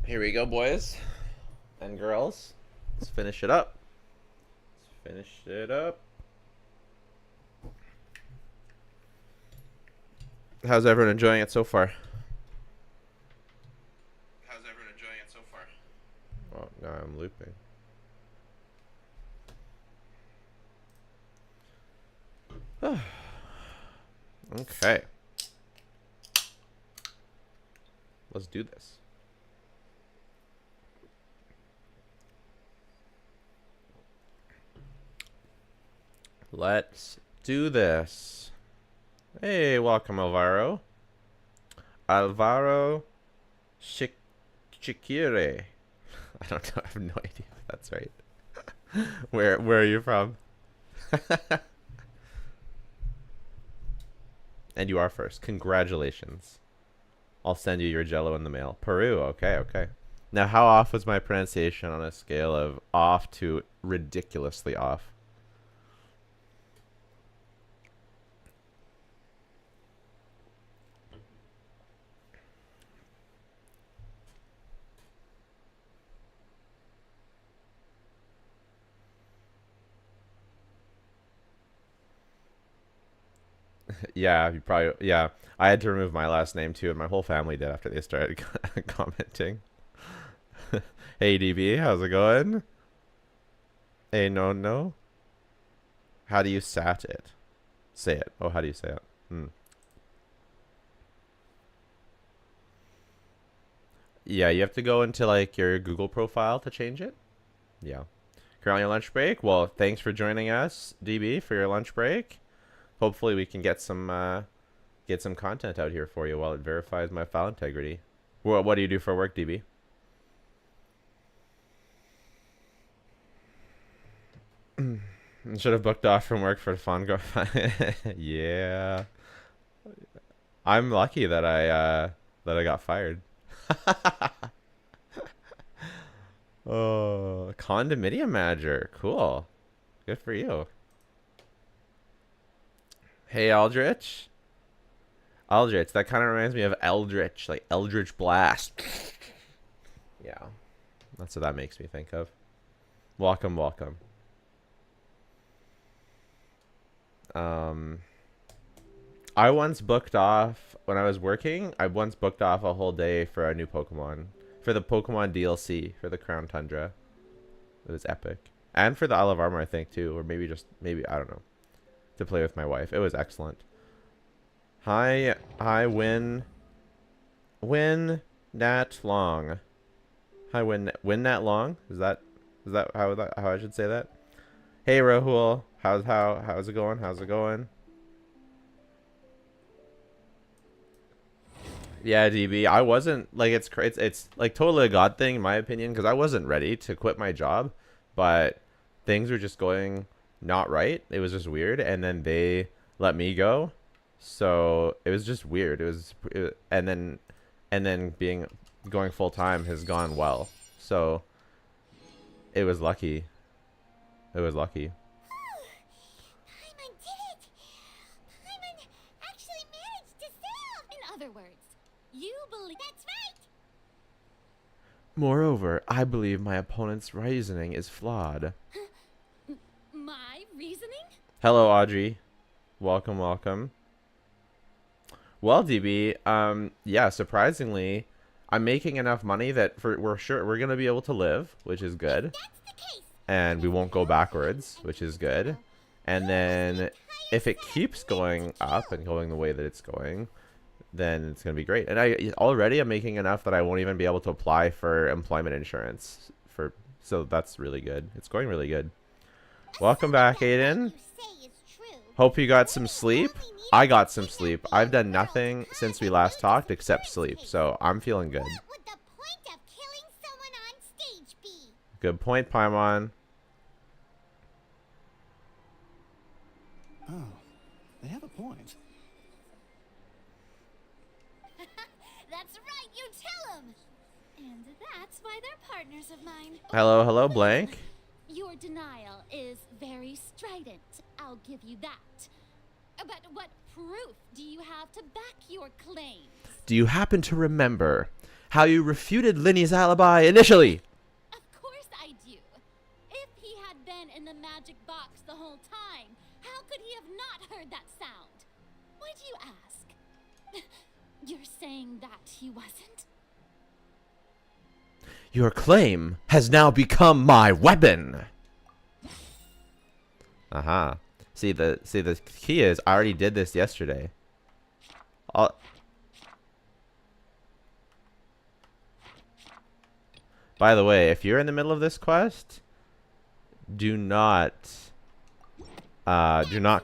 Here we go, boys and girls. Let's finish it up. How's everyone enjoying it so far? Oh, now I'm looping. Okay. Let's do this. Let's do this. Hey, welcome, Alvaro. Alvaro Chiquire. I don't know. I have no idea if that's right. Where are you from? And you are first. Congratulations. I'll send you your jello in the mail. Peru. Okay, okay. Now, how off was my pronunciation on a scale of off to ridiculously off? Yeah, you probably, yeah. I had to remove my last name too, and my whole family did after they started commenting. Hey DB, how's it going? Hey, no. How do you sat it? Say it. Oh, how do you say it? Yeah, you have to go into like your Google profile to change it. Yeah. Currently on lunch break. Well, thanks for joining us, DB, for your lunch break. Hopefully we can get some content out here for you while it verifies my file integrity. Well, what do you do for work, DB? Should have booked off from work for fun. Yeah. I'm lucky that I got fired. Oh, condominium manager. Cool. Good for you. Hey, Aldrich. Aldrich, that kind of reminds me of Eldritch, like Eldritch Blast. Yeah. That's what that makes me think of. Welcome, welcome. I once booked off, when I was working, I once booked off a whole day for a new Pokemon. For the Pokemon DLC, for the Crown Tundra. It was epic. And for the Isle of Armor, I think, too. Or maybe I don't know. To play with my wife. It was excellent. Hi, Win Nat Long. Hi, Win Nat Long. Is that how I should say that? Hey, Rahul. How's it going? How's it going? Yeah, DB. I wasn't like it's like totally a God thing in my opinion because I wasn't ready to quit my job, but things were just going not right. It was just weird, and then they let me go, so it was just weird. And then going full time has gone well, so it was lucky. It was lucky. Paimon did it! Paimon actually managed to save! In other words, you believe that's right! Moreover, I believe my opponent's reasoning is flawed. My reasoning? Hello, Audrey. Welcome, welcome. Well, DB, yeah, surprisingly, I'm making enough money that we're gonna be able to live, which is good. If that's the case, And we won't go backwards, which is good. And then if it keeps going up and going the way that it's going, then it's gonna be great. And I'm making enough that I won't even be able to apply for employment insurance so that's really good. It's going really good. Welcome back, Aiden. Hope you got some sleep. I got some sleep. I've done nothing since we last talked except sleep, so I'm feeling good. What would the point of killing someone on stage be? Good point, Paimon. Oh, they have a point. That's right, you tell them! And that's why they're partners of mine. Hello, Blank. Your denial is very strident. I'll give you that. But what proof do you have to back your claims? Do you happen to remember how you refuted Lyney's alibi initially. Of course I do. If he had been in the magic box the whole time, how could he have not heard that sound? Why do you ask? You're saying that he wasn't? Your claim has now become my weapon. Uh-huh. See the key is I already did this yesterday. By the way, if you're in the middle of this quest, do not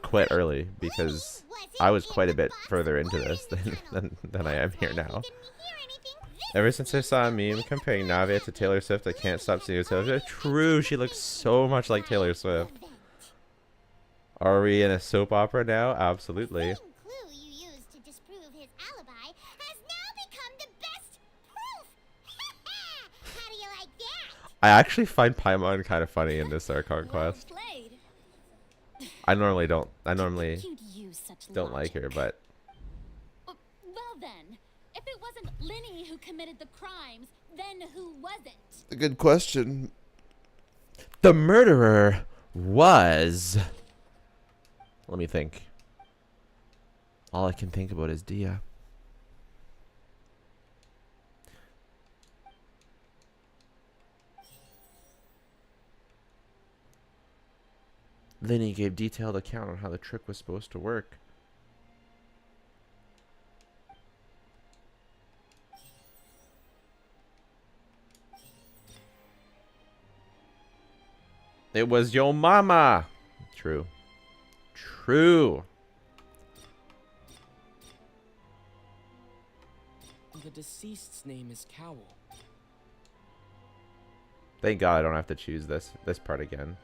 quit early, because I was quite a bit further into this than I am here now. Ever since I saw a meme comparing Navia to Taylor Swift, I can't stop seeing Taylor Swift. True, she looks so much like Taylor Swift. Are we in a soap opera now? Absolutely. The clue you used to disprove his alibi has now become the best proof. How do you like that? I actually find Paimon kind of funny in this Archon quest. Played. I normally don't You'd use such like logic. her, but Well then, if it wasn't Lyney who committed the crimes, then who was it? a good question. The murderer was. Let me think. All I can think about is Dia. Lyney gave detailed account on how the trick was supposed to work. It was your mama. True. True. The deceased's name is Cowl. Thank God I don't have to choose this part again.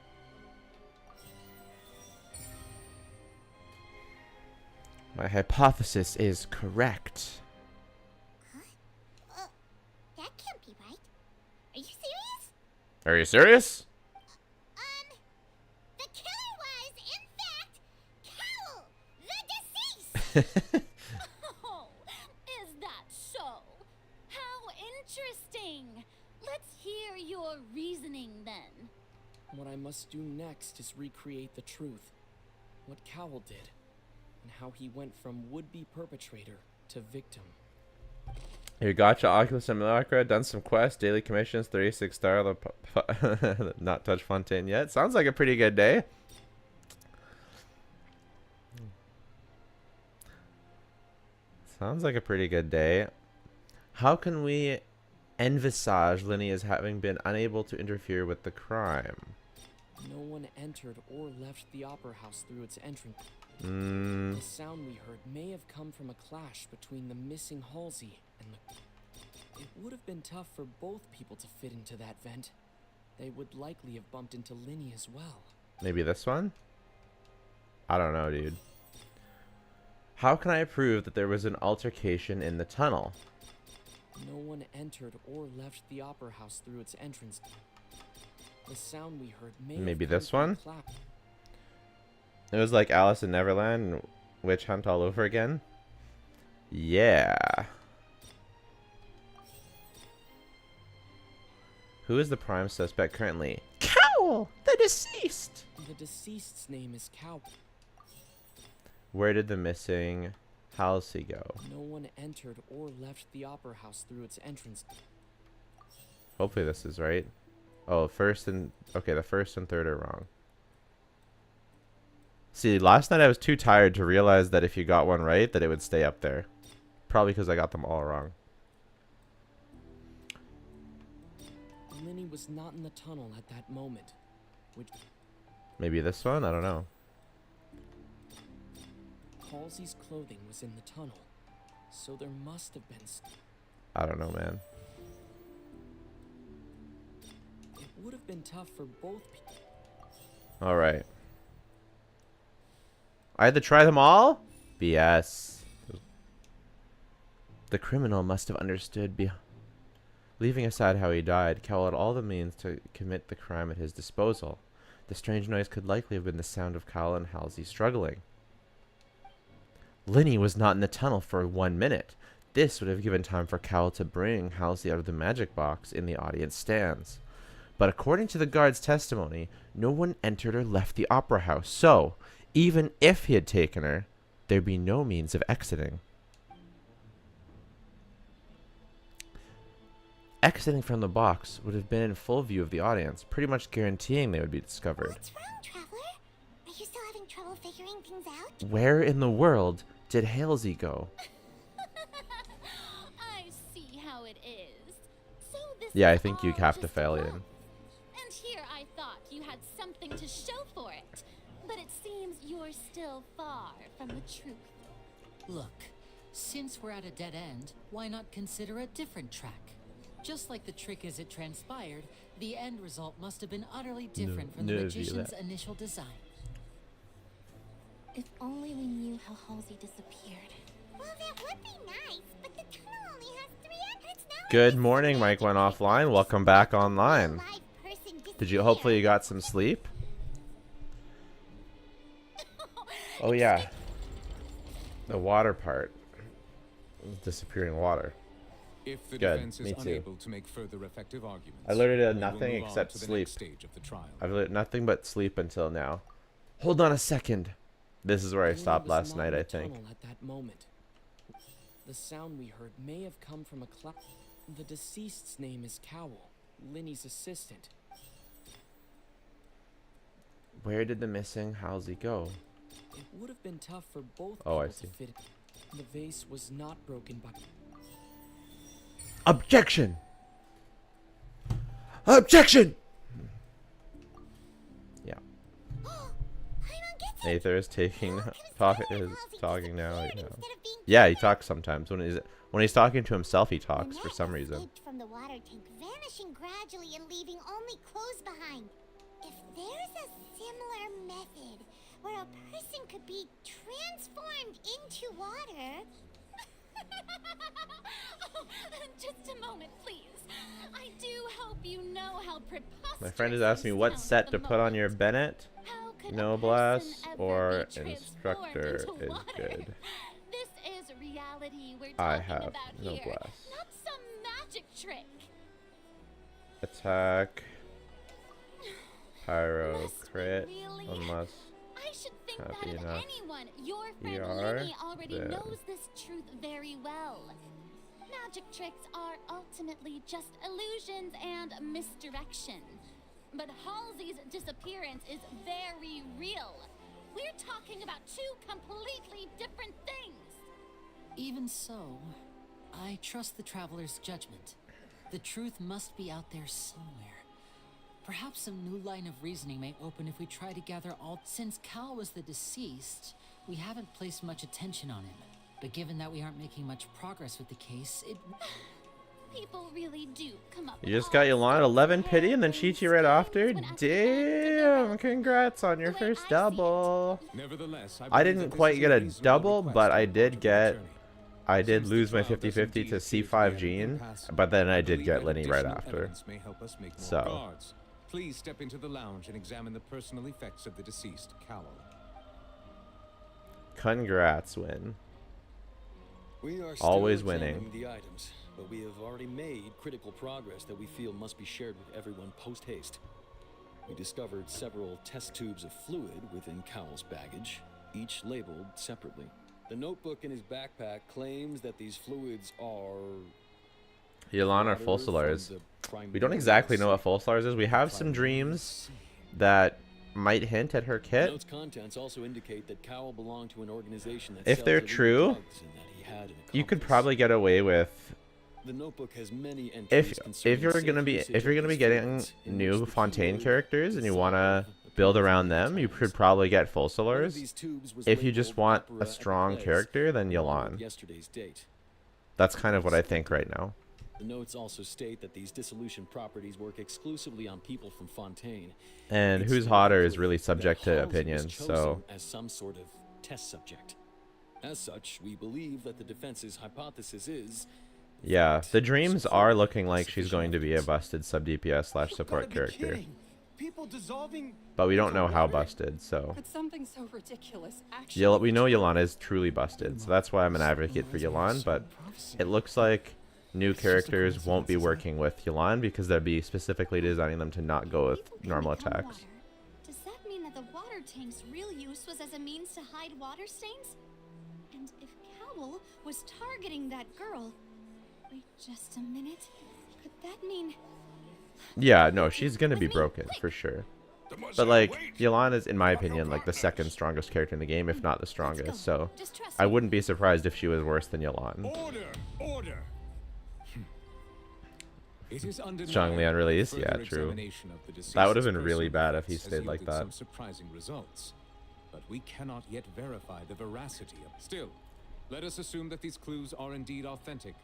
My hypothesis is correct. That can't be right. Are you serious? Are you serious? The killer was, in fact, Cowl, the deceased. Oh, is that so? How interesting. Let's hear your reasoning then. What I must do next is recreate the truth. What Cowl did, and how he went from would-be perpetrator to victim. Your gotcha, Oculus Simulacra, done some quests, daily commissions, 36 star, not touched Fontaine yet. Sounds like a pretty good day. Sounds like a pretty good day. How can we envisage Lyney as having been unable to interfere with the crime? No one entered or left the opera house through its entrance. The sound we heard may have come from a clash between the missing Halsey and the... It would have been tough for both people to fit into that vent. They would likely have bumped into Lyney as well. Maybe this one? I don't know, dude. How can I prove that there was an altercation in the tunnel? No one entered or left the opera house through its entrance. The sound we heard may Maybe have come this from a one? clap. It was like Alice in Neverland and Witch Hunt all over again. Yeah. Who is the prime suspect currently? Cowl, the deceased. The deceased's name is Cowl. Where did the missing Halsey go? No one entered or left the opera house through its entrance. Hopefully this is right. Oh, okay, the first and third are wrong. See, last night I was too tired to realize that if you got one right, that it would stay up there. Probably because I got them all wrong. Lyney was not in the tunnel at that moment, which Maybe this one? I don't know. Halsey's clothing was in the tunnel, so there must have been. I don't know, man. It would have been tough for both people. All right. I had to try them all? BS. The criminal must have understood. Leaving aside how he died, Cowl had all the means to commit the crime at his disposal. The strange noise could likely have been the sound of Cowl and Halsey struggling. Lyney was not in the tunnel for 1 minute. This would have given time for Cal to bring Halsey out of the magic box in the audience stands. But according to the guard's testimony, no one entered or left the opera house. So, even if he had taken her, there'd be no means of exiting. Exiting from the box would have been in full view of the audience, pretty much guaranteeing they would be discovered. What's wrong, Traveler? Are you still having trouble figuring things out? Where in the world did Halsey go? I see how it is. So this Yeah, I is think you all have to just fail bluff. it. And here I thought you had something to show for it. But it seems you're still far from the truth. Look, since we're at a dead end, why not consider a different track? Just like the trick as it transpired, the end result must have been utterly different from the Navia. magician's initial design. If only we knew how Halsey disappeared. Well, that would be nice, but the tunnel only has 3 exits now. Good morning, Mike went offline. Welcome back online. Live person Did you hopefully you got some sleep? Oh yeah. The water part. Disappearing water. If the Good, defense is me too. unable to make further effective arguments, I literally did we will nothing move on except to the sleep. next stage of the trial. I've learned nothing but sleep until now. Hold on a second. This is where I Lyney stopped was last not night, in I the think. tunnel At that moment. The sound we heard may have come from a cloud. The deceased's name is Cowell, Lyney's assistant. Where did the missing Halsey go? It would have been tough for both Oh, I people see. to fit. The vase was not broken by. Objection! Objection! Yeah. Aether is taking talking now. Yeah, he talks sometimes. When he's talking to himself, he talks for some reason. Escaped from the water tank, vanishing gradually and leaving only clothes behind. If there's a similar method where a person could be transformed into water. Just a moment, please. I do hope you know how preposterous. My friend has asked me what this sounds set at to the put on moment. your Bennett. How could a Noblesse person ever or be transformed Instructor into is water? good. This is reality we're talking I have about here, Noblesse. not some magic trick. Attack. Pyro Must we crit. really? Unless. I should think Happy that enough. of anyone. Your friend ER, Lyney already then. knows this truth very well. Magic tricks are ultimately just illusions and misdirection. But Halsey's disappearance is very real. We're talking about 2 completely different things. Even so, I trust the traveler's judgment. The truth must be out there somewhere. Perhaps some new line of reasoning may open if we try to gather all. Since Cal was the deceased, we haven't placed much attention on him. But given that we aren't making much progress with the case, it... People really do come up You with just got all Yolanda sorts of 11 pity and then random Chi right after? schemes when asked to figure Damn! out Congrats on your the way first I see it. double. Nevertheless, I believe didn't that this quite is get a reasonable double, request but on I the did part of get... attorney. I did Since the lose my trial does 50-50 indeed to appear C5 be an Gene, impasse, but then I did believe get that Lyney right additional after. evidence may help us make more So. guards. Please step into the lounge and examine the personal effects of the deceased Cowell. Congrats, Win. We are still Always examining winning. the items, but we have already made critical progress that we feel must be shared with everyone post-haste. We discovered several test tubes of fluid within Cowell's baggage, each labeled separately. The notebook in his backpack claims that these fluids are... Yolanda or water Fulsolars. from the We don't exactly know what Fulsolars is. We have some dreams that might hint at her The kit. note's contents also indicate that Cowell belonged to an organization that If sells they're illegal true, drugs and that he had an You could accomplice. probably get away with... The notebook has many entries If concerning you're safe gonna be usage if you're of gonna be these getting fluids, in which new the Fontaine keyword characters and you dissolve wanna appears build many around them, you times. could probably get One of Fulsolars. these tubes was If you just labeled want Opera a at the strong Place, character, then along with Yolan. yesterday's date. That's kind of what I think right now. The notes also state that these dissolution properties work exclusively on people from Fontaine. And It's who's hotter is likely really that subject to Halsey was opinion, chosen so... as some sort of test subject. As such, we believe that the defense's hypothesis is Yeah, that the dreams so are far looking like she's sufficient going to be a evidence. busted sub DPS slash You've support gotta be character. kidding. people dissolving. But we don't know how water? busted, so. Could something so ridiculous actually We know Yolanda is truly busted, so that's why I'm an advocate for Yolan, but it looks like new characters won't be working with Yolan because they'll be specifically designing them to not go with People can normal become attacks. water. Does that mean that the water tank's real use was as a means to hide water stains? And if Cowl was targeting that girl... Wait just a minute. Could that mean... Yeah, no, she's gonna be broken for sure. But like, Yolan is, in my opinion, like the second strongest character in the game, if not the strongest. So Just trust I me. wouldn't be surprised if she was worse than Yolan. Order! Order! It is Strongly on release? further Yeah, true. examination of the deceased's That would have been really personal bad if he effects has stayed like yielded that. Some surprising results, but we cannot yet verify the veracity of. Still, let us assume that these clues are indeed authentic,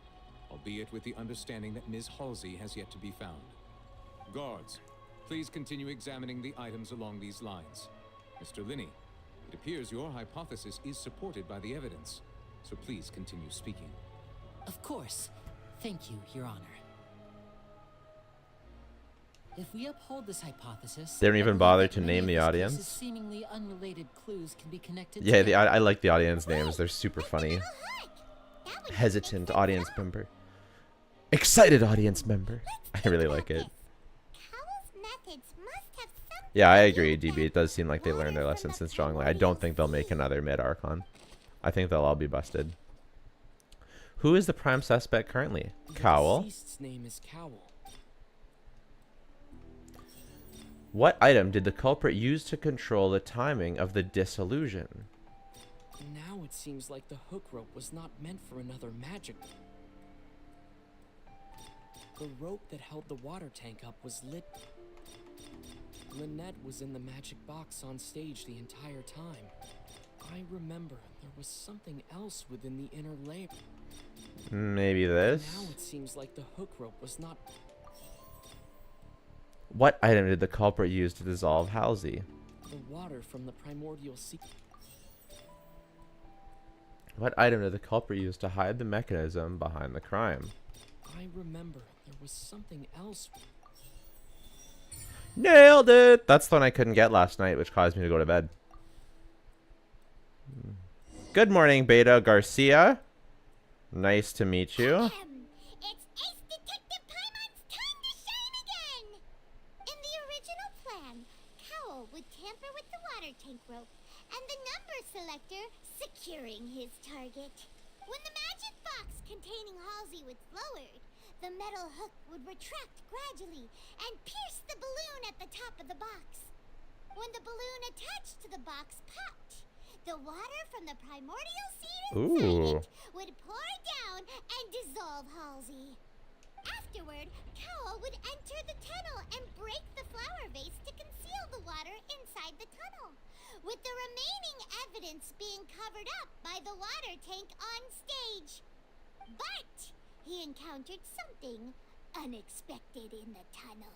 albeit with the understanding that Ms. Halsey has yet to be found. Guards, please continue examining the items along these lines. Mr. Lyney, it appears your hypothesis is supported by the evidence, so please continue speaking. Of course. Thank you, Your Honor. If we uphold this hypothesis, They don't even I believe bother that to many name of the these audience. cases' seemingly unrelated clues can be connected Yeah, together. I like the audience names. They're super funny. Little hook. That would Hesitant make sense audience now. member. Excited audience member. I really like it. Cowell's methods must have something Yeah, I to agree, do DB. with It does seem like they learned their water lesson from since the strongly. I don't primordial think they'll make sea. another mid Archon. I think they'll all be busted. Who is the prime suspect currently? The Cowl. deceased's name is Cowl. What item did the culprit use to control the timing of the disillusion? Now it seems like the hook rope was not meant for another magic. The rope that held the water tank up was lit. Lynette was in the magic box on stage the entire time. I remember there was something else within the inner layer. Maybe this? Now it seems like the hook rope was not. What item did the culprit use to dissolve Halsey? The water from the primordial sea. What item did the culprit use to hide the mechanism behind the crime? I remember there was something else. Nailed it! That's the one I couldn't get last night, which caused me to go to bed. Good morning, Beta Garcia. Nice to meet you. It's Ace Detective Paimon's time to shine again! In the original plan, Cowell would tamper with the water tank rope and the number selector securing his target. When the magic box containing Halsey was lowered, the metal hook would retract gradually and pierce the balloon at the top of the box. When the balloon attached to the box popped, the water from the primordial seed inside it would pour down and dissolve Halsey. Afterward, Cowell would enter the tunnel and break the flower vase to conceal the water inside the tunnel, with the remaining evidence being covered up by the water tank on stage. But he encountered something unexpected in the tunnel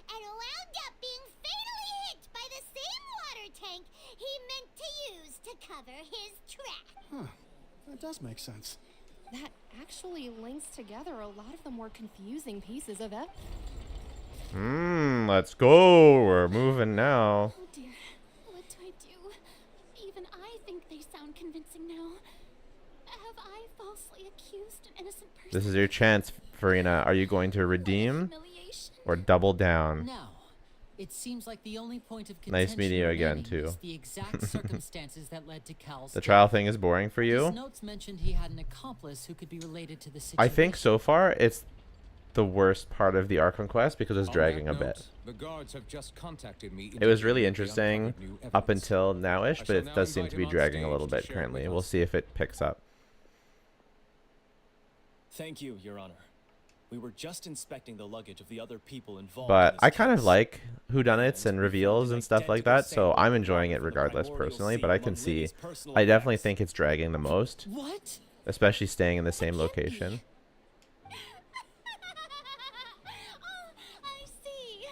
and wound up being fatally hit by the same water tank he meant to use to cover his track. Huh. That does make sense. That actually links together a lot of the more confusing pieces of it. Let's go. We're moving now. Oh dear, what do I do? Even I think they sound convincing now. Have I falsely accused an innocent person? This is your chance, Farina. Are you going to redeem Humiliation. or double down? Now, it seems like the only point of Nice contention meeting you again, remaining too. is the exact circumstances that led to Cal's The death. trial thing is boring for His you? notes mentioned he had an accomplice who could be related to the situation. I think so far it's the worst part of the Archon quest because it's On dragging that a note, bit. The guards have just contacted me. It was really indicating they interesting uncovered new up evidence. until nowish, I but shall it now does seem invite to be him on dragging a stage little to bit share currently. with We'll us. see if it picks up. Thank you, Your Honor. We were just inspecting the luggage of the other people involved. But in I this kind of case. like whodunits and we reveals found and stuff like identical that, so samples I'm of enjoying water it from the regardless primordial personally, sea but I among can see Lyney's personal I definitely effects. think it's dragging the most, What? especially staying in the same location. Oh, I see.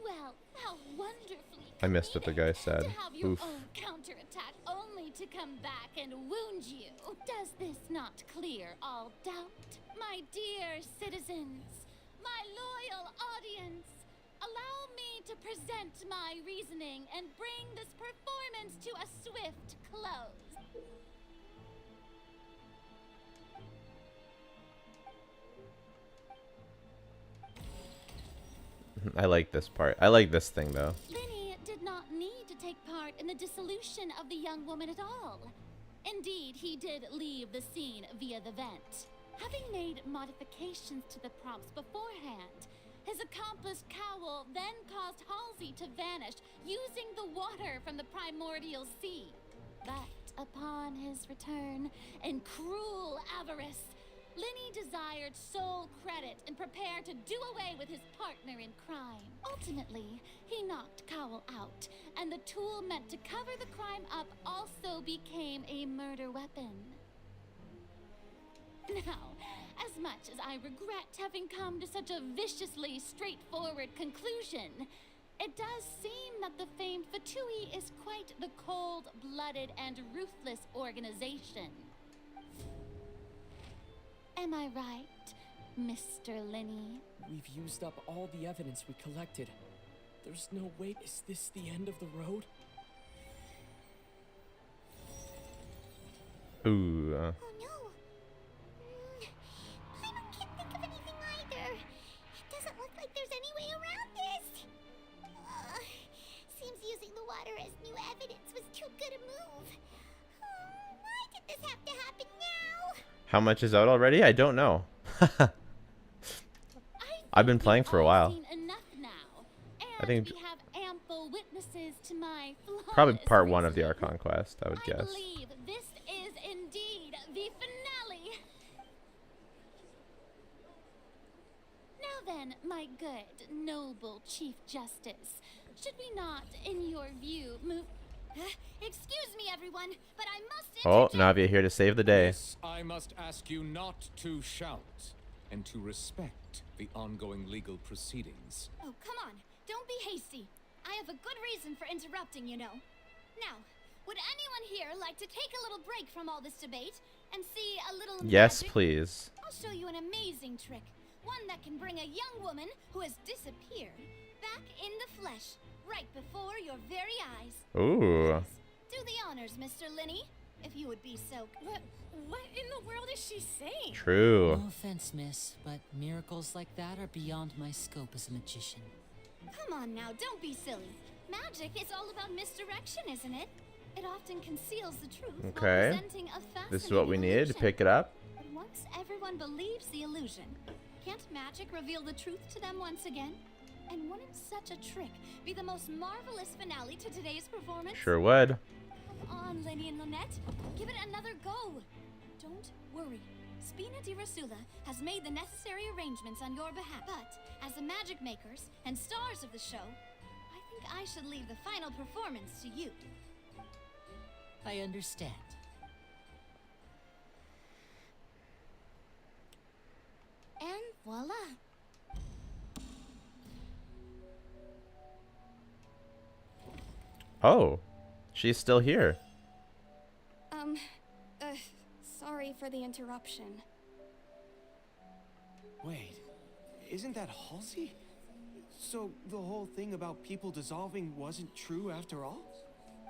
Well, how wonderfully I missed what the guy said. to have your Oof. own counterattack only to come back and wound you. Does this not clear all doubt? My dear citizens, my loyal audience, Allow me to present my reasoning and bring this performance to a swift close. I like this part. I like this thing though. Lyney did not need to take part in the dissolution of the young woman at all. Indeed, he did leave the scene via the vent. Having made modifications to the props beforehand, his accomplice Cowl then caused Halsey to vanish using the water from the primordial sea. But upon his return, in cruel avarice, Lyney desired sole credit and prepared to do away with his partner in crime. Ultimately, he knocked Cowl out, and the tool meant to cover the crime up also became a murder weapon. Now, as much as I regret having come to such a viciously straightforward conclusion, it does seem that the famed Fatui is quite the cold-blooded and ruthless organization. Am I right, Mr. Lyney? We've used up all the evidence we collected. There's no way. Is this the end of the road? Ooh. Oh no. I can't think of anything either. It doesn't look like there's any way around this. Seems using the water as new evidence was too good a move. Why did this have to happen now? How much is out already? I don't know. I've been playing for a while. I think we have ample witnesses to my probably flawless part 1 of the reasoning. Archon quest, I would I guess. believe this is indeed the finale. Now then, my good, noble Chief Justice, should we not, in your view, move... excuse me, everyone, but I must Oh, interject. Navia here to save the day. Yes, I must ask you not to shout and to respect the ongoing legal proceedings. Oh, come on. Don't be hasty. I have a good reason for interrupting, you know. Now, would anyone here like to take a little break from all this debate and see a little Yes, magic? please. I'll show you an amazing trick. One that can bring a young woman who has disappeared back in the flesh, right before your very eyes. Ooh. Do the honors, Mr. Lyney, if you would be so... What in the world is she saying? True. No offense, miss, but miracles like that are beyond my scope as a magician. Come on now, don't be silly. Magic is all about misdirection, isn't it? It often conceals the truth while Okay. presenting a fascinating This is what we need to illusion. pick it up. But once everyone believes the illusion, can't magic reveal the truth to them once again? And wouldn't such a trick be the most marvelous finale to today's performance? Sure would. Come on, Lyney and Lynette. Give it another go. Don't worry. Spina di Rasula has made the necessary arrangements on your behalf. But, as the magic makers and stars of the show, I think I should leave the final performance to you. I understand. And voila. Oh, she's still here. Sorry for the interruption. Wait, isn't that Halsey? So the whole thing about people dissolving wasn't true after all?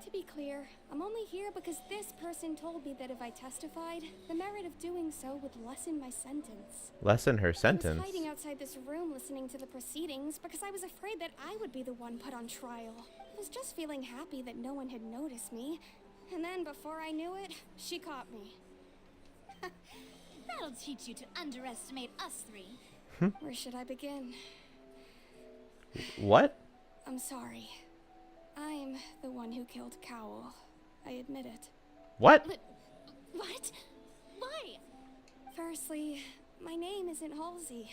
To be clear, I'm only here because this person told me that if I testified, the merit of doing so would lessen my sentence. Lessen her I was sentence. hiding outside this room listening to the proceedings because I was afraid that I would be the one put on trial. I was just feeling happy that no one had noticed me. And then before I knew it, she caught me. That'll teach you to underestimate us three. Where should I begin? What? I'm sorry. I'm the one who killed Cowl. I admit it. What? What? Why? Firstly, my name isn't Halsey.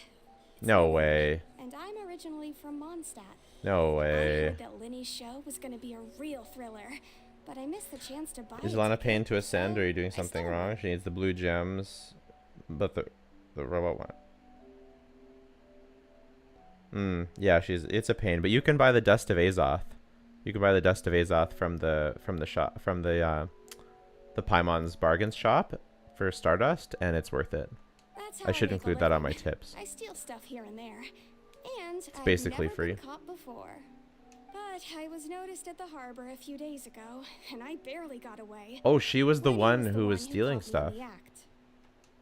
No way. And I'm originally from Mondstadt. No I way. heard that Lyney's show was going to be a real thriller, but I missed the chance to buy Is it. Lana paying to ascend, or are you doing I something still- wrong? She needs the blue gems, but the robot one. Yeah, it's a pain, but you can buy the Dust of Azoth. You can buy the Dust of Azoth from the shop, from the Paimon's bargains shop for Stardust, and it's worth it. That's how I should make a include that on my living. tips. I steal stuff here and there. And It's basically I've never free. been caught before. But I was noticed at the harbor a few days ago, and I barely got away. Oh, she was the Lyney one the who was one stealing caught me in stuff. the act.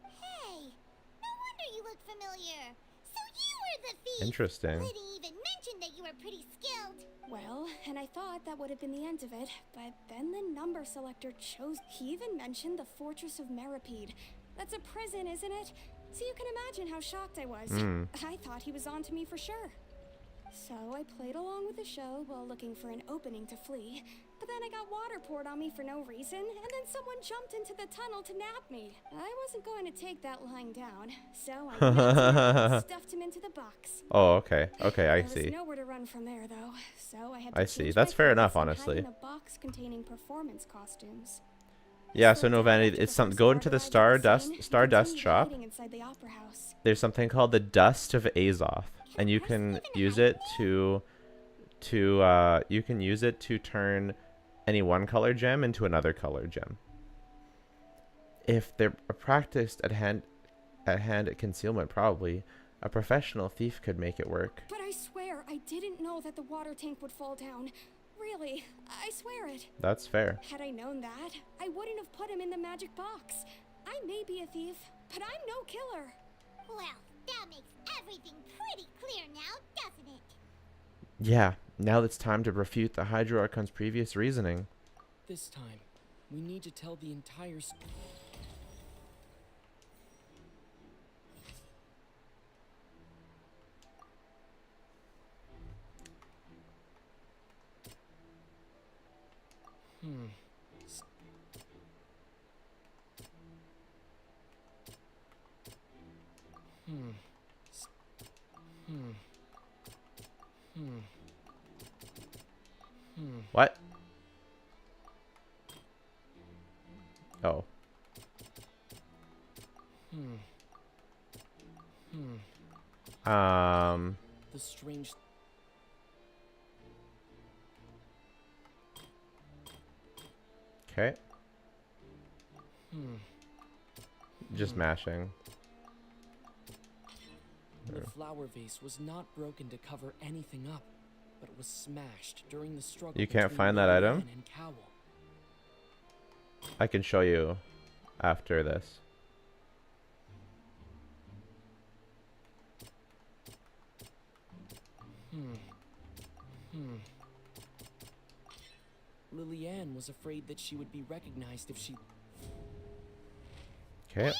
Hey, no wonder you look familiar. So you were the thief. Interesting. Lyney even mentioned that you were pretty skilled. Well, and I thought that would have been the end of it, but then the number selector chose. He even mentioned the Fortress of Meripede. That's a prison, isn't it? So you can imagine how shocked I was. I thought he was on to me for sure. So I played along with the show while looking for an opening to flee. But then I got water poured on me for no reason, and then someone jumped into the tunnel to nab me. I wasn't going to take that lying down, so I nabbed him and stuffed him into the box. Oh, okay. Okay, I There see. was nowhere to run from there, though, so I had to I see. change That's my fair clothes enough, and hide honestly. in a box containing performance costumes. Yeah, I so slipped no out vanity. after It's the some first go into water the ride at the scene and Stardust continued shop. hiding inside the opera house. There's something called the Dust of Azoth, and you can use it to turn any one color gem into another color gem. If they're practiced at hand at concealment, probably a professional thief could make it work. But I swear, I didn't know that the water tank would fall down. Really, I swear it. That's fair. Had I known that, I wouldn't have put him in the magic box. I may be a thief, but I'm no killer. Well, that makes everything pretty clear now, doesn't it? Yeah, now it's time to refute the Hydro Archon's previous reasoning. This time, we need to tell the entire story. What? Oh. The strange. Okay. Just mashing. The flower vase was not broken to cover anything up, but was smashed during the struggle. You can't between find that Lyney item? and Cowl. I can show you after this. Lillian was afraid that she would be recognized if she. Okay. And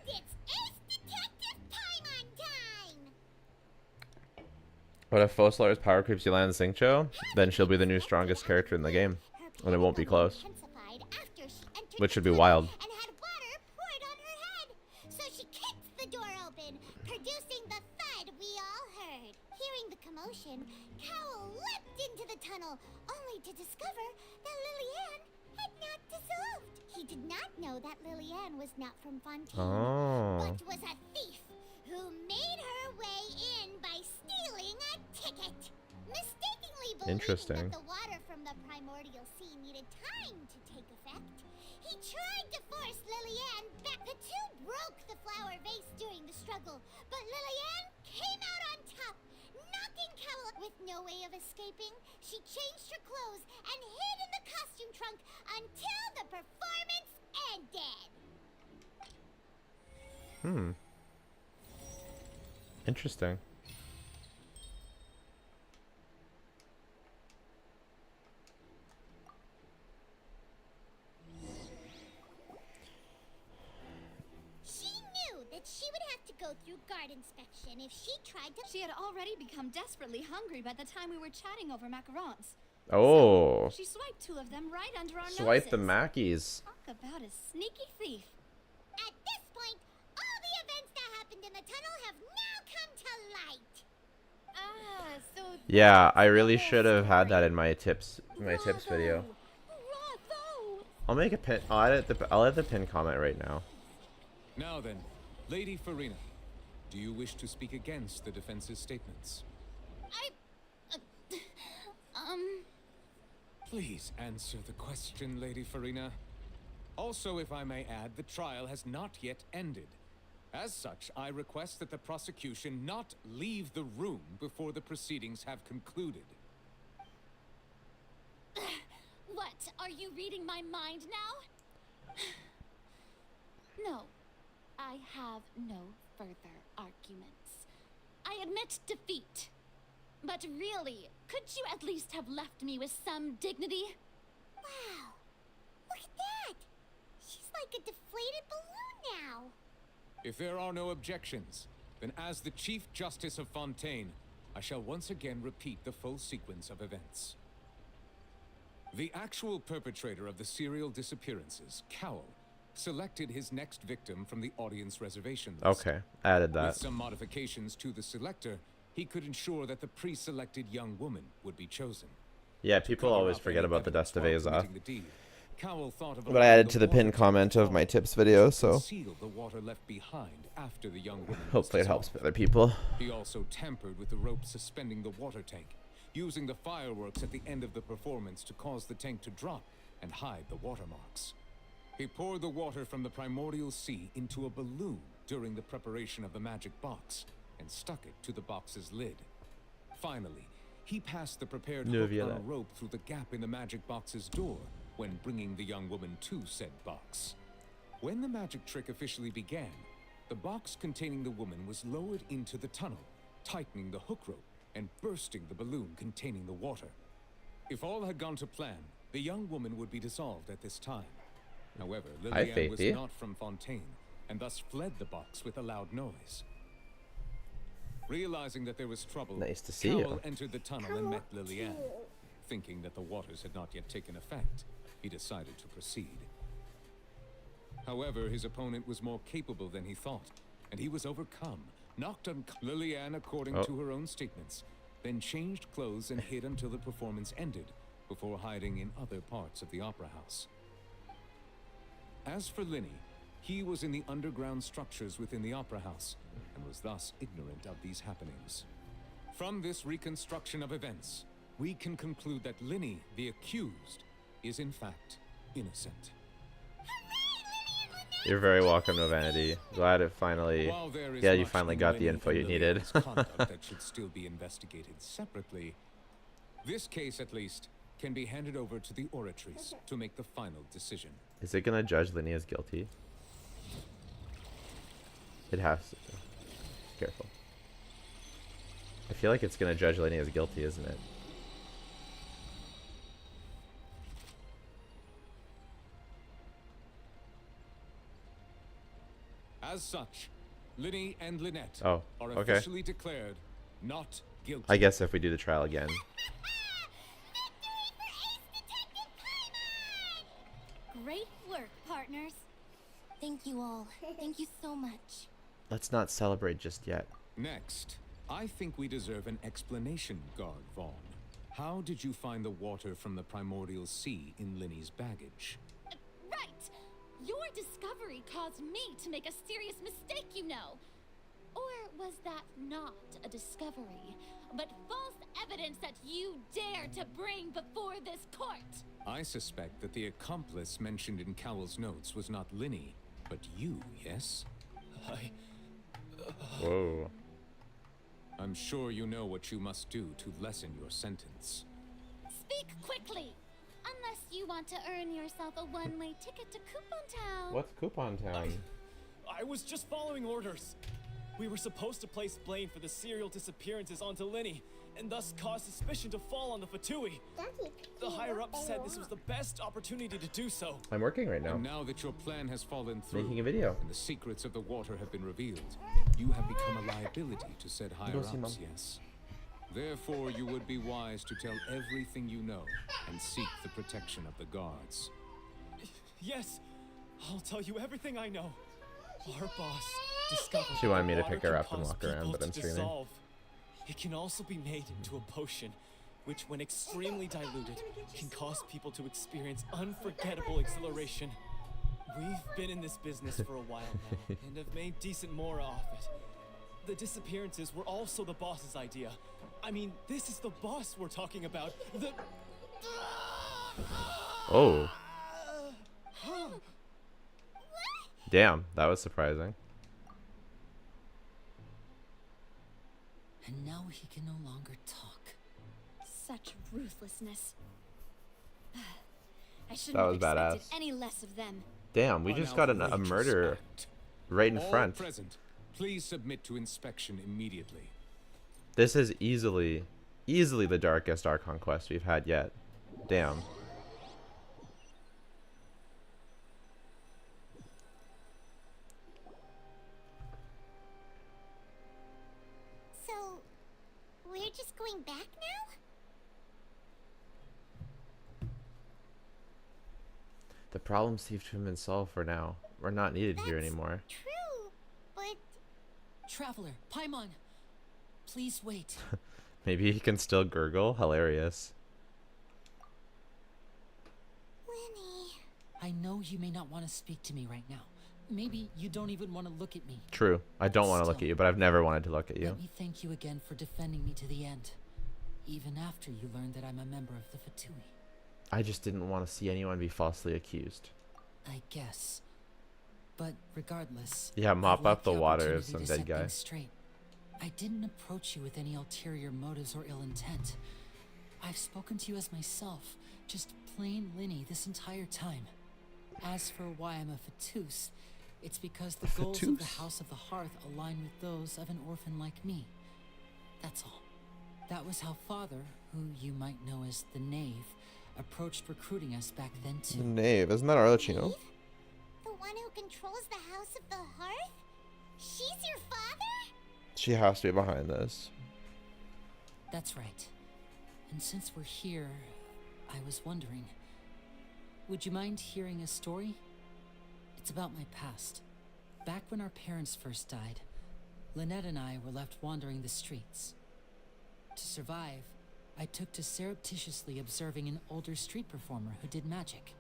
it's Ace Detective time on time! What if Foslar's power creeps you land the Sync Show? Then she'll be the new strongest character in the game. Her And it won't be panic close. intensified after she entered Which the should be tunnel wild. And had water poured on her head. So she kicked the door open, producing the thud we all heard. Hearing the commotion, Cowl leapt into the tunnel, only to discover that Lillian had not dissolved. He did not know that Lillian was not from Fontaine, Oh. but was a thief who made her way in by stealing a ticket. Mistakenly believing Interesting. that the water from the primordial sea needed time to take effect, he tried to force Lillian back. The two broke the flower vase during the struggle, but Lillian came out on top, knocking Cowl with no way of escaping. She changed her clothes and hid in the costume trunk until the performance ended. Interesting. She knew that she would have to go through guard inspection if she tried to. She had already become desperately hungry by the time we were chatting over macarons. Oh. She swiped two of them right under our Swipe the noses. Mackies. Talk about a sneaky thief. At this point, all the events that happened in the tunnel have now come to light. Ah, so Yeah, that's I the really whole should have had that story. in my tips video. Bravo! I'll make a pin. I'll add the pin comment right now. Now then, Lady Farina, do you wish to speak against the defense's statements? Please answer the question, Lady Farina. Also, if I may add, the trial has not yet ended. As such, I request that the prosecution not leave the room before the proceedings have concluded. What? Are you reading my mind now? No. I have no further arguments. I admit defeat. But really, could you at least have left me with some dignity? Wow. Look at that. She's like a deflated balloon now. If there are no objections, then as the Chief Justice of Fontaine, I shall once again repeat the full sequence of events. The actual perpetrator of the serial disappearances, Cowell, selected his next victim from the audience reservation list. Okay, added With that. some modifications to the selector, he could ensure that the pre-selected young woman would be chosen. Yeah, people Cover always up forget any about the evidence Dust of while Aza. committing the deed. Cowell thought of But I added allowing to the water pinned to comment of my fall tips video, to so conceal the water left behind after the young woman was hopefully it helps dissolved. other people. He also tampered with the rope suspending the water tank, using the fireworks at the end of the performance to cause the tank to drop and hide the watermarks. He poured the water from the primordial sea into a balloon during the preparation of the magic box and stuck it to the box's lid. Finally, he passed the prepared hook Navia. on a rope through the gap in the magic box's door when bringing the young woman to said box. When the magic trick officially began, the box containing the woman was lowered into the tunnel, tightening the hook rope and bursting the balloon containing the water. If all had gone to plan, the young woman would be dissolved at this time. However, Hi, Lillian was Faithy. not from Fontaine, and thus fled the box with a loud noise. Realizing that there was trouble, Nice to see Cowell you. entered the tunnel and met Lillian. Thinking that the waters had not yet taken effect, he decided to proceed. However, his opponent was more capable than he thought, and he was overcome, knocked unconscious. Lillian, according to her own statements, then changed clothes and hid until the performance ended, before hiding in other parts of the opera house. As for Lyney, he was in the underground structures within the opera house, and was thus ignorant of these happenings. From this reconstruction of events, we can conclude that Lyney, the accused, is in fact innocent. You're very welcome to Vanity. Glad it finally. While there is Yeah, you much finally in got the Lyney info and you needed. Lillian's conduct that should still be investigated separately, this case at least can be handed over to the oratrice to make the final decision. Is it gonna judge Lyney as guilty? It has to. Careful. I feel like it's gonna judge Lyney as guilty, isn't it? As such, Lyney and Lynette Oh, are okay. officially declared not guilty. I guess if we do the trial again. Great work, partners. Thank you all. Thank you so much. Let's not celebrate just yet. Next, I think we deserve an explanation, Guard Vaughn. How did you find the water from the primordial sea in Lyney's baggage? Right! Your discovery caused me to make a serious mistake, you know. Or was that not a discovery, but false evidence that you dare to bring before this court? I suspect that the accomplice mentioned in Cowell's notes was not Lyney, but you, yes? Whoa. I'm sure you know what you must do to lessen your sentence. Speak quickly! Unless you want to earn yourself a one-way ticket to Coupon Town. What's Coupon Town? I was just following orders. We were supposed to place blame for the serial disappearances onto Lyney, and thus cause suspicion to fall on the Fatui. The higher-ups said this was the best opportunity to do so. I'm working right now. And now that your plan has fallen through, Making a video. and the secrets of the water have been revealed, you have become a liability to said higher-ups, yes? Therefore, you would be wise to tell everything you know and seek the protection of the guards. Yes, I'll tell you everything I know. Our boss discovered She wanted that me to water pick her can up and cause walk around, people but I'm to streaming. dissolve. It can also be made into a potion, which when extremely diluted, can cause people to experience unforgettable exhilaration. We've been in this business for a while now, and have made decent more off it. The disappearances were also the boss's idea. I mean, this is the boss we're talking about. The... Oh. Damn, that was surprising. And now he can no longer talk. Such ruthlessness. I That shouldn't was have expected badass. any less of them. Damn, we An just got a outrageous murder act. right in All front. present, please submit to inspection immediately. This is easily the darkest Archon quest we've had yet. Damn. So, we're just going back now? The problem seems to have been solved for now. We're not needed here That's anymore. True, but Traveler, Paimon, please wait. Maybe he can still gurgle. Hilarious. Lyney, I know you may not want to speak to me right now. Maybe you don't even want to look at me. True. I don't want to look at Still, you, but I've never wanted to look at you. Let me thank you again for defending me to the end. Even after you learned that I'm a member of the Fatui. I just didn't want to see anyone be falsely accused. I guess. But regardless, Yeah, mop I'd like up the water of opportunity some to dead set guy. things straight. I didn't approach you with any ulterior motives or ill intent. I've spoken to you as myself, just plain Lyney this entire time. As for why I'm a Fatus, it's because the goals of the Fatus? House of the Hearth align with those of an orphan like me. That's all. That was how Father, who you might know as the Knave, approached recruiting us back then too. The knave, isn't that Archino? Eve? The one who controls the House of the Hearth? She's your father? She has to be behind this. That's right. And since we're here, I was wondering, would you mind hearing a story? It's about my past. Back when our parents first died, Lynette and I were left wandering the streets. To survive, I took to surreptitiously observing an older street performer who did magic.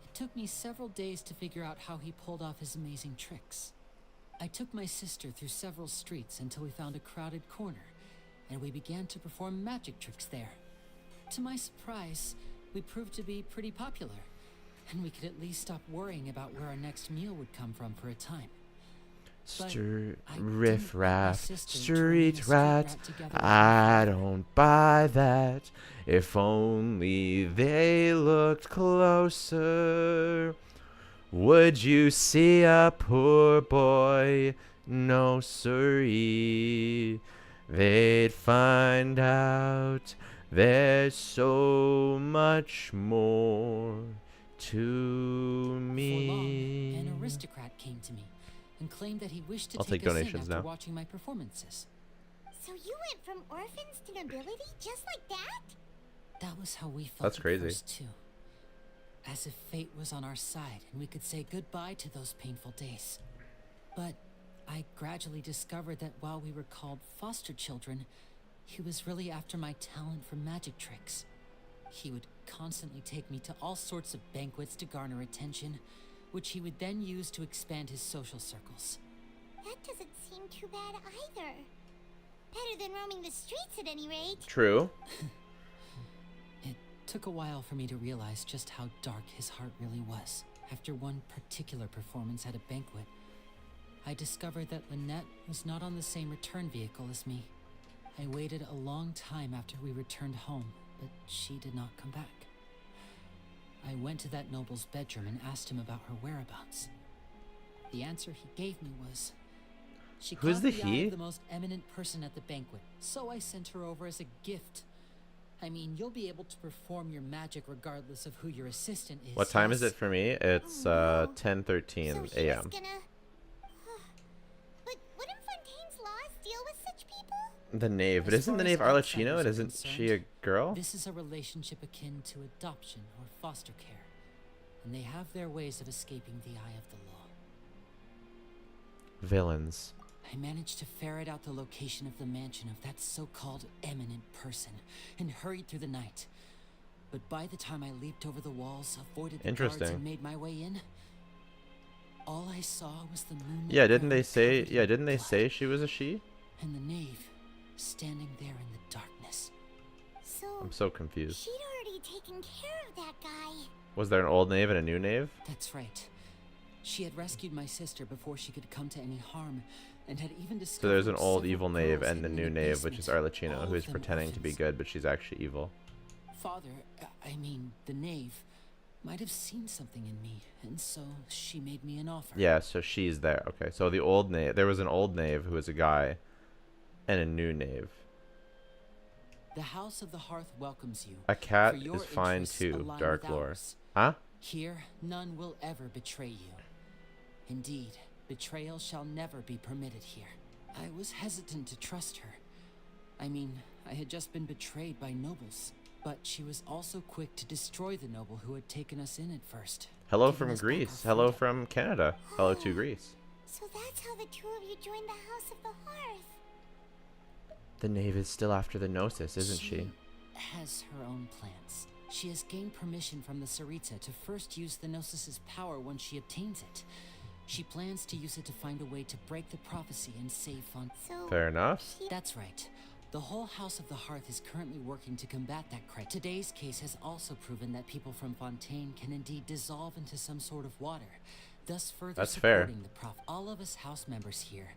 It took me several days to figure out how he pulled off his amazing tricks. I took my sister through several streets until we found a crowded corner, and we began to perform magic tricks there. To my surprise, we proved to be pretty popular, and we could at least stop worrying about where our next meal would come from for a time. Riff raff, sister street turning a rat. street rat together with I don't buy that. If only they looked closer. Would you see a poor boy? No, siree. They'd find out there's so much more to Before long, me. an aristocrat came to me and claimed that he wished to I'll take us in donations after now. watching my performances. So you went from orphans to nobility just like that? That was how we felt That's at crazy. first too. As if fate was on our side and we could say goodbye to those painful days. But I gradually discovered that while we were called foster children, he was really after my talent for magic tricks. He would constantly take me to all sorts of banquets to garner attention, which he would then use to expand his social circles. That doesn't seem too bad either. Better than roaming the streets at any rate. True. It took a while for me to realize just how dark his heart really was. After one particular performance at a banquet, I discovered that Lynette was not on the same return vehicle as me. I waited a long time after we returned home, but she did not come back. I went to that noble's bedroom and asked him about her whereabouts. The answer he gave me was, she Who's caught the the eye he? of the most eminent person at the banquet, so I sent her over as a gift. I mean, you'll be able to perform your magic regardless of who your assistant is. What time is yes? it for me? It's Oh, no. 10:13 So he was a.m. gonna... But wouldn't Fontaine's laws deal with such people? The knave. But As isn't far the as knave outsiders Archino? And are isn't she a concerned, girl? This is a relationship akin to adoption or foster care, and they have their ways of escaping the eye of the law. Villains. I managed to ferret out the location of the mansion of that so-called eminent person and hurried through the night. But by the time I leaped over the walls, avoided the guards, Interesting. and made my way in, all I saw was the moonlit Yeah, didn't they ground say? covered in Yeah, didn't they blood, say she was a she? and the knave standing there in the darkness. So, I'm so confused. she'd already taken care of that guy. Was there an old knave and a new knave? That's right. She had rescued my sister before she could come to any harm, and had even discovered So there's an old several evil knave girls and the hidden new in knave, which is basement, Arlecchino, all who of is them pretending to be orphans. good, but she's actually evil. Father, I mean, the knave, might have seen something in me, and so she made me an offer. Yeah, so she's there. Okay, so the old knave, there was an old knave who was a guy, and a new knave. The House of the Hearth welcomes you. A cat for your is fine interests too, align Dark with Lore. ours. Huh? Here, none will ever betray you. Indeed, betrayal shall never be permitted here. I was hesitant to trust her. I mean, I had just been betrayed by nobles, but she was also quick to destroy the noble who had taken us in at first. Hello giving from us back Greece. our Hello freedom. from Canada. Hello to Greece. So that's how the two of you joined the House of the Hearth. The knave is still after the Gnosis, isn't she? Has her own plans. She has gained permission from the Tsaritsa to first use the Gnosis's power once she obtains it. She plans to use it to find a way to break the prophecy and save Fontaine. So Fair enough. That's right. The whole House of the Hearth is currently working to combat that crisis. Today's case has also proven that people from Fontaine can indeed dissolve into some sort of water, thus further That's fair. supporting the prophet. All of us house members here,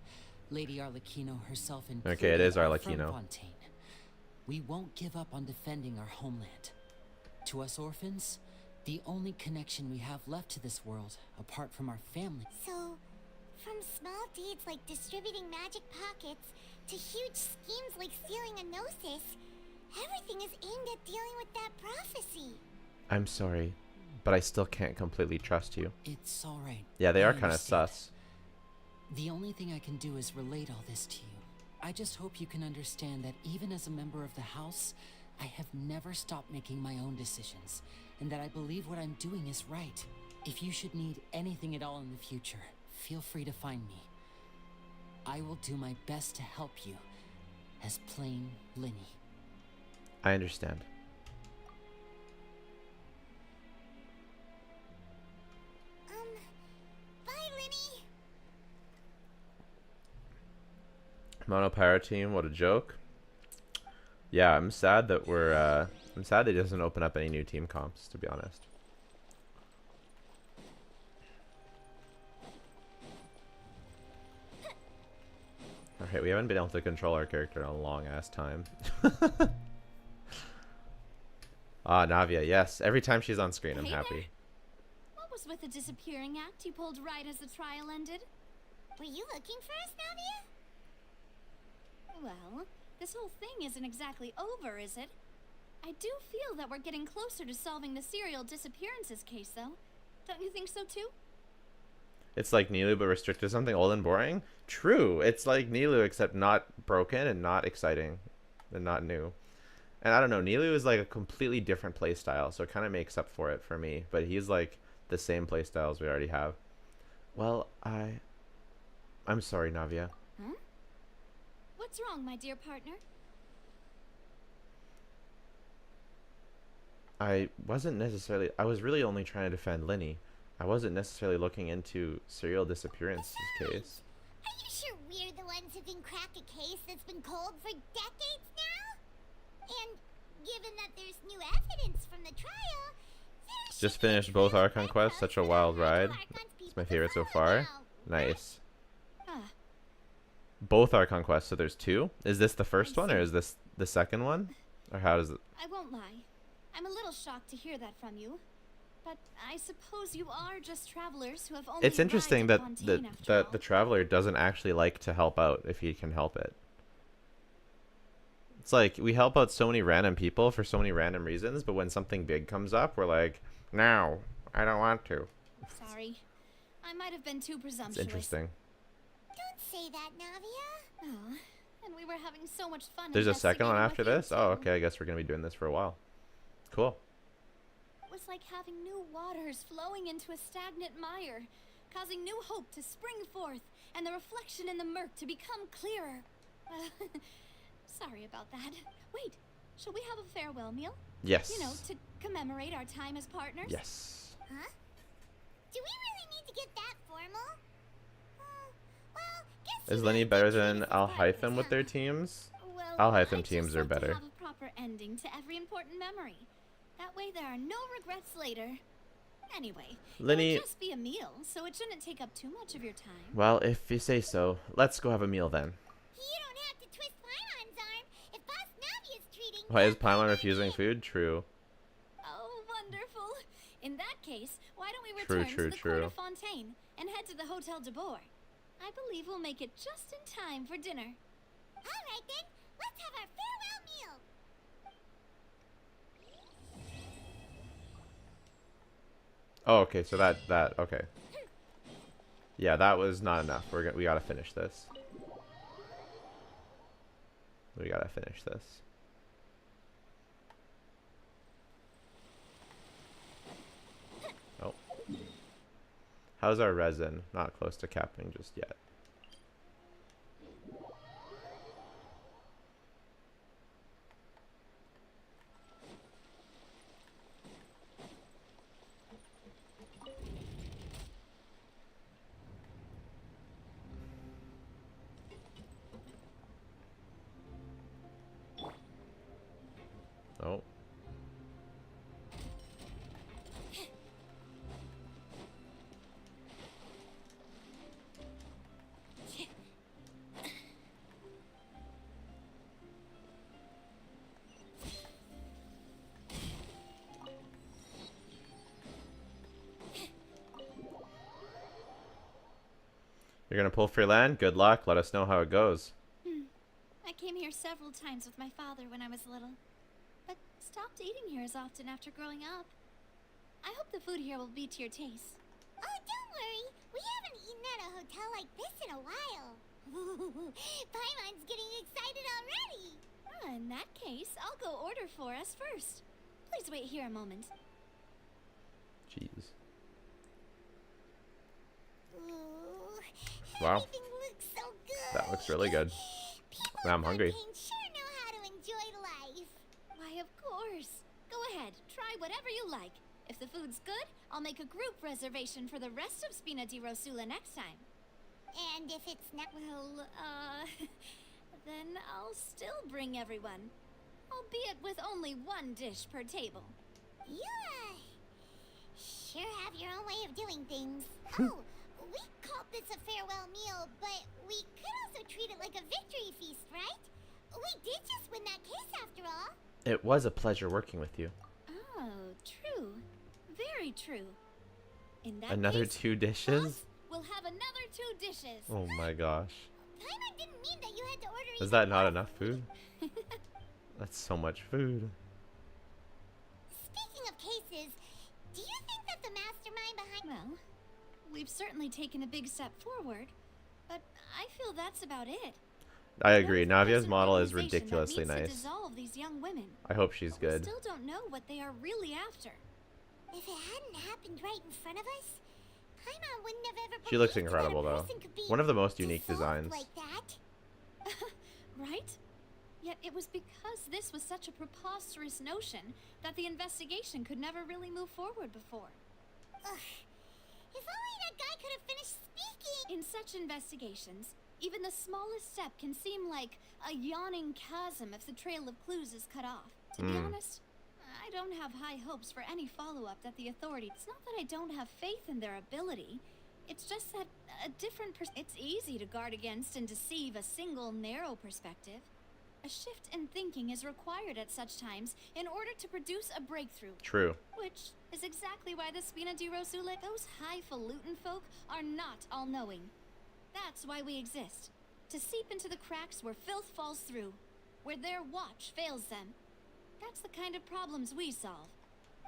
Lady Arlecchino herself included, Okay, it is are Arlecchino. from Fontaine. We won't give up on defending our homeland. To us orphans, the only connection we have left to this world, apart from our family. So, from small deeds like distributing magic pockets to huge schemes like stealing a Gnosis, everything is aimed at dealing with that prophecy. I'm sorry, but I still can't completely trust you. It's all right. Yeah, they I are kind of understand. sus. The only thing I can do is relate all this to you. I just hope you can understand that even as a member of the House, I have never stopped making my own decisions, and that I believe what I'm doing is right. If you should need anything at all in the future, feel free to find me. I will do my best to help you, as plain Lyney. I understand. Bye, Lyney. Monopyro team, what a joke. Yeah, I'm sad that I'm sad that it doesn't open up any new team comps, to be honest. Alright, we haven't been able to control our character in a long ass time. Ah, Navia, yes. Every time she's on screen, I'm Hey happy. there. What was with the disappearing act you pulled right as the trial ended? Were you looking for us, Navia? Well, this whole thing isn't exactly over, is it? I do feel that we're getting closer to solving the serial disappearances case, though. Don't you think so, too? It's like Nilu, but restricted to something old and boring? True. It's like Nilu, except not broken and not exciting and not new. And I don't know, Nilu is like a completely different playstyle, so it kind of makes up for it for me. But he's like the same playstyle as we already have. Well, I'm sorry, Navia. Huh? What's wrong, my dear partner? I was really only trying to defend Lyney. I wasn't necessarily looking into serial disappearance case. Are you sure we're the ones who can crack a case that's been cold for decades now? And given that there's new evidence from the trial, there should Just be a finished both trail Archon of quests, such a evidence wild for the ride. Archon's It's people my to favorite so follow far. now. Nice. Ah, Both Archon quests, so there's two? Is this the first one, or see. is this the second one? Or how does it... I won't lie. I'm a little shocked to hear that from you. But I suppose you are just travelers who have only It's interesting arrived that at Fontaine, after that all. the Traveler doesn't actually like to help out if he can help it. It's like, we help out so many random people for so many random reasons, but when something big comes up, we're like, no, I don't want to. Sorry. I might have been too It's presumptuous. interesting. Don't say that, Navia. Oh, and we were having so much fun. There's a second one after investigating this? with you, Oh, too. okay, I guess we're going to be doing this for a while. Cool. It was like having new waters flowing into a stagnant mire, causing new hope to spring forth, and the reflection in the murk to become clearer. Sorry about that. Wait, shall we have a farewell meal? Yes. You know, to commemorate our time as partners? Yes. Huh? Do we really need to get that formal? Well, guess Is you Lyney really better did than choose Alhytham with huh? their teams? Well, Alhytham I'd teams just are like to better. have a proper ending to every important memory. That way there are no regrets later. Anyway, Lyney- it'll just be a meal, so it shouldn't take up too much of your time. Well, if you say so, let's go have a meal then. You don't have to twist Paimon's arm if Boss Navia's treating. Why is Paimon refusing food? True. Oh, wonderful. In that case, why don't we True, return true, to the true. court of Fontaine and head to the Hotel de Boer? I believe we'll make it just in time for dinner. All right then, let's have our farewell meal. Oh, okay, so that okay. Yeah, that was not enough. We gotta finish this. We gotta finish this. Oh. How's our resin? Not close to capping just yet. Oh. You're gonna pull for your land? Good luck. Let us know how it goes. I came here several times with my father when I was little, but stopped eating here as often after growing up. I hope the food here will be to your taste. Oh, don't worry. We haven't eaten at a hotel like this in a while. Paimon's getting excited already. In that case, I'll go order for us first. Please wait here a moment. Jeez. Ooh, Wow. everything looks so good. That looks really good. People Now I'm in hungry. Fontaine sure know how to enjoy life. Why, of course. Go ahead, try whatever you like. If the food's good, I'll make a group reservation for the rest of Spina di Rosula next time. And if it's not, Well, then I'll still bring everyone. Albeit with only one dish per table. you sure have your own way of doing things. Oh, we called this a farewell meal, but we could also treat it like a victory feast, right? We did just win that case after all. It was a pleasure working with you. Oh, true. Very true. In that Another case, 2 dishes? boss, we'll have another 2 dishes. Oh my gosh. Paimon didn't mean that you had to order Is even that not more enough food? That's so much food. Speaking of cases, do you think that the mastermind behind... Well, we've certainly taken a big step forward, but I feel that's about it. I agree. One Navia's person model is organization that ridiculously needs to nice. dissolve these young women. I hope she's But we good. still don't know what they are really after. If it hadn't happened right in front of us, Paimon wouldn't have ever She looks believed that a incredible, though. person could be One of the most unique dissolved designs. like that. Right? Yet it was because this was such a preposterous notion that the investigation could never really move forward before. Ugh. If only that guy could have finished speaking. In such investigations, even the smallest step can seem like a yawning chasm if the trail of clues is cut off. To be honest, I don't have high hopes for any follow-up that the authorities... It's not that I don't have faith in their ability. It's just that a different it's easy to guard against and deceive a single narrow perspective. A shift in thinking is required at such times in order to produce a breakthrough. True. Which is exactly why the Spina di Rosula, those highfalutin folk, are not all-knowing. That's why we exist. To seep into the cracks where filth falls through. Where their watch fails them. That's the kind of problems we solve.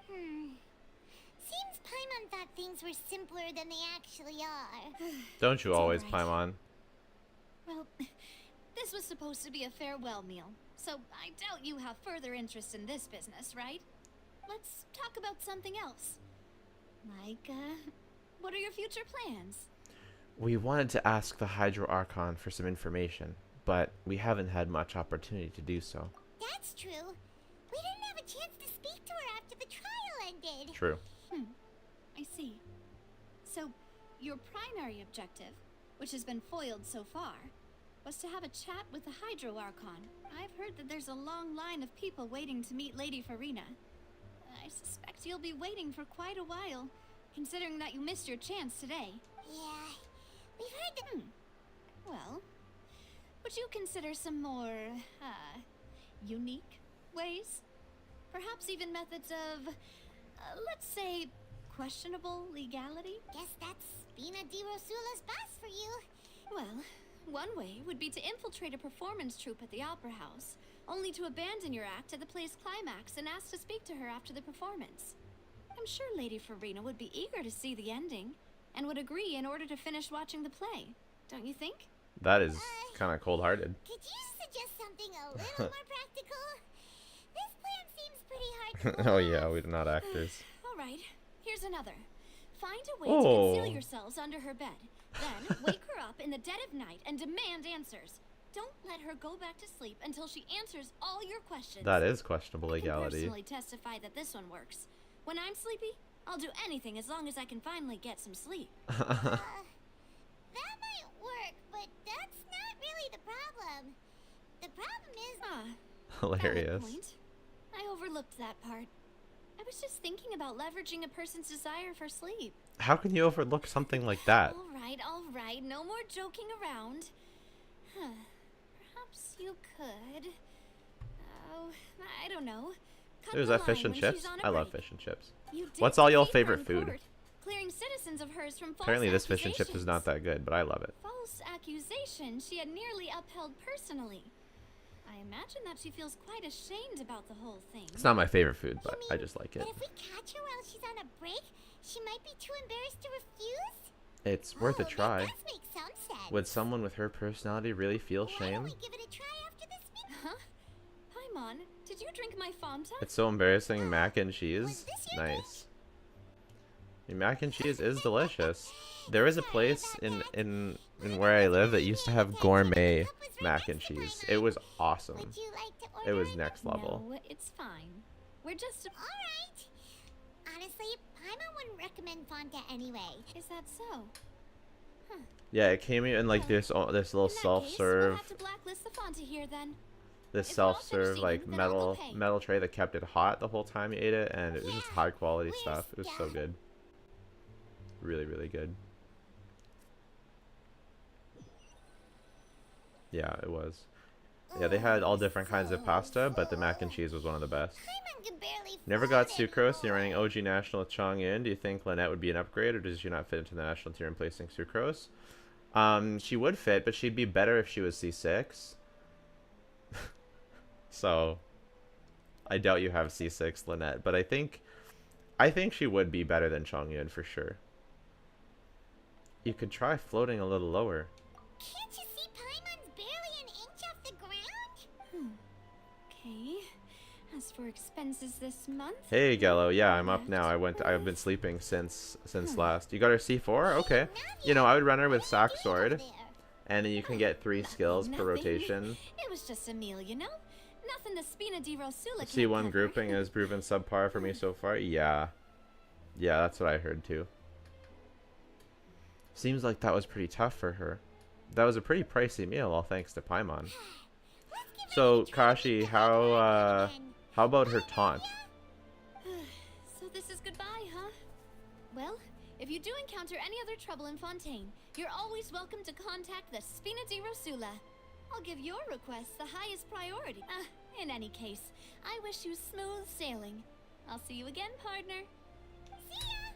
Seems Paimon thought things were simpler than they actually are. Don't you It's always, alright. Paimon? Well, this was supposed to be a farewell meal, so I doubt you have further interest in this business, right? Let's talk about something else. Like, what are your future plans? We wanted to ask the Hydro Archon for some information, but we haven't had much opportunity to do so. That's true. We didn't have a chance to speak to her after the trial ended. True. I see. So, your primary objective, which has been foiled so far, was to have a chat with the Hydro Archon. I've heard that there's a long line of people waiting to meet Lady Farina. I suspect you'll be waiting for quite a while, considering that you missed your chance today. Yeah, we've heard that. Well, would you consider some more, unique ways? Perhaps even methods of, let's say, questionable legality? Guess that's Spina di Rosula's boss for you. Well, one way would be to infiltrate a performance troupe at the Opera House, only to abandon your act at the play's climax and ask to speak to her after the performance. I'm sure Lady Farina would be eager to see the ending, and would agree in order to finish watching the play. Don't you think? That is kind of cold-hearted. Could you suggest something a little more practical? This plan seems pretty hard to pull Oh yeah, off. we're not actors. All right, here's another. Find a way Oh. to conceal yourselves under her bed. Then wake her up in the dead of night and demand answers. Don't let her go back to sleep until she answers all your questions. That is questionable I can legality. personally testify that this one works. When I'm sleepy, I'll do anything as long as I can finally get some sleep. That might work, but that's not really the problem. The problem is... Valid Hilarious. point. I overlooked that part. I was just thinking about leveraging a person's desire for sleep. How can you overlook something like that? All right, no more joking around. Perhaps you could... Oh, I don't know. Cut There's the that fish line and when chips. she's on a I love break. fish and chips. You did What's all your defeat her favorite in food? court, clearing citizens of hers from false Apparently this fish and chips is not accusations. that good, but I love it. False accusation she had nearly upheld personally. I imagine that she feels quite ashamed about the whole thing. It's not my favorite food, You but mean I just like it. that if we catch her while she's on a break, she might be too embarrassed to refuse? It's worth a That try. does make some sense. Would someone with her personality really feel Why don't shame? we give it a try after this meeting? Huh? Paimon, did you drink my Fanta? It's so embarrassing. Mac and Was cheese. this your Nice. I mean, mac and cheese is delicious. There is a place in where I live that used to have gourmet mac and cheese. It was awesome. Would you like to order It was it? next level. No, it's fine. We're just... Alright. Honestly, Paimon wouldn't recommend Fonta anyway. Is that so? Yeah, it came in like this little In that case, we'll self-serve, have to blacklist the Fanta here then. this if we're all self-serve finishing, like then I'll go pay. metal tray that kept it hot the whole time you ate it, and it was just Yeah, high quality we're stuff. It was so done. good. Really, really good. Yeah, it was. Yeah, they had all different kinds of pasta, but the mac and cheese was one of the best. Paimon can barely Never got fold sucrose. You're anymore. running OG National with Chong'in. Do you think Lynette would be an upgrade, or does she not fit into the national tier in placing sucrose? She would fit, but she'd be better if she was C6. So, I doubt you have C6 Lynette, but I think she would be better than Chong'in for sure. You could try floating a little lower. Can't you see Paimon's barely an inch off the ground? Okay. As for expenses this month... Hey Gallo, yeah, I'm up now. I've been sleeping since last. You got her C4? Okay. You know, I would run her with Sack Sword, There. and then you can get 3 skills per Nothing. rotation. It was just a meal, you know? Nothing the Spina di Rosula can't C1 cover. grouping has proven subpar for me so far. Yeah. Yeah, that's what I heard too. Seems like that was pretty tough for her. That was a pretty pricey meal, all thanks to Paimon. Let's give So, it a try to Kashi, beat the how Navia again. about her taunt? So this is goodbye, huh? Well, if you do encounter any other trouble in Fontaine, you're always welcome to contact the Spina di Rosula. I'll give your request the highest priority. In any case, I wish you smooth sailing. I'll see you again, partner. See ya.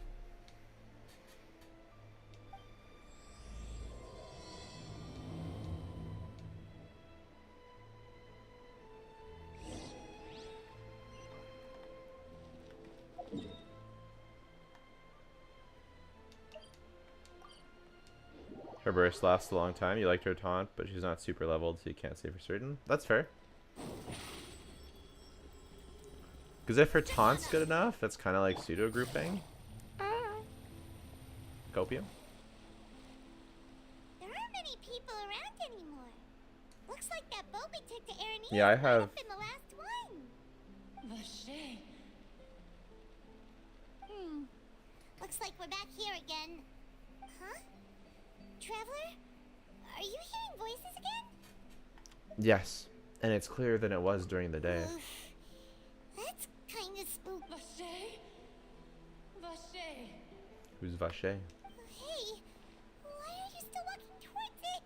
Her burst lasts a long time. You liked her taunt, but she's not super leveled, so you can't say for certain. That's fair. Because if her taunt's good enough, that's kind of like pseudo grouping. Copium. There aren't many people around anymore. Looks like that boat we took to Aranea Yeah, I is right have- up in the last one. Vacher. Looks like we're back here again. Huh? Traveler? Are you hearing voices again? Yes, and it's clearer than it was during the day. Oof. That's kind of spooky. Vacher. Vacher. Who's Vache? Hey, why are you still walking towards it?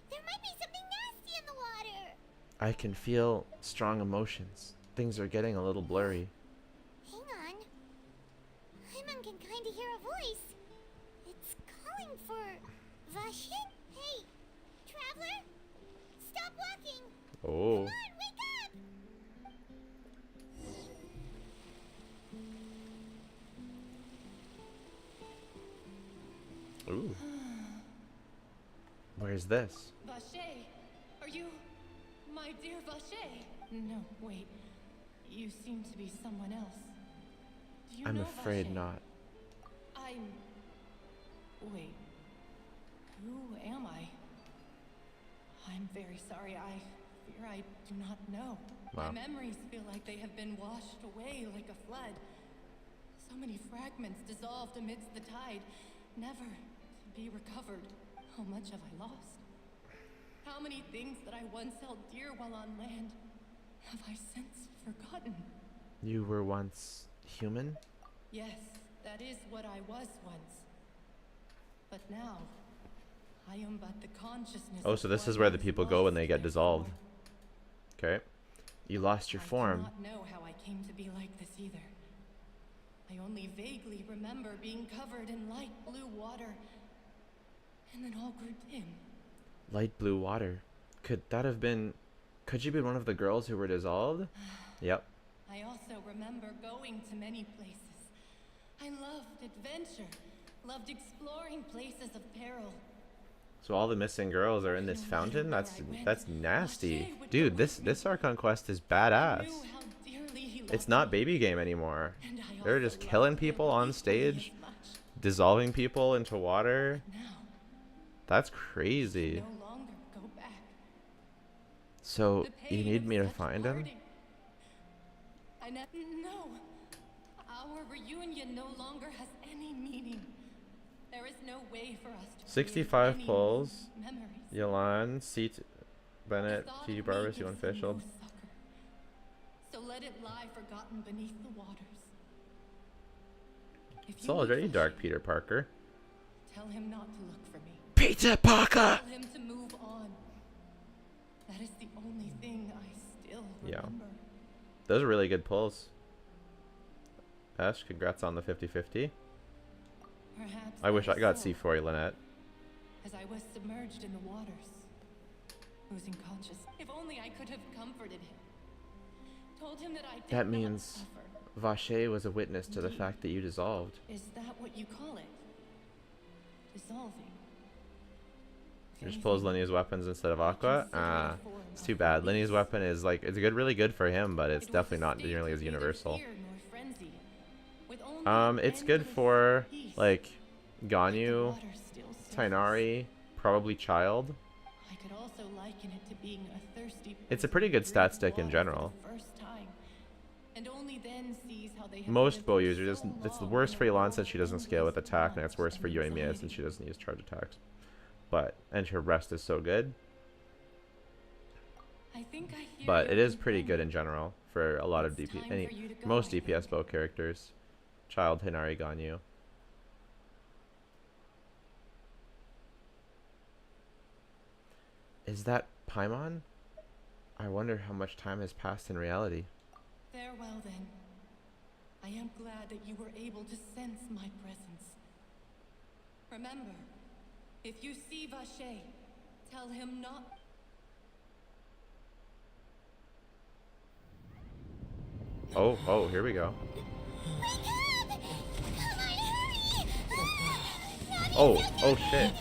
There might be something nasty in the water. I can feel strong emotions. Things are getting a little blurry. Hang on. Paimon can kind of hear a voice. It's calling for Vashin. Hey, traveler, stop walking. Oh. Come on, wake up. Ooh. Where's this? Vache, are you my dear Vache? No, wait. You seem to be someone else. Do you I'm know afraid Vache? not. Wait. Who am I? I'm very sorry. I fear I do not know. Wow. My memories feel like they have been washed away like a flood. So many fragments dissolved amidst the tide, never to be recovered. How much have I lost? How many things that I once held dear while on land have I since forgotten? You were once human? Yes, that is what I was once. But now, I am but the consciousness. Oh, so this is where the people go when they get dissolved. Okay. You lost your form. I do not know how I came to be like this either. I only vaguely remember being covered in light blue water, and then all grew dim. Light blue water. Could that have been... Could you be one of the girls who were dissolved? Yep. I also remember going to many places. I loved adventure, loved exploring places of peril. So all the missing girls are in this fountain? That's nasty. Dude, this Archon quest is badass. It's not baby game anymore. They're just killing people on stage, dissolving people into water. That's crazy. So you need me to find him? No. Our reunion no longer has any meaning. There is no way for us to 65 create pulls. any memories. Yolan, Seat, Bennett, The thought T.D. of me Barber, gives C1 them Official. no succor. So let it lie forgotten beneath the waters. If It's you meet already Vache, dark, Peter Parker. tell him not to look for me. Peter Parker! Tell him to move on. That is the only thing I still Yeah. remember. Those are really good pulls. Ash, congrats on the 50-50. Perhaps I wish I got saw, C4 Lynette. as I was submerged in the waters, losing consciousness. If only I could have comforted him. Told him that I did That not means suffer. Vache was a witness to the fact that you dissolved. Is that what you call it? Dissolving. You just pulls Lyney's weapons instead of Aqua? Ah, it's too bad. Lyney's weapon is like, it's good, really good for him, but it's definitely not nearly as universal. It's good for like Ganyu, Tainari, probably Child. I could also liken it to being a thirsty It's a pretty good stat stick in general. first time, and only then sees how they have Most lived bow for users, so it's the long worst for in a Elan world since she doesn't scale with attack, and it's worse for Yuemiya since she doesn't use charge attacks. But, and her rest is so good. I think I hear But it your is pretty good in general for a lot of It's DP, time any, for you to go, most I DPS bow characters. Child, Hinari, Ganyu. Is that Paimon? I wonder how much time has passed in reality. Farewell then. I am glad that you were able to sense my presence. Remember, if you see Vache, tell him not. Oh, here we go. Oh shit.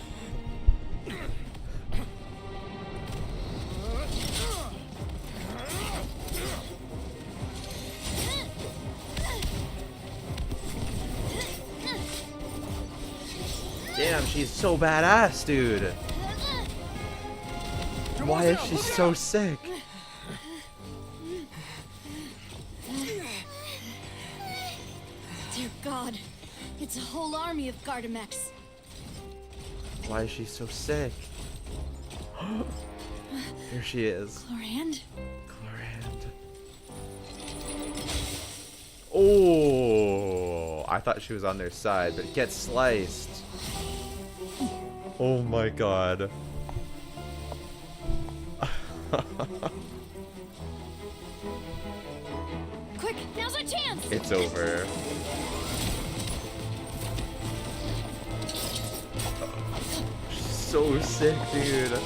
Damn, she's so badass, dude. Why is she so sick? Dear God, it's a whole army of Gardamex. Why is she so sick? Here she is. Chlorand? Chlorand. Oh, I thought she was on their side, but it gets sliced. Oh my god. Quick, now's our chance! It's over. So sick, dude.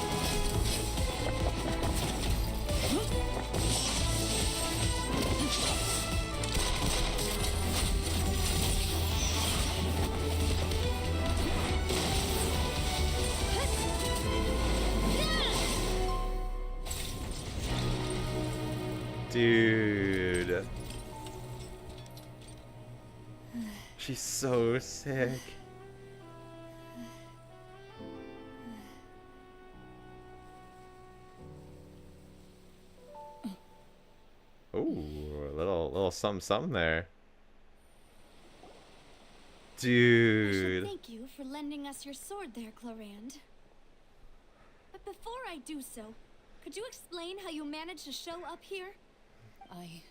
Dude. She's so sick. Ooh, a little something there. I should Dude. thank you for lending us your sword there, Clarand. But before I do so, could you explain how you managed to show up here? I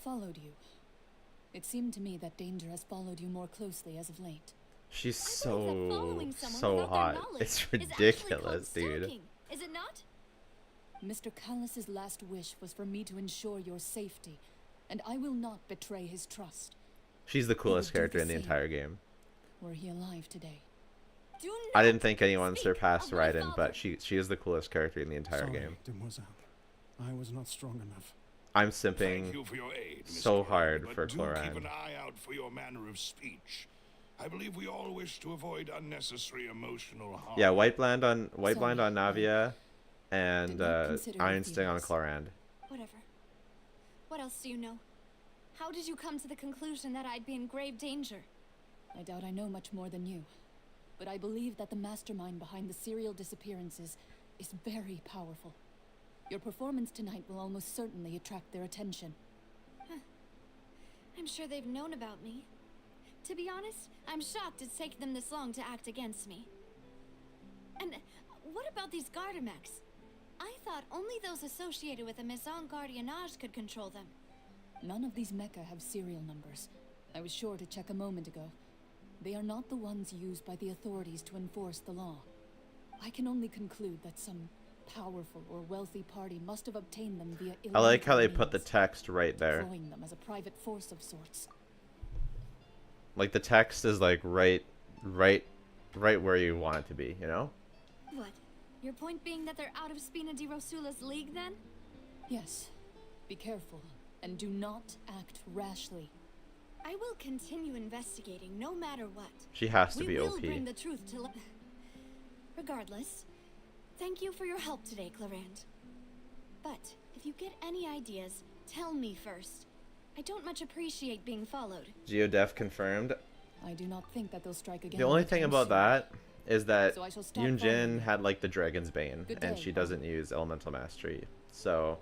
followed you. It seemed to me that danger has followed you more closely as of late. She's I believe that so following someone so without their hot. knowledge It's is actually ridiculous, called dude. stalking, is it not? Mr. Callus's last wish was for me to ensure your safety, and I will not betray his trust. She's the coolest do character the in the same. entire game. Were he alive today? Do I not didn't think anyone speak surpassed of my Raiden, father. but she is the coolest character in the entire Sorry, game. Demoiselle. I was not strong enough. I'm Thank simping you for your aid, Mr. so Crane, hard but for do keep Cloran. an eye out for your manner of speech. I believe we all wish to avoid unnecessary emotional harm. Yeah, white blind on Sorry, Navia, and did not consider your Iron Sting on feelings. Clorand. Whatever. What else do you know? How did you come to the conclusion that I'd be in grave danger? I doubt I know much more than you, but I believe that the mastermind behind the serial disappearances is very powerful. Your performance tonight will almost certainly attract their attention. I'm sure they've known about me. To be honest, I'm shocked it's taken them this long to act against me. And what about these Gardamex? I thought only those associated with the Maison Gardiennage could control them. None of these mecha have serial numbers. I was sure to check a moment ago. They are not the ones used by the authorities to enforce the law. I can only conclude that some powerful or wealthy party must have obtained them via illegal I like how they put the means, text right there. deploying them as a private force of sorts. Like the text is like right where you want it to be, you know? What? Your point being that they're out of Spina di Rosula's league, then? Yes. Be careful, and do not act rashly. I will continue investigating, no matter what. She has to We be will OP. bring the truth to light. Regardless, thank you for your help today, Clarand. But if you get any ideas, tell me first. I don't much appreciate being followed. Geodef confirmed. I do not think that they'll strike again. The only thing anytime about soon. that is that So I shall stop Yunjin following you. had like the Dragon's Bane, Good and day, she Paul. doesn't use Elemental Mastery, so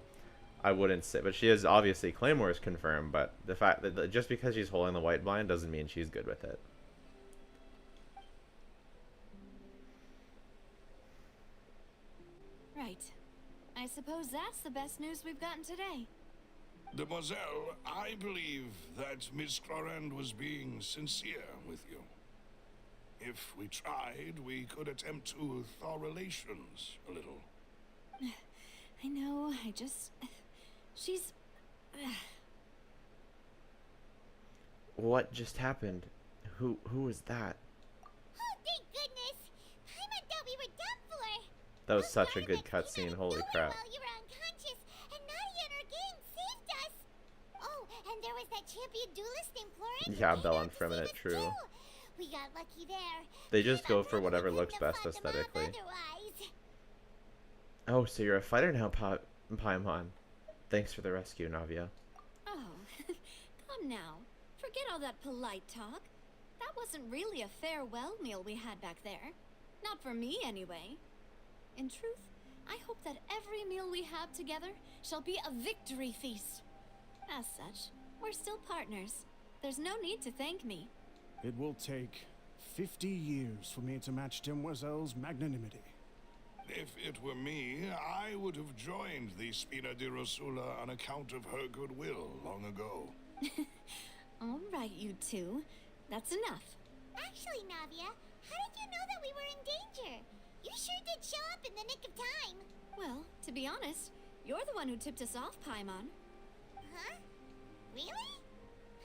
I wouldn't say. But she is obviously Claymore's confirmed. But the fact that just because she's holding the white blind doesn't mean she's good with it. Right. I suppose that's the best news we've gotten today. Demoiselle, I believe that Miss Clorand was being sincere with you. If we tried, we could attempt to thaw relations a little. I know, I just... She's... What just happened? Who was that? Oh, thank goodness! Paimon thought we were done for. That was Those such a good Gardamex came cutscene. out of Holy nowhere crap! While you were unconscious, and Nadia and her gang saved us. Oh, and there was that champion duelist named Florence. who Yeah, came Bell out and to save Freminate, us true. too. We got lucky there. They just Paimon go for probably whatever couldn't looks have best fought them off aesthetically. otherwise. Oh, so you're a fighter now, Paimon. Thanks for the rescue, Navia. Oh, come now. Forget all that polite talk. That wasn't really a farewell meal we had back there. Not for me, anyway. In truth, I hope that every meal we have together shall be a victory feast. As such, we're still partners. There's no need to thank me. It will take 50 years for me to match Demoiselle's magnanimity. If it were me, I would have joined the Spina di Rosula on account of her goodwill long ago. All right. right, you two. That's enough. Actually, Navia, how did you know that we were in danger? You sure did show up in the nick of time. Well, to be honest, you're the one who tipped us off, Paimon. Huh? Really?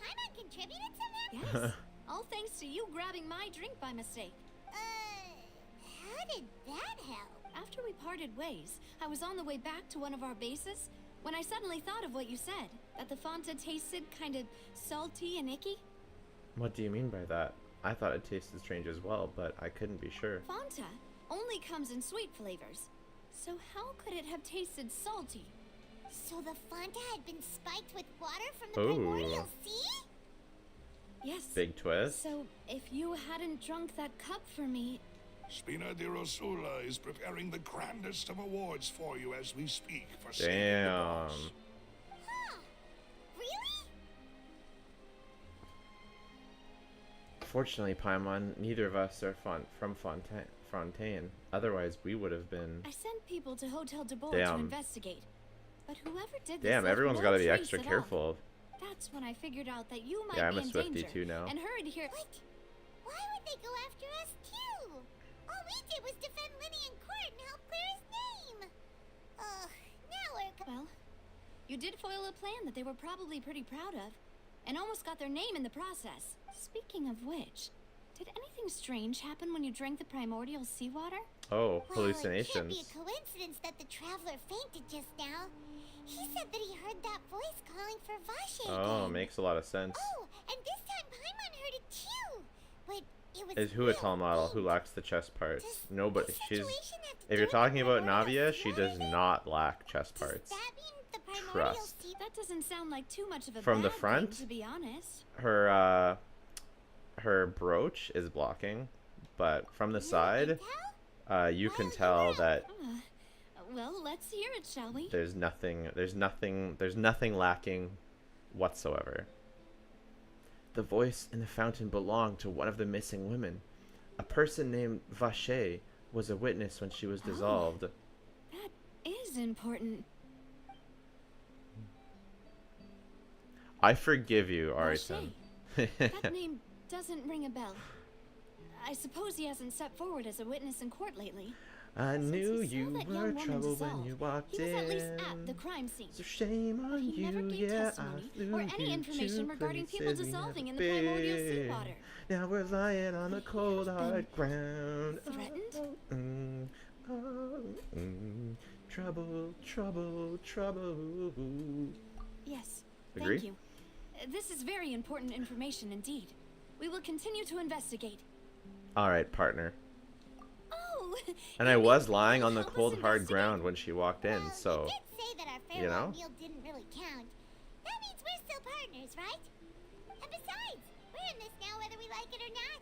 Paimon contributed to that? Yes. All thanks to you grabbing my drink by mistake. How did that help? After we parted ways, I was on the way back to one of our bases when I suddenly thought of what you said, that the Fanta tasted kind of salty and icky. What do you mean by that? I thought it tasted strange as well, but I couldn't be sure. Fanta only comes in sweet flavors. So how could it have tasted salty? So the Fanta had been spiked with water from the primordial sea? Yes. Big twist. So if you hadn't drunk that cup for me... Spina di Rosula is preparing the grandest of awards for you as we speak for Damn. Huh. Really? Fortunately, Paimon, neither of us are from Fontaine. Otherwise, we would have been... I sent people to Hotel de Bois Damn. to investigate. But whoever did this Damn, left everyone's no got to be trace extra at all. careful. That's when I figured out that you might Yeah, I'm be a in Swiftie danger too now. and hurried here. What? Why would they go after us too? All we did was defend Lyney in court and help clear his name. Ugh, now we're... Well, you did foil a plan that they were probably pretty proud of, and almost got their name in the process. Speaking of which, did anything strange happen when you drank the primordial seawater? Oh, Well, hallucinations. it can't be a coincidence that the traveler fainted just now. He said that he heard that voice calling for Vache Oh, again. makes a lot of sense. Oh, and this time Paimon heard it too. But it was Is who a tall model who lacks the chest parts? Does Nobody. this She's. situation have to If do you're with the talking about primordial Navia, she seawater does thing? not lack chest Does parts. that mean the primordial Trust. sea... That doesn't sound like too much of a From the bad front? thing, to be honest. Her brooch is blocking, but from the You side, can tell? you Why can are you tell out? that Well, let's hear it, shall we? there's nothing lacking whatsoever. The voice in the fountain belonged to one of the missing women. A person named Vache was a witness when she was dissolved. That is important. I forgive you, Archon. That name doesn't ring a bell. I suppose he hasn't stepped forward as a witness in court lately. I Since knew he saw you that were young woman trouble when dissolved, you walked he was in. at least at the crime scene. So shame But on he never you, gave yeah, testimony I flew or any you information to regarding people places we dissolving never in the primordial been. seawater. Now we're lying on the cold have hard ground. Threatened? Trouble, trouble, trouble. Yes, Agree? thank you. This is very important information indeed. We will continue to investigate. All right, partner. Oh! And you I mean was you lying will on the help us cold hard investigate? ground when she walked in, Well, so you did say that our you farewell know? meal didn't really count. That means we're still partners, right? And besides, we're in this now whether we like it or not.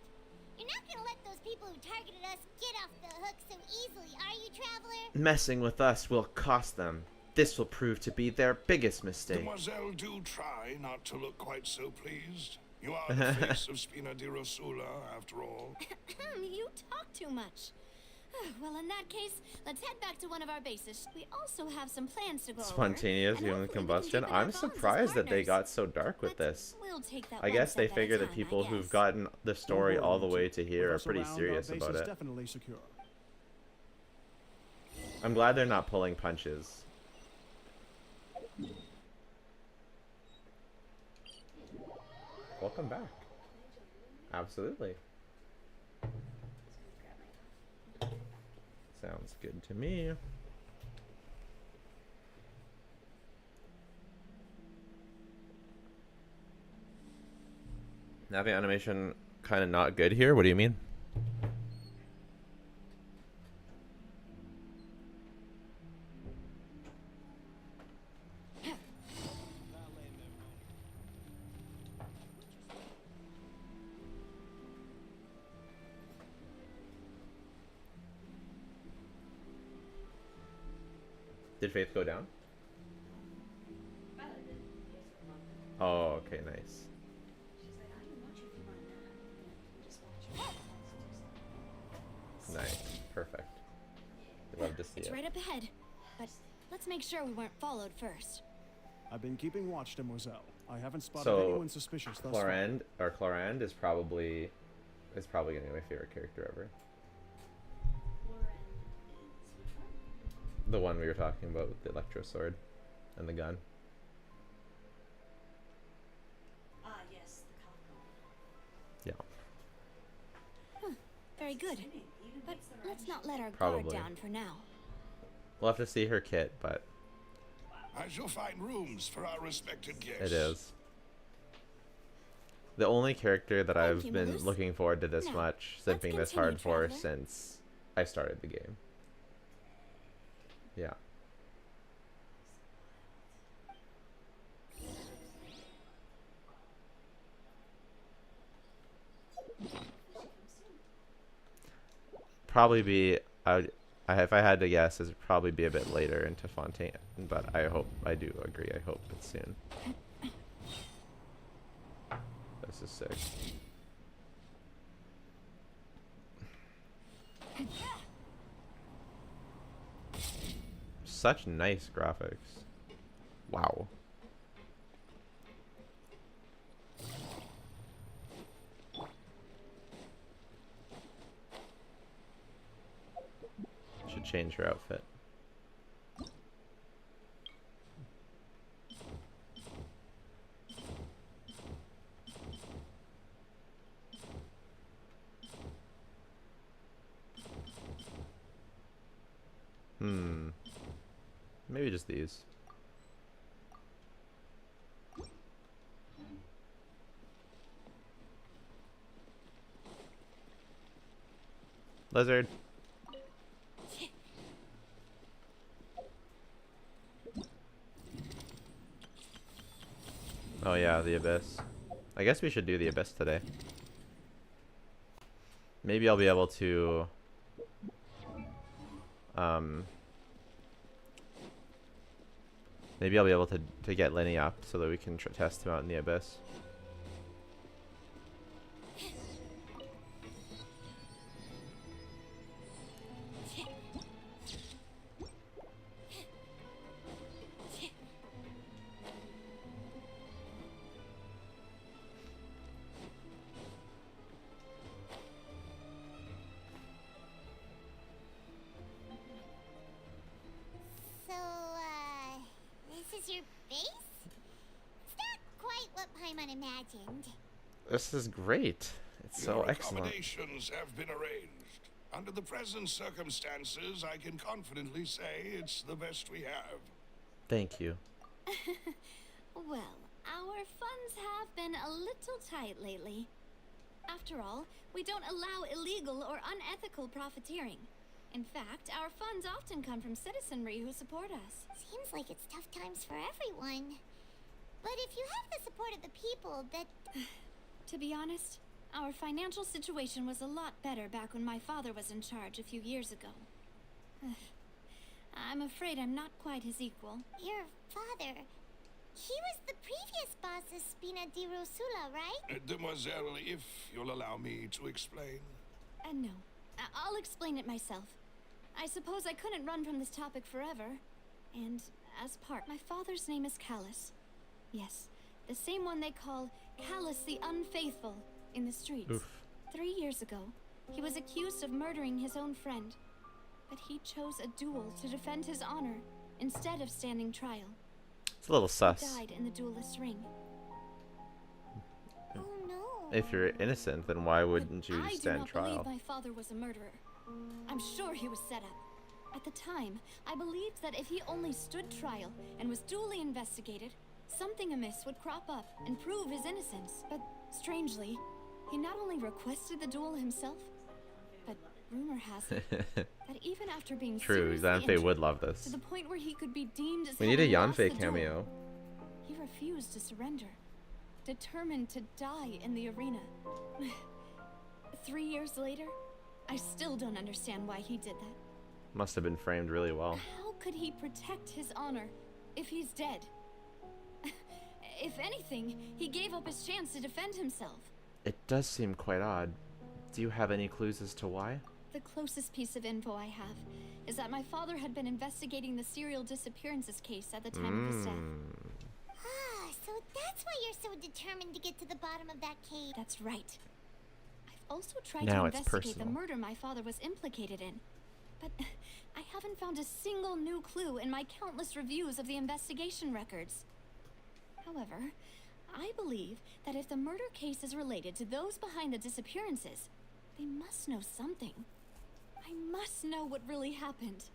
You're not gonna let those people who targeted us get off the hook so easily, are you, Traveler? messing with us will cost them. This will prove to be their biggest mistake. Demoiselle, do try not to look quite so pleased. You are the face of Spina di Rosula, after all. You talk too much. Well, in that case, let's head back to one of our bases. We also have some plans to go Spontaneous over, and human hopefully we can combustion. deepen our I'm bonds as surprised that they partners. got so dark with But this. we'll take that I one guess they step at a figure the time, people I who've guess. gotten the story all the way to here are With us pretty around, serious our base about is it. definitely secure. I'm glad they're not pulling punches. Welcome back. Absolutely. Sounds good to me. Navia animation kind of not good here. What do you mean? Did Faith go down? Oh, okay, nice. Nice, perfect. Love to see It's it. right up ahead, but let's make sure we weren't followed first. I've been keeping watch, Demoiselle. I haven't spotted So anyone suspicious thus far. Clorand is probably gonna be my favorite character ever. The one we were talking about with the electro sword and the gun. Ah, yes, the Calcon. Yeah. Huh, very good. But let's not let our Probably. guard down for now. We'll have to see her kit, but I shall find rooms for our respected guests. it is. The only character that Thank I've you, been Moose. looking forward to this Now, much, let's simping this continue, hard for Traveler. since I started the game. Yeah. Probably be if I had to guess, it'd probably be a bit later into Fontaine, but I do agree. I hope it's soon. This is sick. Such nice graphics. Wow. Should change her outfit. Maybe just these. Lizard. Oh yeah, the Abyss. I guess we should do the Abyss today. Maybe I'll be able to maybe I'll be able to get Lyney up so that we can test him out in the Abyss. So, this is your base? It's not quite what Paimon imagined. This is great. It's so Your excellent. accommodations have been arranged. Under the present circumstances, I can confidently say it's the best we have. Thank you. Well, our funds have been a little tight lately. After all, we don't allow illegal or unethical profiteering. In fact, our funds often come from citizenry who support us. Seems like it's tough times for everyone. But if you have the support of the people, that... To be honest, our financial situation was a lot better back when my father was in charge a few years ago. I'm afraid I'm not quite his equal. Your father... He was the previous boss of Spina di Rosula, right? Demoiselle, if you'll allow me to explain. No. I'll explain it myself. I suppose I couldn't run from this topic forever. And as part, my father's name is Callus. Yes, the same one they call Callus the Unfaithful in the streets. Oof. 3 years ago, he was accused of murdering his own friend. But he chose a duel to defend his honor instead of standing trial. It's a little He sus. died in the duelist's ring. Oh no. If you're innocent, then why wouldn't you I do stand not trial? believe my father was a murderer. I'm sure he was set up. At the time, I believed that if he only stood trial and was duly investigated, something amiss would crop up and prove his innocence. But strangely, he not only requested the duel himself, but rumor has it that even after being True, seriously Yanfei injured, would love this. to the point where he could be deemed as We need a having lost the Yanfei duel, cameo. he refused to surrender, determined to die in the arena. 3 years later, I still don't understand why he did that. Must have been framed really well. How could he protect his honor if he's dead? If anything, he gave up his chance to defend himself. It does seem quite odd. Do you have any clues as to why? The closest piece of info I have is that my father had been investigating the serial disappearances case at the time of his death. Ah, so That's why you're so determined to get to the bottom of that cave. That's right. I've also tried Now to it's investigate the personal. murder my father was implicated in. But I haven't found a single new clue in my countless reviews of the investigation records. However, I believe that if the murder case is related to those behind the disappearances, they must know something. I must know what really happened.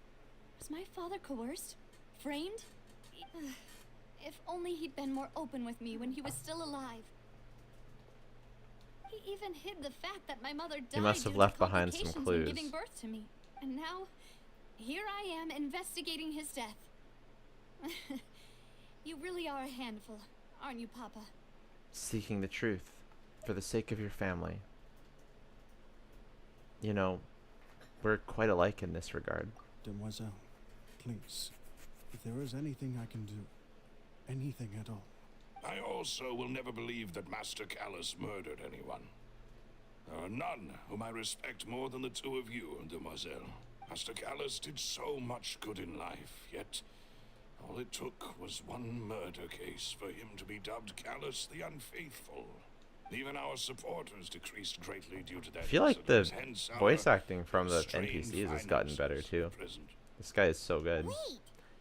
Was my father coerced? Framed? If only he'd been more open with me when he was still alive. He even hid the fact that my mother died must have due left to behind some complications when clues. giving birth to me. And now, here I am investigating his death. You really are a handful, aren't you, Papa? Seeking the truth for the sake of your family. You know, we're quite alike in this regard. Demoiselle, please, if there is anything I can do, anything at all. I also will never believe that Master Callus murdered anyone. There are none whom I respect more than the two of you, Demoiselle. Master Callus did so much good in life, yet all it took was one murder case for him to be dubbed Callus the Unfaithful. Even our supporters decreased greatly due to that. I feel like the incident, hence our voice acting from the strained NPCs has gotten better finances too. at present. This guy is so good. Wait,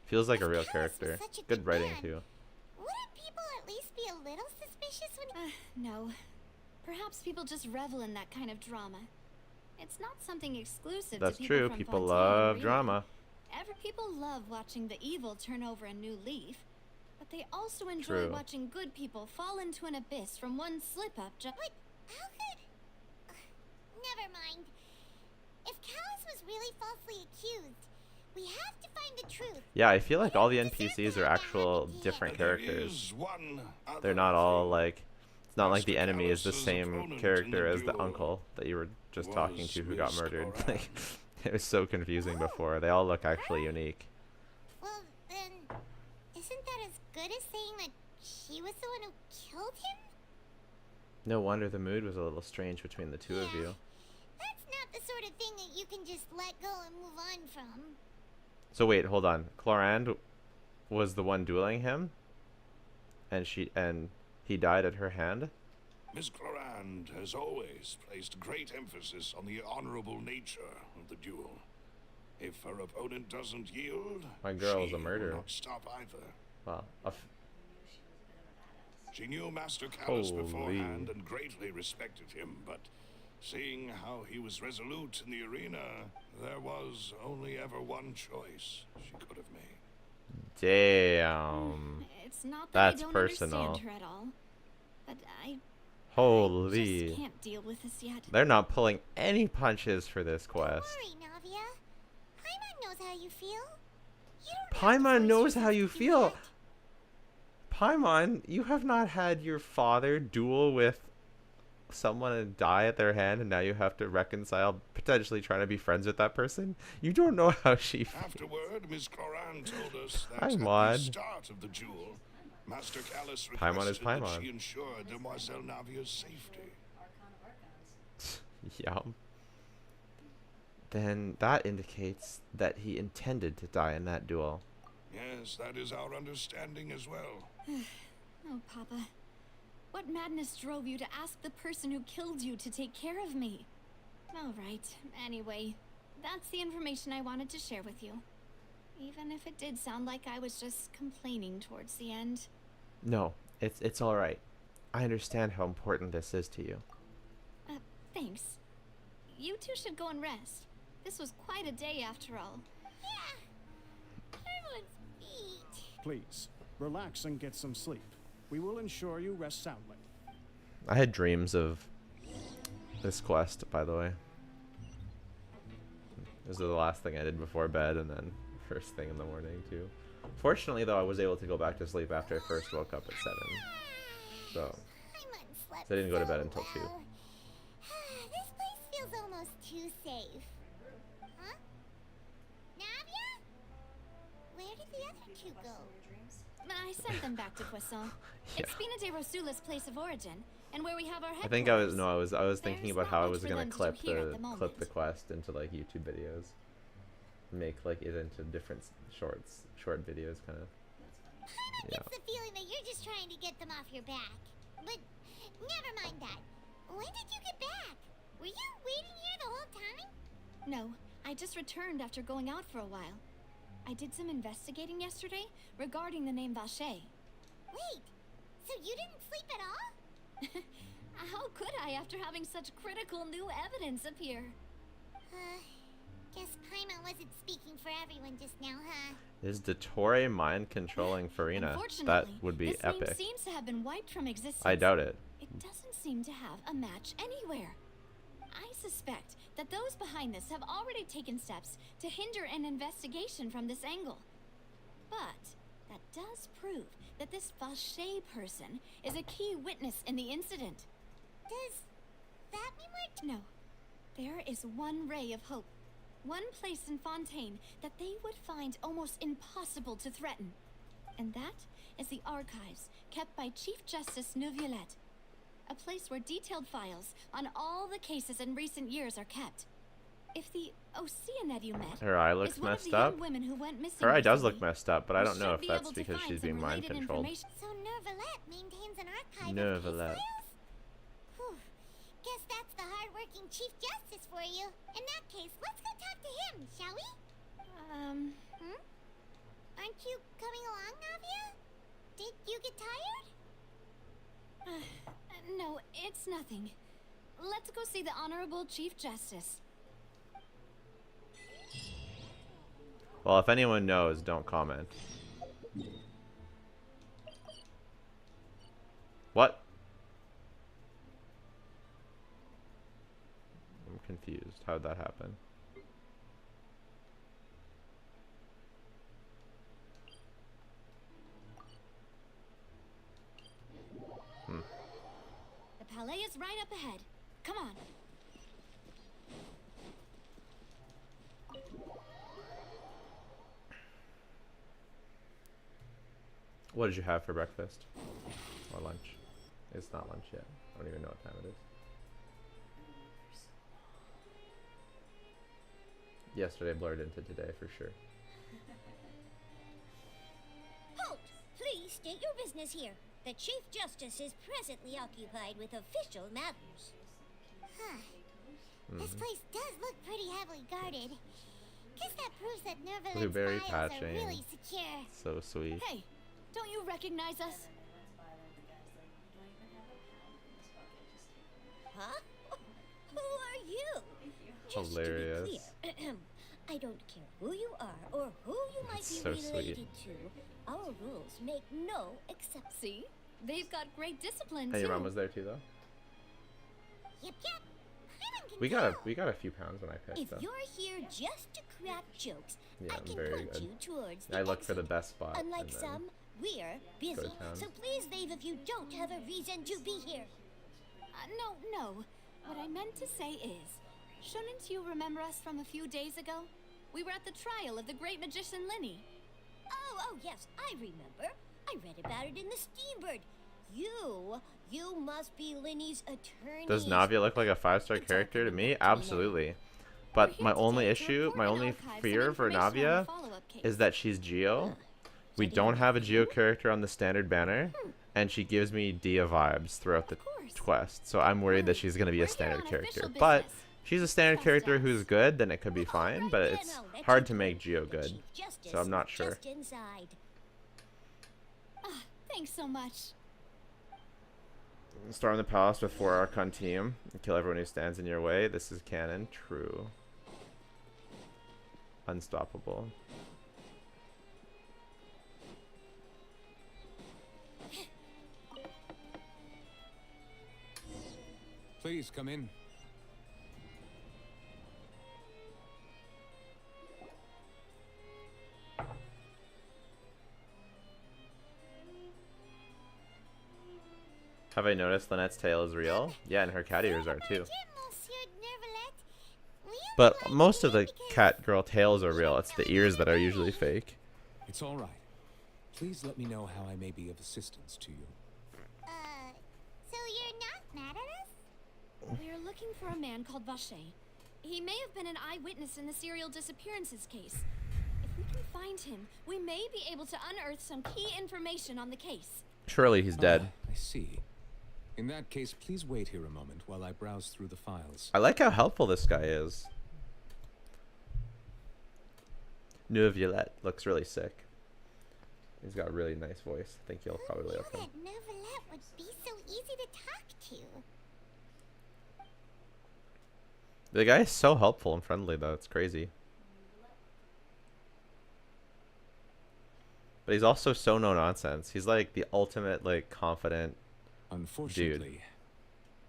Feels like a if real Callus was character. such a Good writing man, too. wouldn't people at least be a little suspicious when... No. Perhaps people just revel in that kind of drama. It's not something exclusive That's to people true. from People Fontaine, love really. drama. People love watching the evil turn over a new leaf, but they also enjoy True. watching good people fall into an abyss from one slip-up. But how could... Never mind. If Callus was really falsely accused, we have to find the truth. Yeah, I feel like all the NPCs are actual different There characters. is one other They're not all thing. like... It's not like the Master enemy is the Callus's same opponent in character the as the duel uncle that you were just talking to who got was murdered. Miss Like, it was so confusing before. They all look actually unique. Well, then, isn't that as good as saying that she was the one who killed him? No wonder the mood was a little strange between the two of you. That's not the sort of thing that you can just let go and move on from. So wait, hold on. Clorand was the one dueling him? And he died at her hand? Miss Clorand has always placed great emphasis on the honorable nature of the duel. If her opponent doesn't yield, My girl is she a murderer. will not stop either. Well, She knew Master Callus Holy. beforehand and greatly respected him, but seeing how he was resolute in the arena, there was only ever one choice she could have made. damn. It's not that That's I don't personal. understand her at all, but I Holy. just can't deal with this yet. They're not pulling any punches for this quest. Sorry, Navia. Paimon knows how you feel. You don't have to Paimon force knows how yourself you to do feel. that. Paimon, you have not had your father duel with someone and die at their hand, and now you have to reconcile, potentially trying to be friends with that person? You don't know how she feels. Afterward, Miss Clorand told us that Paimon. at the start of the duel, Master Callus Paimon is requested that Paimon. she ensure Demoiselle Navia's safety. Yum. Then that indicates that he intended to die in that duel. Yes, that is our understanding as well. Oh, Papa. What madness drove you to ask the person who killed you to take care of me? All right. Anyway, that's the information I wanted to share with you. Even if it did sound like I was just complaining towards the end. No, it's all right. I understand how important this is to you. Thanks. You two should go and rest. This was quite a day after all. Yeah. Everyone's feet. Please, relax and get some sleep. We will ensure you rest soundly. I had dreams of this quest, by the way. This was the last thing I did before bed, and then first thing in the morning too. Fortunately, though, I was able to go back to sleep after I first woke up at 7. So Paimon slept I didn't go to bed so until 2. well. This place feels almost too safe. Huh? Navia? Where did the other two go? I sent them back to Poisson. Yeah. It's Spina de Rosula's place of origin, and where we have our I headquarters. think I was thinking There's about not how I much was for gonna them to do clip here at the clip the moment. quest into like YouTube videos, make like it into different short videos, kind of. Paimon gets the feeling that you're just trying to get them off your back. But never mind that. When did you get back? Were you waiting here the whole time? No, I just returned after going out for a while. I did some investigating yesterday regarding the name Vache. Wait, so you didn't sleep at all? How could I after having such critical new evidence appear? Guess Paimon wasn't speaking for everyone just now, huh? Is Dottore mind controlling Farina? That would be this epic. name seems to have been wiped from existence. I doubt it. It doesn't seem to have a match anywhere. I suspect that those behind this have already taken steps to hinder an investigation from this angle. But that does prove that this Vache person is a key witness in the incident. Does that mean we're... No. There is one ray of hope. One place in Fontaine that they would find almost impossible to threaten. And that is the archives kept by Chief Justice Navia. A place where detailed files on all the cases in recent years are kept. If the Oceanette you met Her eye looks is one of messed the up. young women who went missing Her eye does recently, look messed up, but I we don't know should if be that's able to because find she's some being mind related controlled. information. So Nervalette maintains an archive of Nervalette. case files? Whew. Guess that's the hard-working Chief Justice for you. In that case, let's go talk to him, shall we? Aren't you coming along, Navia? Did you get tired? No, it's nothing. Let's go see the Honorable Chief Justice. Well, if anyone knows, don't comment. What? I'm confused. How'd that happen? The palais is right up ahead. Come on. What did you have for breakfast? Or lunch? It's not lunch yet. I don't even know what time it is. Yesterday blurred into today for sure. Halt! Please state your business here. The Chief Justice is presently occupied with official matters. Huh. This place does look pretty heavily guarded. Guess that proves that Nervalette's Blueberry files are patching. really secure. So sweet. Hey, don't you recognize us? Huh? Who are you? Just Hilarious. to be clear, I don't care who you are or who you might That's be so related sweet. to. Our rules make no exceptions. See? They've got great discipline, Hey, too. your mom was there too, though. Yep. Paimon can We tell. got a few pounds when I picked. If Though. you're here just to crack jokes, Yeah, I I'm can very point good. you towards the I look for the exit. best spot. Unlike and then some, we're busy, go to town. so please leave if you don't have a reason to be here. No. What I meant to say is, shouldn't you remember us from a few days ago? We were at the trial of the great magician Lyney. Oh, yes, I remember. I read about it in the Steambird. You must be Lyney's attorney. Does Navia look like a 5-star character to me? Absolutely. But my only issue, my only fear for Navia is that she's Geo. We don't have a Geo character on the standard banner, and she gives me Dia vibes throughout the quest. So I'm worried that she's going to be a standard character. But she's a standard character who's good, then it could be fine. But it's hard to make Geo good. So I'm not sure. Just inside. Thanks so much. Storm the palace with 4 Archon team and kill everyone who stands in your way. This is canon. True. Unstoppable. Please come in. Have I noticed Lynette's tail is real? Yeah, and her cat ears are too. But most of the cat girl tails are real. It's the ears that are usually fake. It's all right. Please let me know how I may be of assistance to you. So you're not mad at us? We're looking for a man called Vache. He may have been an eyewitness in the serial disappearances case. If we can find him, we may be able to unearth some key information on the case. Surely he's dead. I see. In that case, please wait here a moment while I browse through the files. I like how helpful this guy is. Navia looks really sick. He's got a really nice voice. I think you'll probably like him. That Navia would be so easy to talk to. The guy is so helpful and friendly, though. It's crazy. But he's also so no nonsense. He's like the ultimate, like, confident Unfortunately, dude.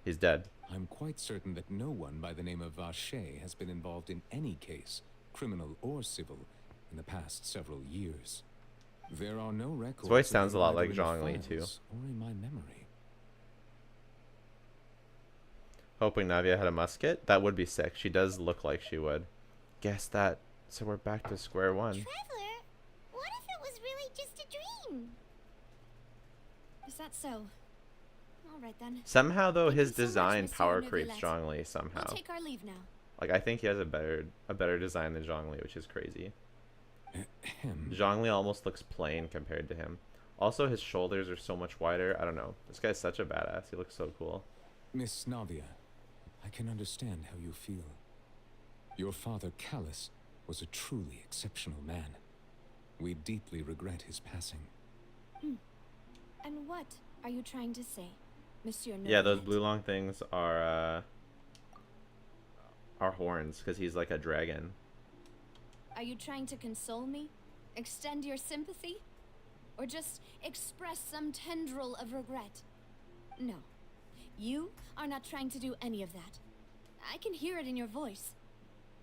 He's dead. I'm quite certain that no one by the name of Vache has been involved in any case, criminal or civil, in the past several years. There are no records. His voice of sounds a him lot either like in Zhang Li, files too. Or in my memory. Hoping Navia had a musket? That would be sick. She does look like she would. Guess that. So we're back to square one. Traveler, what if it was really just a dream? Is that so? Alright then. Somehow, though, Thank his you so much, design Monsieur power Navia creeps Lynette. Zhang Li somehow. We'll take our leave now. Like, I think he has a better design than Zhang Li, which is crazy. Zhang Li almost looks plain compared to him. Also, his shoulders are so much wider. I don't know. This guy's such a badass. He looks so cool. Miss Navia, I can understand how you feel. Your father, Callus, was a truly exceptional man. We deeply regret his passing. And what are you trying to say, Monsieur Navia? Yeah, those blue long things are horns, because he's like a dragon. Are you trying to console me? Extend your sympathy? Or just express some tendril of regret? No. You are not trying to do any of that. I can hear it in your voice.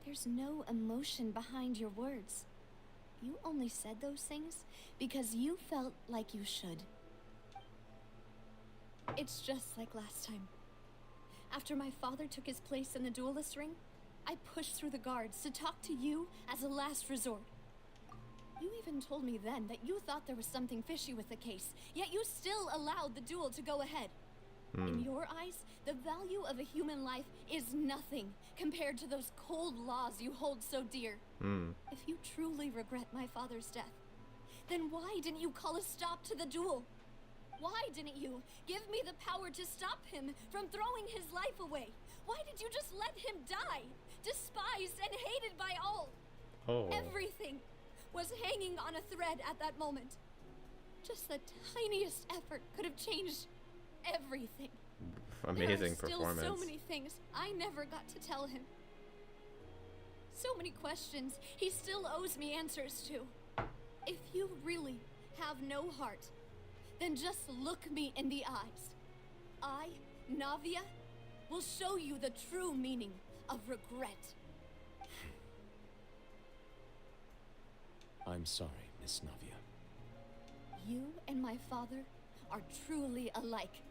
There's no emotion behind your words. You only said those things because you felt like you should. It's just like last time. After my father took his place in the duelist ring, I pushed through the guards to talk to you as a last resort. You even told me then that you thought there was something fishy with the case, yet you still allowed the duel to go ahead. In your eyes, the value of a human life is nothing compared to those cold laws you hold so dear. If you truly regret my father's death, then why didn't you call a stop to the duel? Why didn't you give me the power to stop him from throwing his life away? Why did you just let him die, despised and hated by all? Everything was hanging on a thread at that moment. Just the tiniest effort could have changed everything. Amazing there are performance. Still so many things I never got to tell him. So many questions he still owes me answers to. If you really have no heart, then just look me in the eyes. I, Navia, will show you the true meaning of regret. I'm sorry, Miss Navia. You and my father are truly alike.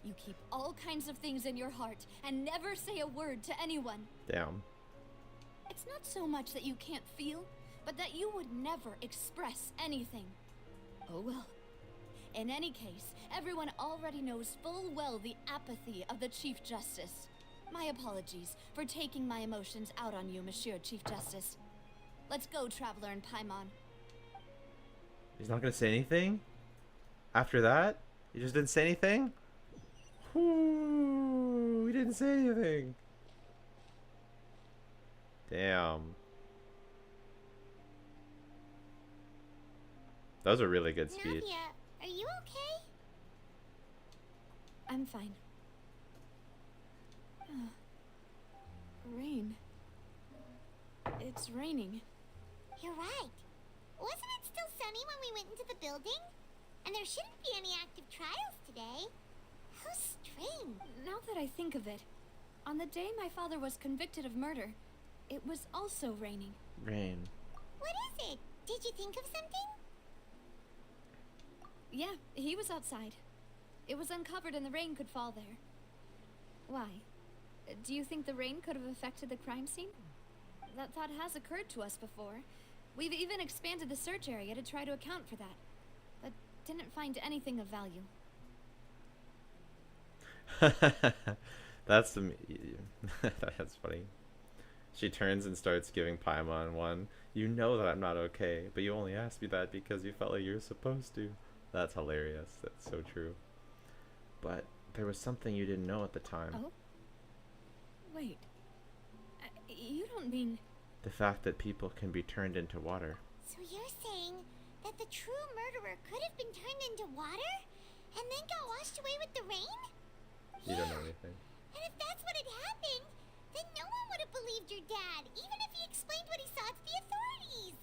You keep all kinds of things in your heart and never say a word to anyone. Damn. It's not so much that you can't feel, but that you would never express anything. Oh well. In any case, everyone already knows full well the apathy of the Chief Justice. My apologies for taking my emotions out on you, Monsieur Chief Justice. Let's go, Traveler and Paimon. He's not gonna say anything? After that? He just didn't say anything? Ooh, he didn't say anything. Damn. That was a really good speech. Navia, are you okay? I'm fine. Rain. It's raining. You're right. Wasn't it still sunny when we went into the building? And there shouldn't be any active trials today. How strange. Now that I think of it, on the day my father was convicted of murder, it was also raining. Rain. What is it? Did you think of something? Yeah, he was outside. It was uncovered and the rain could fall there. Why? Do you think the rain could have affected the crime scene? That thought has occurred to us before. We've even expanded the search area to try to account for that, but didn't find anything of value. That's that's funny. She turns and starts giving Paimon one. You know that I'm not okay, but you only asked me that because you felt like you were supposed to. That's hilarious. That's so true. But there was something you didn't know at the time. Oh? Wait. You don't mean... The fact that people can be turned into water. So you're saying that the true murderer could have been turned into water? And then got washed away with the rain? You don't know anything. And if that's what had happened, then no one would have believed your dad, even if he explained what he saw to the authorities.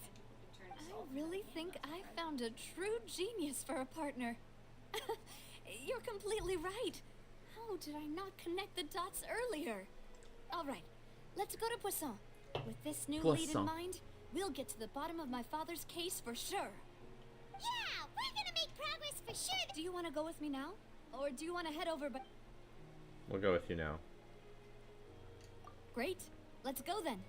I really think I found a true genius for a partner. You're completely right. How did I not connect the dots earlier? All right, let's go to Poisson. With this new lead in mind, we'll get to the bottom of my father's case for sure. Yeah, we're gonna make progress for sure. Do you want to go with me now? Or do you want to head over by... We'll go with you now. Great. Let's go then.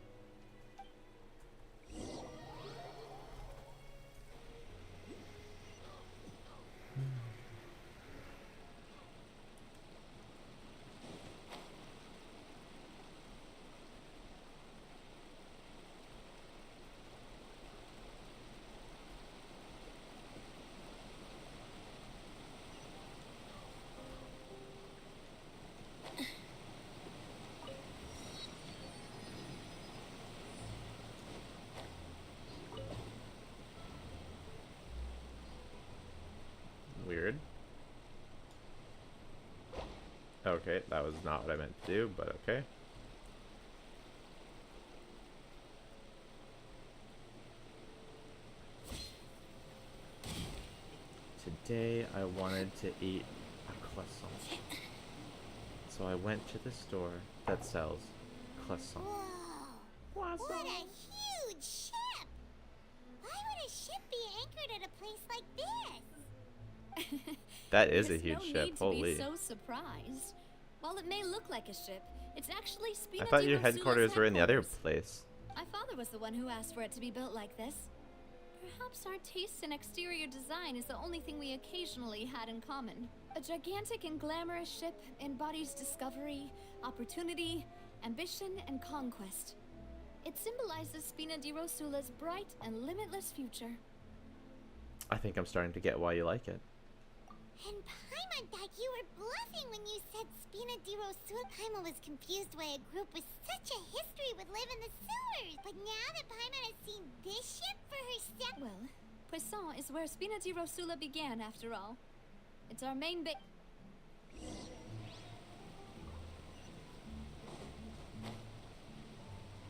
Weird. Okay, that was not what I meant to do, but okay. Today I wanted to eat a croissant. So I went to the store that sells croissant. Whoa! What a huge ship! Why would a ship be anchored at a place like this? That is a There's huge no ship. need to Holy. be so surprised. While it may look like a ship, it's actually Spina I thought di your Rosula's headquarters were in the other headquarters. place. My father was the one who asked for it to be built like this. Perhaps our taste in exterior design is the only thing we occasionally had in common. A gigantic and glamorous ship embodies discovery, opportunity, ambition, and conquest. It symbolizes Spina di Rosula's bright and limitless future. I think I'm starting to get why you like it. And Paimon thought you were bluffing when you said Spina di Rosula. Paimon was confused why a group with such a history would live in the sewers. But now that Paimon has seen this ship for herself... Well, Poisson is where Spina di Rosula began, after all. It's our main base.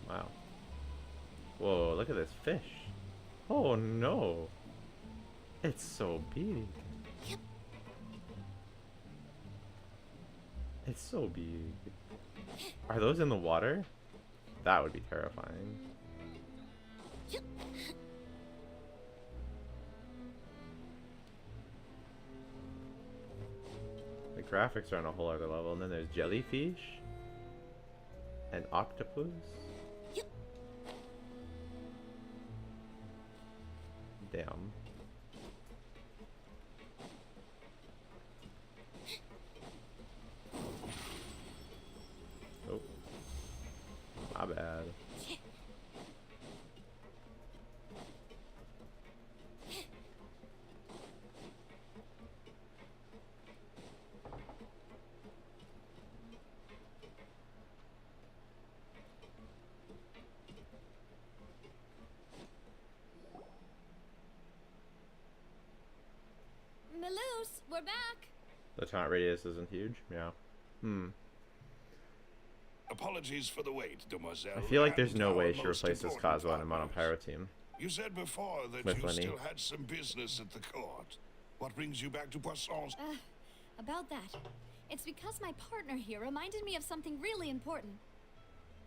Wow. Whoa, look at this fish. Oh no. It's so big. It's so big. Are those in the water? That would be terrifying. The graphics are on a whole other level, and then there's jellyfish and octopus. Damn. Oh. My bad. Maloose, we're back. The taunt radius isn't huge. Yeah. Apologies for the wait, demoiselle. I feel like there's and no our way she most replaces important Kazuha in a partners. Monopyro team. You said before that With you Lyney. still had some business at the court. What brings you back to Poisson's? About that. It's because my partner here reminded me of something really important.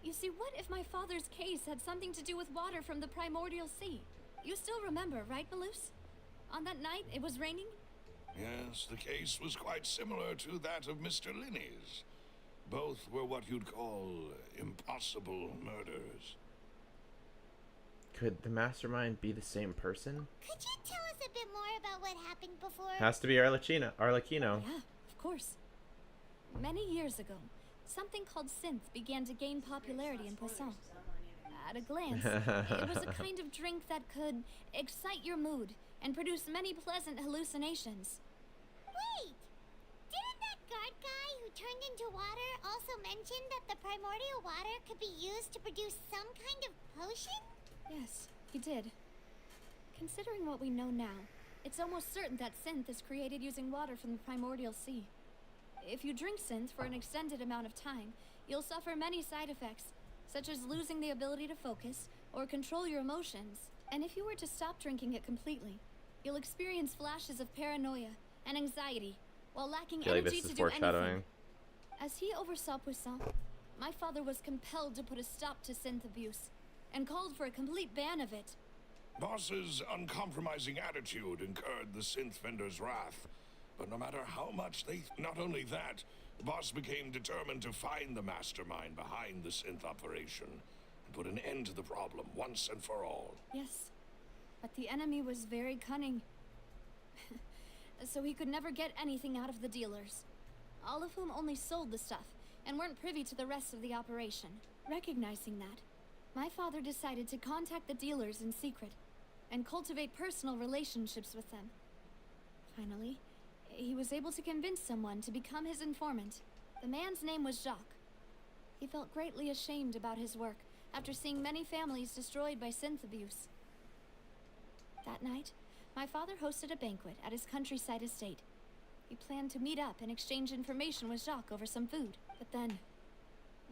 You see, what if my father's case had something to do with water from the primordial sea? You still remember, right, Maloose? On that night, it was raining? Yes, the case was quite similar to that of Mr. Lyney's. Both were what you'd call impossible murders. Could the mastermind be the same person? Could you tell us a bit more about what happened before? Has to be Arlecchino. Yeah, of course. Many years ago, something called synth began to gain popularity in Poisson. At a glance, it was a kind of drink that could excite your mood and produce many pleasant hallucinations. Wait! Didn't that guard guy who turned into water also mention that the primordial water could be used to produce some kind of potion? Yes, he did. Considering what we know now, it's almost certain that synth is created using water from the primordial sea. If you drink synth for an extended amount of time, you'll suffer many side effects, such as losing the ability to focus or control your emotions. And if you were to stop drinking it completely, you'll experience flashes of paranoia and anxiety while lacking energy to do anything. As he oversaw Poisson, my father was compelled to put a stop to synth abuse and called for a complete ban of it. Boss's uncompromising attitude incurred the synth vendor's wrath. But no matter how much they... Not only that, Boss became determined to find the mastermind behind the synth operation and put an end to the problem once and for all. Yes, but the enemy was very cunning. So he could never get anything out of the dealers, all of whom only sold the stuff and weren't privy to the rest of the operation. Recognizing that, my father decided to contact the dealers in secret and cultivate personal relationships with them. Finally, he was able to convince someone to become his informant. The man's name was Jacques. He felt greatly ashamed about his work after seeing many families destroyed by synth abuse. That night, my father hosted a banquet at his countryside estate. He planned to meet up and exchange information with Jacques over some food. But then,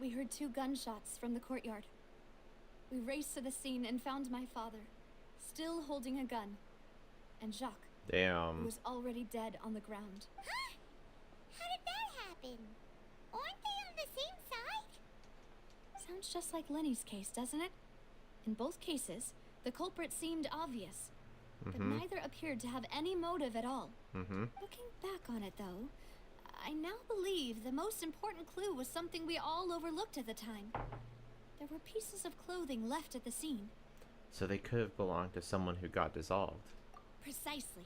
we heard 2 gunshots from the courtyard. We raced to the scene and found my father, still holding a gun, and Jacques, who was already dead on the ground. Huh? How did that happen? Aren't they on the same side? Sounds just like Lenny's case, doesn't it? In both cases, the culprit seemed obvious, but neither appeared to have any motive at all. Looking back on it, though, I now believe the most important clue was something we all overlooked at the time. There were pieces of clothing left at the scene. So they could have belonged to someone who got dissolved. Precisely.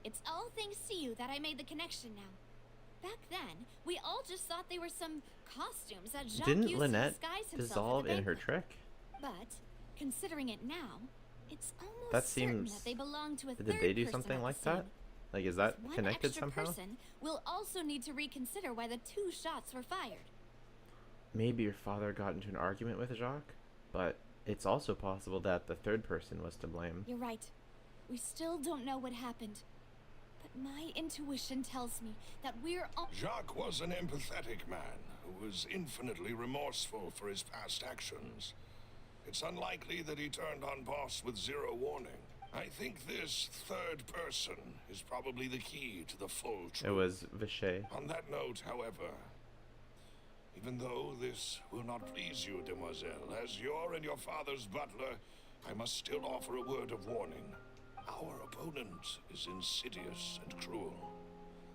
It's all thanks to you that I made the connection now. Back then, we all just thought they were some costumes that Jacques Didn't used Lynette to disguise himself dissolve at the in her banquet. trick? But, considering it now, it's almost That certain seems... that they belong to a Did third they do person something at like the scene. that? Like, is that With one connected extra somehow? person, we'll also need to reconsider why the 2 shots were fired. Maybe your father got into an argument with Jacques, but it's also possible that the third person was to blame. You're right. We still don't know what happened. But my intuition tells me that we're all... Jacques was an empathetic man who was infinitely remorseful for his past actions. It's unlikely that he turned on Boss with 0 warning. I think this third person is probably the key to the full truth. It was Vichet. On that note, however, even though this will not please you, demoiselle, as your and your father's butler, I must still offer a word of warning. Our opponent is insidious and cruel.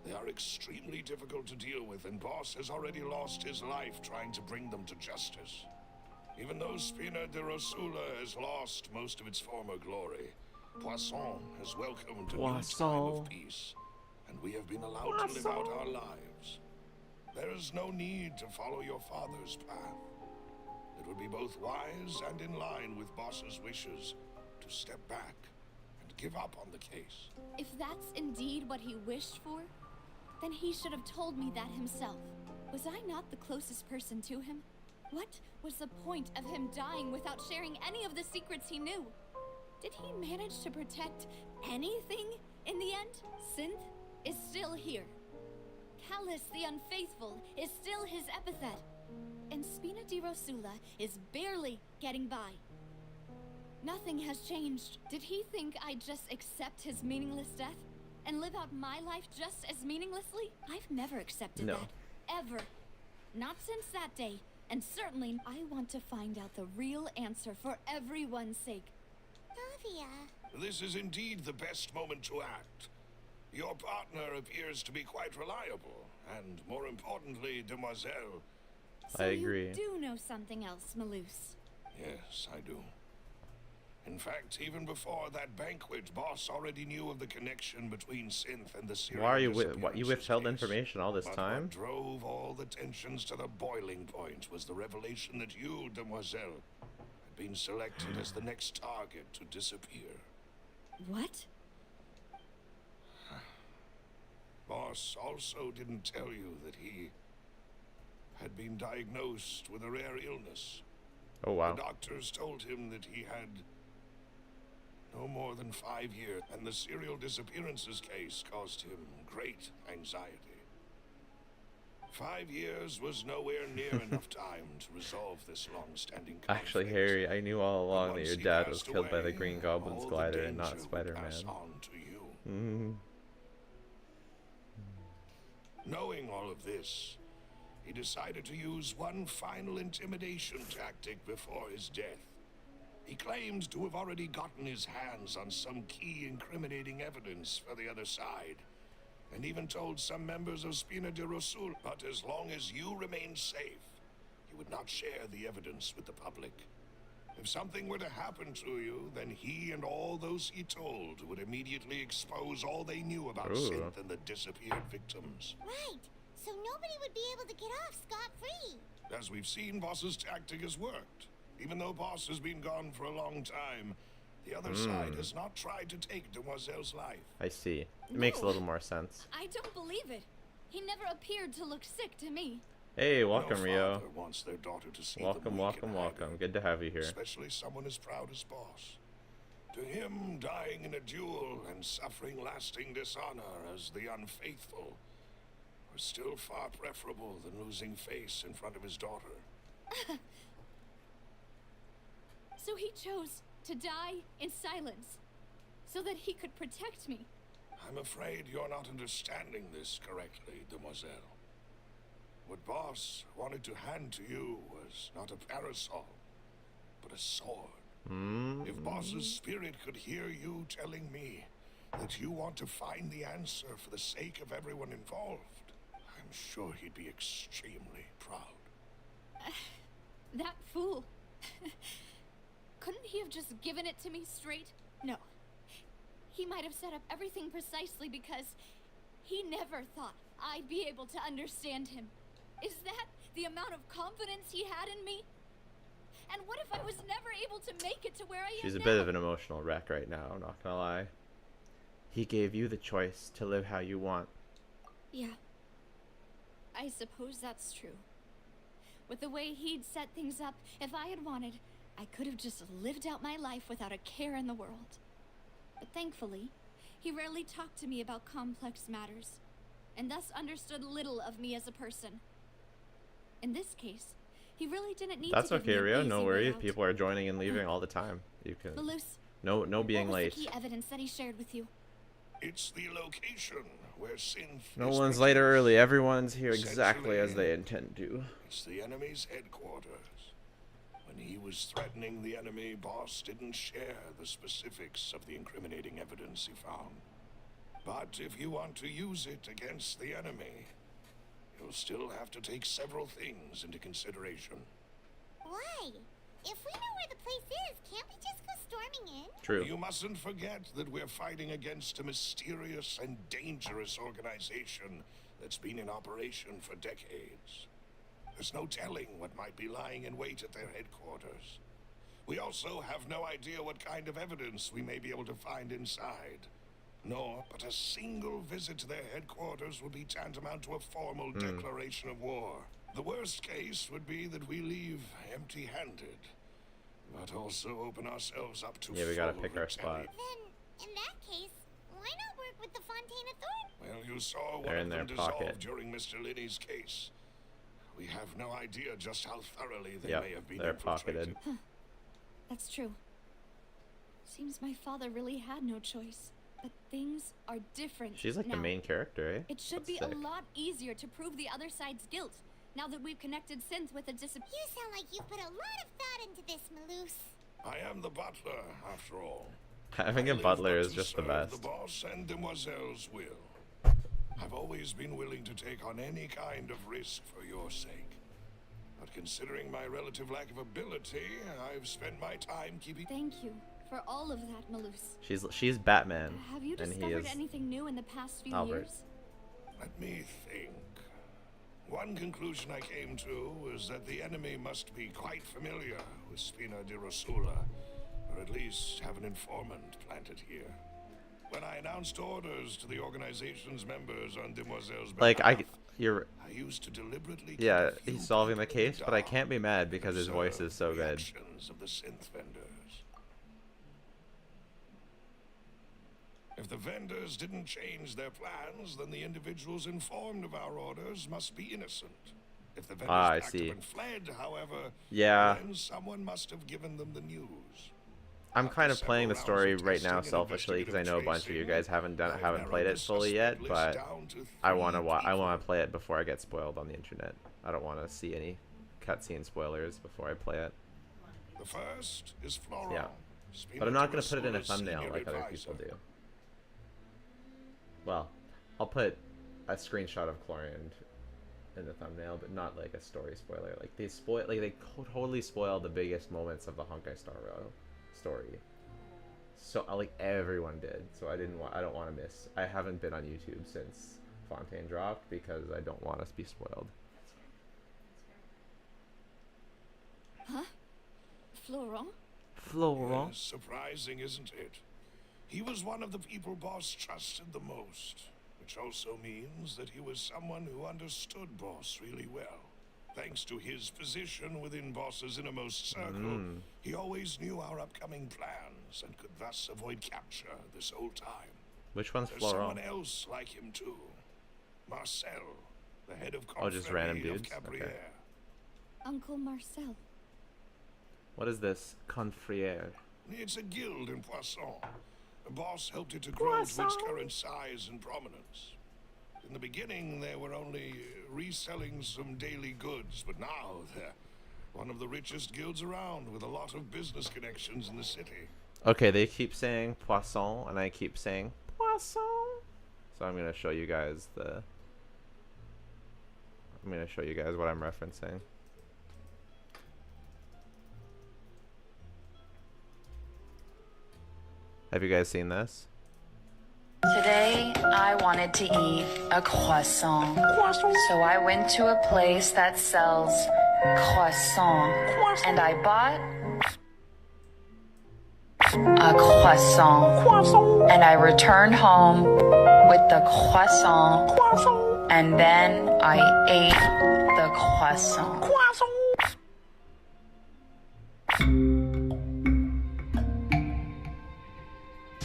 They are extremely difficult to deal with, and Boss has already lost his life trying to bring them to justice. Even though Spina de Rosula has lost most of its former glory, Poisson has welcomed a new time of peace, and we have been allowed to live out our lives. There is no need to follow your father's path. It would be both wise and in line with Boss's wishes to step back and give up on the case. If that's indeed what he wished for, then he should have told me that himself. Was I not the closest person to him? What was the point of him dying without sharing any of the secrets he knew? Did he manage to protect anything in the end? Synth is still here. Callus the Unfaithful is still his epithet. And Spina di Rosula is barely getting by. Nothing has changed. Did he think I'd just accept his meaningless death and live out my life just as meaninglessly? I've never accepted that. Ever. Not since that day. And certainly, I want to find out the real answer for everyone's sake. Navia. This is indeed the best moment to act. Your partner appears to be quite reliable, and more importantly, demoiselle. So I agree. You do know something else, Malouse. Yes, I do. In fact, even before that banquet, Boss already knew of the connection between Synth and the serial Why are you disappearances withheld case. information all this But time? what drove all the tensions to the boiling point was the revelation that you, demoiselle, had been selected as the next target to disappear. What? Boss also didn't tell you that he had been diagnosed with a rare illness. Oh, wow. The doctors told him that he had no more than 5 years, and the serial disappearances case caused him great anxiety. 5 years was nowhere near enough time to resolve this long-standing conflict. Actually, Harry, I knew all along that your dad was killed by the away, Green Goblin's all the glider and danger not would Spider-Man. pass on to you. Mm-hmm. Knowing all of this, he decided to use one final intimidation tactic before his death. He claimed to have already gotten his hands on some key incriminating evidence for the other side, and even told some members of Spina de Rosul, but as long as you remained safe, he would not share the evidence with the public. If something were to happen to you, then he and all those he told would immediately expose all they knew about Synth and the disappeared victims. Right. So nobody would be able to get off scot-free. As we've seen, Boss's tactic has worked. Even though Boss has been gone for a long time, the other side has not tried to take Demoiselle's life. I see. It makes a little more sense. I don't believe it. He never appeared to look sick to me. Hey, welcome, No Rio. father wants their daughter to see Welcome, them weak welcome, and welcome. haggard, Good to have you here. especially someone as proud as Boss. To him, dying in a duel and suffering lasting dishonor as the unfaithful was still far preferable than losing face in front of his daughter. So he chose to die in silence, so that he could protect me. I'm afraid you're not understanding this correctly, Demoiselle. What Boss wanted to hand to you was not a parasol, but a sword. If Boss's spirit could hear you telling me that you want to find the answer for the sake of everyone involved, I'm sure he'd be extremely proud. That fool. Couldn't he have just given it to me straight? No. He might have set up everything precisely because he never thought I'd be able to understand him. Is that the amount of confidence he had in me? And what if I was never able to make it to where I am She's a now? bit of an emotional wreck right now, I'm not gonna lie. He gave you the choice to live how you want. Yeah. I suppose that's true. With the way he'd set things up, if I had wanted, I could have just lived out my life without a care in the world. But thankfully, he rarely talked to me about complex matters, and thus understood little of me as a person. In this case, he really didn't need That's to give okay, me an Rio. easy No way worries. out. People are joining and leaving all the time. You can. Malus, No being what was late. the key evidence that he shared with you? It's the location where Synth No is one's late or produced. early. Everyone's here exactly as Essentially, they intend to. It's the enemy's headquarters. When he was threatening the enemy, Boss didn't share the specifics of the incriminating evidence he found. But if you want to use it against the enemy, you'll still have to take several things into consideration. Why? If we know where the place is, can't we just go storming in? True. You mustn't forget that we're fighting against a mysterious and dangerous organization that's been in operation for decades. There's no telling what might be lying in wait at their headquarters. We also have no idea what kind of evidence we may be able to find inside. Nor, but a single visit to their headquarters would be tantamount to a formal declaration of war. The worst case would be that we leave empty-handed, but also open ourselves up to Yeah, we gotta full pick our spot. retaliation. Then, in that case, why not work with the Fontaine Authority? Well, you saw one They're of in them their dissolve pocket. during Mr. Linney's case. We have no idea just how thoroughly they Yep, may have been they're infiltrated. pocketed. That's true. Seems my father really had no choice. But things are different She's like now. the main character, eh? It should That's be sick. a lot easier to prove the other side's guilt, now that we've connected Synth with a You sound like you've put a lot of thought into this, Malus. I am the butler, after all. Having I a live butler but is to just the serve best. The boss and Demoiselle's will. I've always been willing to take on any kind of risk for your sake. But considering my relative lack of ability, I've spent my time keeping... Thank you for all of that, Malus. She's Batman, Have you and he discovered is anything new in the past few Albert. years? Let me think. One conclusion I came to was that the enemy must be quite familiar with Spina di Rosula, or at least have an informant planted here. When I announced orders to the organization's members on Demoiselle's behalf, Like I used to deliberately yeah, keep a few he's solving the people in case, but I dark can't be mad and because his voice is so observe the good. actions of the synth vendors. If the vendors didn't change their plans, then the individuals informed of our orders must be innocent. If the vendors I packed see. up and fled, however, Yeah. then someone must have given them the news. I'm kind of After playing the several story rounds of right now testing and selfishly because I know a bunch of you guys haven't I've haven't played narrowed it the fully yet, suspect but list down to I 3 want to play it before I get spoiled on the internet. I don't want to see any cutscene spoilers before I play it. The first is Florent. Yeah. Spina But I'm not di going to put it in a Rosula's thumbnail senior like other advisor. people do. Well, I'll put a screenshot of Chlorand in the thumbnail, but not like a story spoiler. Like they totally spoiled the biggest moments of the Honkai Star Rail story. So like everyone did. So I don't want to miss. I haven't been on YouTube since Fontaine dropped because I don't want us to be spoiled. Huh? Florent? Florent? Yes, surprising, isn't it? He was one of the people Boss trusted the most, which also means that he was someone who understood Boss really well. Thanks to his position within Boss's innermost circle, he always knew our upcoming plans and could thus avoid capture this whole time. Which one's There's Florent? someone else like him too. Marcel, the head of Oh, just random Confrontation of dudes? Cabriere. Okay. Uncle Marcel. What is this? Confriere. It's a guild in Poisson. The boss helped it to grow to its current size and prominence. In the beginning, they were only reselling some daily goods, but now they're one of the richest guilds around with a lot of business connections in the city. Okay, they keep saying poisson, and I keep saying poisson. So I'm gonna show you guys what I'm referencing. Have you guys seen this? Today, I wanted to eat a croissant. So I went to a place that sells croissant. And I bought a croissant. And I returned home with the croissant. And then I ate the croissant.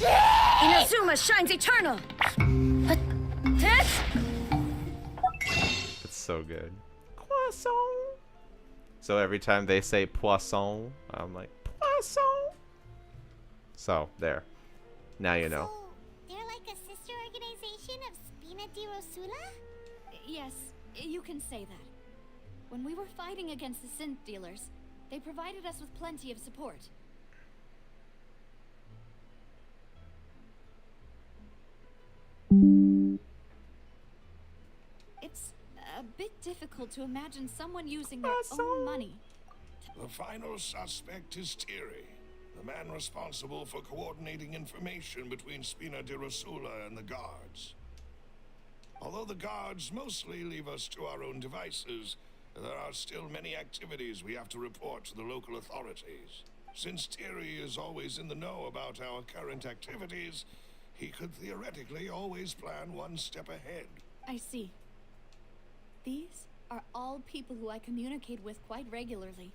Inazuma shines eternal! But this? It's so good. Poisson. So every time they say poisson, I'm like poisson. So there. Now you know. So, they're like a sister organization of Spina di Rosula? Yes, you can say that. When we were fighting against the synth dealers, they provided us with plenty of support. It's a bit difficult to imagine someone using their own money. The final suspect is Thierry, the man responsible for coordinating information between Spina di Rosula and the guards. Although the guards mostly leave us to our own devices, there are still many activities we have to report to the local authorities. Since Thierry is always in the know about our current activities, he could theoretically always plan one step ahead. I see. These are all people who I communicate with quite regularly.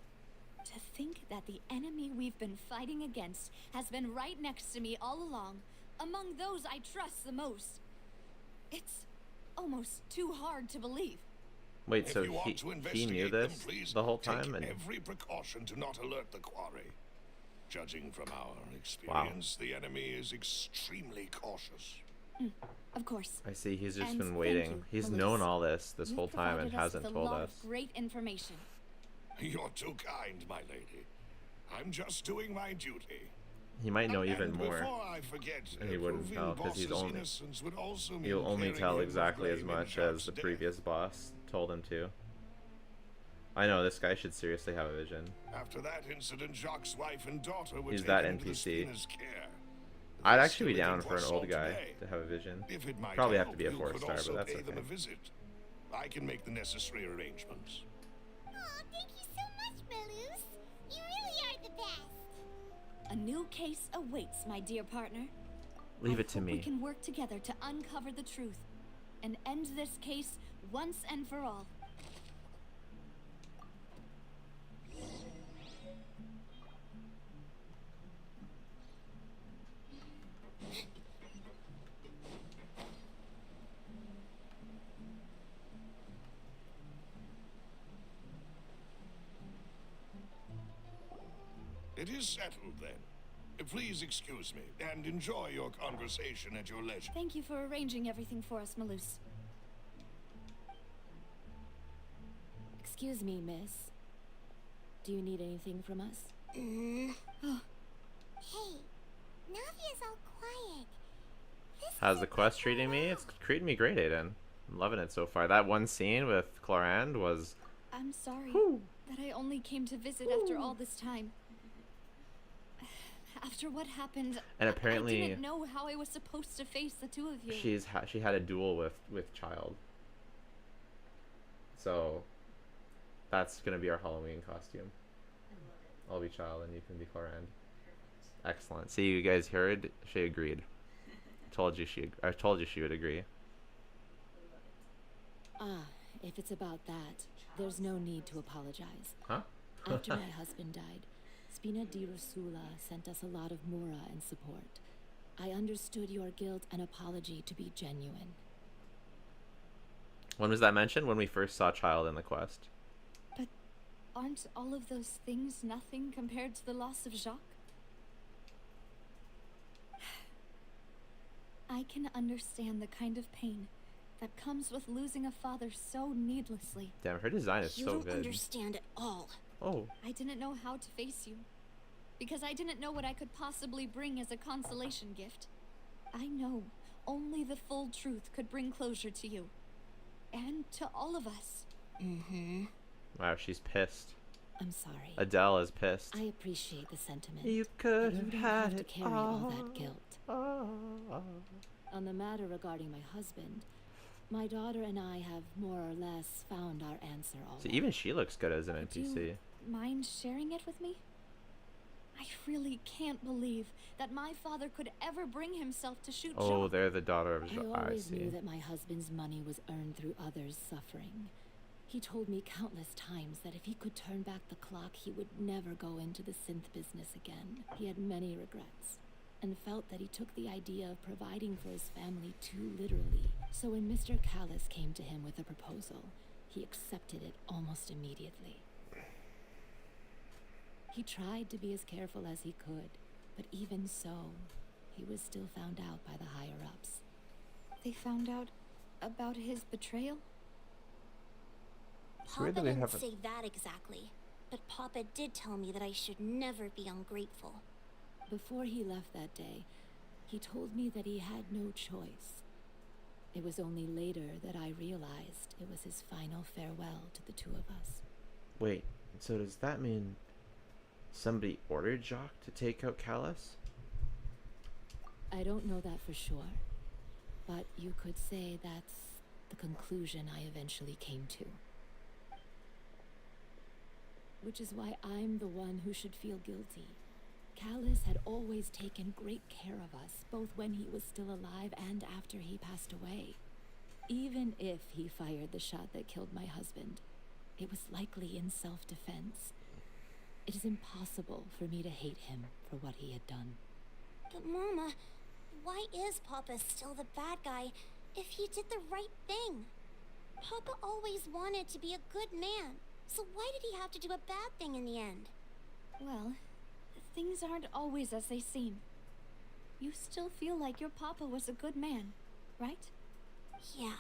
To think that the enemy we've been fighting against has been right next to me all along, among those I trust the most. It's almost too hard to believe. Wait, If so you want to he knew investigate this them, please the whole take time? And every precaution to not alert the quarry. Judging from our experience, the enemy is extremely cautious. Of course. I see he's just And been thank waiting. you, He's Melissa. known all this You've whole time and provided us hasn't with a told lot us. of great information. You're too kind, my lady. I'm just doing my duty. He might know even And more. before I forget, And he wouldn't proving tell because Boss's innocence would also mean he'll only clearing tell him of exactly as blame in much as Jacques' the death. previous boss told him to. I know this guy should seriously have a vision. After that incident, Jacques' wife and daughter were He's taken that into the NPC. Spina's care. I'd They actually be still live down in for an Poisson old guy today. to have a vision. If it might Probably have to help, be a you 4 could star, also but that's pay them a okay. visit. I can make the necessary arrangements. Oh, thank you so much, Malus. You really are the best. A new case awaits, my dear partner. Leave it to We me. can work together to uncover the truth and end this case once and for all. It is settled then. Please excuse me and enjoy your conversation at your leisure. Thank you for arranging everything for us, Malus. Excuse me, miss. Do you need anything from us? Hey, Navia's all quiet. How's the quest treating me? It's treating me great, Aiden. I'm loving it so far. That one scene with Clorand was... I'm sorry that I only came to visit after all this time. After what happened, And apparently I didn't know how I was supposed to face the two of you. she had a duel with Child. So that's gonna be our Halloween costume. I'll be Child and you can be Clorand. Excellent. See, you guys heard? She agreed. I told you she would agree. Ah, if it's about that, there's no need to apologize. Huh? After my husband died, Spina di Rosula sent us a lot of mura and support. I understood your guilt and apology to be genuine. When was that mentioned? When we first saw Child in the quest. But aren't all of those things nothing compared to the loss of Jacques? I can understand the kind of pain that comes with losing a father so needlessly. Damn, her design is You so don't good. understand at all. Oh. I didn't know how to face you, because I didn't know what I could possibly bring as a consolation gift. I know only the full truth could bring closure to you, and to all of us. Wow, she's pissed. I'm sorry. Adele is pissed. I appreciate the sentiment. You could but you have don't had have to it carry all that all. guilt. On the matter regarding my husband, my daughter and I have more or less found our answer So already. even she looks good as an Would NPC. you mind sharing it with me? I really can't believe that my father could ever bring himself to shoot Oh, Jacques. they're the daughter of I Jacques. I always see. knew that my husband's money was earned through others' suffering. He told me countless times that if he could turn back the clock, he would never go into the synth business again. He had many regrets, and felt that he took the idea of providing for his family too literally. So when Mr. Callis came to him with a proposal, he accepted it almost immediately. He tried to be as careful as he could, but even so, he was still found out by the higher-ups. They found out about his betrayal? Papa weird that they didn't haven't- say that exactly, but Papa did tell me that I should never be ungrateful. Before he left that day, he told me that he had no choice. It was only later that I realized it was his final farewell to the two of us. Wait, so does that mean somebody ordered Jacques to take out Callis? I don't know that for sure, but you could say that's the conclusion I eventually came to. Which is why I'm the one who should feel guilty. Callis had always taken great care of us, both when he was still alive and after he passed away. Even if he fired the shot that killed my husband, it was likely in self-defense. It is impossible for me to hate him for what he had done. But Mama, why is Papa still the bad guy if he did the right thing? Papa always wanted to be a good man, so why did he have to do a bad thing in the end? Well, things aren't always as they seem. You still feel like your papa was a good man, right? Yeah,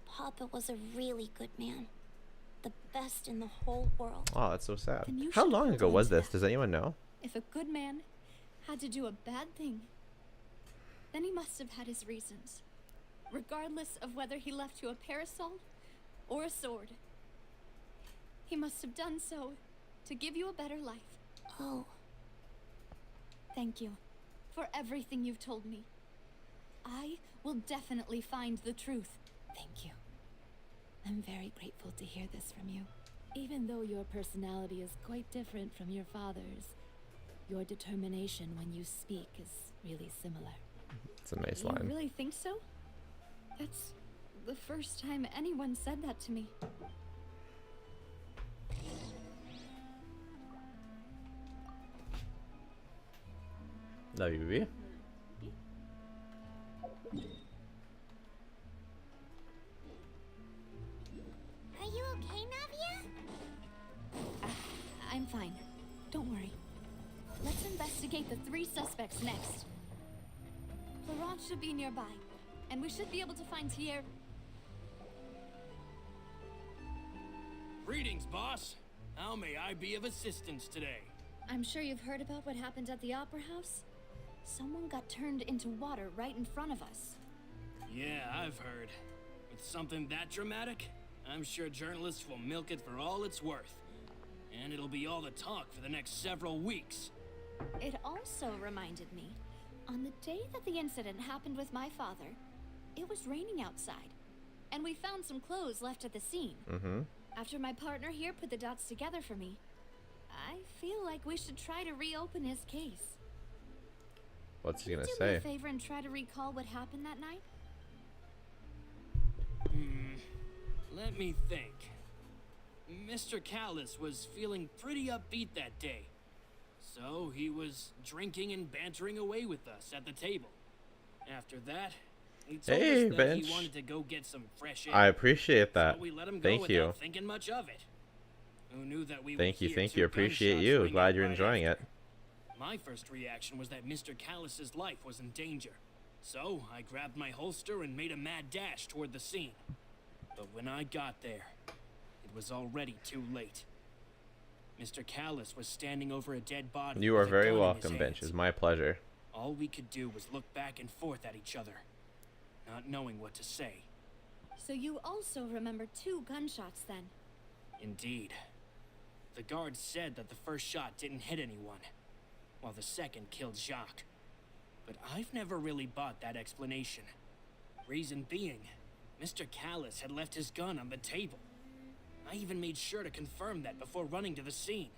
Papa was a really good man. The best in the whole world. Oh, that's so sad. Then you How should long hold ago on was to this? that. Does anyone know? If a good man had to do a bad thing, then he must have had his reasons, regardless of whether he left you a parasol or a sword. He must have done so to give you a better life. Oh. Thank you for everything you've told me. I will definitely find the truth. Thank you. I'm very grateful to hear this from you. Even though your personality is quite different from your father's, your determination when you speak is really similar. It's a nice You line. really think so? That's the first time anyone said that to me. Love you, baby. Are you okay, Navia? I'm fine. Don't worry. Let's investigate the 3 suspects next. Laurent should be nearby, and we should be able to find Thierry. Greetings, boss. How may I be of assistance today? I'm sure you've heard about what happened at the Opera House. Someone got turned into water right in front of us. Yeah, I've heard. With something that dramatic, I'm sure journalists will milk it for all it's worth. And it'll be all the talk for the next several weeks. It also reminded me, on the day that the incident happened with my father, it was raining outside, and we found some clothes left at the scene. After my partner here put the dots together for me, I feel like we should try to reopen his case. What's he gonna Do me say? a favor and try to recall what happened that night? Let me think. Mr. Callis was feeling pretty upbeat that day. So he was drinking and bantering away with us at the table. After that, he told Hey, us that Bench. he wanted to go get some fresh air. I appreciate that. So we let him go Thank without you. thinking much of it. Who knew that we Thank were you, here thank two you. Appreciate gunshots you. ringing Glad you're right enjoying after? it. My first reaction was that Mr. Callis's life was in danger. So I grabbed my holster and made a mad dash toward the scene. But when I got there, it was already too late. Mr. Callis was standing over a dead body. You are with a very gun in his welcome, Bench. hands. It's my pleasure. All we could do was look back and forth at each other, not knowing what to say. So you also remember 2 gunshots then? Indeed. The guard said that the first shot didn't hit anyone, while the second killed Jacques. But I've never really bought that explanation. Reason being, Mr. Callis had left his gun on the table. I even made sure to confirm that before running to the scene.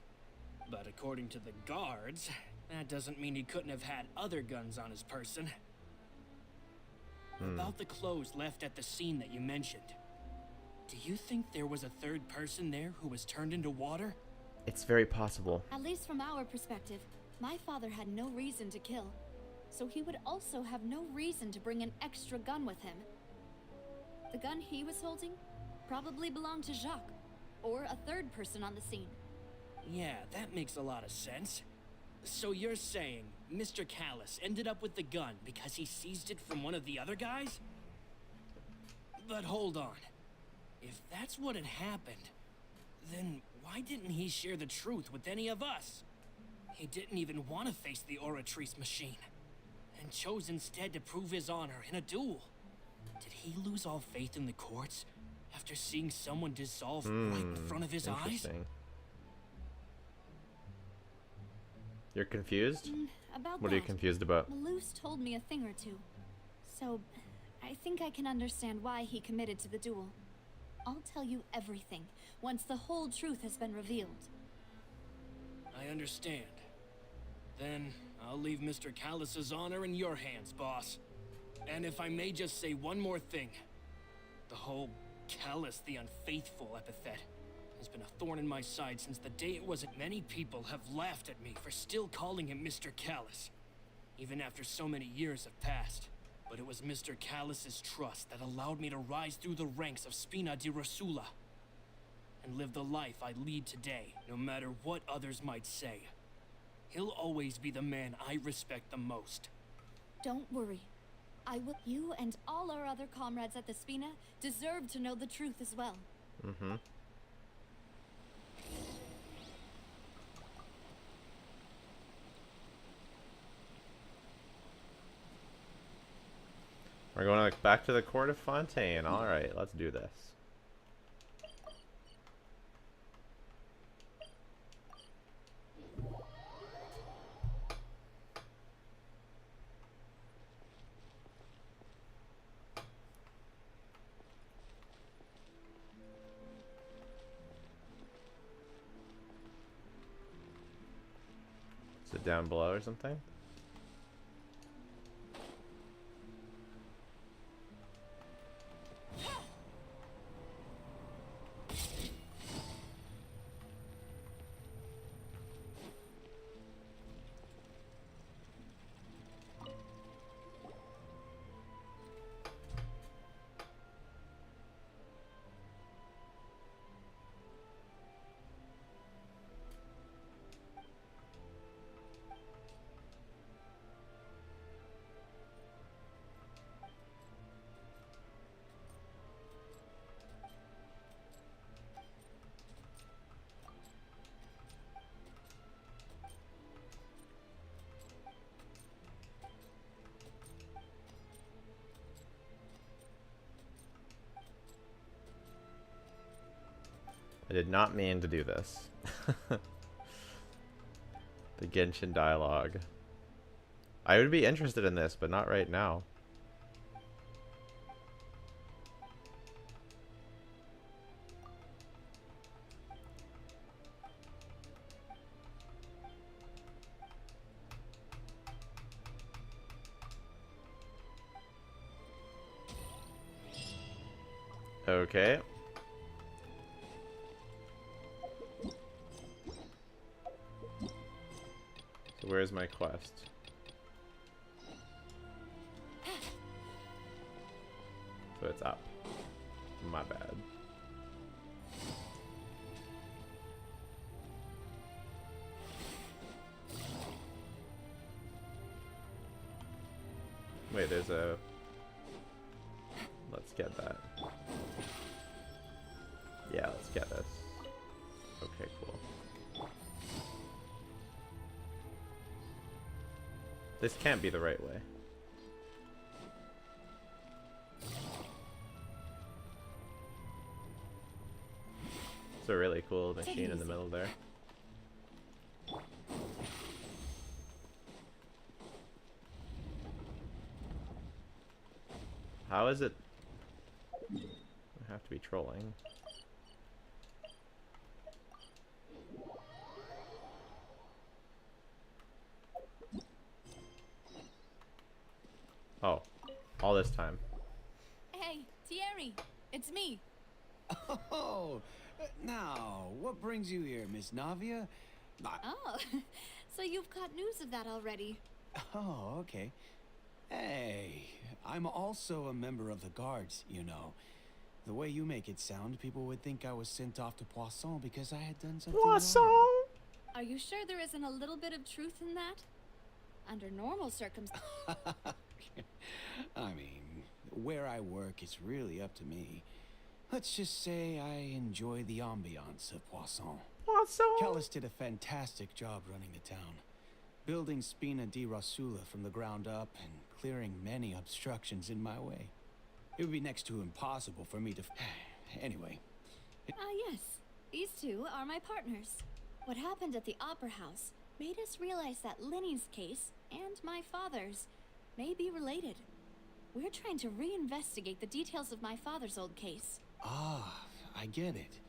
But according to the guards, that doesn't mean he couldn't have had other guns on his person. About the clothes left at the scene that you mentioned. Do you think there was a third person there who was turned into water? It's very possible. At least from our perspective, my father had no reason to kill. So he would also have no reason to bring an extra gun with him. The gun he was holding probably belonged to Jacques, or a third person on the scene. Yeah, that makes a lot of sense. So you're saying Mr. Callis ended up with the gun because he seized it from one of the other guys? But hold on. If that's what had happened, then why didn't he share the truth with any of us? He didn't even want to face the oratrice machine, and chose instead to prove his honor in a duel. Did he lose all faith in the courts after seeing someone dissolve right in front of his eyes? Interesting. You're confused? About What are you that, confused about? Malus told me a thing or two. So, I think I can understand why he committed to the duel. I'll tell you everything once the whole truth has been revealed. I understand. Then I'll leave Mr. Callis's honor in your hands, boss. And if I may just say one more thing. The whole Callis the Unfaithful epithet has been a thorn in my side since the day it wasn't. Many people have laughed at me for still calling him Mr. Callis, even after so many years have passed. But it was Mr. Callis's trust that allowed me to rise through the ranks of Spina di Rosula and live the life I lead today, no matter what others might say. He'll always be the man I respect the most. Don't worry. I will. You and all our other comrades at the Spina deserve to know the truth as well. Mm-hmm. We're going back to the court of Fontaine. All right, let's do this. Is it down below or something? I did not mean to do this. The Genshin dialogue. I would be interested in this, but not right now. Okay. So where's my quest? So it's up. My bad. Wait, there's a... Let's get that. Yeah, let's get this. Okay, cool. This can't be the right way. It's a really cool machine in the middle there. How is it? I have to be trolling. Oh, all this time. Hey, Thierry, it's me. Oh, now, what brings you here, Miss Navia? Oh, so you've caught news of that already. Oh, okay. Hey, I'm also a member of the guards, you know. The way you make it sound, people would think I was sent off to Poisson because I had done something wrong. Are you sure there isn't a little bit of truth in that? Under normal circumstances. I mean, where I work is really up to me. Let's just say I enjoy the ambiance of Poisson. Callis did a fantastic job running the town, building Spina di Rasula from the ground up and clearing many obstructions in my way. It would be next to impossible for me to... Anyway. Yes. These two are my partners. What happened at the Opera House made us realize that Lyney's case and my father's may be related. We're trying to reinvestigate the details of my father's old case. Ah, I get it.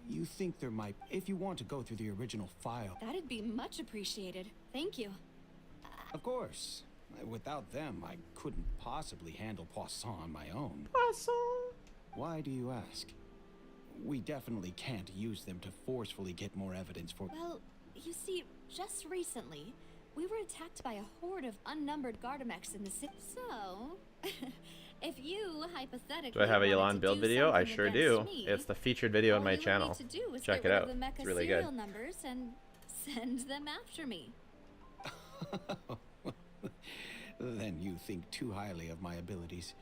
You think there might... If you want to go through the original file... That'd be much appreciated. Thank you. Of course. Without them, I couldn't possibly handle Poisson on my own. Poisson! Why do you ask? We definitely can't use them to forcefully get more evidence for... Well, you see, just recently, we were attacked by a horde of unnumbered Gardamex in the city. So, if you hypothetically Do I have a wanted Yelan to build do video? I something sure against do. me, It's the featured video on all my you would channel. need to do is Check get it rid out. of the It's mecha really serial good. numbers and send them after me. Then you think too highly of my abilities.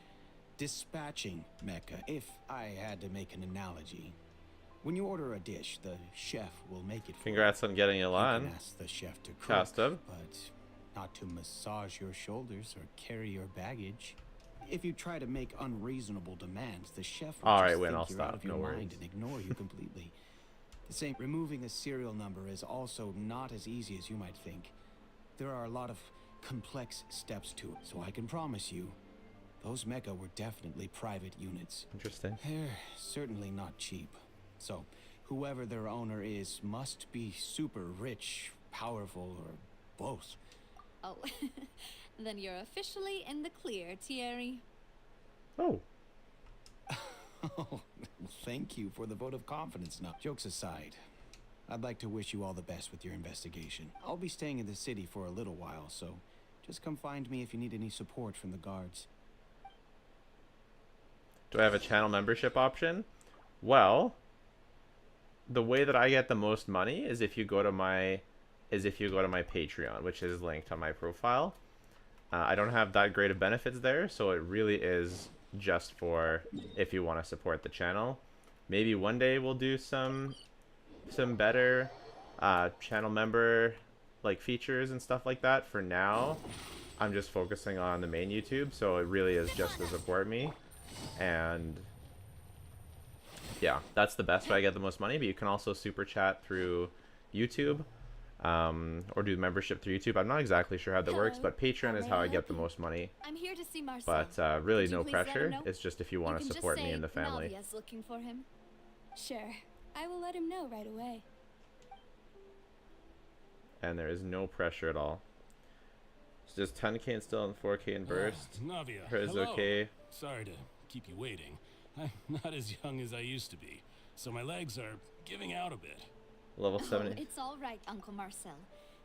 Dispatching mecha, if I had to make an analogy. When you order a dish, the chef will make it for Congrats on getting you. Yelan. You can ask the chef to cook, Custom. but not to massage your shoulders or carry your baggage. If you try to make unreasonable demands, the chef will Alright, just Win, think I'll you're stop. out of your No mind worries. and ignore you completely. The same, removing a serial number is also not as easy as you might think. There are a lot of complex steps to it, so I can promise you, those mecha were definitely private units. Interesting. They're certainly not cheap. So, whoever their owner is must be super rich, powerful, or both. Oh, then you're officially in the clear, Thierry. Oh. Oh, thank you for the vote of confidence. Now, jokes aside, I'd like to wish you all the best with your investigation. I'll be staying in the city for a little while, so just come find me if you need any support from the guards. Do I have a channel membership option? Well, the way that I get the most money is if you go to my Patreon, which is linked on my profile. I don't have that great of benefits there, so it really is just for if you want to support the channel. Maybe one day we'll do some better channel member like features and stuff like that. For now, I'm just focusing on the main YouTube, so it really is just to support me. And yeah, that's the best way I get the most money. But you can also super chat through YouTube, or do membership through YouTube. I'm not exactly sure how that works, but Patreon is how I get the most money. I'm here to see Marcel. But really no pressure. It's just if you want to support me and the family. Navia's looking for him. Sure, I will let him know right away. And there is no pressure at all. It's just 10k and still and 4k in burst. Navia, Hers hello. okay. Sorry to keep you waiting. I'm not as young as I used to be, so my legs are giving out a bit. Level 70. It's all right, Uncle Marcel.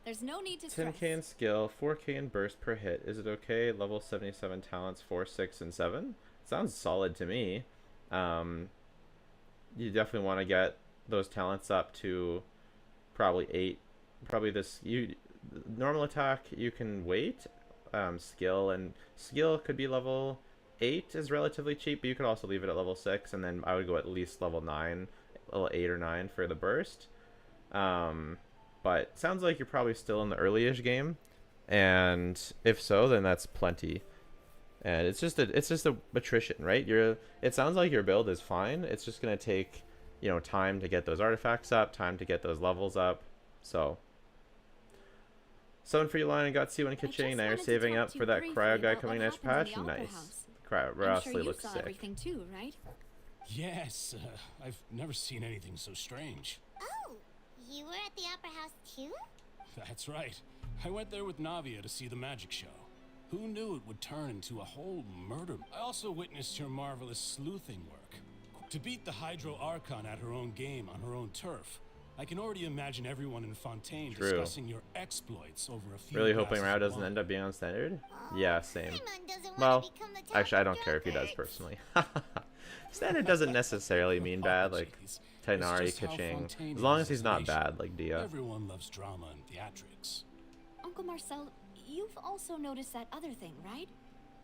There's no need to stress. 10k in skill, 4k in burst per hit. Is it okay? Level 77 talents, 4, 6, and 7. Sounds solid to me. You definitely want to get those talents up to probably 8. Probably normal attack you can wait. Skill could be level 8 is relatively cheap, but you could also leave it at level 6, and then I would go at least level 9, level 8 or 9 for the burst. But sounds like you're probably still in the early-ish game, and if so, then that's plenty. And it's just a attrition, right? It sounds like your build is fine. It's just gonna take, time to get those artifacts up, time to get those levels up. So, someone for you, line and got C1 Kitching. Now you're saving up for that cryo guy coming next patch. Nice. Cryo Rossley looks sick. Everything too, right? Yes, I've never seen anything so strange. Oh, you were at the Opera House too? That's right. I went there with Navia to see the magic show. Who knew it would turn into a whole murder? I also witnessed your marvelous sleuthing work. To beat the Hydro Archon at her own game on her own turf, I can already imagine everyone in Fontaine discussing your exploits over a few. Really hoping Rao doesn't end up being on standard? Yeah, same. Well, actually, I don't care if he does personally. Standard doesn't necessarily mean bad, like Tainari, Kitching. As long as he's not bad, like Dia. Everyone loves drama and theatrics. Uncle Marcel, you've also noticed that other thing, right?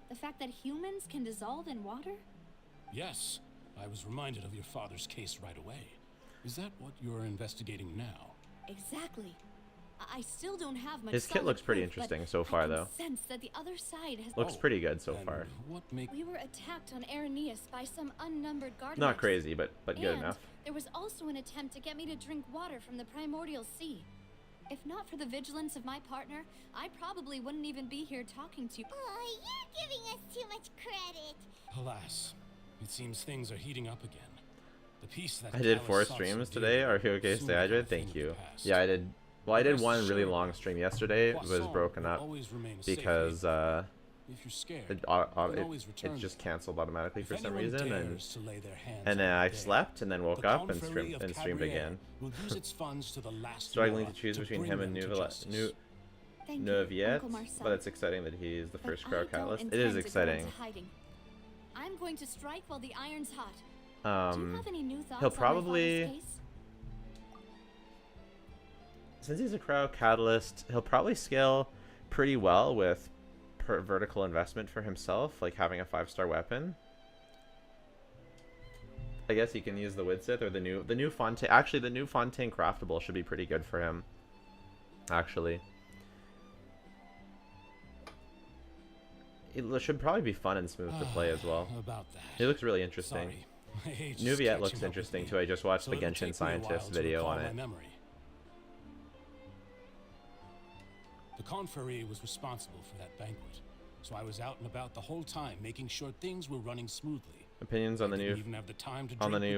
The fact that humans can dissolve in water? Yes, I was reminded of your father's case right away. Is that what you're investigating now? Exactly. I still don't have much. His kit looks pretty interesting so far, though. Sense that the other side has. Looks pretty good so far. We were attacked on Arrhenius by some unnumbered guardians. Not crazy, but good enough. There was also an attempt to get me to drink water from the primordial sea. If not for the vigilance of my partner, I probably wouldn't even be here talking to you. Oh, you're giving us too much credit. Alas, it seems things are heating up again. The piece that I did 4 streams today. Are you okay? Stay hydrated. Thank you. Yeah, I did. Well, I did one really long stream yesterday. It was broken up because it just canceled automatically for some reason, and then I slept and then woke up and streamed again. Struggling to choose between him and Navia, but it's exciting that he's the first crowd catalyst. It is exciting. I'm going to strike while the iron's hot. He'll probably, since he's a cryo catalyst, he'll probably scale pretty well with vertical investment for himself, like having a 5-star weapon. I guess he can use the Widsith or the new Fontaine. Actually, the new Fontaine craftable should be pretty good for him. Actually, it should probably be fun and smooth to play as well. He looks really interesting. Navia looks interesting too. I just watched the Genshin Scientist video on it. The Confrérie was responsible for that banquet, so I was out and about the whole time, making sure things were running smoothly. Opinions on the new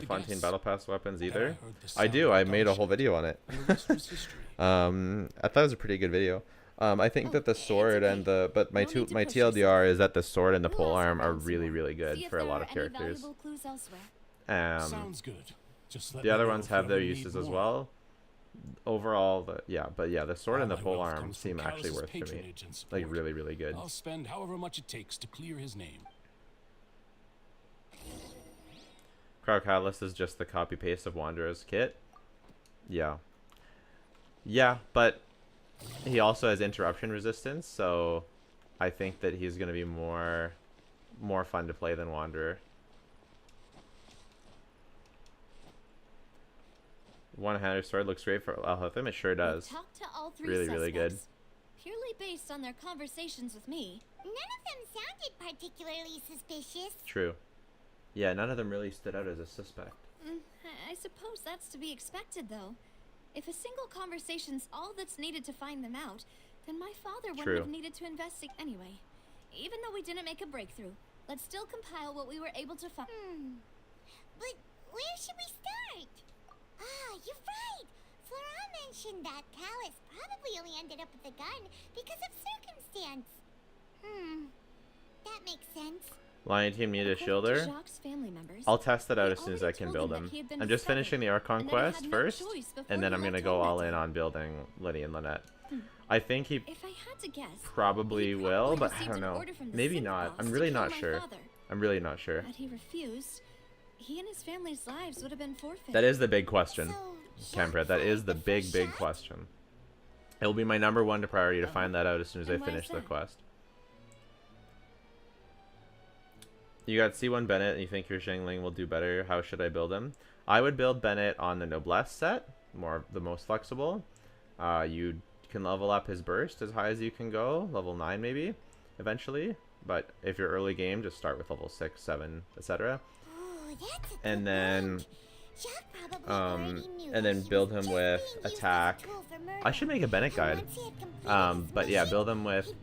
Fontaine Battle Pass weapons either? I do. I made a whole video on it. I thought it was a pretty good video. I think that the sword and the my TLDR is that the sword and the polearm are really good for a lot of characters. Sounds good. Just let The me other know ones if have you their ever need uses as more. well. Overall, the sword and the All my wealth polearm comes from seem actually Callus's worth to me. patronage and support. Like really good. I'll spend however much it takes to clear his name. Crow Catalyst is just the copy paste of Wanderer's kit. Yeah. Yeah, but he also has interruption resistance, so I think that he's gonna be more fun to play than Wanderer. One-handed sword looks great for Alhatham. It sure does. Talked to all three Really good. suspects, purely based on their conversations with me. None of them sounded particularly suspicious. True. Yeah, none of them really stood out as a suspect. I suppose that's to be expected, though. If a single conversation's all that's needed to find them out, then my father wouldn't True. have needed to investigate anyway. Even though we didn't make a breakthrough, let's still compile what we were able to find. But where should we start? Ah, you're right. Flora mentioned that Callus probably only ended up with the gun because of circumstance. That makes sense. Lion Team need a shielder. I'll test that out as soon as I can build him. I'm just finishing the Archon quest first, and then I'm gonna go all in on building Lyney and Lynette. I think he probably will, but I don't know. Maybe not. I'm really not sure. I'm really not sure. But he refused. He and his family's lives would have been forfeited. That is the big question, Camfred. That is the big question. It will be my #1 priority to find that out as soon as I finish the quest. You got C1 Bennett and you think your Xiangling will do better. How should I build him? I would build Bennett on the Noblesse set, the most flexible. You can level up his burst as high as you can go, level 9 maybe, eventually. But if you're early game, just start with level 6, 7, etc. And then build him with attack. I should make a Bennett guide. But yeah, build him with.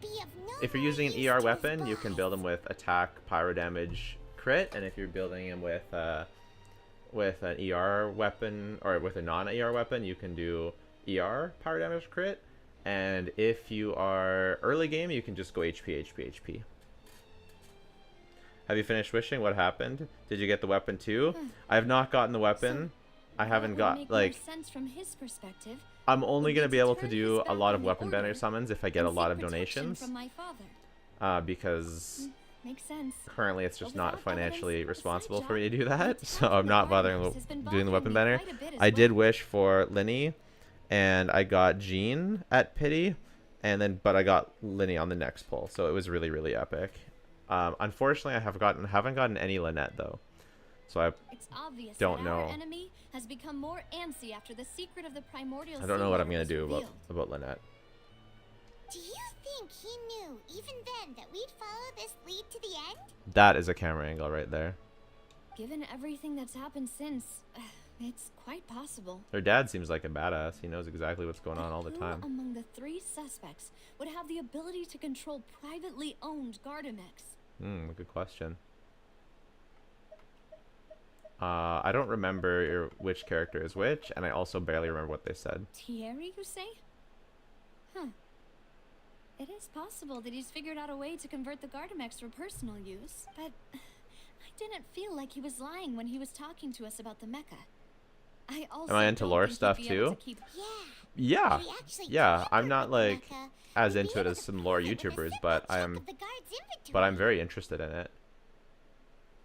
If you're using an ER weapon, you can build him with attack, pyro damage, crit, and if you're building him with an ER weapon or with a non-ER weapon, you can do ER, pyro damage, crit. And if you are early game, you can just go HP. Have you finished wishing? What happened? Did you get the weapon too? I have not gotten the weapon. I haven't got sense from his perspective. I'm only going to be able to do a lot of weapon banner summons if I get a lot of donations. From my father. Because makes sense. Currently it's just not financially responsible for me to do that, so I'm not bothering doing the weapon banner. I did wish for Lyney, and I got Jean at Pity, but I got Lyney on the next pull, so it was really epic. Unfortunately, I haven't gotten any Lynette though, so I don't know. Our enemy has become more antsy after the secret of the primordial. I don't know what I'm gonna do about Lynette. Do you think he knew even then that we'd follow this lead to the end? That is a camera angle right there. Given everything that's happened since, it's quite possible. Her dad seems like a badass. He knows exactly what's going on all the time. Who among the 3 suspects would have the ability to control privately owned Gardamex? Good question. I don't remember which character is which, and I also barely remember what they said. Thierry, you say? Huh. It is possible that he's figured out a way to convert the Gardamex for personal use, but I didn't feel like he was lying when he was talking to us about the mecha. Am I into lore stuff too? Yeah. I'm not like as into it as some lore YouTubers, but I'm very interested in it.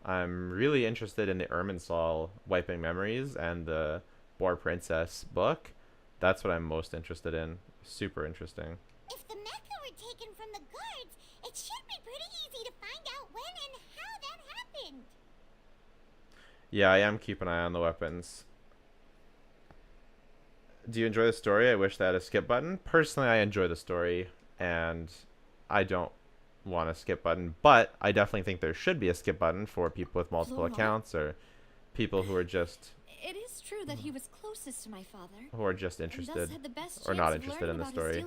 I'm really interested in the Irminsul Wiping Memories and the Boar Princess book. That's what I'm most interested in. Super interesting. If the mecha were taken from the guards, it should be pretty easy to find out when and how that happened. Yeah, I am keeping an eye on the weapons. Do you enjoy the story? I wish they had a skip button. Personally, I enjoy the story, and I don't want a skip button, but I definitely think there should be a skip button for people with multiple accounts or people who are just... It is true that he was closest to my father. Who are just interested or not interested in the story.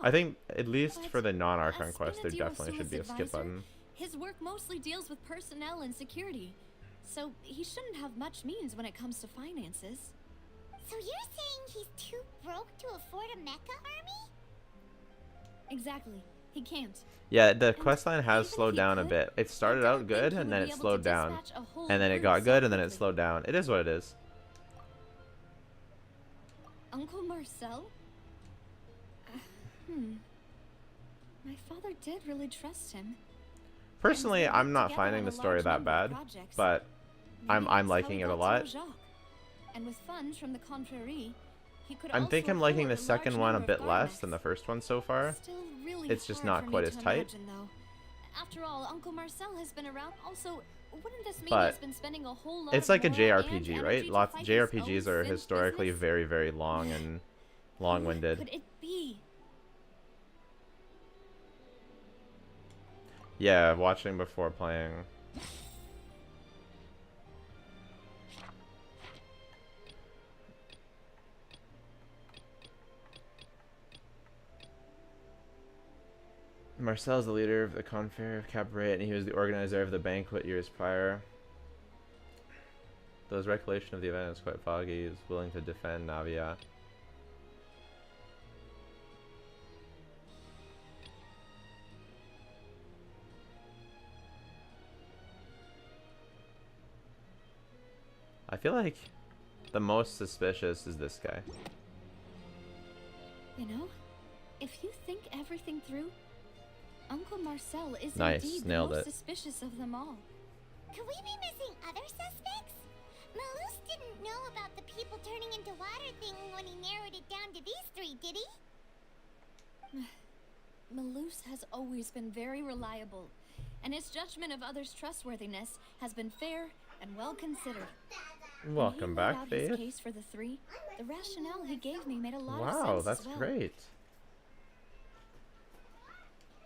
I think, at least for the non-Archon quest, there definitely should be a skip button. His work mostly deals with personnel and security, so he shouldn't have much means when it comes to finances. So you're saying he's too broke to afford a mecha army? Exactly. He can't. Yeah, the questline has slowed down a bit. It started out good and then it slowed down. And then it got good and then it slowed down. It is what it is. Uncle Marcel? My father did really trust him. Personally, I'm not finding the story that bad, but I'm liking it a lot. And with funds from the Confrérie, he could I think I'm liking the second one a bit less garments. than the first one so far. Still really It's just hard not for quite me as to tight. imagine, though. After all, Uncle Marcel has been around. Also, wouldn't this mean But he's been spending a whole lot it's of like a moral and JRPG, energy right? to Lots fight his JRPGs own are synth historically business? very, very long and long-winded. Could it be? Yeah, watching before playing. Marcel is the leader of the Confrérie of Cabaret, and he was the organizer of the banquet years prior. Though his recollection of the event is quite foggy, he was willing to defend Navia. I feel like the most suspicious is this guy. You know, if you think everything through, Uncle Marcel is Nice, indeed the nailed most it. suspicious of them all. Could we be missing other suspects? Malus didn't know about the people turning into water thing when he narrowed it down to these three, did he? Malus has always been very reliable, and his judgment of others' trustworthiness has been fair and well considered. Welcome When he laid back, out his Faith. case for the three, the rationale he gave me made a lot of Wow, sense that's as well. great.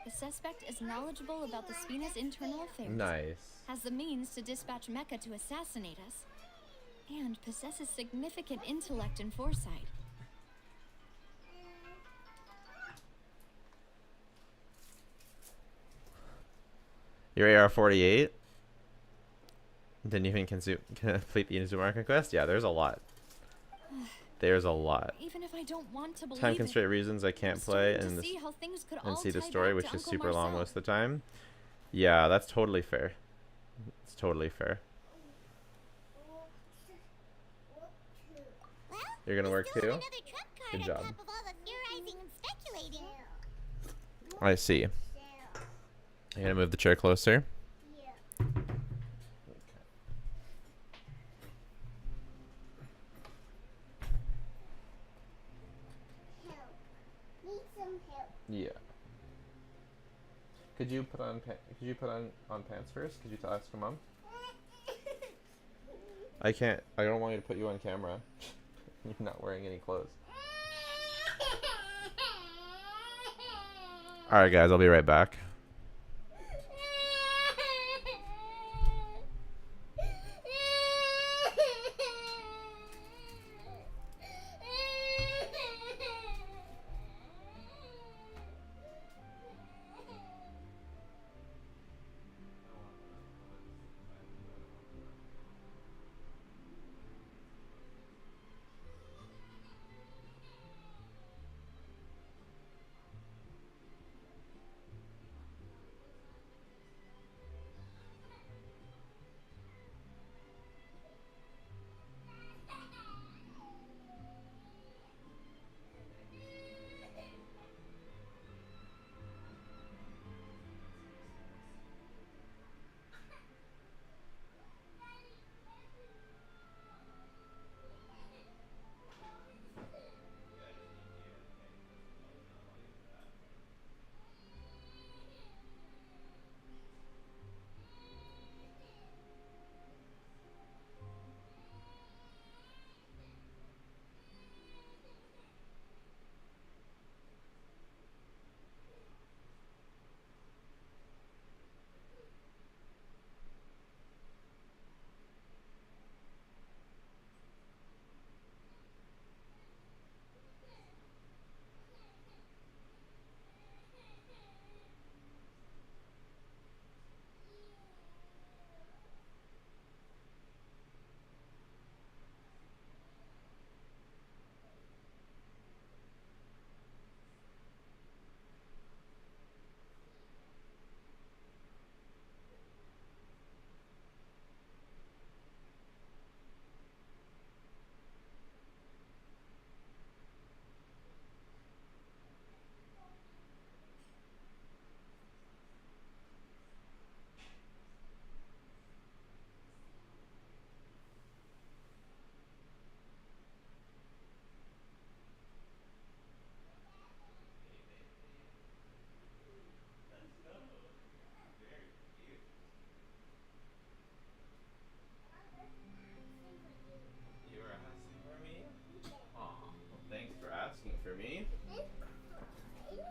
The suspect is knowledgeable about the Spina's internal affairs. Nice. Has the means to dispatch Mecha to assassinate us, and possesses significant intellect and foresight. Your AR-48? Didn't even complete the Inazuma quest? Yeah, there's a lot. There's a lot. Even if I don't want to believe Time it, constraint reasons I can't I'm play starting to and see how things could and all see the tie story, back which to is Uncle super long Marcel. most of the time. Yeah, that's totally fair. It's totally fair. You're gonna work too? Good job. Of all the theorizing and speculating. I see. I'm gonna move the chair closer. Need some help. Yeah. Could you put on pants first? Could you ask your mom? I can't. I don't want you to put you on camera. You're not wearing any clothes. Alright guys, I'll be right back.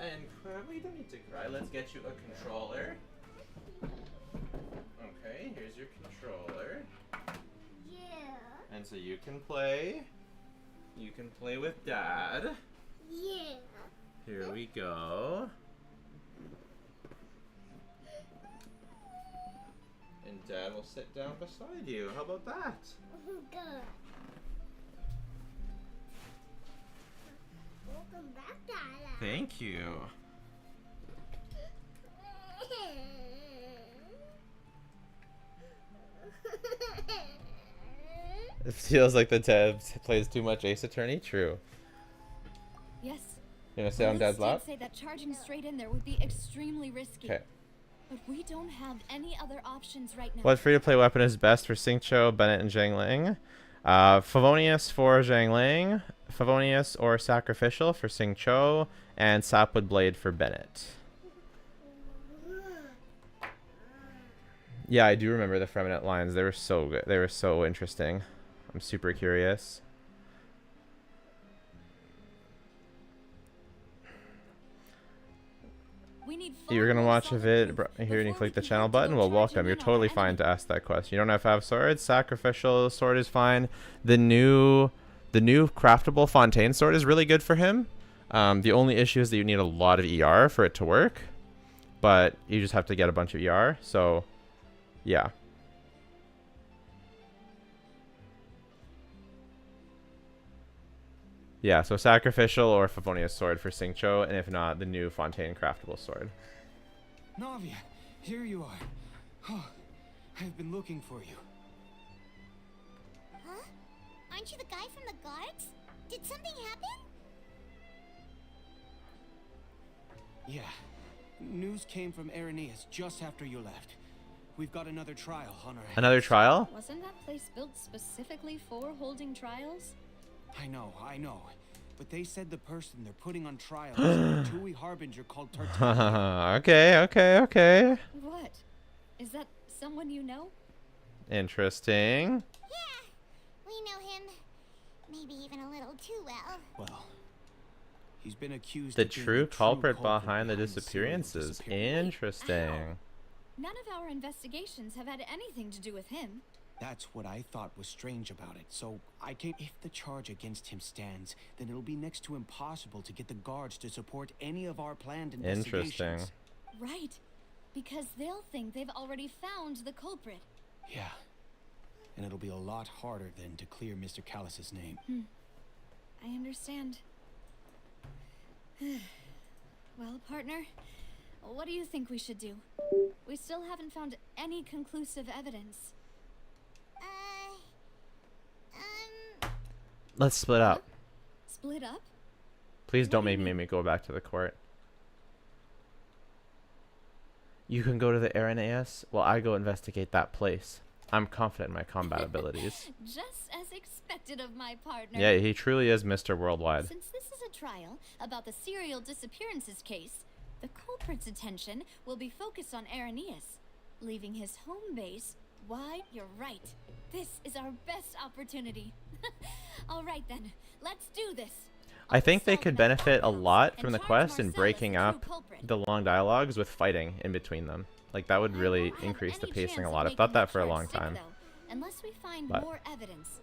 And we don't need to cry. Let's get you a controller. Okay, here's your controller. Yeah. And so you can play. You can play with Dad. Yeah. Here we go. And Dad will sit down beside you. How about that? Good. Welcome back, Dada. Thank you. It feels like the Dad plays too much Ace Attorney. True. Yes. You gonna sit on Dad's lap? Say that charging straight in there would be extremely risky. Okay. But we don't have any other options right now. What free-to-play weapon is best for Xingqiu, Bennett, and Zhangling? Favonius for Zhangling, Favonius or Sacrificial for Xingqiu, and Sapwood Blade for Bennett. Yeah, I do remember the Freminate lines. They were so good. They were so interesting. I'm super curious. You're gonna watch a vid here and you click the channel button? Well, welcome. You're totally fine to ask that question. You don't have to have swords. Sacrificial sword is fine. The new craftable Fontaine sword is really good for him. The only issue is that you need a lot of ER for it to work, but you just have to get a bunch of ER. So, yeah. Yeah, so Sacrificial or Favonius sword for Xingqiu, and if not, the new Fontaine craftable sword. Navia, here you are. Oh, I've been looking for you. Huh? Aren't you the guy from the guards? Did something happen? Yeah. News came from Irenaeus just after you left. We've got another trial on our hands. Another trial? Wasn't that place built specifically for holding trials? I know. But they said the person they're putting on trial is a Tui harbinger called Tartaglia. Okay. What? Is that someone you know? Interesting. Yeah, we know him. Maybe even a little too well. Well, he's been accused The of being true culprit behind the disappearances. Interesting. Ow. None of our investigations have had anything to do with him. That's what I thought was strange about it. So I came. If the charge against him stands, then it'll be next to impossible to get the guards to support any of our planned investigations. Interesting. Right. Because they'll think they've already found the culprit. Yeah. And it'll be a lot harder then to clear Mr. Callus's name. I understand. Well, partner, what do you think we should do? We still haven't found any conclusive evidence. Let's split up. Split up? Please don't make me go back to the court. You can go to the Irenaeus while I go investigate that place. I'm confident in my combat abilities. Just as expected of my partner. Yeah, he truly is Mr. Worldwide. Since this is a trial about the serial disappearances case, the culprit's attention will be focused on Irenaeus, leaving his home base. Why, you're right. This is our best opportunity. All right then, let's do this. I think they could benefit a lot from the quest in breaking up the long dialogues with fighting in between them. Like, that would really increase the pacing a lot. I've thought that for a long time. Unless we find But more evidence.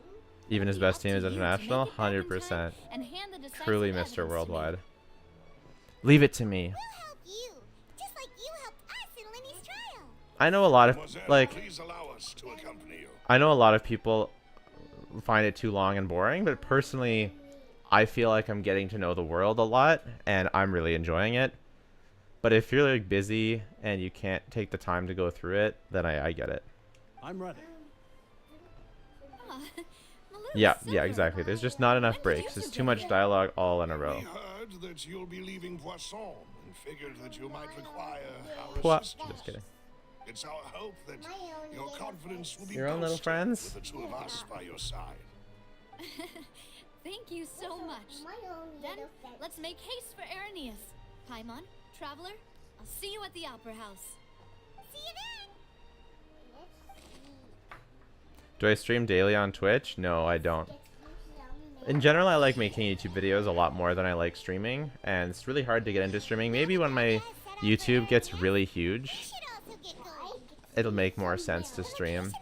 even his best team is international, 100%. Truly Mr. Worldwide. Leave it to me. We'll help you, just like you helped us in Lyney's trial. I know a lot of, like, Please allow us to accompany you. I know a lot of people find it too long and boring, but personally, I feel like I'm getting to know the world a lot, and I'm really enjoying it. But if you're like busy and you can't take the time to go through it, then I get it. I'm ready. Yeah, exactly. There's just not enough breaks. There's too much dialogue all in a row. We heard that you'll be leaving Poisson and figured that you might require our assistance. Just kidding. It's our hope that your confidence will be Your own little boosted friends? with the two of us by your side. Thank you so much. Then, let's make haste for Irenaeus. Paimon, Traveler, I'll see you at the Opera House. See you then. Do I stream daily on Twitch? No, I don't. In general, I like making YouTube videos a lot more than I like streaming, and it's really hard to get into streaming. Maybe when my YouTube gets really huge, it'll make more sense to stream.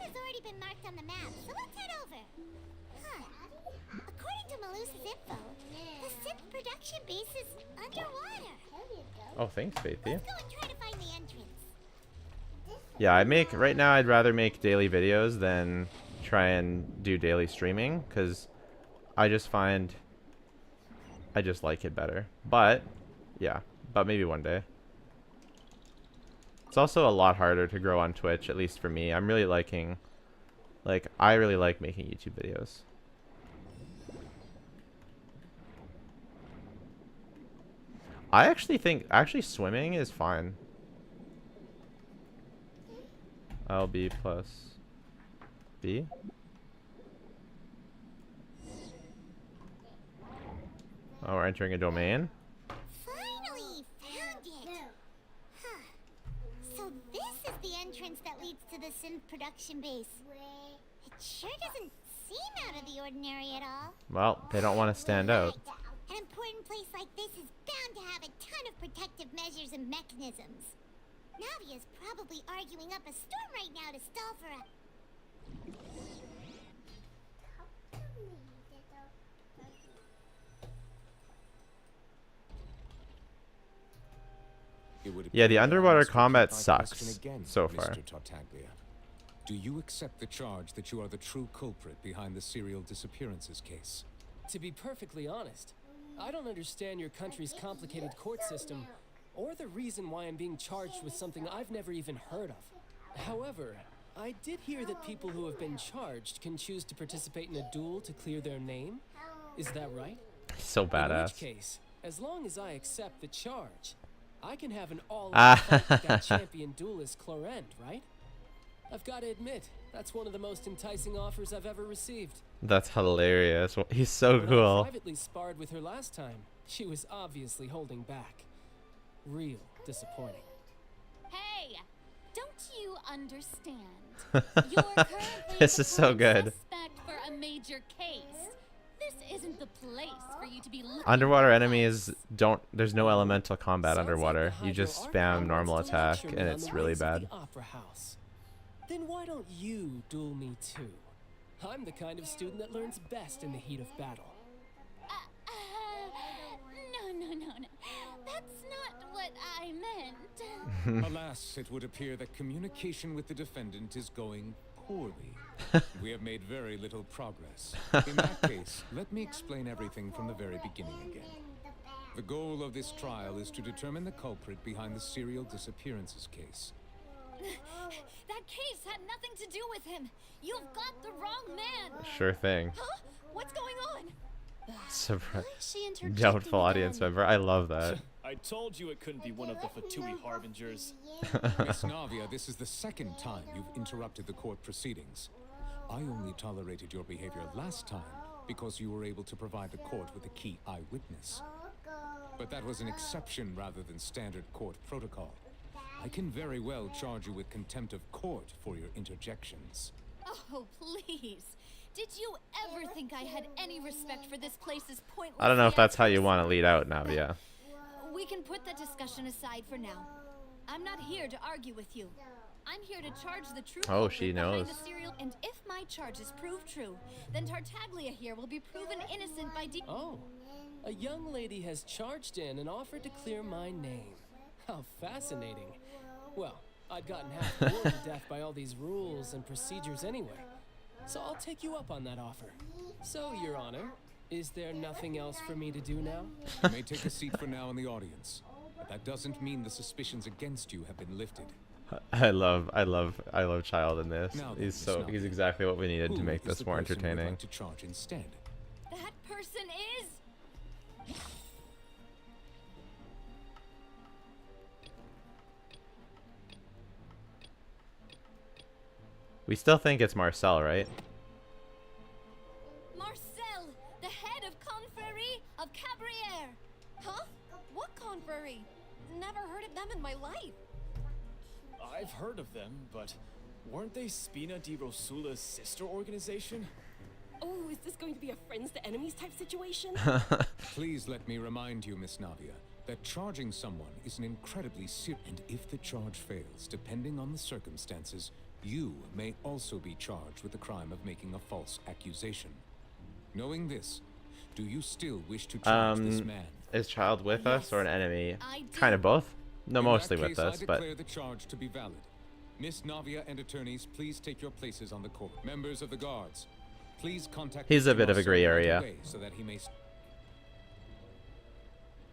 Oh, thanks, Faithy. Yeah, right now I'd rather make daily videos than try and do daily streaming, because I just find I just like it better. But yeah, but maybe one day. It's also a lot harder to grow on Twitch, at least for me. I'm really liking, like, I really like making YouTube videos. I actually think swimming is fine. LB plus B. Oh, we're entering a domain. Finally found it. Huh. So this is the entrance that leads to the synth production base. It sure doesn't seem out of the ordinary at all. Well, they don't want to stand out. An important place like this is bound to have a ton of protective measures and mechanisms. Navia's probably arguing up a storm right now to stall for a... Yeah, the underwater combat sucks so far. Mr. Tartaglia. Do you accept the charge that you are the true culprit behind the serial disappearances case? To be perfectly honest, I don't understand your country's complicated court system, or the reason why I'm being charged with something I've never even heard of. However, I did hear that people who have been charged can choose to participate in a duel to clear their name. Is that right? So badass. In which case, as long as I accept the charge, I can have an all-out fight with that champion duelist Clorend, right? I've got to admit, that's one of the most enticing offers I've ever received. That's hilarious. He's so When cool. I privately sparred with her last time, she was obviously holding back. Real disappointing. Hey, don't you understand? You're currently This is so good. suspect for a major case. This isn't the place for you to be looking Underwater for enemies don't. There's no elemental combat underwater. You just spam normal attack, and it's really bad. Opera House. Then why don't you duel me too? I'm the kind of student that learns best in the heat of battle. No. That's not what I meant. Alas, it would appear that communication with the defendant is going poorly. We have made very little progress. In that case, let me explain everything from the very beginning again. The goal of this trial is to determine the culprit behind the serial disappearances case. That case had nothing to do with him. You've got the wrong man. Sure thing. Huh? What's going on? Doubtful audience member. I love that. I told you it couldn't be one of the Fatui harbingers. Miss Navia, this is the second time you've interrupted the court proceedings. I only tolerated your behavior last time because you were able to provide the court with a key eyewitness. But that was an exception rather than standard court protocol. I can very well charge you with contempt of court for your interjections. Oh, please. Did you ever think I had any respect for this place's pointless... I don't know if that's how you want to lead out, Navia. We can put that discussion aside for now. I'm not here to argue with you. I'm here to charge the true Oh, she knows. the serial, and if my charges prove true, then Tartaglia here will be proven innocent by Oh, a young lady has charged in and offered to clear my name. How fascinating. Well, I'd gotten half bored to death by all these rules and procedures anyway. So I'll take you up on that offer. So, Your Honor, is there nothing else for me to do now? You may take a seat for now in the audience, but that doesn't mean the suspicions against you have been lifted. I love Child in this. Now then, He's exactly what we needed to Who make is this the more person you'd entertaining. like to charge instead? That person is... We still think it's Marcel, right? Marcel, the head of Confrérie of Cabrières. Huh? What Confrérie? Never heard of them in my life. I've heard of them, but weren't they Spina di Rosula's sister organization? Oh, is this going to be a friends to enemies type situation? Please let me remind you, Miss Navia, that charging someone is an incredibly serious, and if the charge fails, depending on the circumstances, you may also be charged with the crime of making a false accusation. Knowing this, do you still wish to charge this man? Is child with us or an enemy? Kind of both. No, mostly with us, I but declare the charge to be valid. Miss Navia and attorneys, please take your places on the court. Members of the guards, please contact. He's a bit of a Mr. gray right area. away so that he may.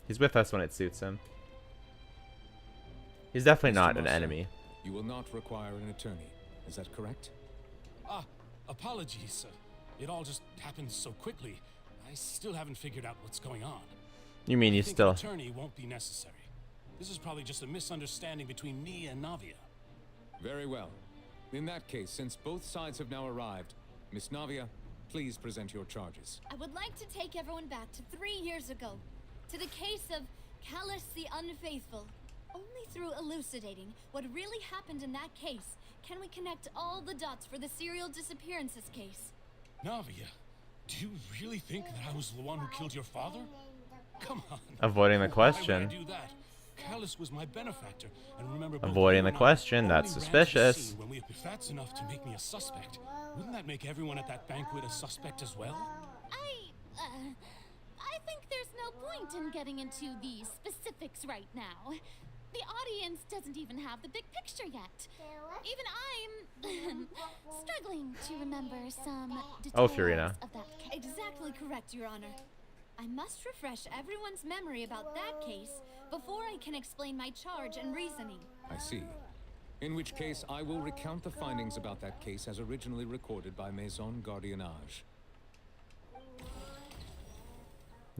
He's with us when it suits him. He's definitely not an Marcel, enemy. You will not require an attorney. Is that correct? Apologies, sir. It all just happened so quickly. I still haven't figured out what's going on. You mean you I think still? an attorney won't be necessary. This is probably just a misunderstanding between me and Navia. Very well. In that case, since both sides have now arrived, Miss Navia, please present your charges. I would like to take everyone back to 3 years ago, to the case of Callus the Unfaithful. Only through elucidating what really happened in that case can we connect all the dots for the serial disappearances case. Navia, do you really think that I was the one who killed your father? Come on. Avoiding the Why would question. I do that? Callus was my benefactor, and remember, both Avoiding you the and I question. only That's ran to the suspicious. scene when if that's enough to make me a suspect, wouldn't that make everyone at that banquet a suspect as well? I think there's no point in getting into the specifics right now. The audience doesn't even have the big picture yet. Even I'm struggling to remember some details Fiorina. of that case. Exactly correct, Your Honor. I must refresh everyone's memory about that case before I can explain my charge and reasoning. I see. In which case, I will recount the findings about that case as originally recorded by Maison Gardiennage.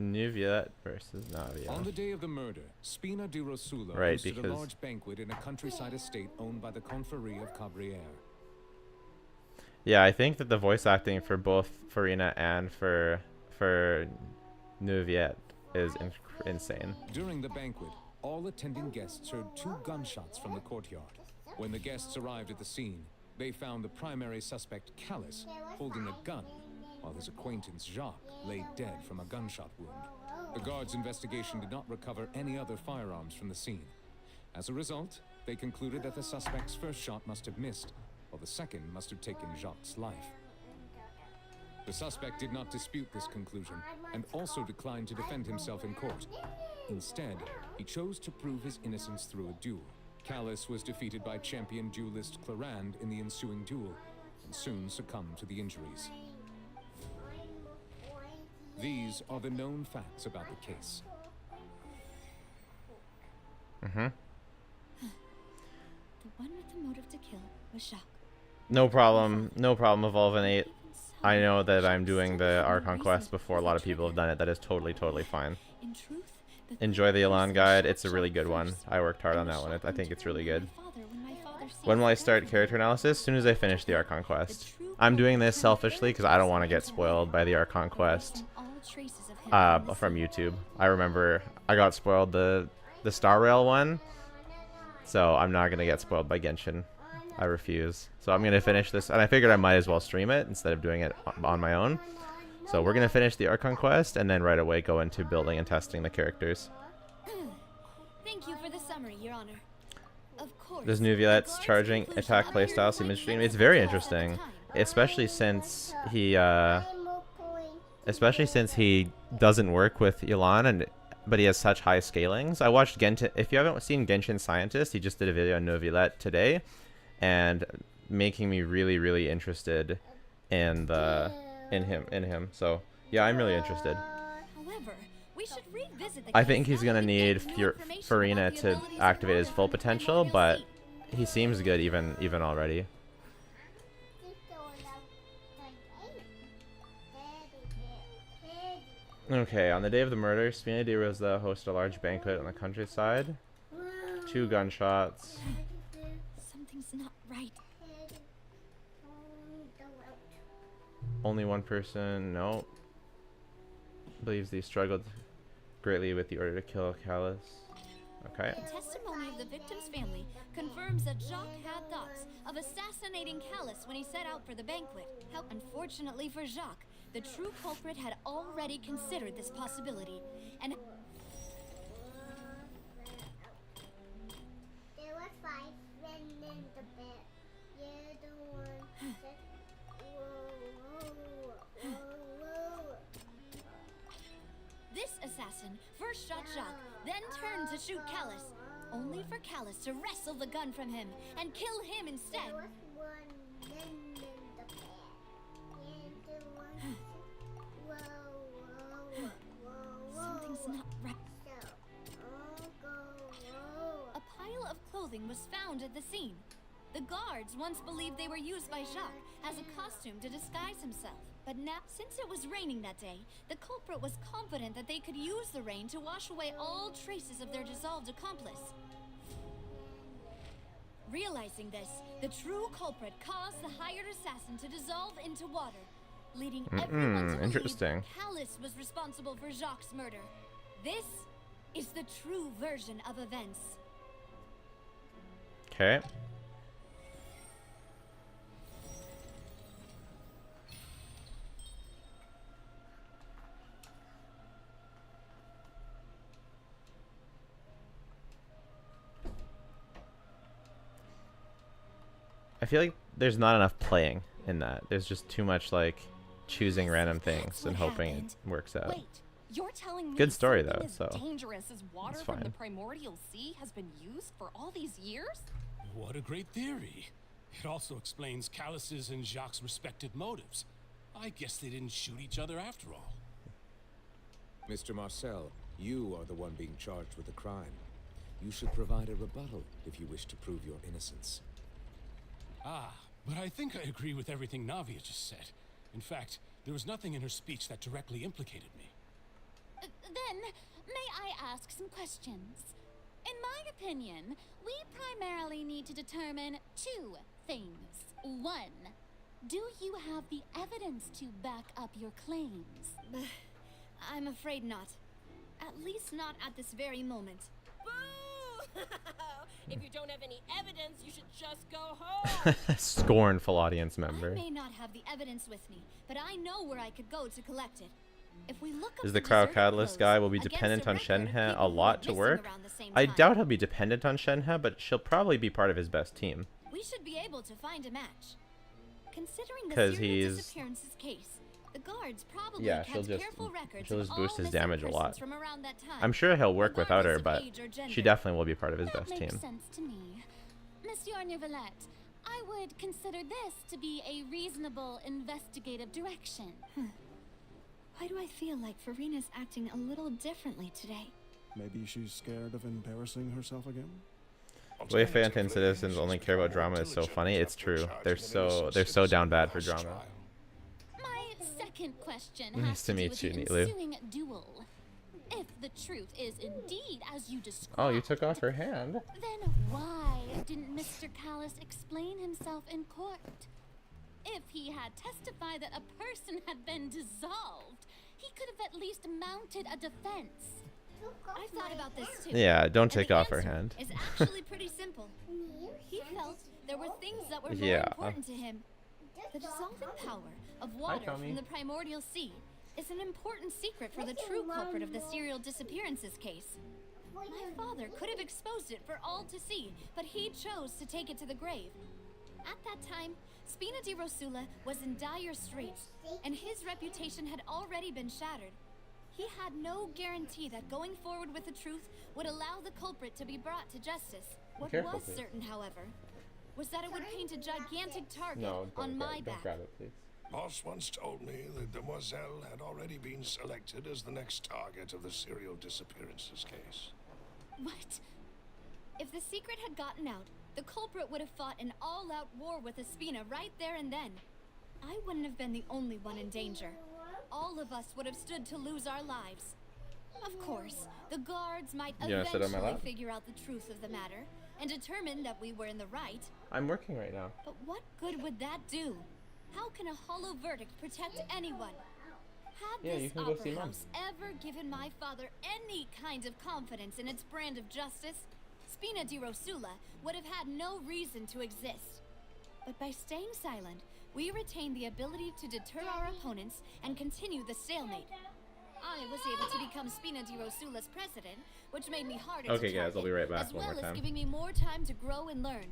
Navia versus Navia. On the day of the murder, Spina di Rosula Right, hosted because- a large banquet in a countryside estate owned by the Confrérie of Cabrières. Yeah, I think that the voice acting for both Fiorina and for Navia is insane. During the banquet, all attending guests heard 2 gunshots from the courtyard. When the guests arrived at the scene, they found the primary suspect, Callus, holding a gun, while his acquaintance, Jacques, lay dead from a gunshot wound. The guards' investigation did not recover any other firearms from the scene. As a result, they concluded that the suspect's first shot must have missed, while the second must have taken Jacques' life. The suspect did not dispute this conclusion, and also declined to defend himself in court. Instead, he chose to prove his innocence through a duel. Callus was defeated by champion duelist Clarand in the ensuing duel, and soon succumbed to the injuries. These are the known facts about the case. The one with the motive to kill was Jacques. No problem. No problem, Evolvinate. I know that I'm doing the Archon quest before a lot of people have done it. That is totally fine. In truth, Enjoy the Elan guide. It's a really good one. I worked hard on that one. I think it's really good. When will I start character analysis? As soon as I finish the Archon quest. I'm doing this selfishly because I don't want to get spoiled by the Archon quest from YouTube. I remember I got spoiled the Star Rail one, so I'm not gonna get spoiled by Genshin. I refuse. So I'm gonna finish this, and I figured I might as well stream it instead of doing it on my own. So we're gonna finish the Archon quest and then right away go into building and testing the characters. Thank you for the summary, Your Honor. Of course. This new Violet's charging attack playstyle seems interesting. It's very interesting, especially since he doesn't work with Yelan, but he has such high scalings. I watched Genshin. If you haven't seen Genshin Scientist, he just did a video on Novilet today, and making me really interested in him. So yeah, I'm really interested. However, we should revisit the I think he's gonna need Fiorina to activate his full potential, but he seems good even already. Okay, on the day of the murder, Spina di Rosa hosted a large banquet on the countryside. 2 gunshots. Something's not right. Only one person, no. Believes they struggled greatly with the order to kill Callus. Okay. The testimony of the victim's family confirms that Jacques had thoughts of assassinating Callus when he set out for the banquet. How unfortunately for Jacques, the true culprit had already considered this possibility, and There was 5 men in the bed. You're the one that... Whoa. this assassin first shot Jacques, then turned to shoot Callus, only for Callus to wrestle the gun from him and kill him instead. There was 1 man in the bed. You're the one... Whoa. Something's not right. A pile of clothing was found at the scene. The guards once believed they were used by Jacques as a costume to disguise himself. But now, since it was raining that day, the culprit was confident that they could use the rain to wash away all traces of their dissolved accomplice. Realizing this, the true culprit caused the hired assassin to dissolve into water, leading everyone to believe interesting. Callus was responsible for Jacques' murder. This is the true version of events. Okay. I feel like there's not enough playing in that. There's just too much like choosing random things and hoping it works out. Wait, you're telling me Good story something though, as so dangerous as water it's from the fine. primordial sea has been used for all these years? What a great theory. It also explains Callus's and Jacques' respective motives. I guess they didn't shoot each other after all. Mr. Marcel, you are the one being charged with the crime. You should provide a rebuttal if you wish to prove your innocence. Ah, but I think I agree with everything Navia just said. In fact, there was nothing in her speech that directly implicated me. Then, may I ask some questions? In my opinion, we primarily need to determine 2 things. 1, do you have the evidence to back up your claims? I'm afraid not. At least not at this very moment. Boo! If you don't have any evidence, you should just go home. Scornful audience member. I may not have the evidence with me, but I know where I could go to collect it. If we look up Is the crowd deserted catalyst clothes guy will be against dependent a on record of Shenhe people a who lot went to missing work? around the same I time, doubt he'll be dependent on Shenhe, but she'll probably be part of his best team. we should be able to find a match. Considering the 'Cause serial he's- disappearances case, the guards probably Yeah, kept she'll careful records just of boost all his missing damage a lot. persons from around that time, I'm sure he'll work without her, regardless but of age or she gender. definitely will be part of his That best makes team. sense to me. Monsieur Neuvillette, I would consider this to be a reasonable investigative direction. Why do I feel like Farina's acting a little differently today? Maybe she's scared of embarrassing herself again? The way Phantom citizens only care about drama is so funny. It's true. They're so down bad for drama. My second question Nice has to to do meet with you, the Neelu. ensuing duel. If the truth is indeed as you described, Oh, you took off her hand. then why didn't Mr. Callus explain himself in court? If he had testified that a person had been dissolved, he could have at least mounted a defense. I thought about this too. Yeah, don't and take the off her answer hand. is actually pretty simple. He felt there were things that were more Yeah. important to him. The dissolving power of water Tommy. from the primordial sea is an important secret for the true culprit of the serial disappearances case. My father could have exposed it for all to see, but he chose to take it to the grave. At that time, Spina di Rosula was in dire straits, and his reputation had already been shattered. He had no guarantee that going forward with the truth would allow the culprit to be brought to justice. What Careful, was please. certain, however, was that it would paint a gigantic target No, on my back. grab it, please. Boss once told me that Demoiselle had already been selected as the next target of the serial disappearances case. What? If the secret had gotten out, the culprit would have fought an all-out war with Espina right there and then. I wouldn't have been the only one in danger. All of us would have stood to lose our lives. Of course, the guards might You wanna sit on my eventually lap? figure out the truth of the matter and determine that we were in the right. I'm working right now. But what good would that do? How can a hollow verdict protect anyone? Had Yeah, you this can go see opera Mom. house ever given my father any kind of confidence in its brand of justice, Spina di Rosula would have had no reason to exist. But by staying silent, we retain the ability to deter our opponents and continue the stalemate. I was able to become Spina di Rosula's president, which made me harder to Okay, guys, I'll be right back as one well more as time. giving me more time to grow and learn.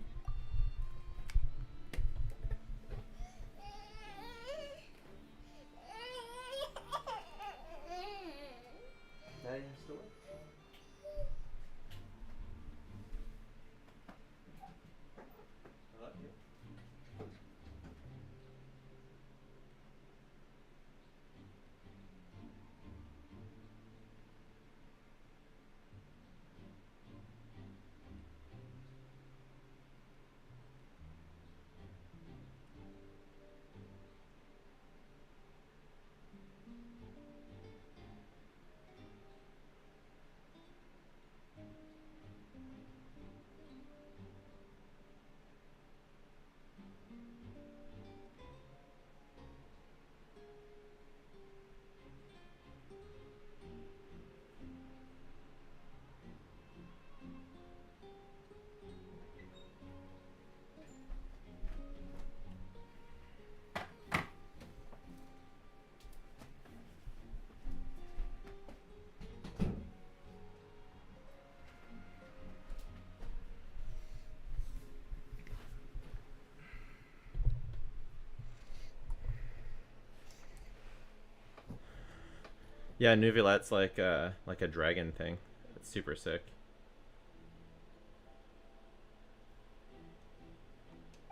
Yeah, Nuvilette's like a dragon thing. It's super sick.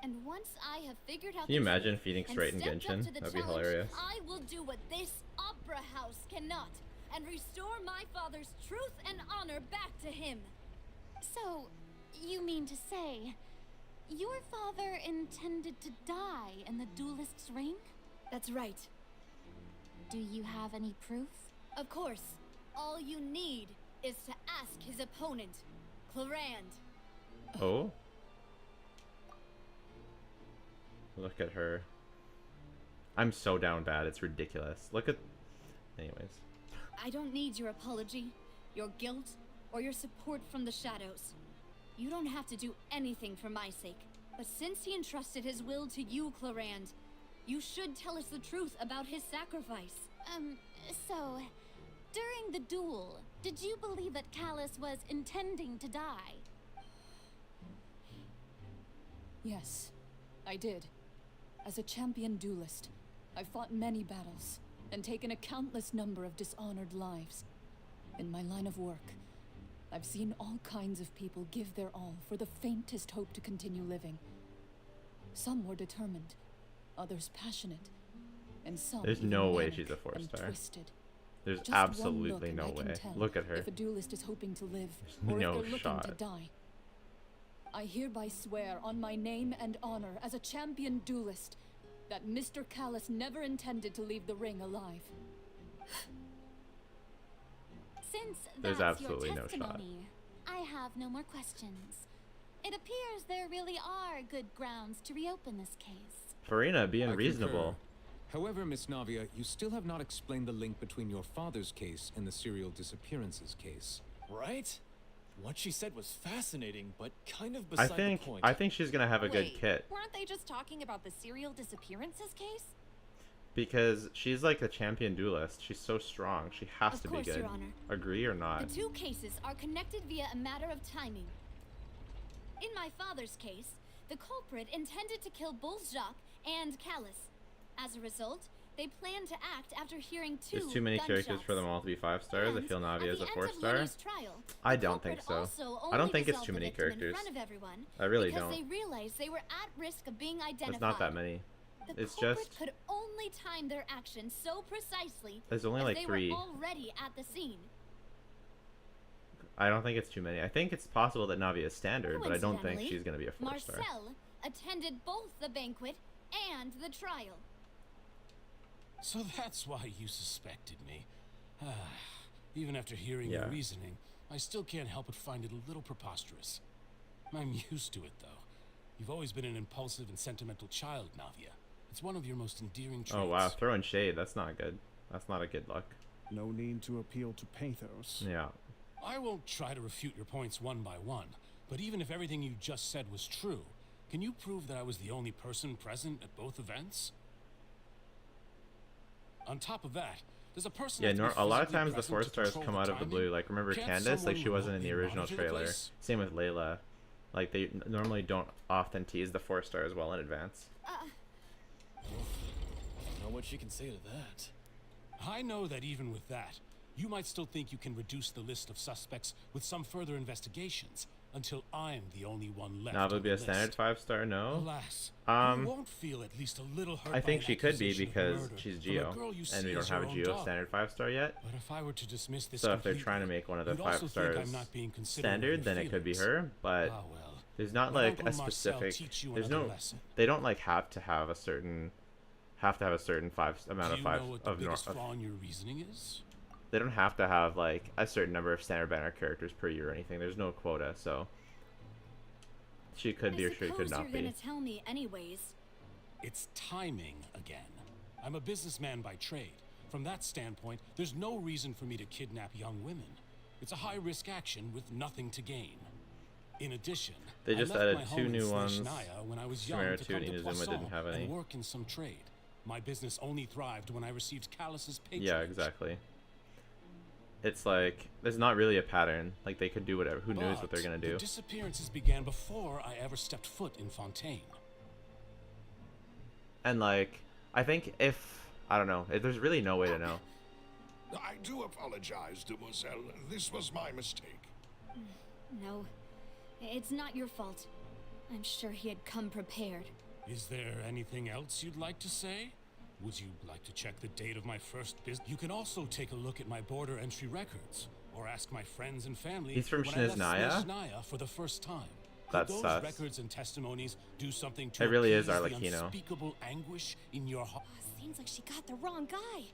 And once I have figured out Can you the imagine truth feeding and straight in stepped up Genshin? to the That'd be challenge, hilarious. I will do what this opera house cannot and restore my father's truth and honor back to him. So, you mean to say, your father intended to die in the duelist's ring? That's right. Do you have any proof? Of course. All you need is to ask his opponent, Clarand. Oh? Look at her. I'm so down bad, it's ridiculous. Look at... Anyways. I don't need your apology, your guilt, or your support from the shadows. You don't have to do anything for my sake. But since he entrusted his will to you, Clarand, you should tell us the truth about his sacrifice. So, during the duel, did you believe that Callus was intending to die? Yes, I did. As a champion duelist, I've fought many battles and taken a countless number of dishonored lives. In my line of work, I've seen all kinds of people give their all for the faintest hope to continue living. Some were determined, others passionate, and some There's even no way manic she's a 4-star. twisted. There's Just one absolutely look no and I can way. tell Look at her. if a duelist is hoping to live, There's or no if they're looking shot. to die. I hereby swear on my name and honor as a champion duelist that Mr. Callus never intended to leave the ring alive. Since There's that's your absolutely no shot. testimony, I have no more questions. It appears there really are good grounds to reopen this case. Farina, I being concur. reasonable. However, Miss Navia, you still have not explained the link between your father's case and the serial disappearances case. Right? What she said was fascinating, but kind of beside the point. I think she's gonna have a good Wait, kit. weren't they just talking about the serial disappearances case? Because she's like a champion duelist. She's so strong. She has Of to be course, good. Your Honor. Agree or not? The two cases are connected via a matter of timing. In my father's case, the culprit intended to kill both Jacques and Callus. As a result, they planned to act after hearing two There's too many characters gunshots. for them all to be 5 stars. I And feel Navia at is the a end 4-star. of Lyney's trial, I the don't think culprit so. also I don't only think it's dissolved too the many victim characters. In front of everyone I really because don't. they realized they were at risk of being identified. There's not that many. The It's culprit just could only time their actions so precisely There's only as like they 3. were already at the scene. I don't think it's too many. I think it's possible that Navia is standard, but I don't think Coincidentally, she's gonna be a 4-star. Marcel attended both the banquet and the trial. So that's why you suspected me. Even after hearing your Yeah. reasoning, I still can't help but find it a little preposterous. I'm used to it, though. You've always been an impulsive and sentimental child, Navia. It's one of your most endearing traits. Oh wow, throwing shade. That's not good. That's not a good look. No need to appeal to pathos. Yeah. I won't try to refute your points one by one, but even if everything you just said was true, Can you prove that I was the only person present at both events? On top of that, does a person Yeah, have to be a lot of physically times the present 4 to stars control come the out of the timing? blue. Like, remember Can't Candace? Like, someone she wasn't in the remotely original monitor the trailer. place? Same with Layla. Like, they normally don't often tease the 4 stars well in advance. Not much you can say to that. I know that even with that, you might still think you can reduce the list of suspects with some further investigations until I'm the only one left. Navia on be the a standard list. 5-star? No. Alas, you won't feel at least a little hurt I by think an she could be accusation of because murder she's from a Geo, girl you and see we don't as have a your own Geo daughter. standard 5-star yet. But if I were to dismiss this So if they're completely, trying to make one of the you'd also 5 think stars I'm not being considerate of standard, your then it could be feelings. her. But Ah, well. there's not Let like Uncle a Marcel specific. teach you There's another no. lesson. They don't like have to have a certain 5 amount Do of you 5 know what the of biggest nor- flaw in your reasoning is? They don't have to have like a certain number of standard banner characters per year or anything. There's no quota, so she could be or she could not You're be. gonna tell me anyways. It's timing again. I'm a businessman by trade. From that standpoint, there's no reason for me to kidnap young women. It's a high-risk action with nothing to gain. In addition, They just I left added my 2 home in new ones. Snezhnaya when I was young Chimera to 2 come and to Inazuma Poisson didn't have any. and work in some trade. My business only thrived when I received Callus's patronage. Yeah, exactly. It's like there's not really a pattern. Like they could do whatever. Who knows what they're gonna do? The disappearances began before I ever stepped foot in Fontaine. And like I think if I don't know, there's really no way to know. I do apologize, demoiselle. This was my mistake. No, it's not your fault. I'm sure he had come prepared. Is there anything else you'd like to say? Would you like to check the date of my first business? You can also take a look at my border entry records, or ask my friends and family. He's from when I left Snezhnaya? Snezhnaya for the first time. That Could those sucks. records and testimonies do something to It really is appease the Arlecchino. unspeakable anguish in your heart? Seems like she got the wrong guy.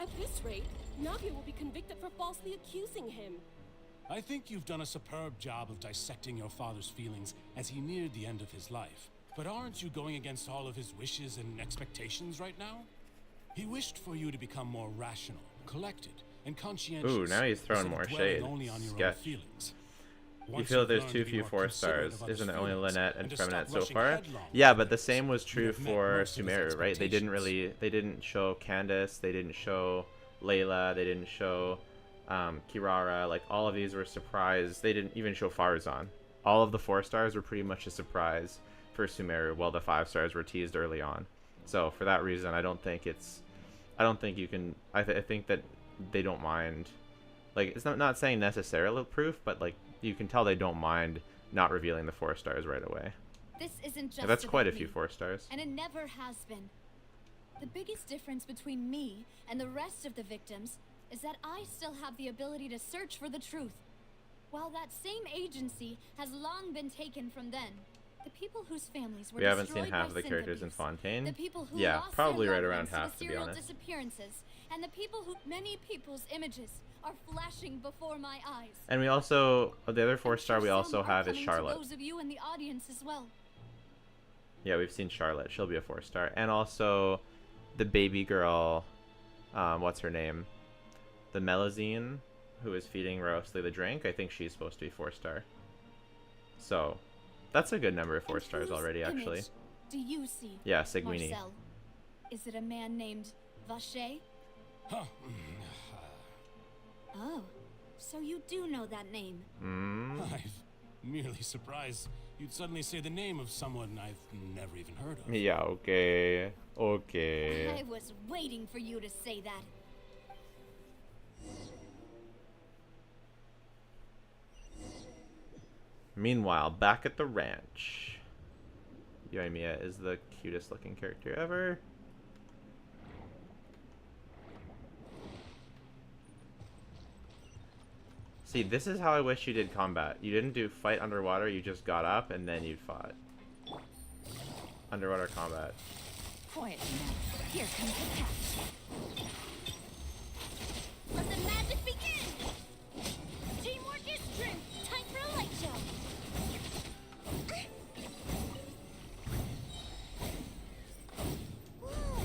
At this rate, Navia will be convicted for falsely accusing him. I think you've done a superb job of dissecting your father's feelings as he neared the end of his life. But aren't you going against all of his wishes and expectations right now? He wished for you to become more rational, collected, and conscientious. Ooh, now he's throwing instead of more dwelling shade. only on your own Sketch. feelings. You Once feel you've there's learned too to be few more 4 considerate stars. of others' Isn't it only feelings Lynette and to stop Feminette so rushing far? headlong Yeah, into but the things, same was you'd true have met for most of his Sumeru, right? They didn't show Candace, they didn't show Layla, they didn't show Kirara. Like all of these were surprise. They didn't even show Farzan. All of the 4 stars were pretty much a surprise for Sumeru, while the 5 stars were teased early on. So for that reason, I don't think you can. I think that they don't mind. Like it's not saying necessarily proof, but like you can tell they don't mind not revealing the 4 stars right away. This isn't just That's quite a about few me, 4 stars. and it never has been. The biggest difference between me and the rest of the victims is that I still have the ability to search for the truth, while that same agency has long been taken from them. The people whose families were We haven't seen destroyed half by of the synth characters in abuse, Fontaine. the people who Yeah, lost probably their right loved around ones to half, the to be serial honest. disappearances, and the people who many people's images are flashing before my eyes. And we also the other 4 star we Some also are have is coming to Charlotte. those of you in the audience as well. Yeah, we've seen Charlotte. She'll be a 4 star. And also the baby girl, what's her name? The Melazine, who is feeding Rosalie the drink. I think she's supposed to be 4 star. So that's a good number of 4 stars already, actually. Image do you see? Yeah, Seguini. Marcel? Is it a man named Vacher? Huh. Oh, so you do know that name. Mm. I'm merely surprised you'd suddenly say the name of someone I've never even heard of. Yeah, okay. Okay. I was waiting for you to say that. Meanwhile, back at the ranch. Yoimiya is the cutest looking character ever. See, this is how I wish you did combat. You didn't do fight underwater, you just got up and then you fought. Underwater combat. Quiet now. Here comes the catch. Let the magic begin! Teamwork is strength. Time for a light show. Whoa!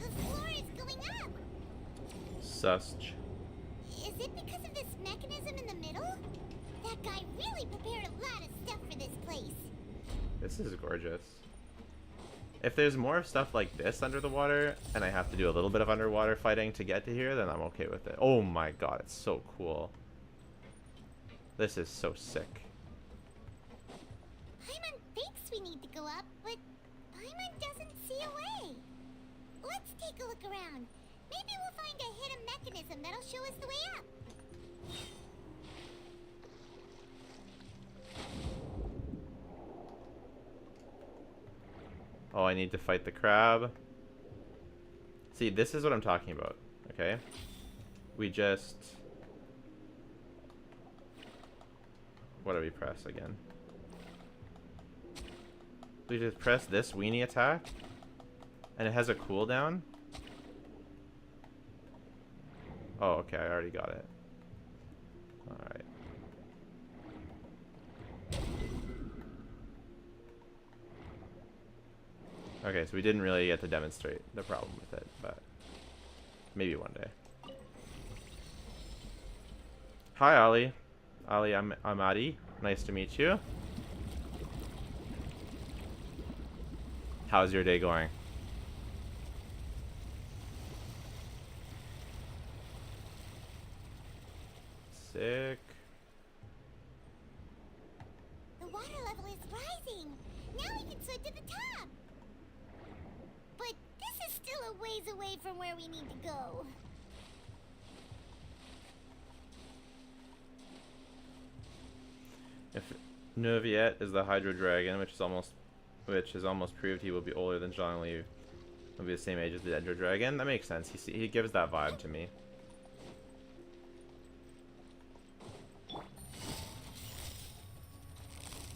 The floor is going up! Such. Is it because of this mechanism in the middle? That guy really prepared a lot of stuff for this place. This is gorgeous. If there's more stuff like this under the water, and I have to do a little bit of underwater fighting to get to here, then I'm okay with it. Oh my god, it's so cool. This is so sick. Paimon thinks we need to go up, but Paimon doesn't see a way. Let's take a look around. Maybe we'll find a hidden mechanism that'll show us the way up. Oh, I need to fight the crab. See, this is what I'm talking about, okay? We just... What do we press again? We just press this weenie attack, and it has a cooldown. Oh, okay, I already got it. Alright. Okay, so we didn't really get to demonstrate the problem with it, but maybe one day. Hi, Ali. Ali, I'm Adi. Nice to meet you. How's your day going? Sick. The water level is rising. Now we can swim to the top. But this is still a ways away from where we need to go. If Navia is the Hydro Dragon, which is almost proved he will be older than Jean-Louis, will be the same age as the Hydro Dragon. That makes sense. He gives that vibe to me.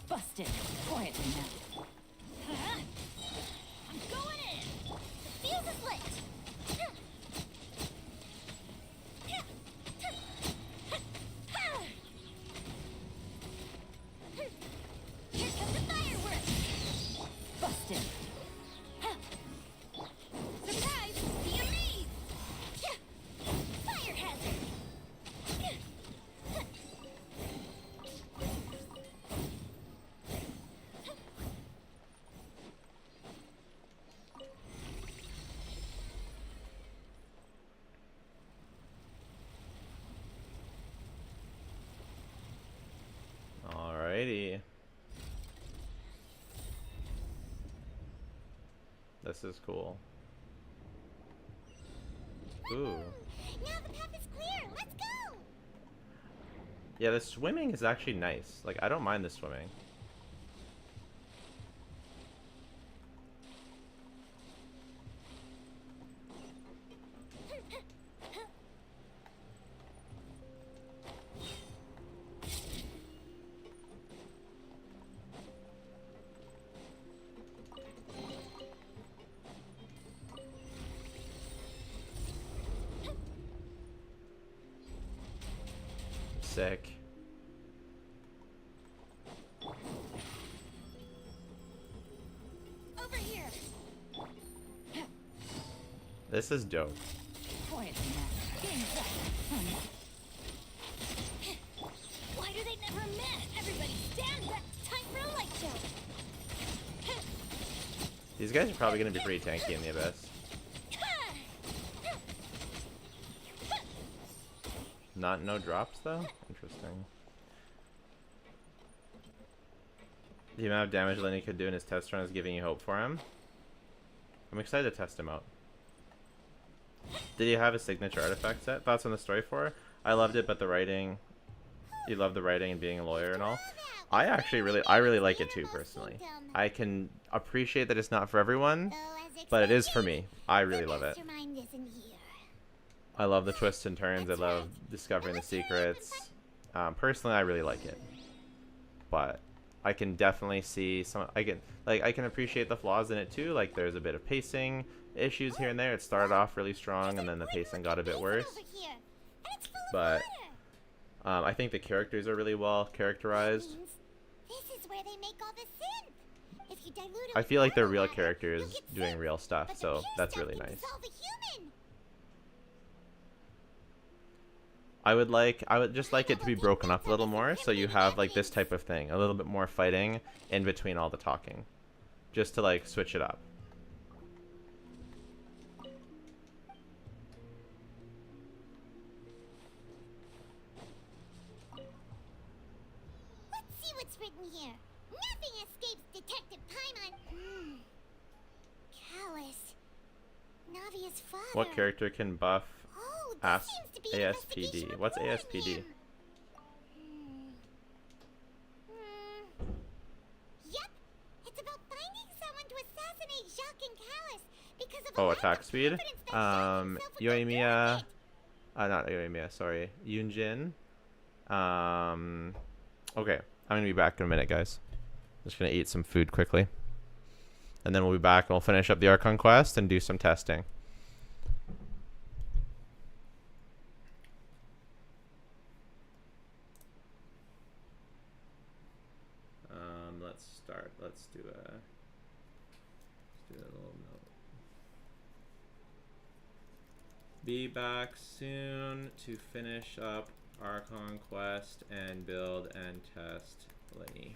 Busted. Quietly now. I'm going in. The fuse is lit. Here come the fireworks. Busted. Surprise! See you leave. Fire hazard. Alrighty. This is cool. Ooh. Now the path is clear. Let's go. Yeah, the swimming is actually nice. Like, I don't mind the swimming. Sick. Over here. This is dope. Quietly now. Getting back. Why do they never miss? Everybody stand back. Time for a light show. These guys are probably going to be pretty tanky in the abyss. No drops though? Interesting. The amount of damage Lyney could do in his test run is giving you hope for him. I'm excited to test him out. Did he have a signature artifact set? Thoughts on the story for? I loved it, but the writing... You love the writing and being a lawyer and all. I really like it too, personally. I can appreciate that it's not for everyone, but it is for me. I really love it. I love the twists and turns. I love discovering the secrets. Personally, I really like it, but I can definitely see some. I can appreciate the flaws in it too. Like there's a bit of pacing issues here and there. It started off really strong, and then the pacing got a bit worse. But I think the characters are really well characterized. This is where they make all the synth. If you dilute it I with feel like they're water real level, characters you'll get doing synth, real stuff, but the so pure that's stuff really can nice. dissolve a human. I would just like it to be broken up a little more, so you have like this type of thing, a little bit more fighting in between all the talking, just to like switch it up. Let's see what's written here. Nothing escapes Detective Paimon. Callous. Navia's father. What character can buff this seems to be an investigation ASPD? What's report in ASPD? here. Yep, it's about finding someone to assassinate Jacques and Callus because of Oh, attack speed. Yoimiya. Not Yoimiya. Sorry, Yunjin. Okay, I'm gonna be back in a minute, guys. Just gonna eat some food quickly, and then we'll be back and we'll finish up the Archon quest and do some testing. Let's start. Let's do a little note. Be back soon to finish up Archon quest and build and test Lyney.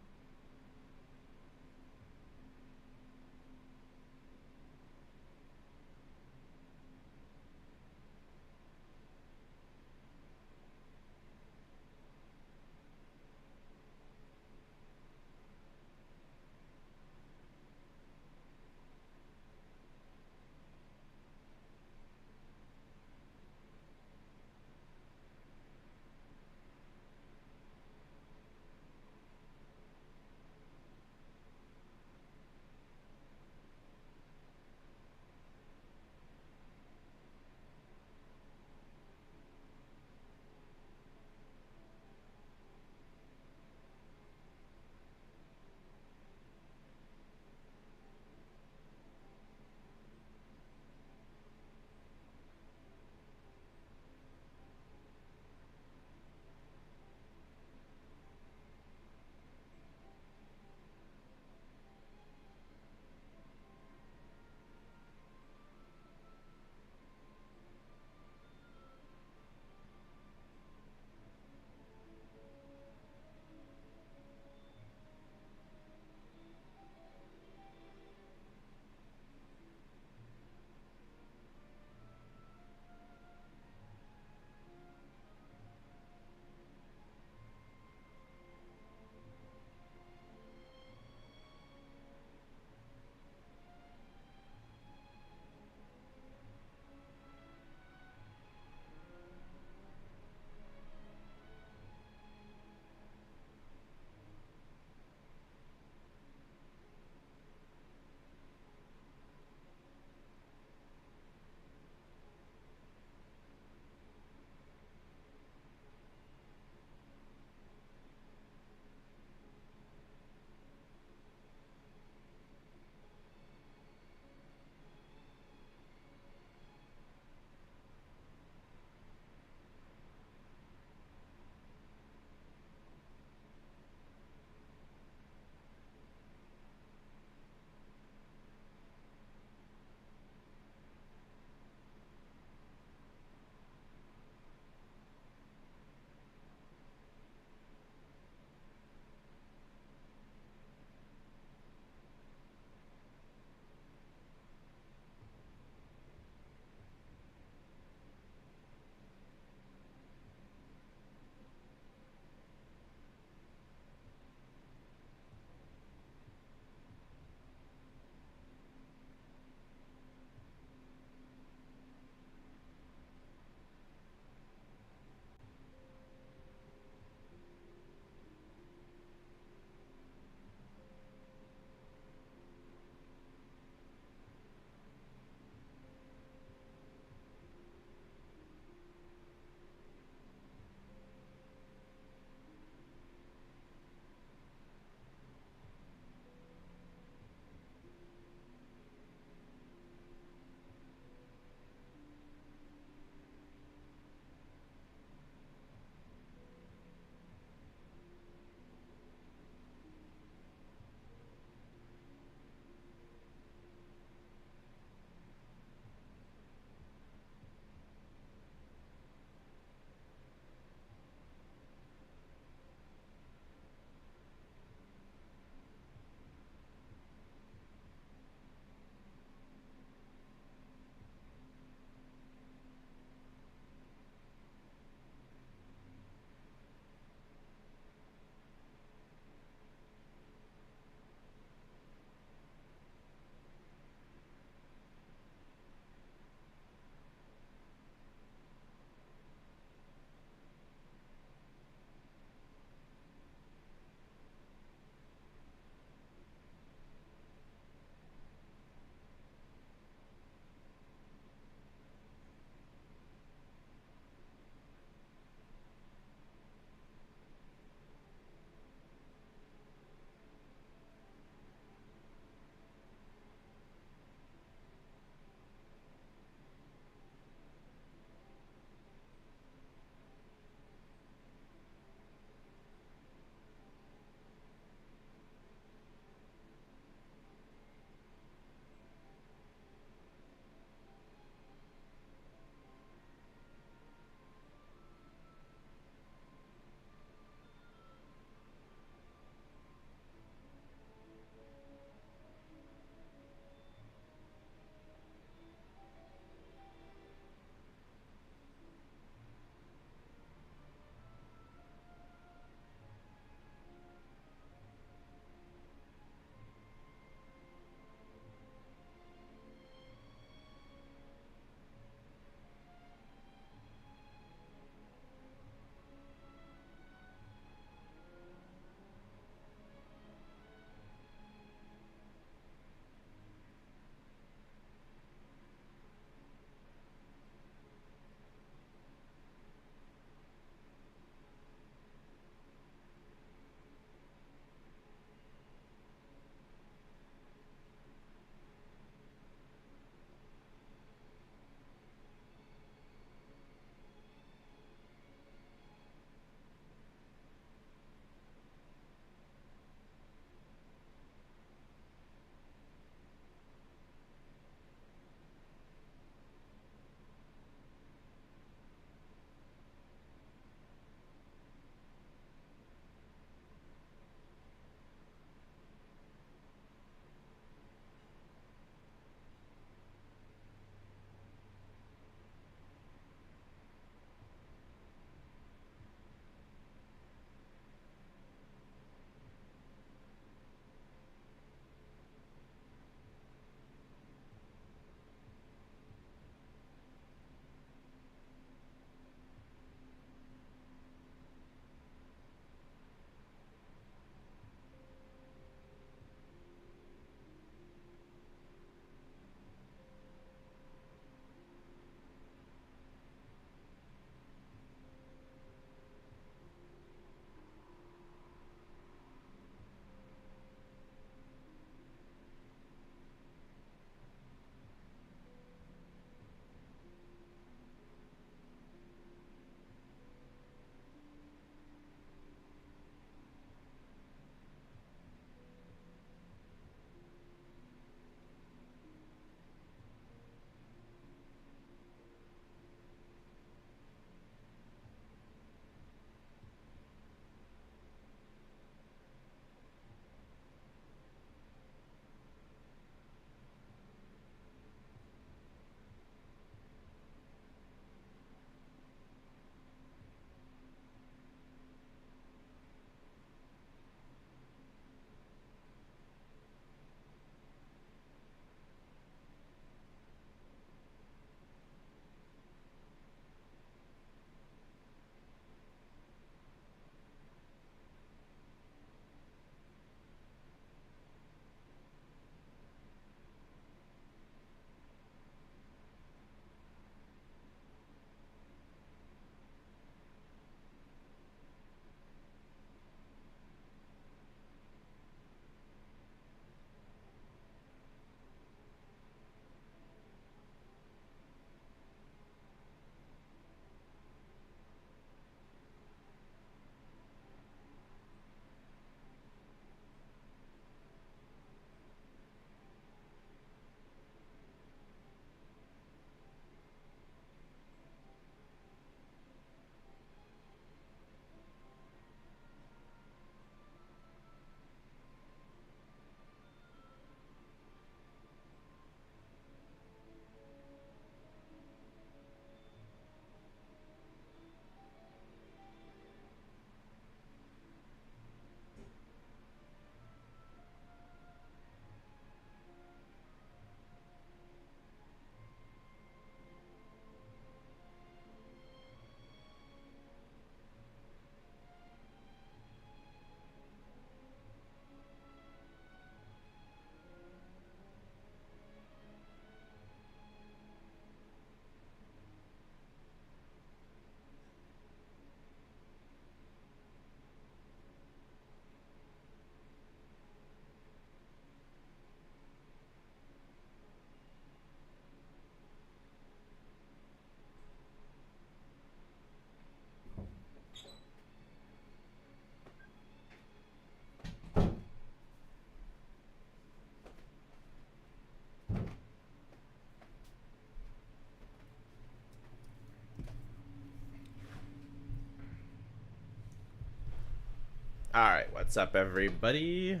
Alright, what's up, everybody?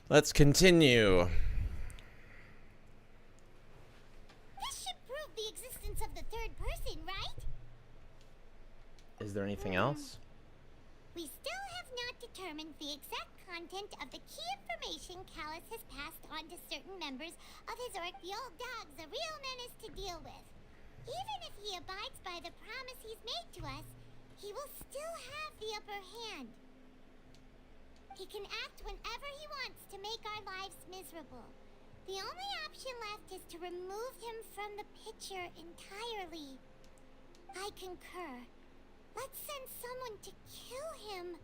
Let's continue. This should prove the existence of the third person, right? Is there anything else? We still have not determined the exact content of the key information Callus has passed on to certain members of his orc. The old dog's a real menace to deal with. Even if he abides by the promise he's made to us, he will still have the upper hand. He can act whenever he wants to make our lives miserable. The only option left is to remove him from the picture entirely. I concur. Let's send someone to kill him.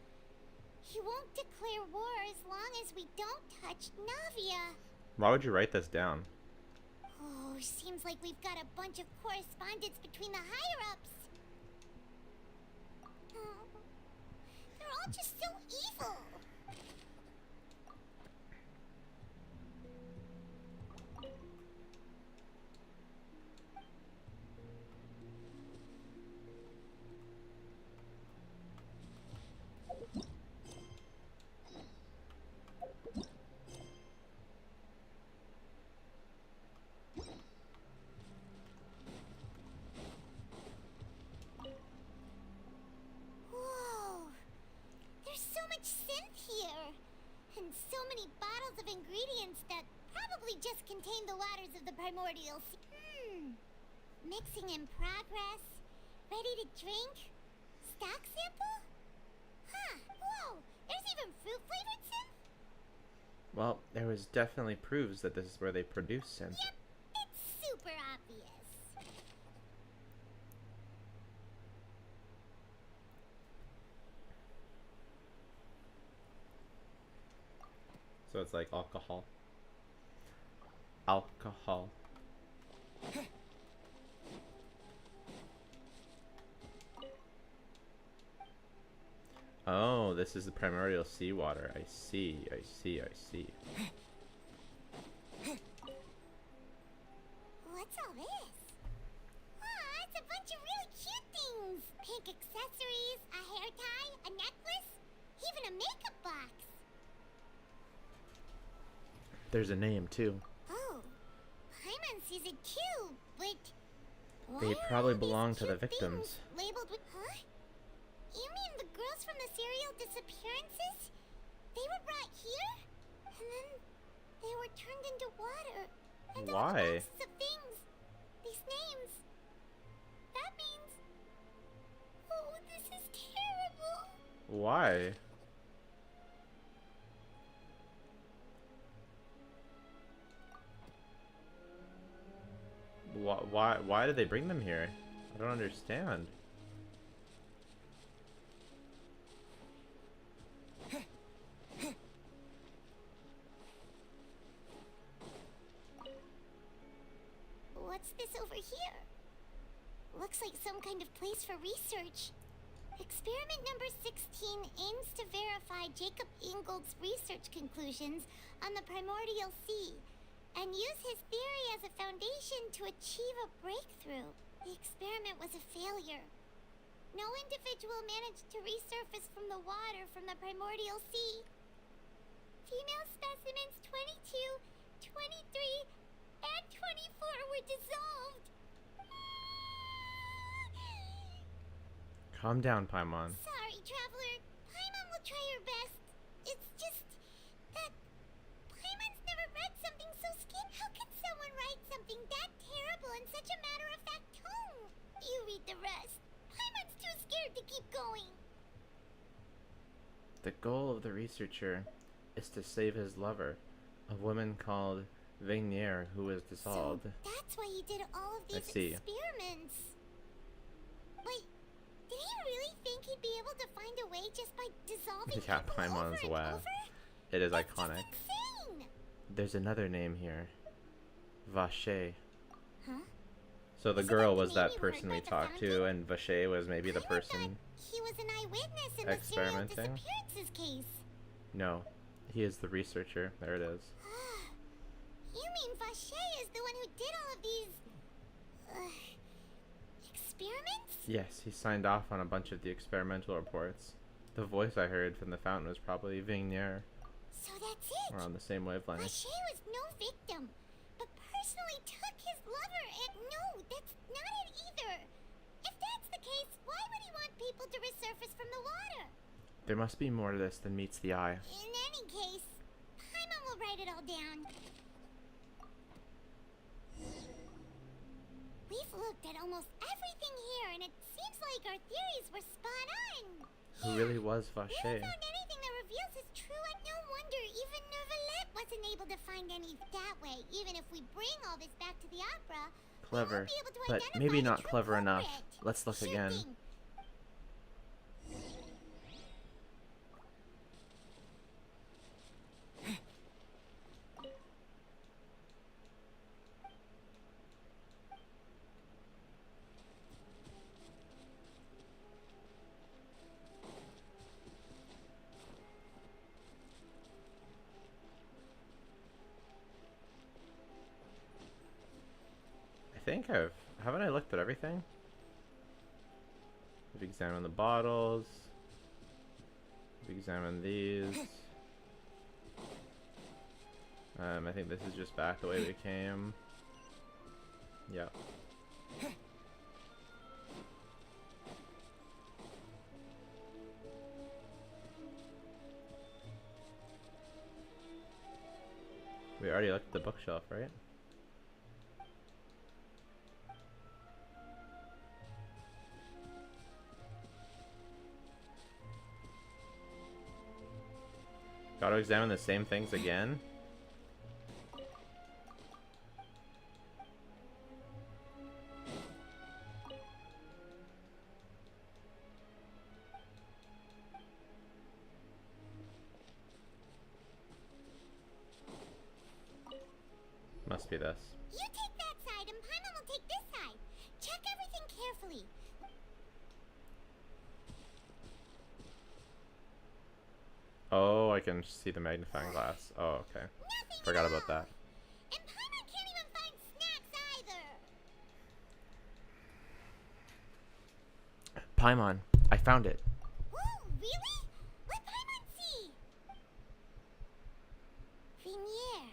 He won't declare war as long as we don't touch Navia. Why would you write this down? Oh, seems like we've got a bunch of correspondence between the higher-ups. Oh, they're all just so evil. Of ingredients that probably just contain the waters of the primordial sea. Mixing in progress. Ready to drink? Stock sample? Huh, whoa, there's even fruit-flavored synth? Well, there was definitely proves that this is where they produce synth. Yep, it's super obvious. So it's like alcohol. Alcohol. Oh, this is the primordial seawater. I see, I see, I see. What's all this? Aw, it's a bunch of really cute things. Pink accessories, a hair tie, a necklace, even a makeup box. There's a name too. Oh, Paimon sees it too, but they probably belong to the victims. Labeled with, huh? You mean the girls from the serial disappearances? They were brought here, and then they were turned into water. And why? Those of things, these names. That means, oh, this is terrible. Why? Why did they bring them here? I don't understand. What's this over here? Looks like some kind of place for research. Experiment number 16 aims to verify Jacob Ingold's research conclusions on the primordial sea and use his theory as a foundation to achieve a breakthrough. The experiment was a failure. No individual managed to resurface from the water from the primordial sea. Female specimens 22, 23, and 24 were dissolved. Calm down, Paimon. Sorry, Traveler. Paimon will try her best. It's just that Paimon's never read something so skin. How can someone write something that terrible in such a matter-of-fact tone? You read the rest. Paimon's too scared to keep going. The goal of the researcher is to save his lover, a woman called Vainier, who was dissolved. So that's why he did all of these experiments. Wait, did he really think he'd be able to find a way just by dissolving Yeah, people Paimon's over and way. over? It is That's iconic. just insane. There's another name here. Vache. Huh? So the girl was that person we talked to, and Vache was maybe the person He was an eyewitness in the serial experimenting. disappearances case. No, he is the researcher. There it is. You mean Vache is the one who did all of these experiments? Yes, he signed off on a bunch of the experimental reports. The voice I heard from the fountain was probably Vignier. So that's it. We're on the same wavelength. Vacher was no victim, but personally took his lover, and no, that's not it either. If that's the case, why would he want people to resurface from the water? There must be more to this than meets the eye. In any case, Paimon will write it all down. We've looked at almost everything here, and it seems like our theories were spot on. Who really was We Vacher? haven't found anything that reveals his true, and no wonder even Lynette wasn't able to find any that way. Even if we bring all this back to the opera, Clever, we won't be able to but identify maybe the not true clever enough. culprit. Let's look Sure again. thing. I think haven't I looked at everything? We've examined the bottles. We've examined these. I think this is just back the way we came. Yep. We already looked at the bookshelf, right? Gotta examine the same things again? Must be this. You take that side, and Paimon will take this side. Check everything carefully. Oh, I can see the magnifying glass. Oh, okay. Forgot about that. And Paimon can't even find snacks either. Paimon, I found it. Oh, really? Let Paimon see. Vignier.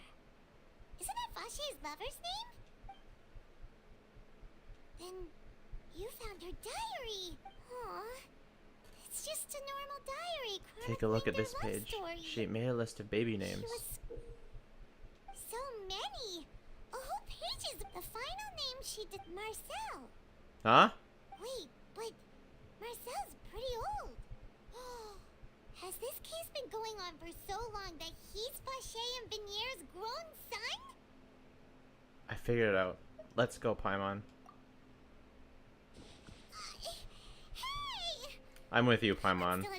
Isn't that Vacher's lover's name? Then you found her diary. Aw. It's just a normal diary. Take a look at chronicling this their love page. story. She made a list of baby names. She was so many. A whole page is the final name she did. Marcel. Huh? Wait, but Marcel's pretty old. Has this case been going on for so long that he's Vacher and Vignier's grown son? I figured it out. Let's go, Paimon. Hey! I'm with you, Paimon. Still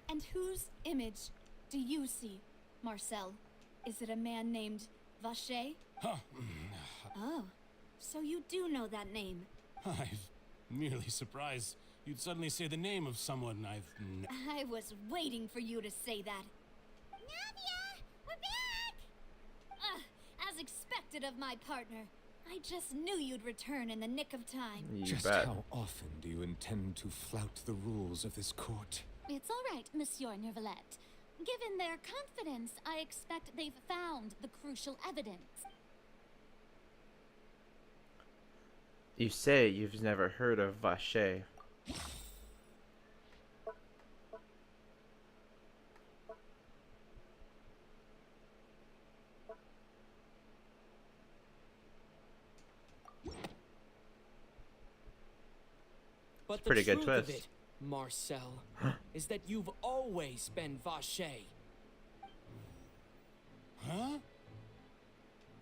And whose image do you see, Marcel? Is it a man named Vacher? Huh. Oh, so you do know that name. I'm merely surprised you'd suddenly say the name of someone I was waiting for you to say that. Navia! We're back! As expected of my partner. I just knew you'd return in the nick of time. You Just bet. how often do you intend to flout the rules of this court? It's all right, Monsieur Neuvillette. Given their confidence, I expect they've found the crucial evidence. You say you've never heard of Vacher. But the Pretty good truth of twist. it, Marcel, is that you've always been Vacher. Huh?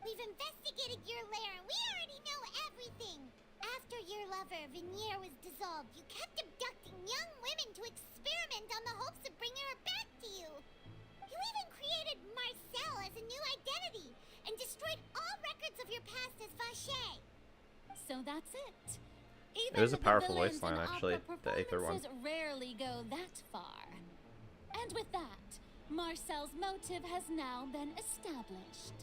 We've investigated your lair and we already know everything. After your lover, Vignier, was dissolved, you kept abducting young women to experiment on the hopes of bringing her back to you. You even created Marcel as a new identity and destroyed all records of your past as Vacher. So that's it. It was a the powerful villains voice line, in actually, opera the Aether one. performances rarely go that far. And with that, Marcel's motive has now been established.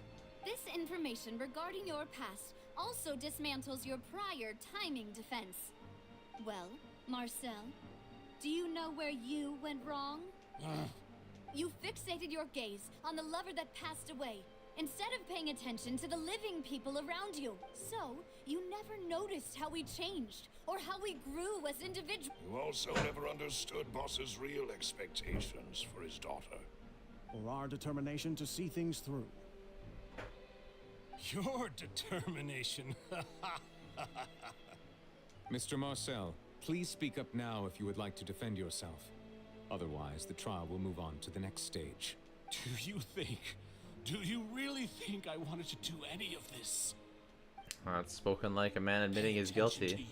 This information regarding your past also dismantles your prior timing defense. Well, Marcel, do you know where you went wrong? You fixated your gaze on the lover that passed away, instead of paying attention to the living people around you. So, you never noticed how we changed, or how we grew as individuals. You also never understood Boss's real expectations for his daughter. Or our determination to see things through. Your determination. Mr. Marcel, please speak up now if you would like to defend yourself. Otherwise, the trial will move on to the next stage. Do you really think I wanted to do any of this? It's spoken like a man admitting he's guilty.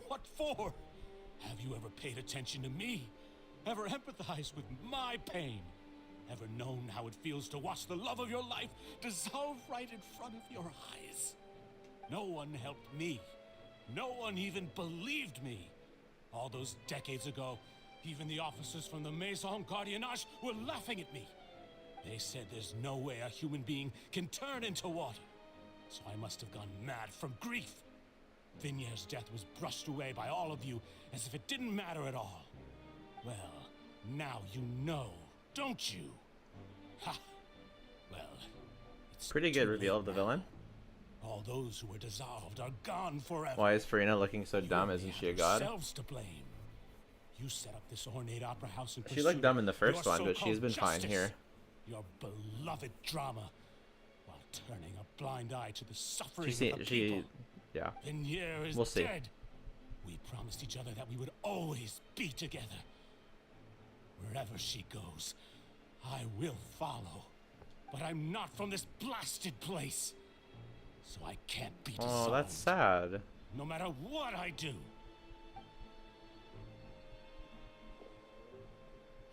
What for? Have you ever paid attention to me? Ever empathized with my pain? Ever known how it feels to watch the love of your life dissolve right in front of your eyes? No one helped me. No one even believed me. All those decades ago, even the officers from the Maison Gardiennage were laughing at me. They said there's no way a human being can turn into water. So I must have gone mad from grief. Vignier's death was brushed away by all of you as if it didn't matter at all. Well, now you know, don't you? Ha! Well, it's pretty good reveal of the villain. All those who were dissolved are gone forever. Why is Farina looking so dumb? Isn't she a god? To blame. You set up this ornate opera house in She looked dumb in the first one, but she's been fine here. Your beloved drama, while turning a blind eye to the suffering of the people. Yeah. Vignier is we'll see. Dead. We promised each other that we would always be together. Wherever she goes, I will follow. But I'm not from this blasted place, so I can't be dissolved. Oh, that's sad. No matter what I do.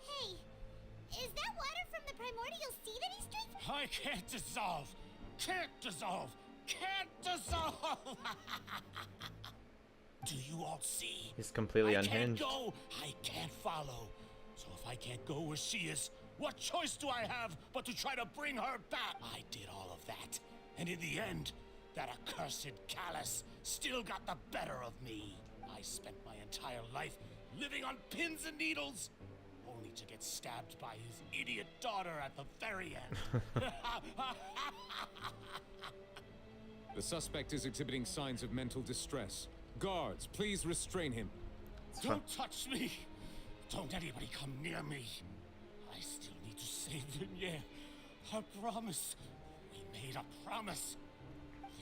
Hey, is that water from the primordial sea that he's drinking? I can't dissolve. Can't dissolve. Can't dissolve. Do you all see? He's completely unhinged. I can't go. I can't follow. So if I can't go where she is, what choice do I have but to try to bring her back? I did all of that. And in the end, that accursed Callus still got the better of me. I spent my entire life living on pins and needles, only to get stabbed by his idiot daughter at the very end. The suspect is exhibiting signs of mental distress. Guards, please restrain him. Don't touch me! Don't anybody come near me. I still need to save Vignier. I promise. We made a promise.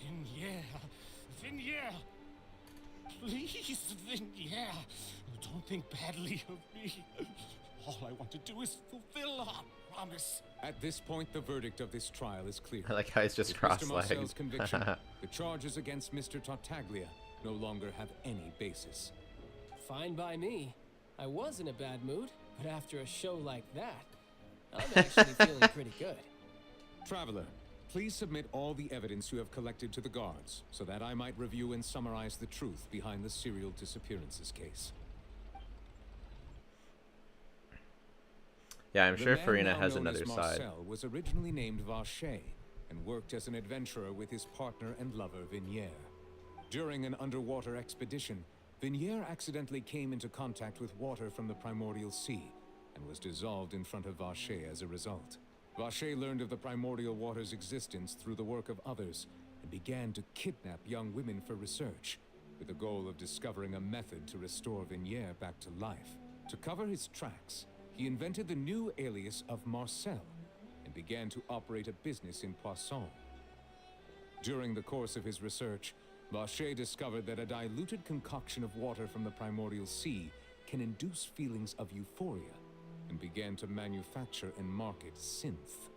Vignier. Please, Vignier. Don't think badly of me. All I want to do is fulfill our promise. At this point, the verdict of this trial is clear. I like how he's just With cross-legged. Mr. Marcel's conviction, the charges against Mr. Tartaglia no longer have any basis. Fine by me. I was in a bad mood, but after a show like that, I'm actually feeling pretty good. Traveler, please submit all the evidence you have collected to the guards, so that I might review and summarize the truth behind the serial disappearances case. Yeah, I'm sure The man Farina now has known another as side. Marcel was originally named Vacher and worked as an adventurer with his partner and lover Vignier. During an underwater expedition, Vignier accidentally came into contact with water from the primordial sea and was dissolved in front of Vacher as a result. Vacher learned of the primordial water's existence through the work of others and began to kidnap young women for research, with the goal of discovering a method to restore Vignier back to life. To cover his tracks, he invented the new alias of Marcel and began to operate a business in Poisson. During the course of his research, Vacher discovered that a diluted concoction of water from the primordial sea can induce feelings of euphoria and began to manufacture and market synth.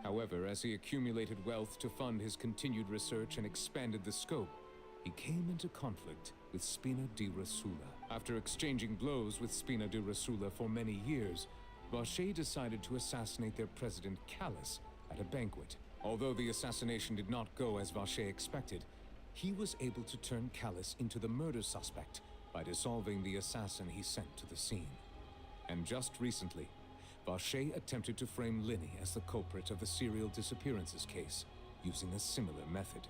However, as he accumulated wealth to fund his continued research and expanded the scope, he came into conflict with Spina di Rosula. After exchanging blows with Spina di Rosula for many years, Vacher decided to assassinate their president Callus at a banquet. Although the assassination did not go as Vacher expected, he was able to turn Callus into the murder suspect by dissolving the assassin he sent to the scene. And just recently, Vacher attempted to frame Lyney as the culprit of the serial disappearances case, using a similar method.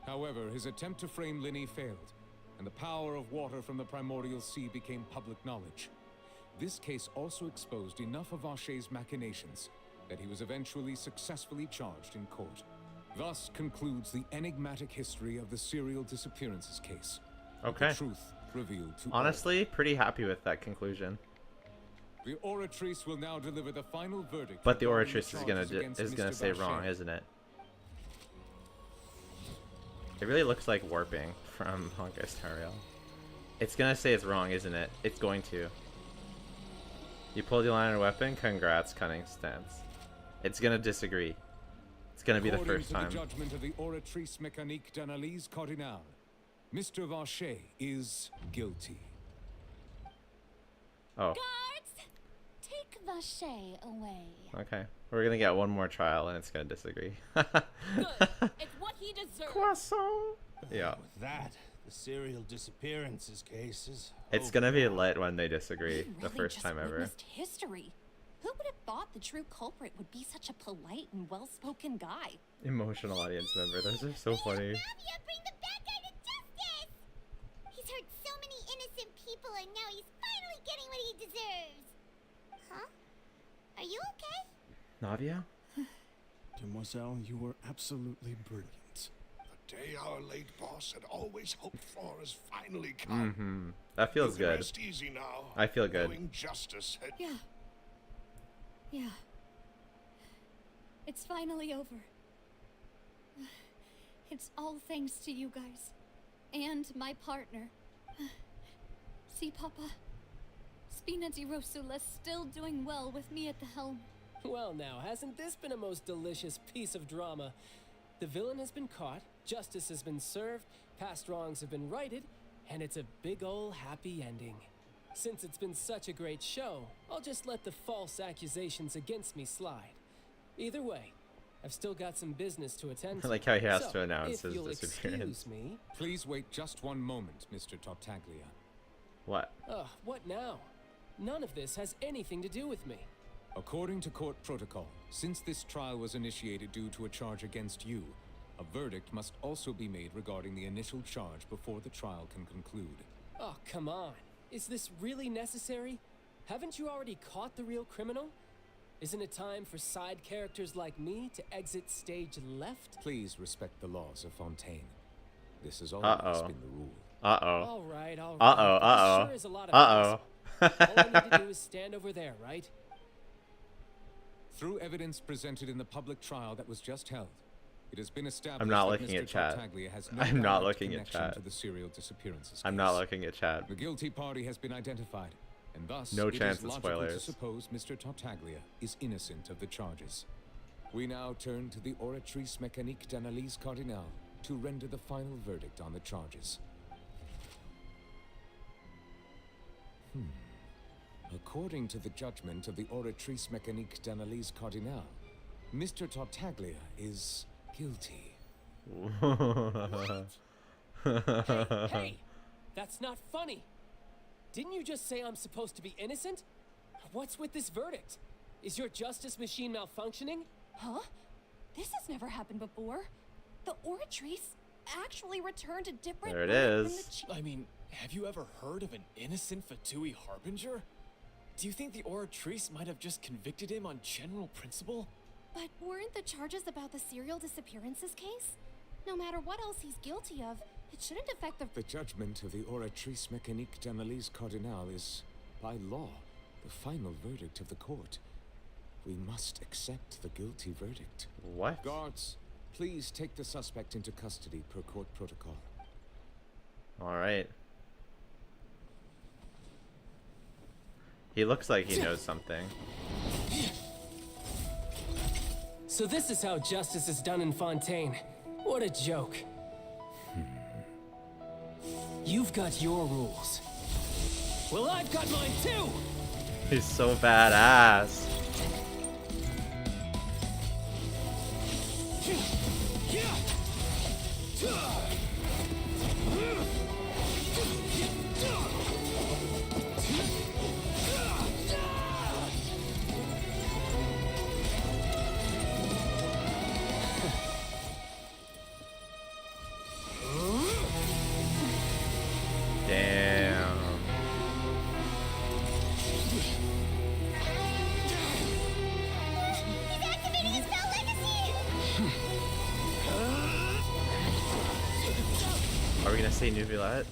However, his attempt to frame Lyney failed, and the power of water from the primordial sea became public knowledge. This case also exposed enough of Vacher's machinations that he was eventually successfully charged in court. Thus concludes the enigmatic history of the serial disappearances case. Okay. The truth revealed to Honestly, pretty happy with that conclusion. The oratrice will now deliver the final verdict. But the regarding oratrice is gonna Mr. say Vacher. wrong, isn't it? It really looks like warping from Honkai Star Rail. It's gonna say it's wrong, isn't it? It's going to. You pulled your line of weapon? Congrats, cunning stance. It's gonna disagree. It's gonna be the first time. According to the judgment of the oratrice mécanique d'analyse cardinale, Mr. Vacher is guilty. Oh. Guards, take Vacher away. Okay. We're gonna get one more trial and it's gonna disagree. Good. It's what he deserves. Croissant. Yeah. With that, the serial disappearances case is It's gonna be lit when they disagree the first time ever. Witnessed history. Who would have thought the true culprit would be such a polite and well-spoken guy? Emotional audience member. Those are so funny. Navia, bring the bad guy to justice! He's hurt so many innocent people and now he's finally getting what he deserves. Huh? Are you okay? Navia? Demoiselle, you were absolutely brilliant. The day our late boss had always hoped for has finally come. Mm-hmm. That feels You can good. rest easy now, I feel good. knowing justice had... Yeah. Yeah. It's finally over. It's all thanks to you guys. And my partner. See, Papa? Spina di Rosula's still doing well with me at the helm. Well now, hasn't this been a most delicious piece of drama? The villain has been caught, justice has been served, past wrongs have been righted, and it's a big ol' happy ending. Since it's been such a great show, I'll just let the false accusations against me slide. Either way, I've still got some business to attend to. I like how he has So, to announce if his you'll disappearance. excuse me. Please wait just one moment, Mr. Tartaglia. What? Ugh, what now? None of this has anything to do with me. According to court protocol, since this trial was initiated due to a charge against you, a verdict must also be made regarding the initial charge before the trial can conclude. Oh, come on. Is this really necessary? Haven't you already caught the real criminal? Isn't it time for side characters like me to exit stage left? Please respect the laws of Fontaine. This has always been the rule. All right, all right. Uh-oh. This sure is a lot of hassle. All I need to do is stand over there, right? Through evidence presented in the public trial that was just held, it has been established I'm not that looking Mr. at chat. Tartaglia has no I'm not direct looking at connection chat. to the serial disappearances I'm case. not looking at chat. The guilty party has been identified, and thus No it chance is of logical spoilers. to suppose Mr. Tartaglia is innocent of the charges. We now turn to the oratrice mécanique d'analyse cardinale to render the final verdict on the charges. According to the judgment of the oratrice mécanique d'analyse cardinale, Mr. Tartaglia is guilty. Hey, that's not funny. Didn't you just say I'm supposed to be innocent? What's with this verdict? Is your justice machine malfunctioning? Huh? This has never happened before. The oratrice actually returned a different There it verdict is. than the chief. I mean, have you ever heard of an innocent Fatui Harbinger? Do you think the oratrice might have just convicted him on general principle? But weren't the charges about the serial disappearances case? No matter what else he's guilty of, it shouldn't affect the... The judgment of the oratrice mécanique d'analyse cardinale is, by law, the final verdict of the court. We must accept the guilty verdict. What? Guards, please take the suspect into custody per court protocol. Alright. He looks like he knows something. So this is how justice is done in Fontaine. What a joke. You've got your rules. Well, I've got mine too! He's so badass. Are we gonna say Navia?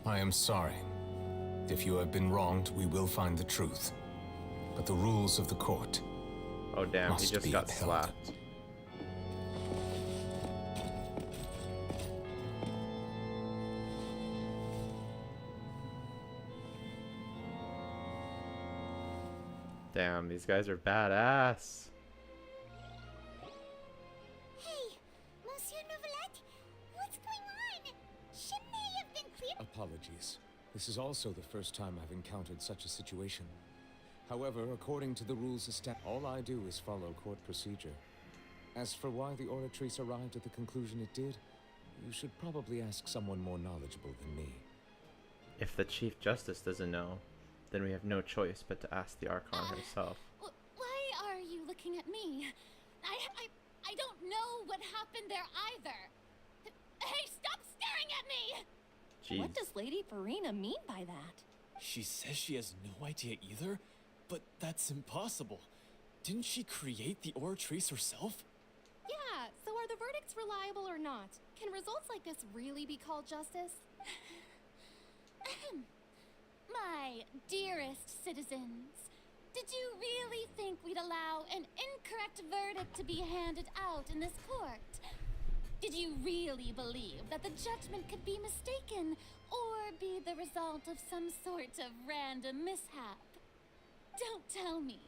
I am sorry. If you have been wronged, we will find the truth. But the rules of the court. Oh damn, he just got slapped. Damn, these guys are badass. Hey, Monsieur Novelette, what's going on? Shouldn't they have been clear? Apologies. This is also the first time I've encountered such a situation. However, according to the rules established, all I do is follow court procedure. As for why the oratrice arrived at the conclusion it did, you should probably ask someone more knowledgeable than me. If the Chief Justice doesn't know, then we have no choice but to ask the Archon herself. Why are you looking at me? I don't know what happened there either. Hey, stop staring at me! Jeez. What does Lady Farina mean by that? She says she has no idea either, but that's impossible. Didn't she create the oratrice herself? Yeah, so are the verdicts reliable or not? Can results like this really be called justice? My dearest citizens, did you really think we'd allow an incorrect verdict to be handed out in this court? Did you really believe that the judgment could be mistaken or be the result of some sort of random mishap? Don't tell me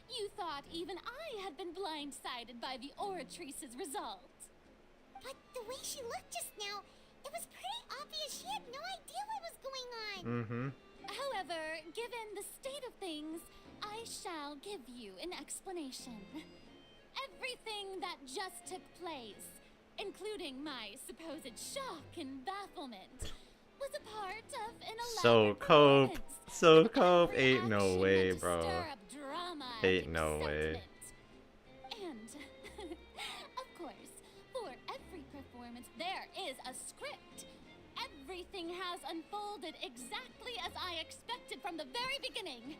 you thought even I had been blindsided by the oratrice's result. But the way she looked just now, it was pretty obvious she had no idea what was going on. Mm-hmm. However, given the state of things, I shall give you an explanation. Everything that just took place, including my supposed shock and bafflement, was a part of an elaborate performance. So cope. Ain't no way, bro. Ain't no way. And, of course, for every performance, there is a script. Everything has unfolded exactly as I expected from the very beginning.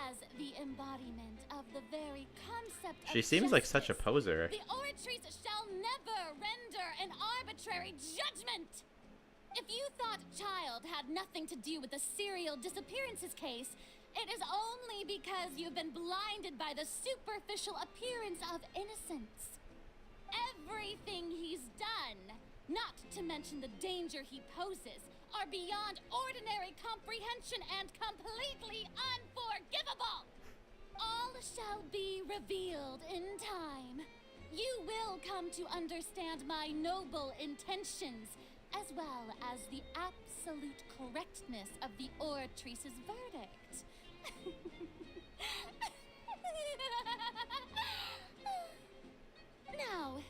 As the embodiment of the very concept of She seems like such a poser. the oratrice shall never render an arbitrary judgment. If you thought Child had nothing to do with the serial disappearances case, it is only because you've been blinded by the superficial appearance of innocence. Everything he's done, not to mention the danger he poses, are beyond ordinary comprehension and completely unforgivable. All shall be revealed in time. You will come to understand my noble intentions, as well as the absolute correctness of the oratrice's verdict. Now,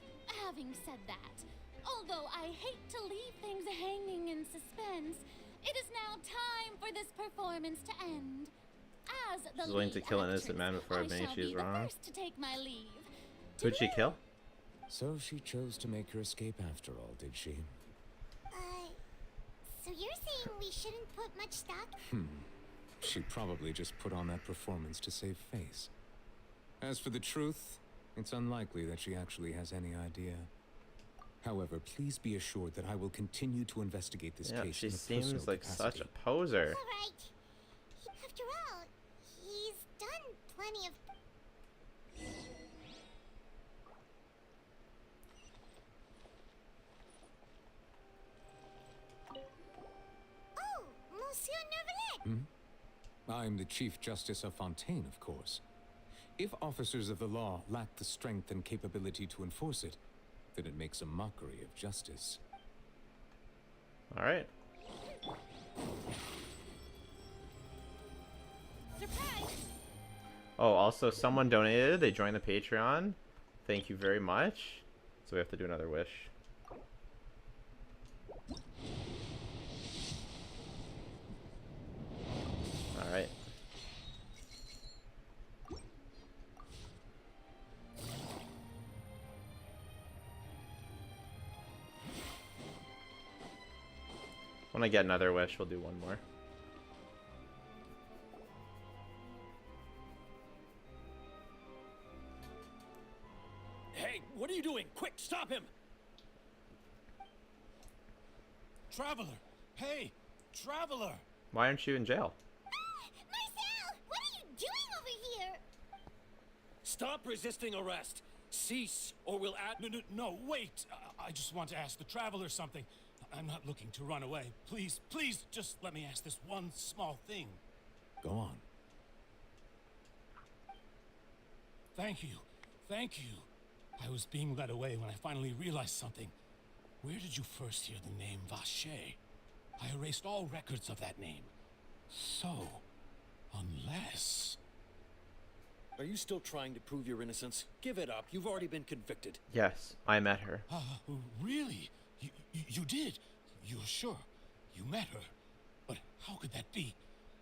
having said that, although I hate to leave things hanging in suspense, it is now time for this performance to end. As the She's willing to lead kill an actress, innocent man before I admitting shall she's be the wrong. first to take my leave. Who'd she kill? So she chose to make her escape after all, did she? So you're saying we shouldn't put much stock? She probably just put on that performance to save face. As for the truth, it's unlikely that she actually has any idea. However, please be assured that I will continue to investigate this case. She in a seems personal like capacity. such a poser. All right. After all, he's done plenty of... Oh, Monsieur Neuvillette! I'm the Chief Justice of Fontaine, of course. If officers of the law lack the strength and capability to enforce it, then it makes a mockery of justice. Alright. Surprise! Oh, also someone donated. They joined the Patreon. Thank you very much. So we have to do another wish. Alright. When I get another wish, we'll do one more. What are you doing? Quick, stop him! Traveler! Hey! Traveler! Why aren't you in jail? Marcel, what are you doing over here? Stop resisting arrest! Cease, or we'll add— No, wait! I just want to ask the Traveler something. I'm not looking to run away. Please, please, just let me ask this one small thing. Go on. Thank you. Thank you. I was being led away when I finally realized something. Where did you first hear the name Vacher? I erased all records of that name. So, unless... Are you still trying to prove your innocence? Give it up. You've already been convicted. Yes, I met her. Really? You did? You're sure? You met her? But how could that be?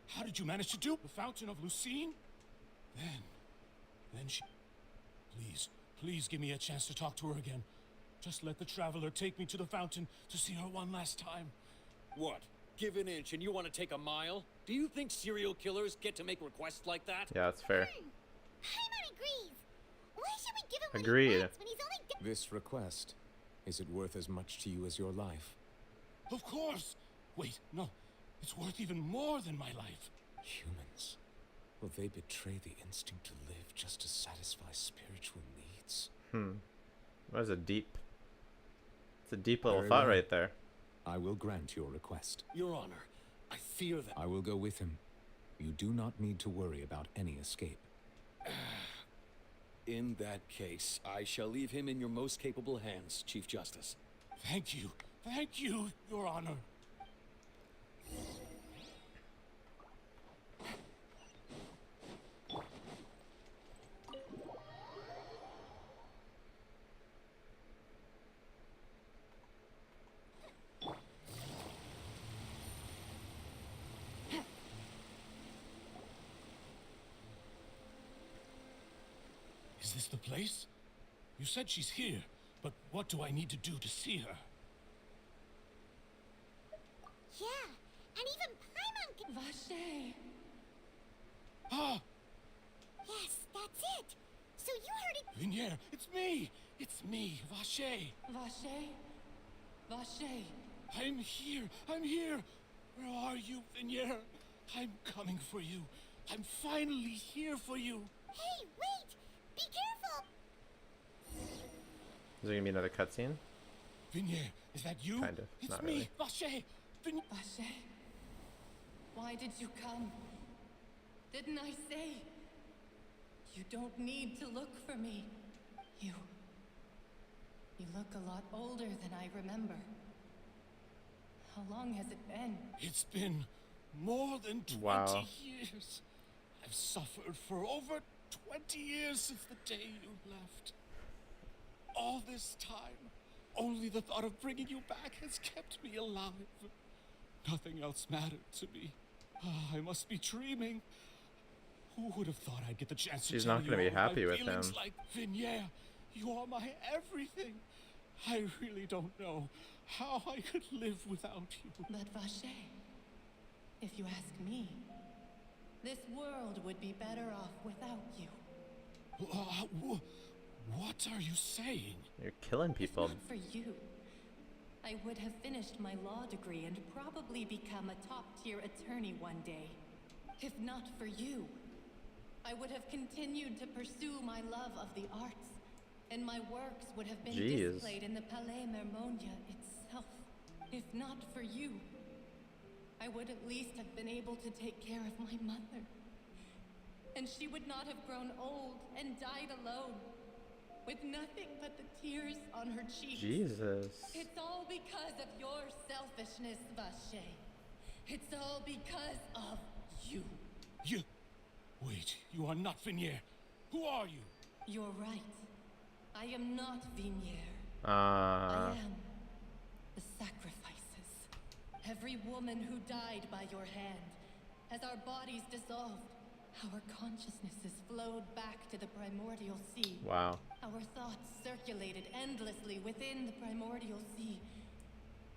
How did you manage to do the Fountain of Lucine? Then she... Please give me a chance to talk to her again. Just let the Traveler take me to the fountain to see her one last time. What? Give an inch and you want to take a mile? Do you think serial killers get to make requests like that? Yeah, that's fair. Paimon agrees. Why should we give him what Agreed. he wants when he's only... This request, is it worth as much to you as your life? Of course! Wait, no. It's worth even more than my life. Humans. Will they betray the instinct to live just to satisfy spiritual needs? That was a deep... It's a deep little Very thought well. right there. I will grant your request. Your Honor, I fear that... I will go with him. You do not need to worry about any escape. In that case, I shall leave him in your most capable hands, Chief Justice. Thank you, Your Honor. Is this the place? You said she's here, but what do I need to do to see her? Yeah, and even Paimon can... Vacher. Ah! Yes, that's it. So you heard it... Vinier, it's me! It's me, Vacher. Vacher? Vacher. I'm here! Where are you, Vinier? I'm coming for you. I'm finally here for you. Hey, wait! Be careful! Is there gonna be another cutscene? Vinier, is that you? Kind of. It's Not me, really. Vacher. Vacher. Why did you come? Didn't I say? You don't need to look for me. You look a lot older than I remember. How long has it been? It's been more than 20 Wow. years. I've suffered for over 20 years since the day you left. All this time, only the thought of bringing you back has kept me alive. Nothing else mattered to me. I must be dreaming. Who would have thought I'd get the chance She's to tell not gonna you be all happy my with feelings him. like, Vinier, you are my everything. I really don't know how I could live without you. But Vacher, if you ask me, this world would be better off without you. What are you saying? You're killing people. If not for you, I would have finished my law degree and probably become a top-tier attorney one day. If not for you, I would have continued to pursue my love of the arts, and my works would have been Jeez. displayed in the Palais Mermonia itself. If not for you, I would at least have been able to take care of my mother. And she would not have grown old and died alone, with nothing but the tears on her cheeks. Jesus. It's all because of your selfishness, Vacher. It's all because of you. You... Wait, you are not Vinier. Who are you? You're right. I am not Vinier. I am the sacrifices. Every woman who died by your hand. As our bodies dissolved, our consciousnesses flowed back to the primordial sea. Wow. Our thoughts circulated endlessly within the primordial sea.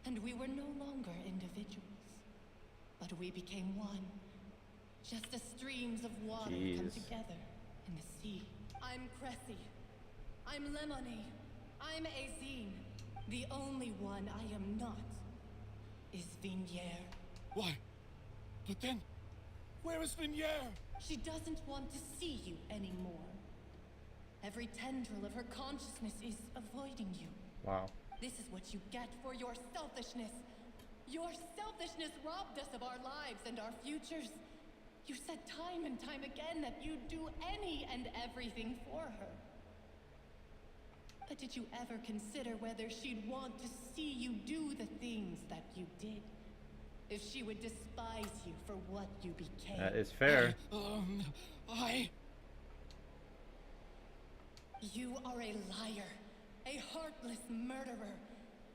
And we were no longer individuals. But we became one. Just as streams of water come Jeez. together in the sea. I'm Cressy. I'm Lemony. I'm Azine. The only one I am not is Vignier. Why? But then, where is Vignier? She doesn't want to see you anymore. Every tendril of her consciousness is avoiding you. Wow. This is what you get for your selfishness. Your selfishness robbed us of our lives and our futures. You said time and time again that you'd do any and everything for her. But did you ever consider whether she'd want to see you do the things that you did? If she would despise you for what you became? That is fair. You are a liar, a heartless murderer,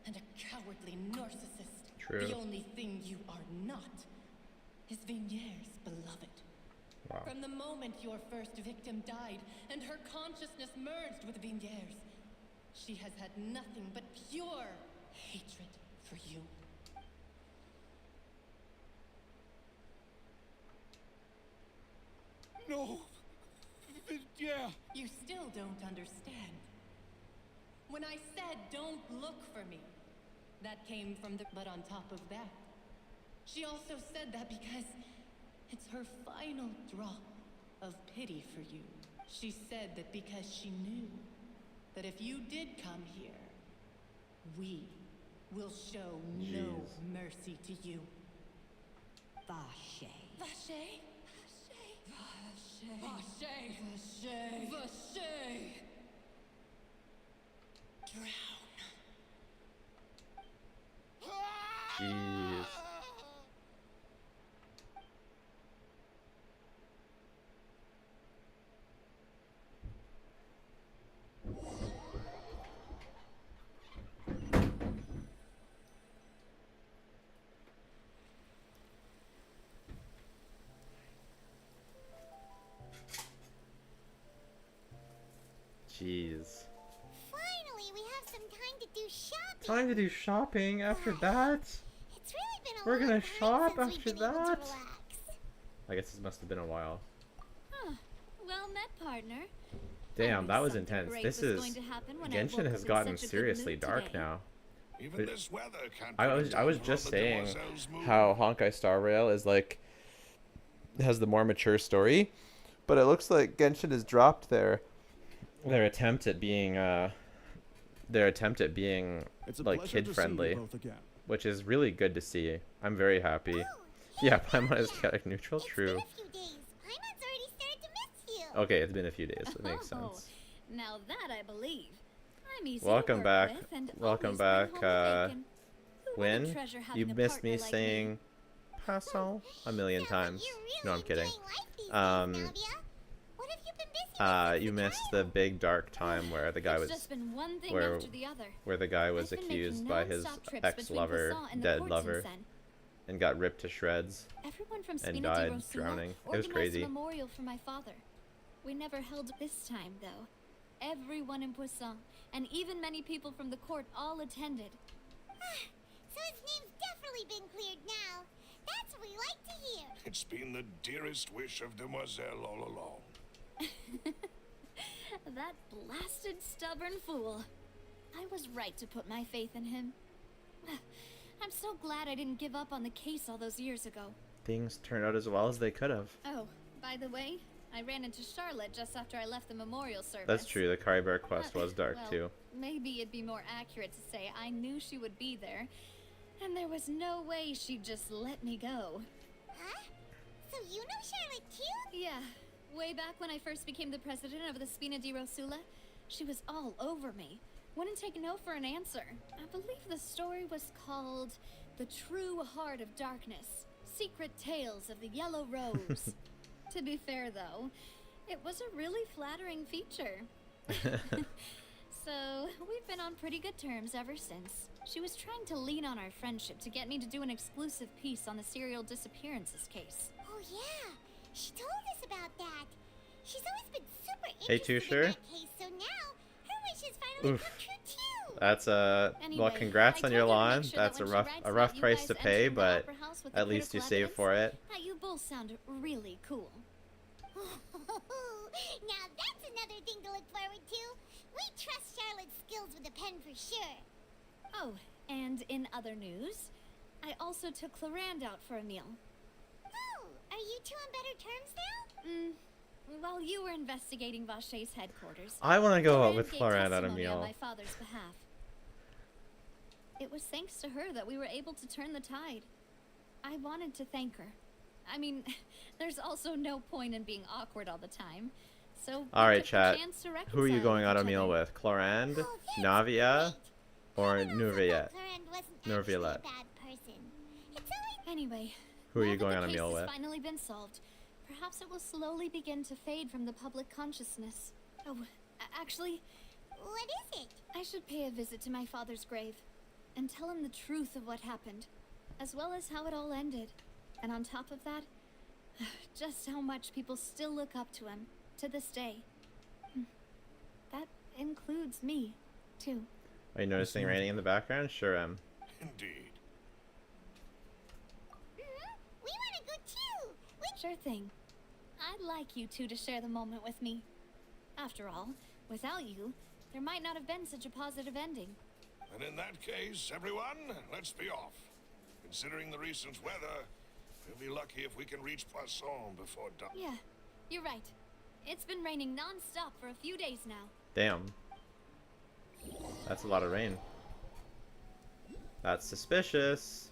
and a cowardly narcissist. True. The only thing you are not is Vignier's beloved. Wow. From the moment your first victim died and her consciousness merged with Vignier's, she has had nothing but pure hatred for you. No. Yeah. You still don't understand. When I said don't look for me, that came from the... But on top of that, she also said that because it's her final drop of pity for you. She said that because she knew that if you did come here, we will show no mercy to you. Vache. Vache? Vache! Vache! Vache! Drown. Jeez. Jeez. Finally, we have some time to do shopping. Time to do shopping after that? It's really been a We're long gonna time shop since after we've been able to that? relax. I guess it must have been a while. Huh. Well met, partner. Damn, that was Something intense. great This was is... going to happen when I Genshin woke has up in gotten such a good seriously mood dark today. now. Even But this weather can't I was prevent just from the saying demoiselle's mood. how Honkai Star Rail is like has the more mature story, but it looks like Genshin has dropped their attempt at being like kid friendly, which is really good to see. I'm very happy. Yeah, Paimon is chaotic neutral. True. Paimon's already started to miss you. Okay, it's been a few days. It makes Oh, sense. now that I believe. I'm easy Welcome to work back. with and Welcome always bring back, home the bacon. Who wouldn't Win. treasure having You a missed me partner like saying poisson a million times. No, I'm kidding. You missed the big dark time where the guy It's was just been one thing where after the other. where the guy was I've been making accused by his non-stop trips ex-lover, between Poisson and the dead port lover, since then. and got ripped to shreds Everyone from and Spina di died Rosula drowning. It was organized crazy. a memorial for my father. We never held it this time, though. Everyone in Poisson, and even many people from the court, all attended. So his name's definitely been cleared now. That's what we like to hear. It's been the dearest wish of Demoiselle all along. That blasted stubborn fool. I was right to put my faith in him. I'm so glad I didn't give up on the case all those years ago. Things turned out as well as they could have. Oh, by the way, I ran into Charlotte just after I left the memorial service. That's true. The Kariber quest was dark well, too. Maybe it'd be more accurate to say I knew she would be there, and there was no way she'd just let me go. Huh? So you know Charlotte too? Yeah. Way back when I first became the president of the Spina di Rosula, she was all over me. Wouldn't take no for an answer. I believe the story was called The True Heart of Darkness, Secret Tales of the Yellow Rose. To be fair, though, it was a really flattering feature. So, we've been on pretty good terms ever since. She was trying to lean on our friendship to get me to do an exclusive piece on the serial disappearances case. Oh yeah, she told us about that. She's always been super Hey, interested in Tusher. that case, so now her wish has finally Oof. come true too. That's well, Anyway, congrats I on your told her to lawn. make sure That's that a when she writes rough about you price guys to pay, entering the but opera house with the at least you critical saved evidence, for it. that you both sound really cool. Now that's another thing to look forward to. We trust Charlotte's skills with a pen for sure. Oh, and in other news, I also took Clarand out for a meal. Oh, are you two on better terms now? While you were investigating Vache's headquarters, I want to go out with gave Florent at a testimony on meal. my father's behalf. It was thanks to her that we were able to turn the tide. I wanted to thank her. I mean, there's also no point in being awkward all the time. So All right, took the chat. chance to Who are you reconcile going with on a each meal other. with? Clarand, Navia, or Nurviet? Nurviet. Anyway, Who are now you that going the on a case meal has with? finally been solved, perhaps it will slowly begin to fade from the public consciousness. Oh, actually, what is it? I should pay a visit to my father's grave and tell him the truth of what happened, as well as how it all ended. And on top of that, just how much people still look up to him to this day. That includes me, too. Are you noticing raining in the background? Sure am. Indeed. We want to go too. Sure thing. I'd like you two to share the moment with me. After all, without you, there might not have been such a positive ending. And in that case, everyone, let's be off. Considering the recent weather, we'll be lucky if we can reach Poisson before dark. Yeah, you're right. It's been raining non-stop for a few days now. Damn. That's a lot of rain. That's suspicious.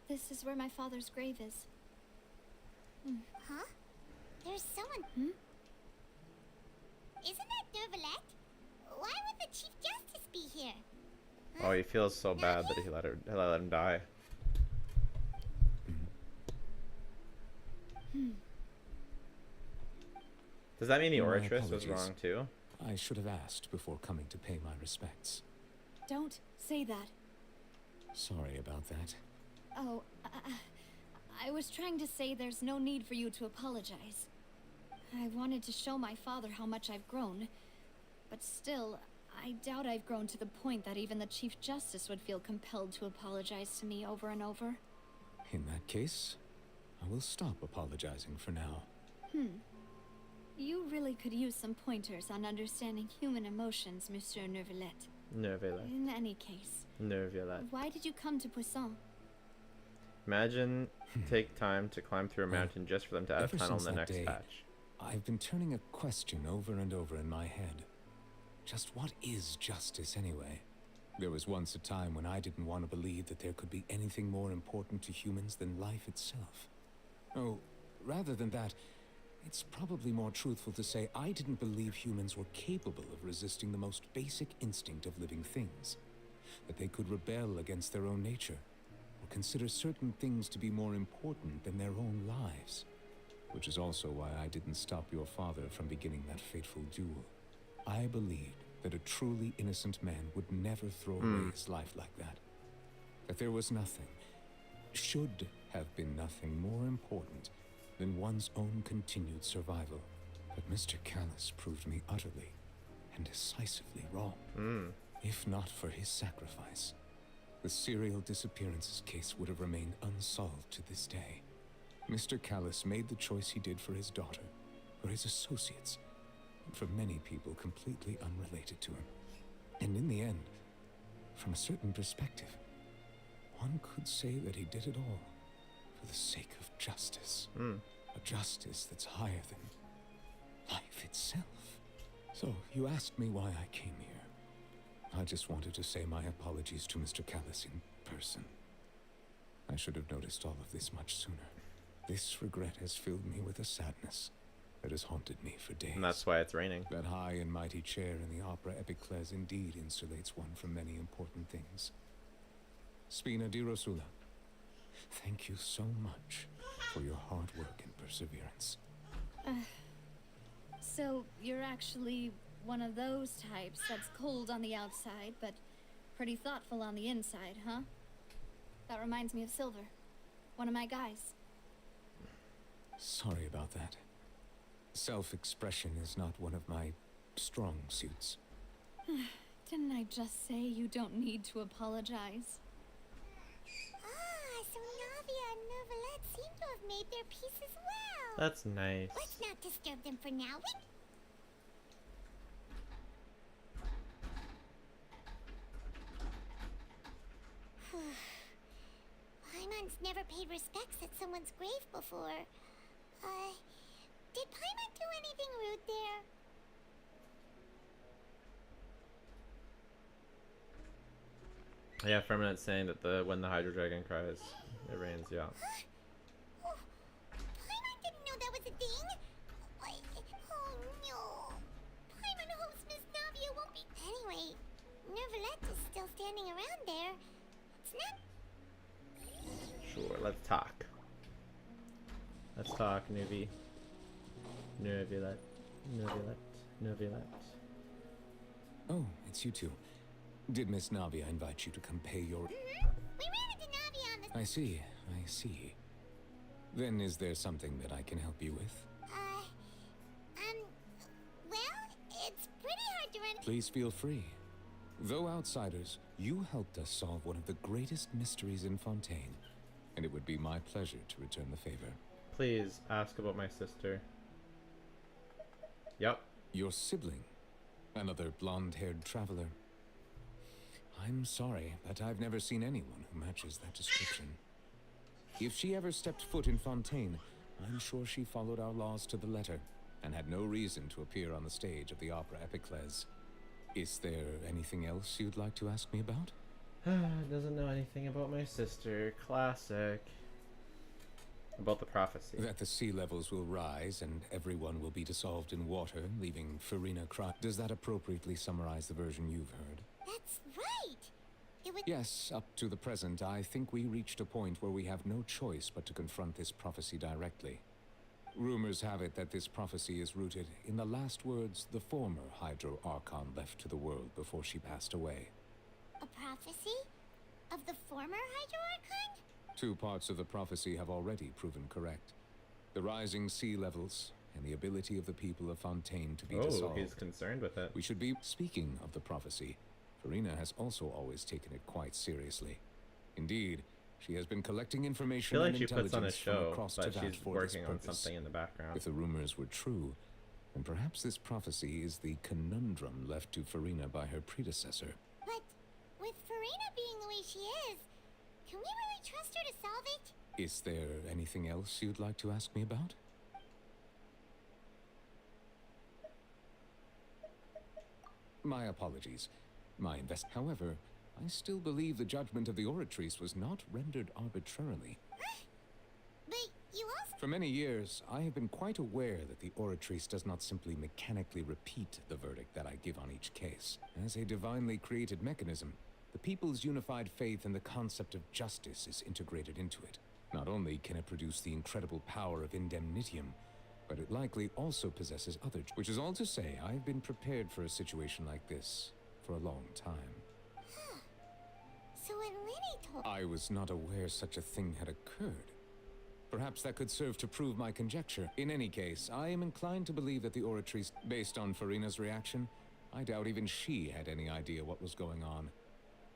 This is where my father's grave is. Huh? There's someone. Isn't that Dervalette? Why would the Chief Justice be here? Oh, he feels so bad that he let him die. Does that mean the My oratrice was apologies. wrong too? I should have asked before coming to pay my respects. Don't say that. Sorry about that. Oh, I was trying to say there's no need for you to apologize. I wanted to show my father how much I've grown, but still, I doubt I've grown to the point that even the Chief Justice would feel compelled to apologize to me over and over. In that case, I will stop apologizing for now. You really could use some pointers on understanding human emotions, Monsieur Nervalette. Nervalette. In any case, Nervalette. why did you come to Poisson? Imagine take time to climb through a mountain just for them to add a Ever tunnel in since the that next day, patch. I've been turning a question over and over in my head. Just what is justice anyway? There was once a time when I didn't want to believe that there could be anything more important to humans than life itself. Oh, rather than that, it's probably more truthful to say I didn't believe humans were capable of resisting the most basic instinct of living things. That they could rebel against their own nature, or consider certain things to be more important than their own lives. Which is also why I didn't stop your father from beginning that fateful duel. I believed that a truly innocent man would never throw away his life like that. That there was nothing, should have been nothing more important than one's own continued survival. But Mr. Callus proved me utterly and decisively wrong. If not for his sacrifice, the serial disappearances case would have remained unsolved to this day. Mr. Callus made the choice he did for his daughter, for his associates, and for many people completely unrelated to him. And in the end, from a certain perspective, one could say that he did it all for the sake of justice. A justice that's higher than life itself. So, you asked me why I came here. I just wanted to say my apologies to Mr. Callus in person. I should have noticed all of this much sooner. This regret has filled me with a sadness that has haunted me for days. And that's why it's raining. That high and mighty chair in the Opera Epiclese indeed insulates one from many important things. Spina di Rosula, thank you so much for your hard work and perseverance. So you're actually one of those types that's cold on the outside, but pretty thoughtful on the inside, huh? That reminds me of Silver, one of my guys. Sorry about that. Self-expression is not one of my strong suits. Didn't I just say you don't need to apologize? So Navia and Nervalette seem to have made their peace as well. That's nice. Let's not disturb them for now. Paimon's never paid respects at someone's grave before. Did Paimon do anything rude there? Yeah, Firmamen's saying that when the Hydro Dragon cries, it rains. Yeah. Paimon didn't know that was a thing. Oh no. Paimon hopes Miss Navia won't be. Anyway, Nervalette is still standing around there. It's not. Sure, let's talk. Let's talk, Nuvi. Nervilette. Oh, it's you two. Did Miss Navia invite you to come pay your... We ran into Navia on the... I see. Then is there something that I can help you with? Well, it's pretty hard to run... Please feel free. Though outsiders, you helped us solve one of the greatest mysteries in Fontaine, and it would be my pleasure to return the favor. Please ask about my sister. Yep. Your sibling. Another blonde-haired traveler. I'm sorry, but I've never seen anyone who matches that description. If she ever stepped foot in Fontaine, I'm sure she followed our laws to the letter, and had no reason to appear on the stage of the opera Epiclese. Is there anything else you'd like to ask me about? Doesn't know anything about my sister. Classic. About the prophecy. That the sea levels will rise and everyone will be dissolved in water, leaving Farina cry. Does that appropriately summarize the version you've heard? That's right! It would... Yes, up to the present, I think we reached a point where we have no choice but to confront this prophecy directly. Rumors have it that this prophecy is rooted in the last words the former Hydro Archon left to the world before she passed away. A prophecy? Of the former Hydro Archon? 2 parts of the prophecy have already proven correct. The rising sea levels, and the ability of the people of Fontaine to be dissolved. Oh, he's concerned with it. We should be speaking of the prophecy. Farina has also always taken it quite seriously. Indeed, she has been collecting information and intelligence from across but Teyvat she's for this working on purpose. something in the background. If the rumors were true, then perhaps this prophecy is the conundrum left to Farina by her predecessor. But with Farina being the way she is, can we really trust her to solve it? Is there anything else you'd like to ask me about? My apologies. However, I still believe the judgment of the oratrice was not rendered arbitrarily. But you also... For many years, I have been quite aware that the oratrice does not simply mechanically repeat the verdict that I give on each case. As a divinely created mechanism, the people's unified faith in the concept of justice is integrated into it. Not only can it produce the incredible power of indemnitium, but it likely also possesses other... Which is all to say, I've been prepared for a situation like this for a long time. So when Lyney told... I was not aware such a thing had occurred. Perhaps that could serve to prove my conjecture. In any case, I am inclined to believe that the oratrice, based on Farina's reaction, I doubt even she had any idea what was going on.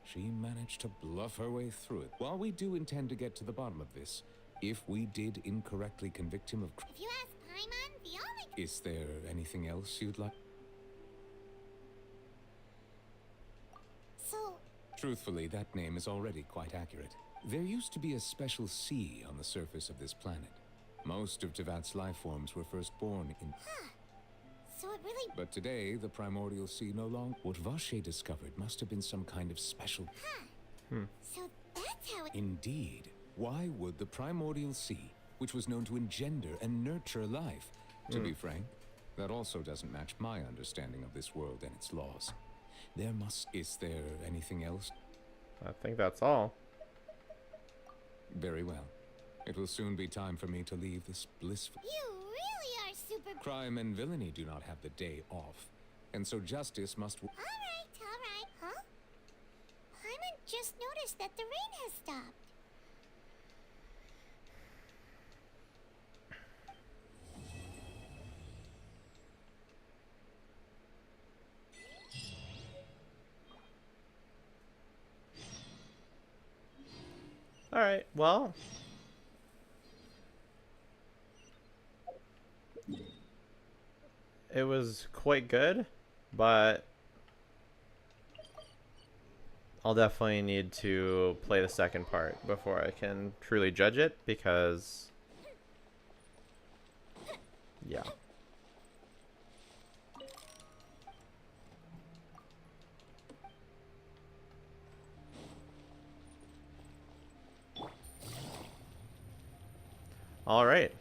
She managed to bluff her way through it. While we do intend to get to the bottom of this, if we did incorrectly convict him of... If you ask Paimon, the only... Is there anything else you'd like? So... Truthfully, that name is already quite accurate. There used to be a special sea on the surface of this planet. Most of Teyvat's life forms were first born in... So it really... But today, the primordial sea no longer... What Vache discovered must have been some kind of special... So that's how it... Indeed. Why would the primordial sea, which was known to engender and nurture life... To be frank, that also doesn't match my understanding of this world and its laws. There must... Is there anything else? I think that's all. Very well. It will soon be time for me to leave this blissful... You really are super... Crime and villainy do not have the day off. And so justice must... All right. Huh? Paimon just noticed that the rain has stopped. Alright, well... It was quite good, but... I'll definitely need to play the second part before I can truly judge it, because yeah. All right.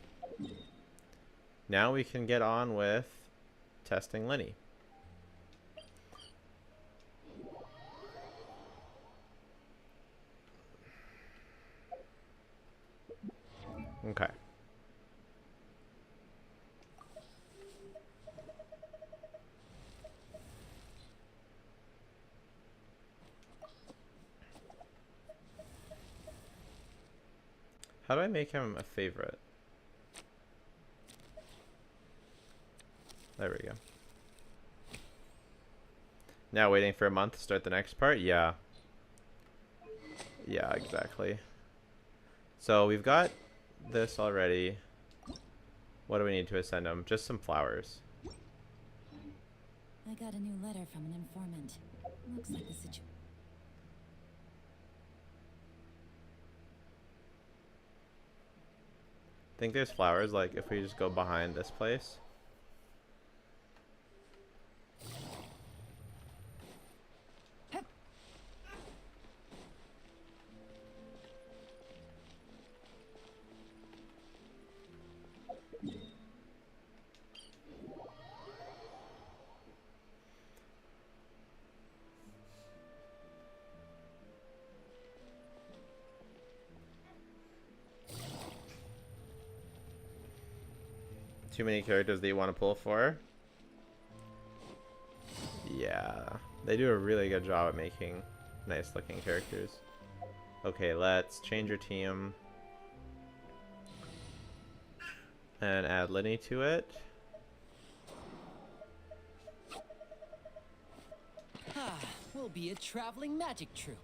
Now we can get on with testing Lyney. Okay. How do I make him a favorite? There we go. Now waiting for a month to start the next part? Yeah. Yeah, exactly. So we've got this already. What do we need to ascend him? Just some flowers. I got a new letter from an informant. Looks like the situation. Think there's flowers, like if we just go behind this place. Too many characters that you want to pull for? Yeah, they do a really good job at making nice looking characters. Okay, let's change your team and add Lyney to it. Ah, we'll be a traveling magic troupe.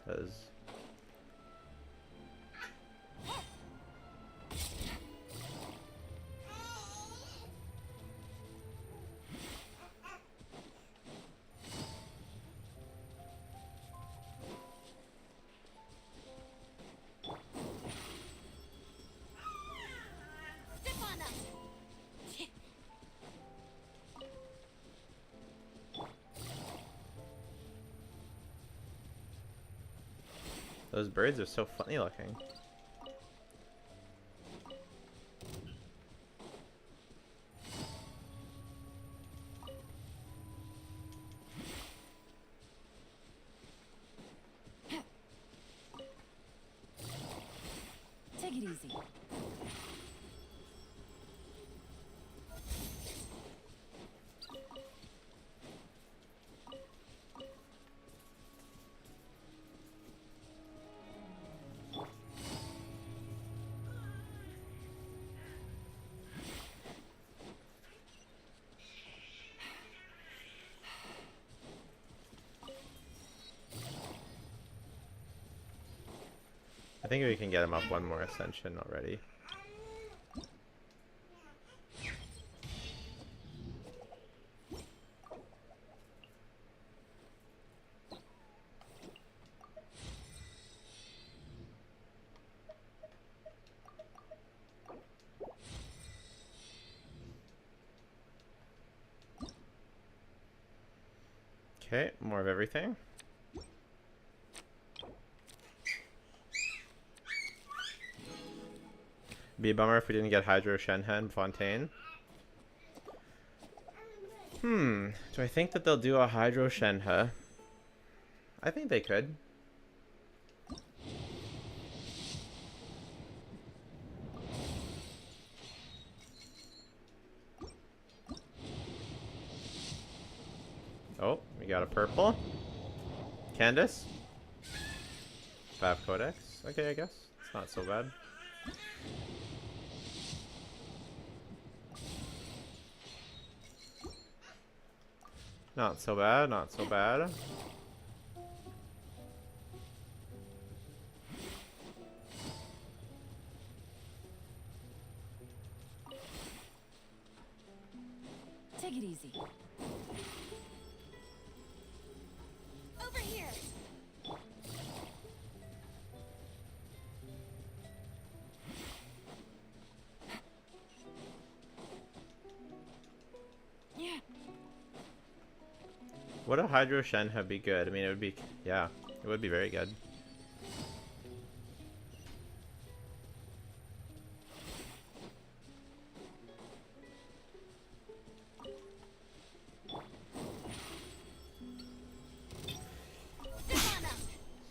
'Cause Step on up. those birds are so funny looking. Take it easy. I think we can get him up one more ascension already. Okay, more of everything. Be a bummer if we didn't get Hydro, Shenhe, and Fontaine. Do I think that they'll do a Hydro Shenhe? I think they could. Oh, we got a purple. Candace. Fab Codex. Okay, I guess. It's not so bad. Not so bad, not so bad. Take it easy. Would a Hydro Shenhe be good? I mean, it would be, yeah, it would be very good.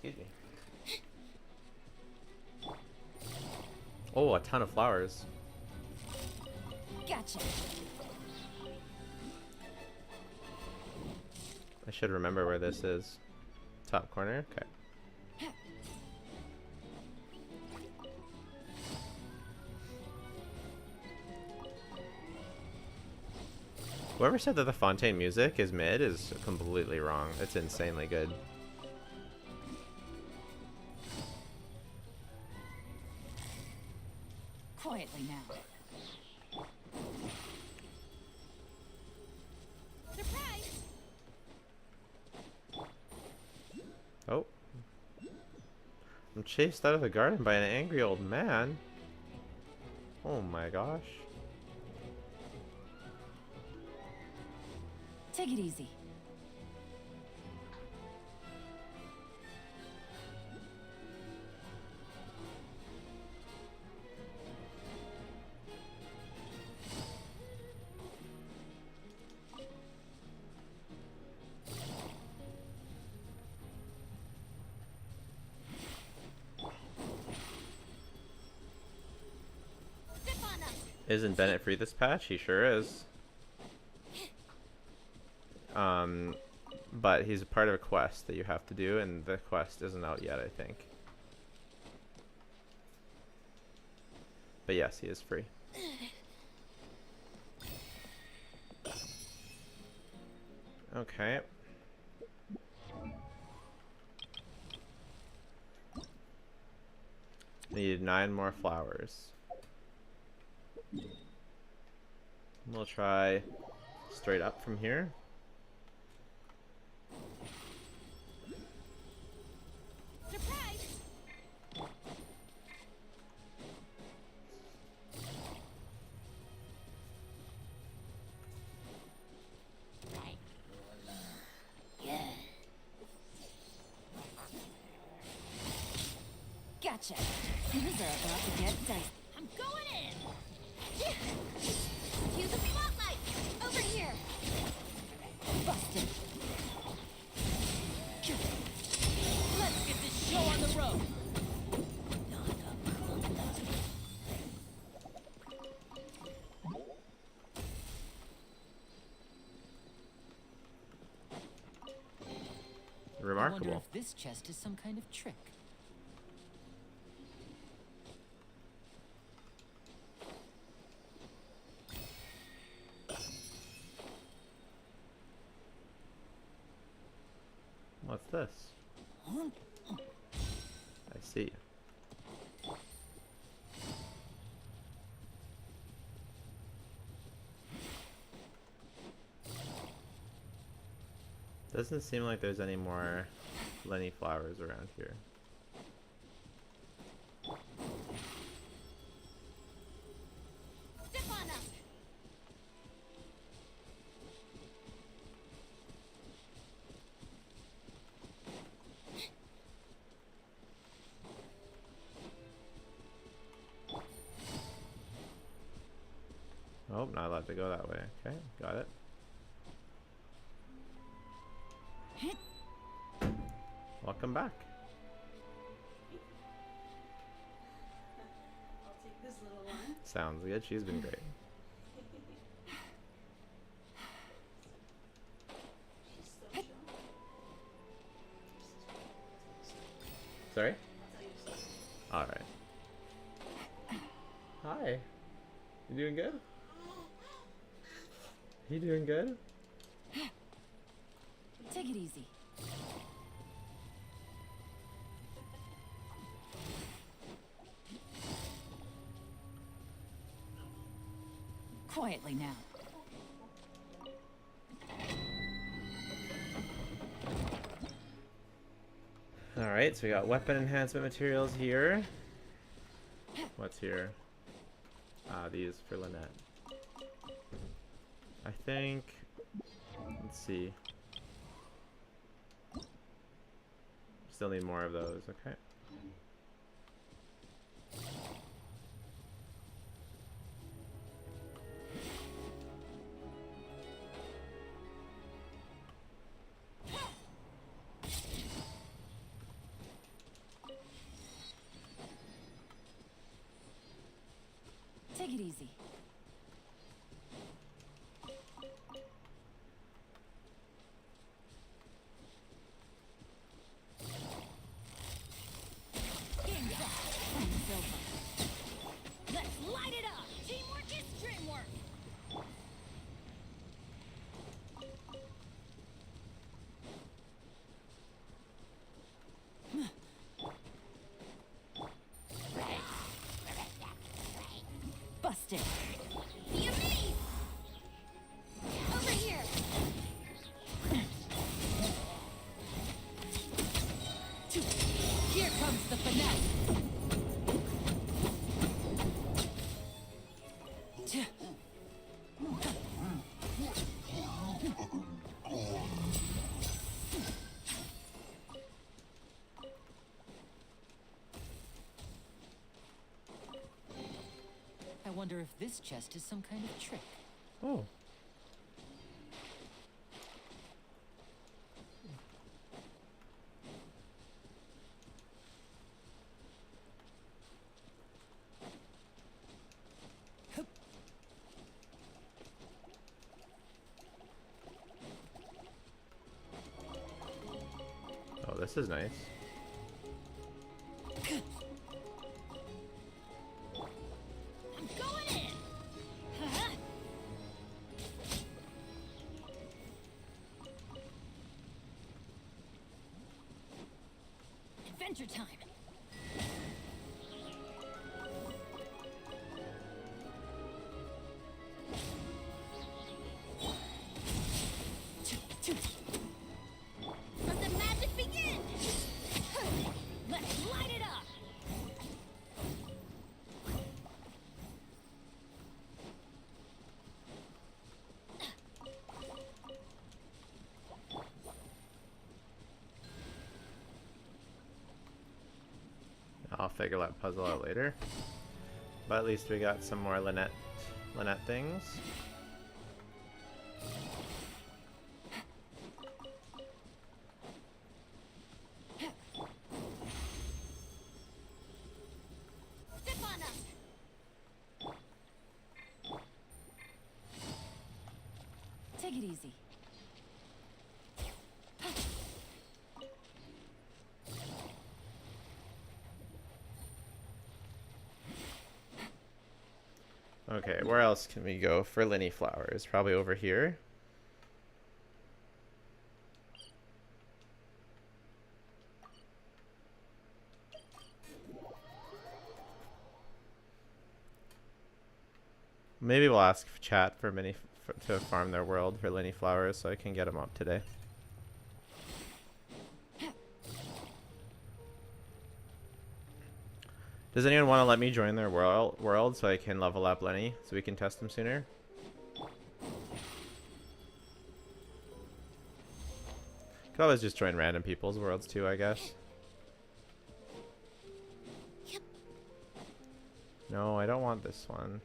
Excuse me. Oh, a ton of flowers. Gotcha. I should remember where this is. Top corner? Okay. Whoever said that the Fontaine music is mid is completely wrong. It's insanely good. Quietly now. Surprise! Oh. I'm chased out of the garden by an angry old man. Oh my gosh. Take it easy. Isn't Bennett free this patch? He sure is. But he's a part of a quest that you have to do, and the quest isn't out yet, I think. But yes, he is free. Okay. Need 9 more flowers. We'll try straight up from here. Surprise! Gotcha. Things are about to get dicey. I'm going in! Use the spotlight! Over here! Busted. Let's get this show on the road. I Remarkable. wonder if this chest is some kind of trick. What's this? I see. Doesn't seem like there's any more Lyney flowers around here. Step on up! Oh, not allowed to go that way. Okay, got it. Welcome back. I'll take this little one. Sounds good. She's been great. She's so chill. Sorry? I'll tell you Alright. Hi. You doing good? You doing good? Take it easy. Quietly now. Alright, so we got weapon enhancement materials here. What's here? These for Lynette. I think, let's see. Still need more of those. Okay. Take it easy. Let's light it up! Teamwork is dreamwork! Busted. You mean? Over here! Here comes the finesse. I wonder if this chest is some kind of trick. Oh. Oh, this is nice. I'm going in! Adventure time! Let the magic begin! Let's light it up! I'll figure that puzzle out later. But at least we got some more Lynette things. Step on up! Take it easy. Okay, where else can we go for Lyney flowers? Probably over here. Maybe we'll ask chat for to farm their world for Lyney flowers so I can get them up today. Does anyone want to let me join their world so I can level up Lyney so we can test them sooner? Could always just join random people's worlds too, I guess. No, I don't want this one.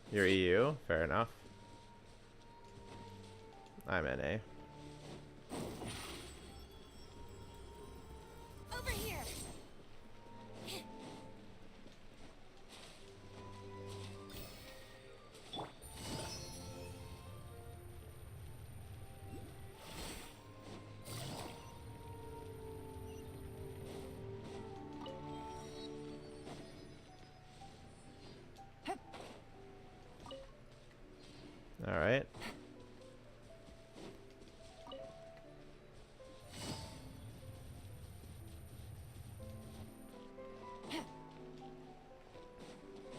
You're EU? Fair enough. I'm NA. Over here! All right.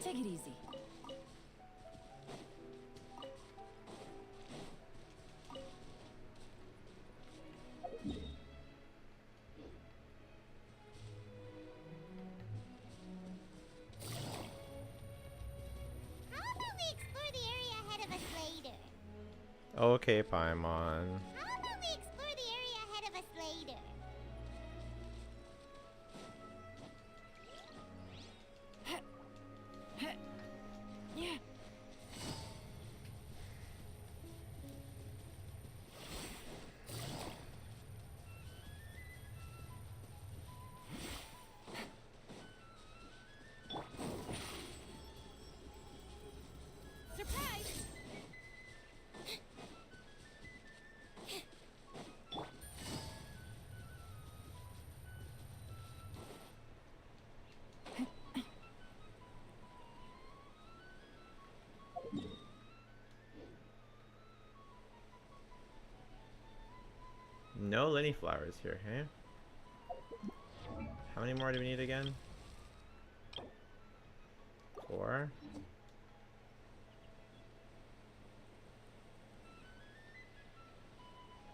Take it easy. How about we explore the area ahead of us later? Okay, Paimon. How about we explore the area ahead of us later? Yeah. Surprise! No Lyney flowers here, hey? How many more do we need again? 4.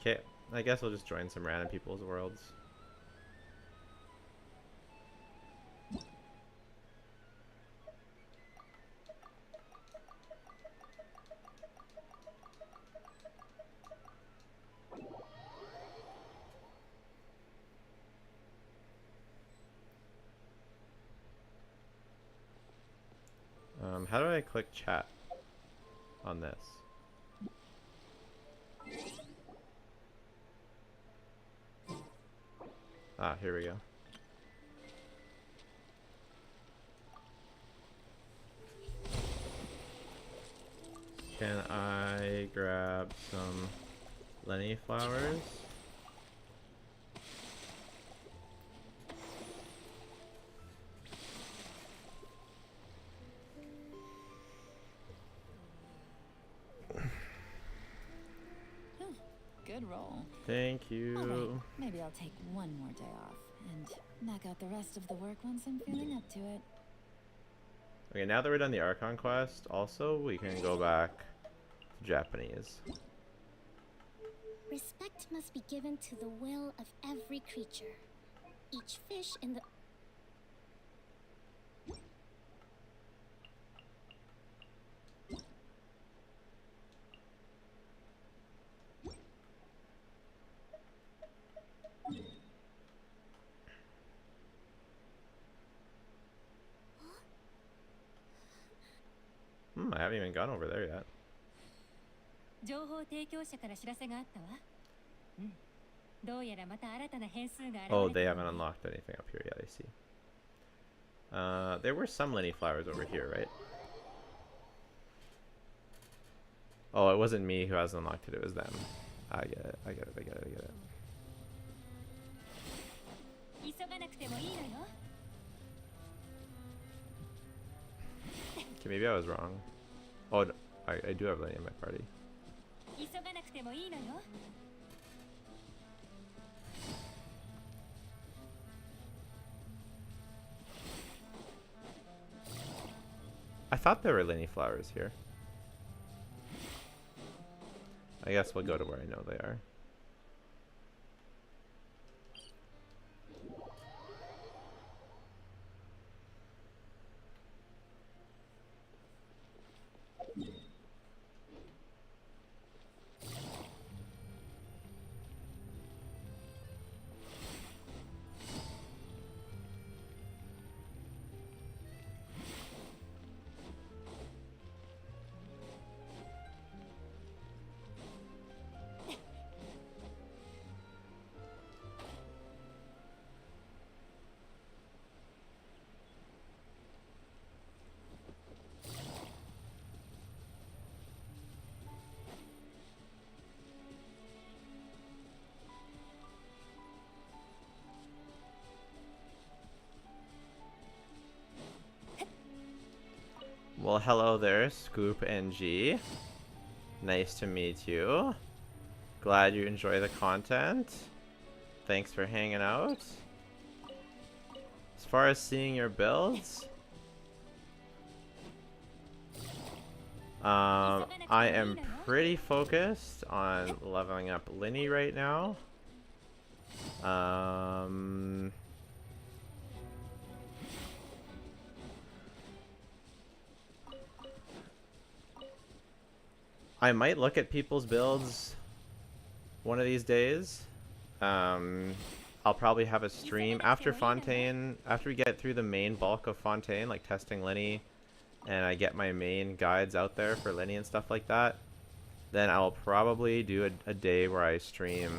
Okay, I guess we'll just join some random people's worlds. How do I click chat on this? Ah, here we go. Can I grab some Lyney flowers? Good roll. Thank you. Alright, maybe I'll take one more day off and knock out the rest of the work once I'm feeling up to it. Okay, now that we're done the Archon quest, also we can go back to Japanese. Respect must be given to the will of every creature. Each fish in the... I haven't even gone over there yet. 情報提供者から知らせがあったわ。うん。どうやらまた新たな変数が現れた。 Oh, they haven't unlocked anything up here yet, I see. There were some Lyney flowers over here, right? Oh, it wasn't me who hasn't unlocked it, it was them. I get it, I get it, I get it, I get it. 急がなくてもいいのよ。 Okay, maybe I was wrong. Oh, I do have Lyney in my party. 急がなくてもいいのよ。 I thought there were Lyney flowers here. I guess we'll go to where I know they are. Well, hello there, Scoop NG. Nice to meet you. Glad you enjoy the content. Thanks for hanging out. As far as seeing your builds, I am pretty focused on leveling up Lyney right now. I might look at people's builds one of these days. I'll probably have a stream after Fontaine, after we get through the main bulk of Fontaine, like testing Lyney, and I get my main guides out there for Lyney and stuff like that. Then I'll probably do a day where I stream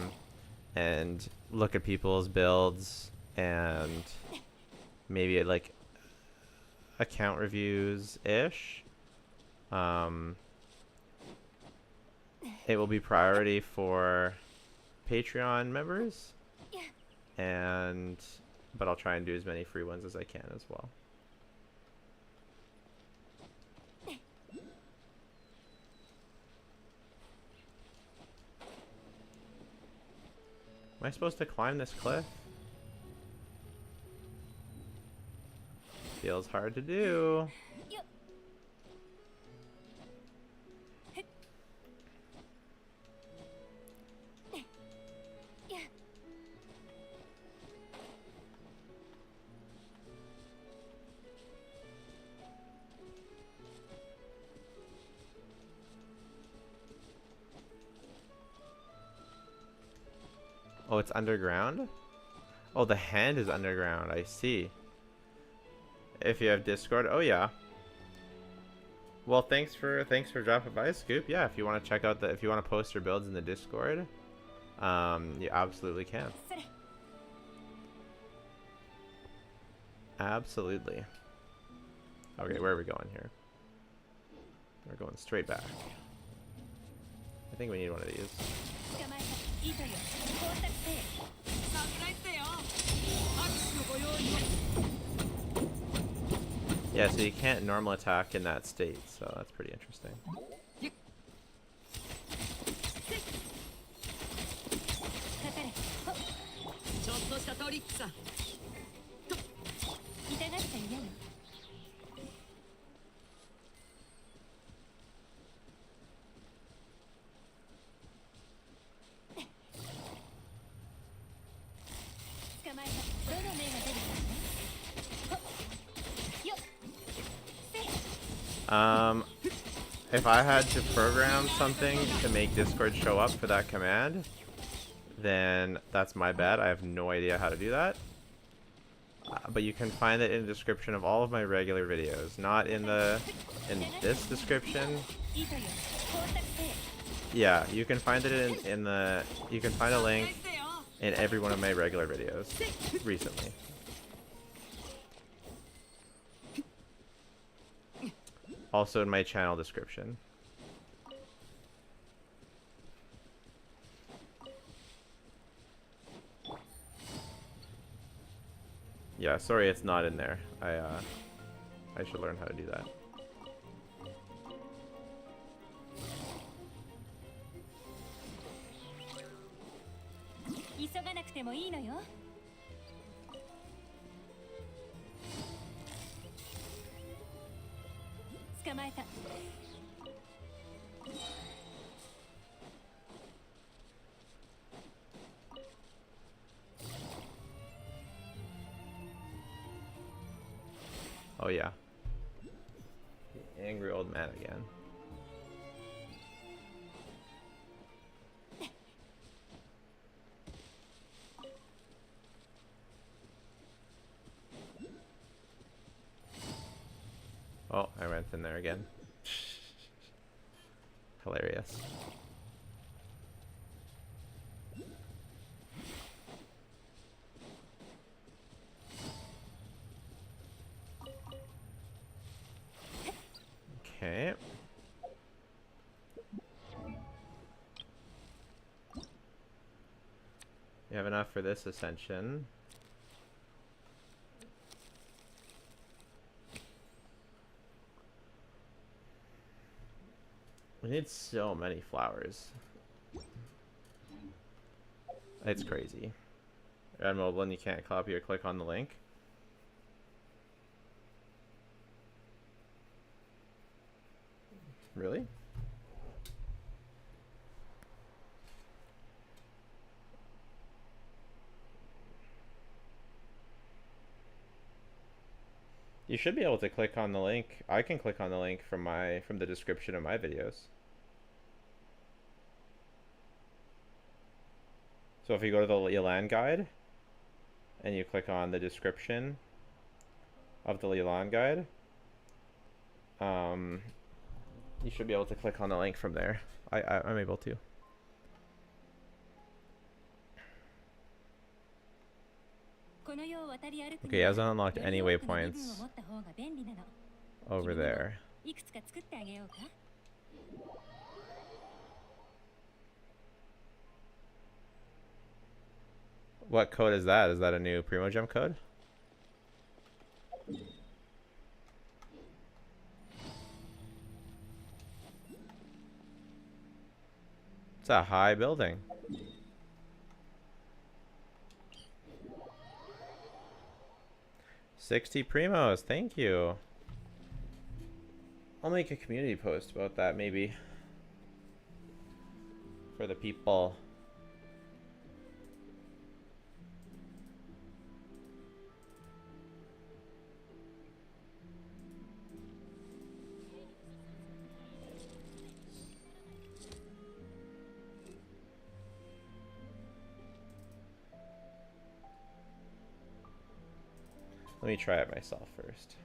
and look at people's builds and maybe like account reviews ish. It will be priority for Patreon members, but I'll try and do as many free ones as I can as well. Am I supposed to climb this cliff? Feels hard to do. Oh, it's underground? Oh, the hand is underground. I see. If you have Discord, oh yeah. Well, thanks for dropping by, Scoop. Yeah, if you want to check out if you want to post your builds in the Discord, you absolutely can. Absolutely. Okay, where are we going here? We're going straight back. I think we need one of these. Yeah, so you can't normal attack in that state, so that's pretty interesting. If I had to program something to make Discord show up for that command, then that's my bad. I have no idea how to do that. But you can find it in the description of all of my regular videos, not in this description. Yeah, you can find it you can find a link in every one of my regular videos recently. Also in my channel description. Yeah, sorry it's not in there. I should learn how to do that. Oh yeah. The angry old man again. Oh, I went in there again. Hilarious. Okay. You have enough for this ascension. We need so many flowers. It's crazy. You're on mobile and you can't copy or click on the link. Really? You should be able to click on the link. I can click on the link from the description of my videos. So if you go to the Elan guide and you click on the description of the Elan guide, you should be able to click on the link from there. I'm able to. Okay, he hasn't unlocked any waypoints over there. What code is that? Is that a new Primogem code? It's a high building. $60 primos, thank you. I'll make a community post about that maybe. For the people. Let me try it myself first.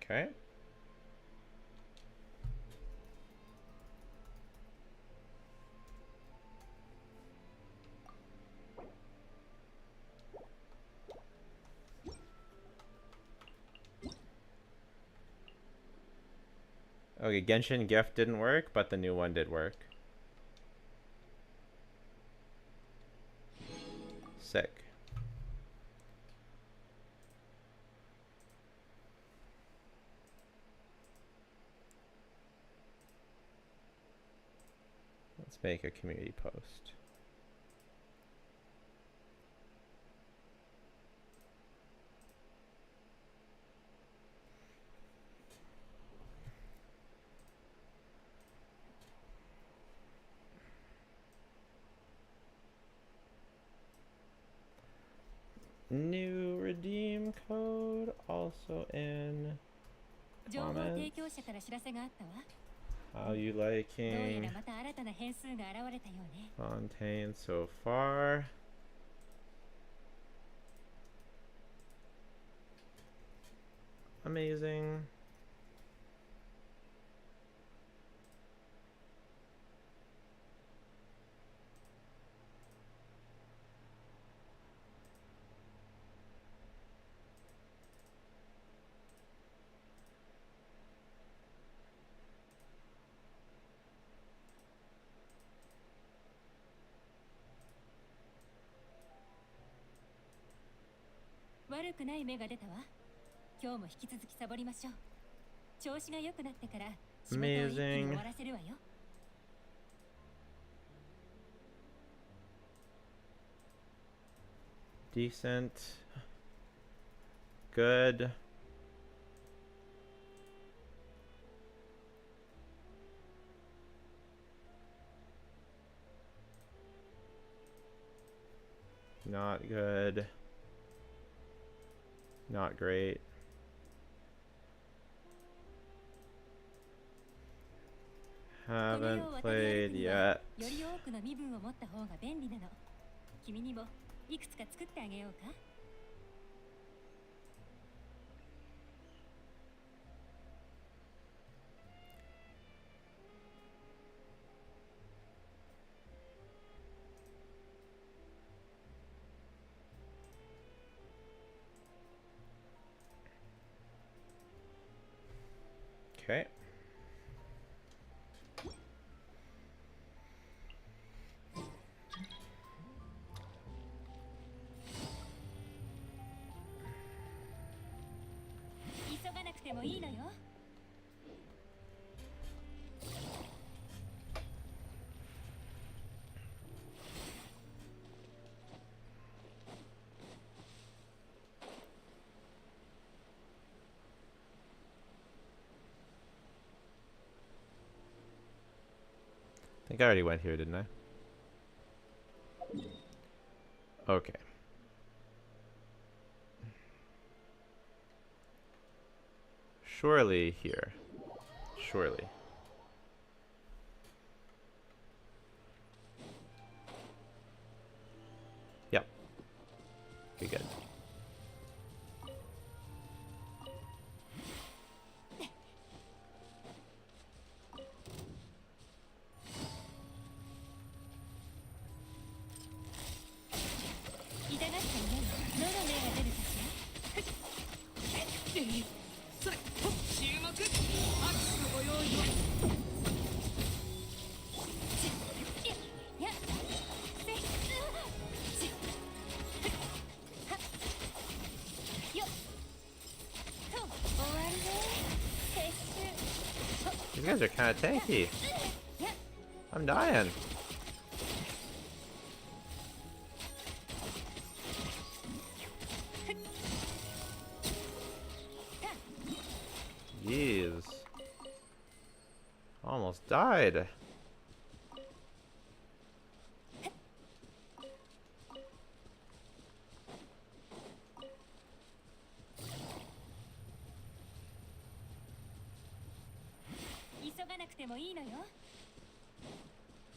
Okay. Okay, Genshin Gift didn't work, but the new one did work. Sick. Let's make a community post. New redeem code also in comments. How you liking Fontaine so far? Amazing. Amazing. Decent. Good. Not good. Not great. Haven't played yet. Okay. think I already went here, didn't I? Okay. Surely here. Surely. Yep. Be good. These guys are kind of tanky. I'm dying. Jeez. Almost died.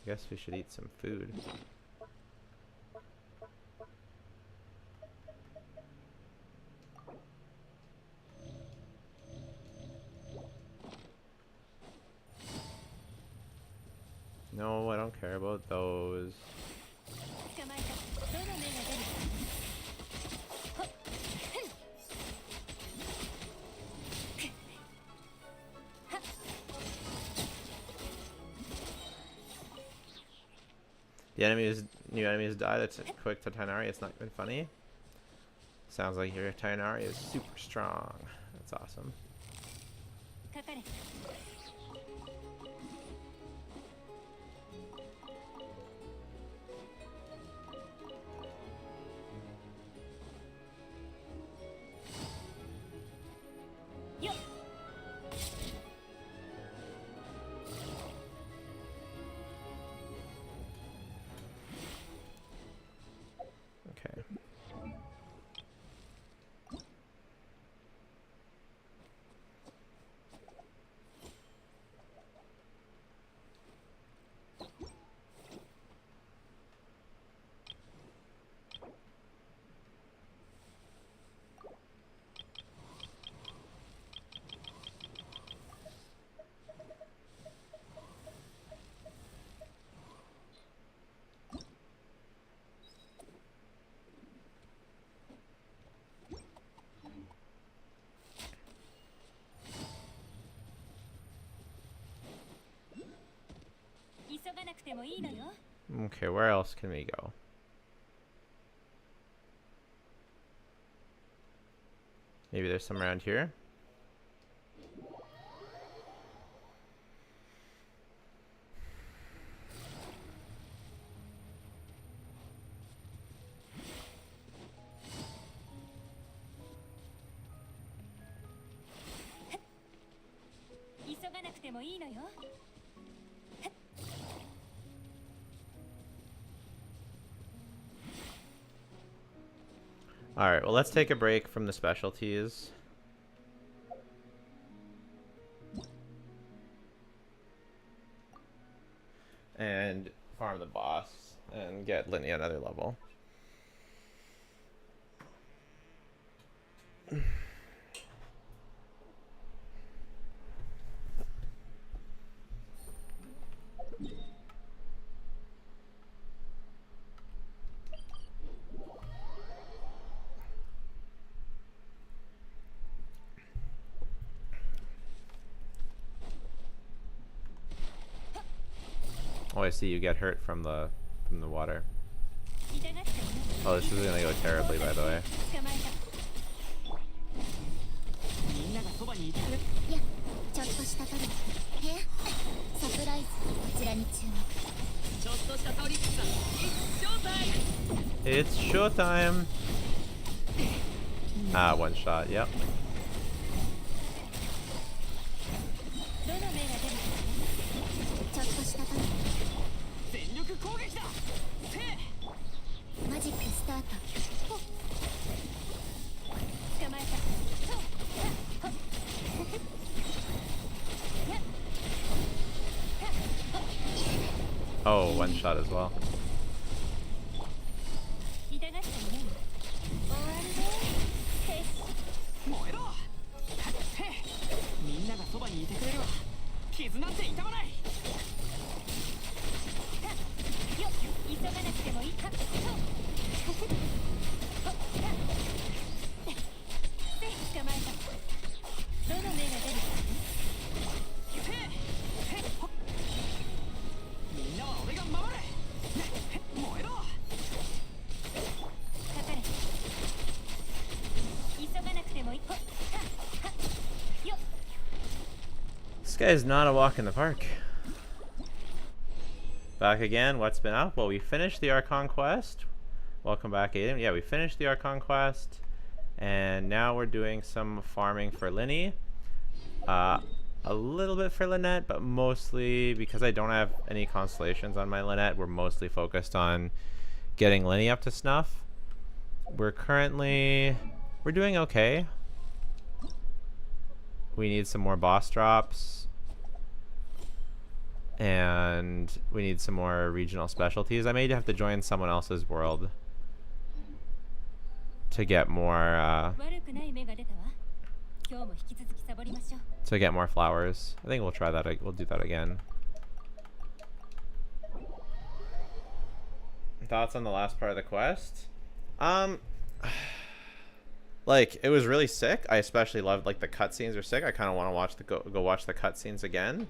Guess we should eat some food. No, I don't care about those. The new enemies die. That's quick to Tainari. It's not even funny. Sounds like your Tainari is super strong. That's awesome. Okay. Okay, where else can we go? Maybe there's some around here. Alright, well, let's take a break from the specialties. And farm the boss and get Lyney another level. Oh, I see you get hurt from the water. Oh, this is gonna go terribly, by the way. It's showtime! Ah, one shot, yep. Oh, one shot as well. 痛がってもね終わるぞへし燃えろみんながそばにいてくれるわ傷なんて痛まないよっ急がなくてもいいかそう捕まえたどの目が出るかみんなは俺が守れ燃えろかかれ急がなくてもいいほっはっはっよっ This guy is not a walk in the park. Back again. What's been up? Well, we finished the Archon quest. Welcome back, Aiden. Yeah, we finished the Archon quest. And now we're doing some farming for Lyney. A little bit for Lynette, but mostly because I don't have any constellations on my Lynette, we're mostly focused on getting Lyney up to snuff. We're doing okay. We need some more boss drops. And we need some more regional specialties. I may have to join someone else's world to get more flowers. I think we'll try that. We'll do that again. Thoughts on the last part of the quest? Like, it was really sick. I especially loved, like, the cutscenes are sick. I kind of want to watch the go watch the cutscenes again.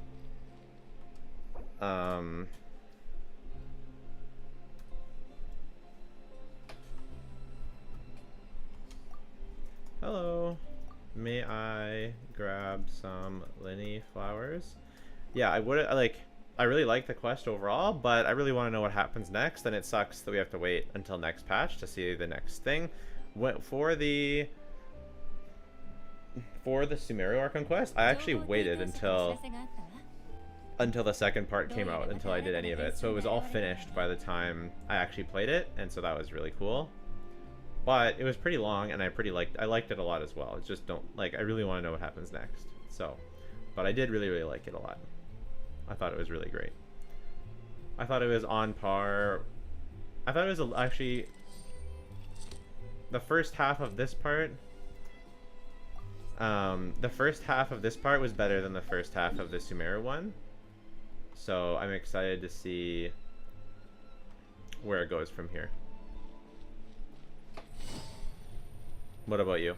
Hello. May I grab some Lyney flowers? Yeah, I would I really like the quest overall, but I really want to know what happens next, and it sucks that we have to wait until next patch to see the next thing. For the Sumeru Archon quest, I actually waited until the second part came out, until I did any of it. So it was all finished by the time I actually played it, and so that was really cool. But it was pretty long, and I liked it a lot as well. It's just I really want to know what happens next. So, but I did really like it a lot. I thought it was really great. I thought it was on par. I thought it was actually the first half of this part. The first half of this part was better than the first half of the Sumeru one. So I'm excited to see where it goes from here. What about you?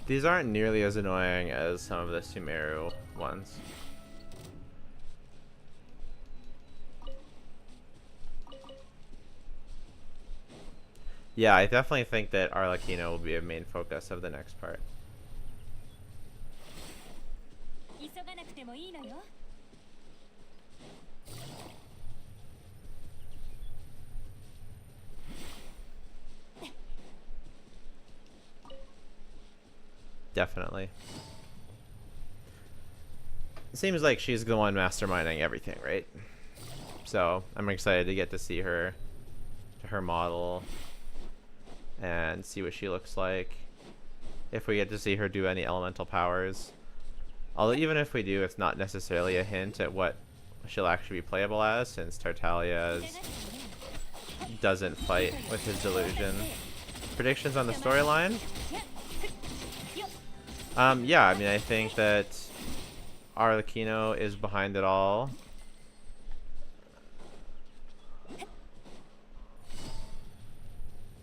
These aren't nearly as annoying as some of the Sumeru ones. Yeah, I definitely think that Arlecchino will be a main focus of the next part. Definitely. It seems like she's the one masterminding everything, right? So I'm excited to get to see her model and see what she looks like. If we get to see her do any elemental powers. Although even if we do, it's not necessarily a hint at what she'll actually be playable as, since Tartaglia doesn't fight with his delusion. Predictions on the storyline? Yeah, I mean, I think that Arlecchino is behind it all.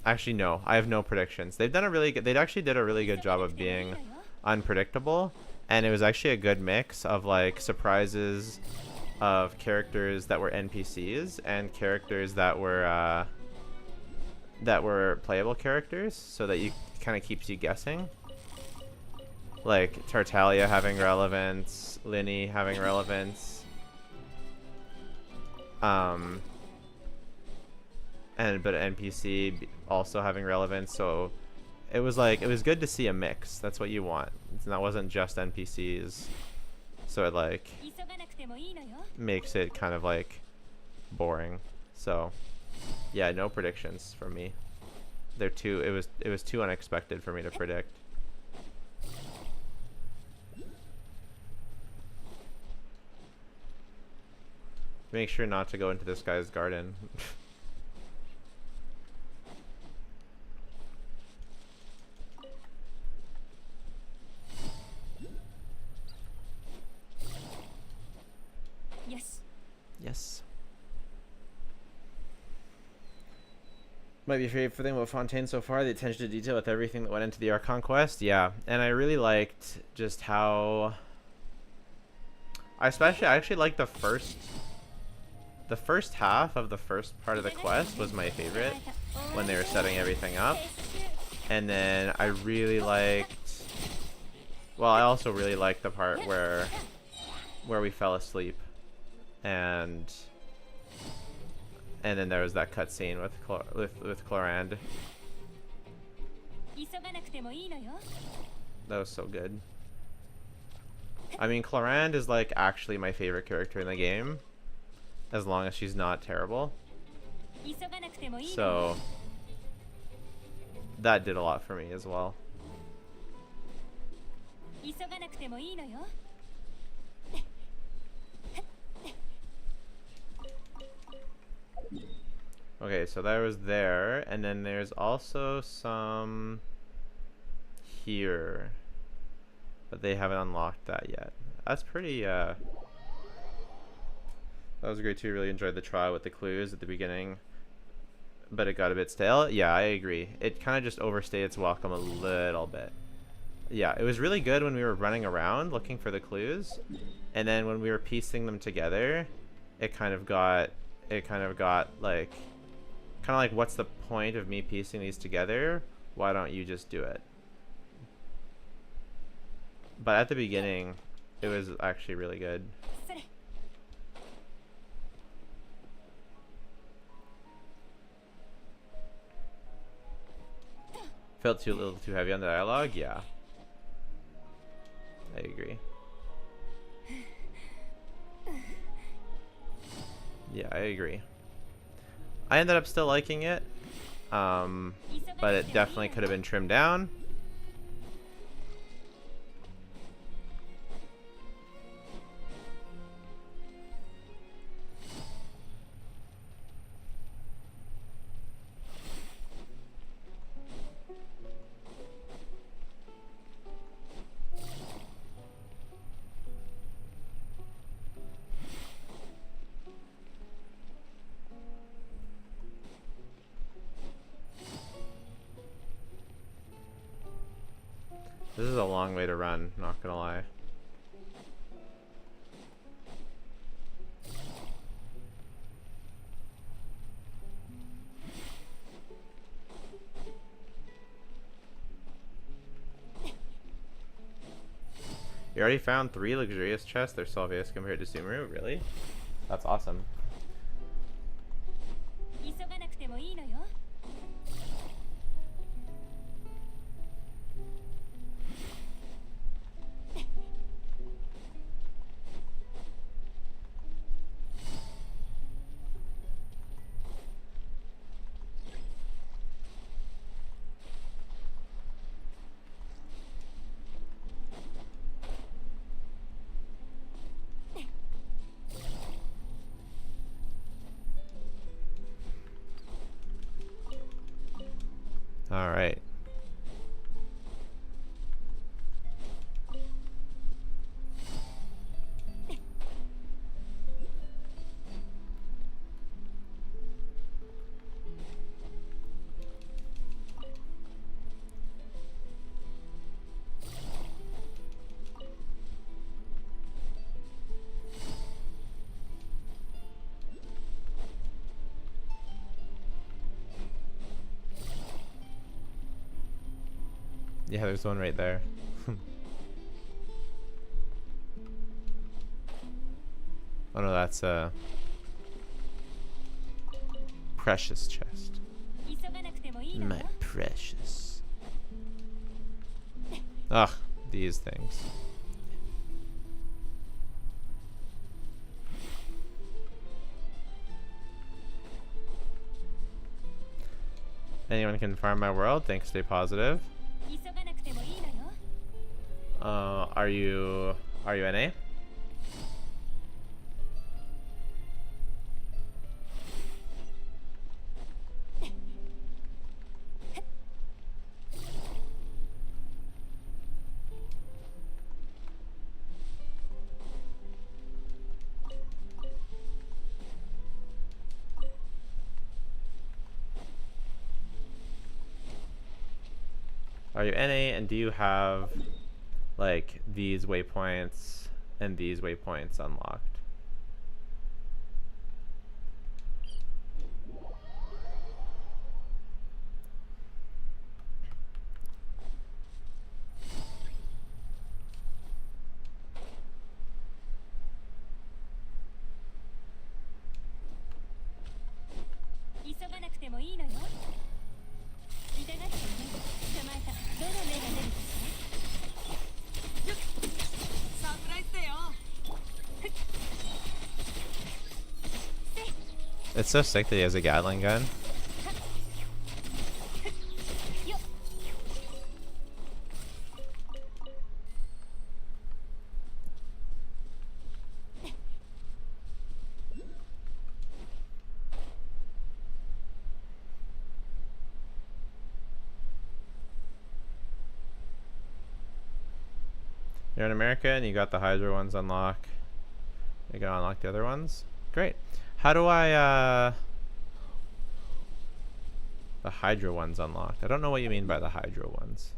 Actually, no, I have no predictions. They actually did a really good job of being unpredictable, and it was actually a good mix of like surprises of characters that were NPCs and characters that were playable characters, so that you kind of keeps you guessing. like Tartaglia having relevance, Lyney having relevance, and but NPC also having relevance. So it was like, it was good to see a mix. That's what you want. And that wasn't just NPCs. So it like makes it kind of like boring. So yeah, no predictions from me. They're too, it was too unexpected for me to predict. Make sure not to go into this guy's garden. Yes. Yes. Might be your favorite thing about Fontaine so far, the attention to detail with everything that went into the Archon quest. Yeah, and I really liked just how... I actually liked the first half of the first part of the quest was my favorite, when they were setting everything up. And then I really liked... Well, I also really liked the part where we fell asleep. And then there was that cutscene with Clorand. That was so good. I mean, Clorand is like actually my favorite character in the game, as long as she's not terrible. So that did a lot for me as well. Okay, so that was there, and then there's also some here, but they haven't unlocked that yet. That's pretty, that was great too. Really enjoyed the trial with the clues at the beginning, but it got a bit stale. Yeah, I agree. It kind of just overstayed its welcome a little bit. Yeah, it was really good when we were running around looking for the clues, and then when we were piecing them together, it kind of got like, what's the point of me piecing these together? Why don't you just do it? But at the beginning, it was actually really good. Felt a little too heavy on the dialogue? Yeah. I agree. Yeah, I agree. I ended up still liking it, but it definitely could have been trimmed down. This is a long way to run, not gonna lie. You already found 3 luxurious chests. They're so obvious compared to Sumeru. Really? That's awesome. All right. Yeah, there's one right there. Oh no, that's a precious chest. My precious. Ugh, these things. Anyone can farm my world. Thanks, stay positive. Are you NA? Are you NA, and do you have like these waypoints and these waypoints unlocked? It's so sick that he has a Gatling gun. You're in America and you got the Hydra ones unlocked. You gotta unlock the other ones. Great. How do I the Hydra ones unlocked? I don't know what you mean by the Hydra ones.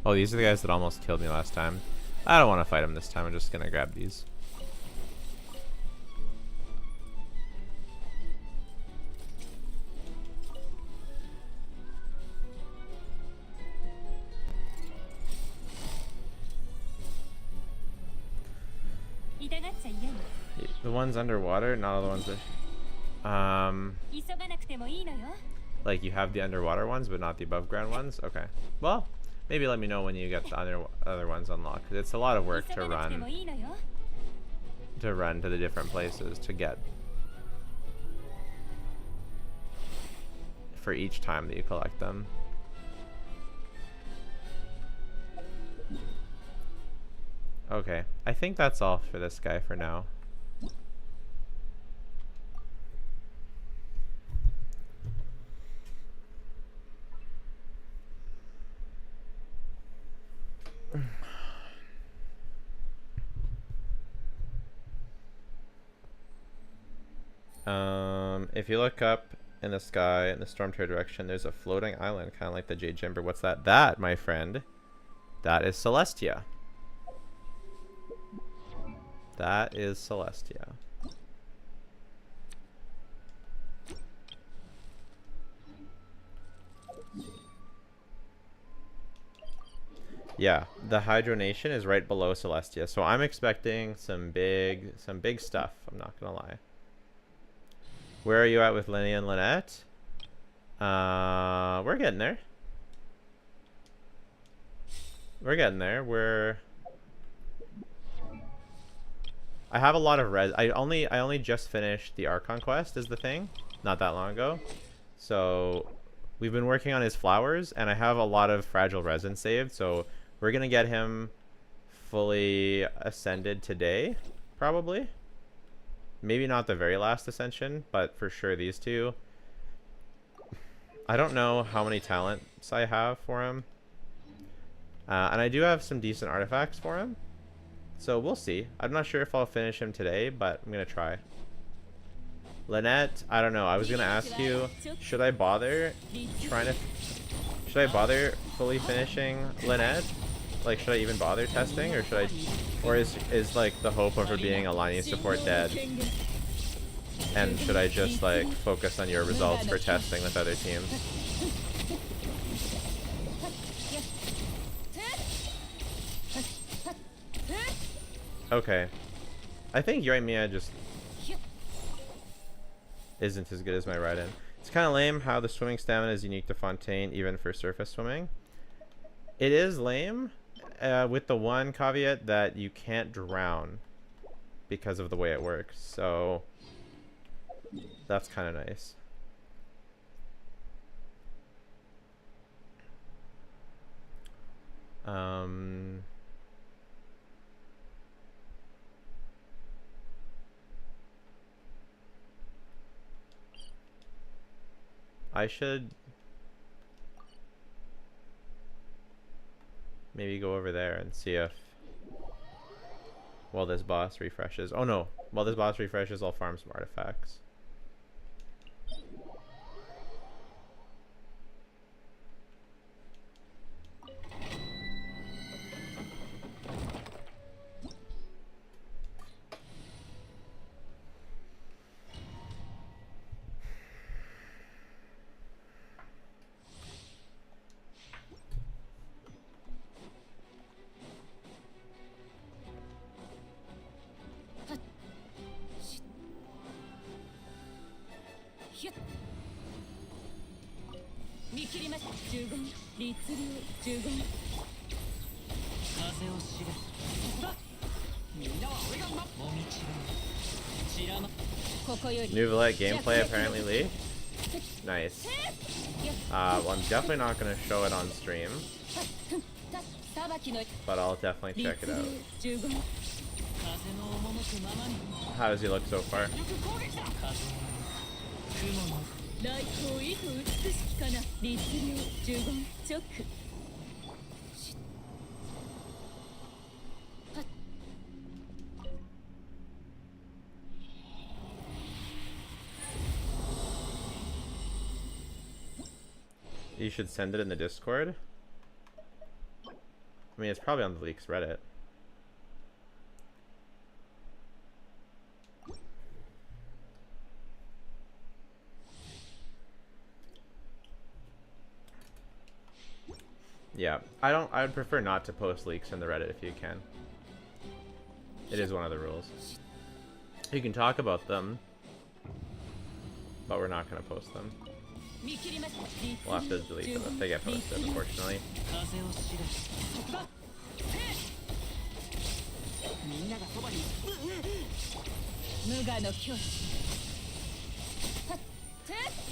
Oh, these are the guys that almost killed me last time. I don't want to fight them this time. I'm just gonna grab these. The ones underwater, not all the ones that like you have the underwater ones but not the above ground ones. Okay, well, maybe let me know when you get the other ones unlocked. It's a lot of work to run to the different places to get for each time that you collect them. Okay, I think that's all for this guy for now. If you look up in the sky in the storm tear direction, there's a floating island, kind of like the Jade Chamber. What's that? That, my friend, that is Celestia. That is Celestia. Yeah, the Hydronation is right below Celestia, so I'm expecting some big stuff. I'm not gonna lie. Where are you at with Lyney and Lynette? We're getting there. We're getting there. I have a lot of res. I only just finished the Archon quest is the thing, not that long ago. So we've been working on his flowers, and I have a lot of fragile resin saved. So we're gonna get him fully ascended today, probably. Maybe not the very last ascension, but for sure these two. I don't know how many talents I have for him. And I do have some decent artifacts for him. So we'll see. I'm not sure if I'll finish him today, but I'm gonna try. Lynette, I don't know. I was gonna ask you, should I bother fully finishing Lynette? Like, should I even bother testing, or should I, or is like the hope of her being a Lyney support dead? And should I just like focus on your results for testing with other teams? Okay. I think Yoimiya just isn't as good as my ride-in. It's kind of lame how the swimming stamina is unique to Fontaine, even for surface swimming. It is lame, with the one caveat that you can't drown because of the way it works. So that's kind of nice. I should maybe go over there and see if, while this boss refreshes. Oh no, while this boss refreshes, I'll farm some artifacts. New Villette gameplay apparently leaked. Nice. Well, I'm definitely not going to show it on stream, but I'll definitely check it out. How does he look so far? You should send it in the Discord. I mean, it's probably on the Leaks Reddit. Yeah, I would prefer not to post leaks in the Reddit if you can. It is one of the rules. You can talk about them, but we're not going to post them. We'll have to delete them if they get posted, unfortunately.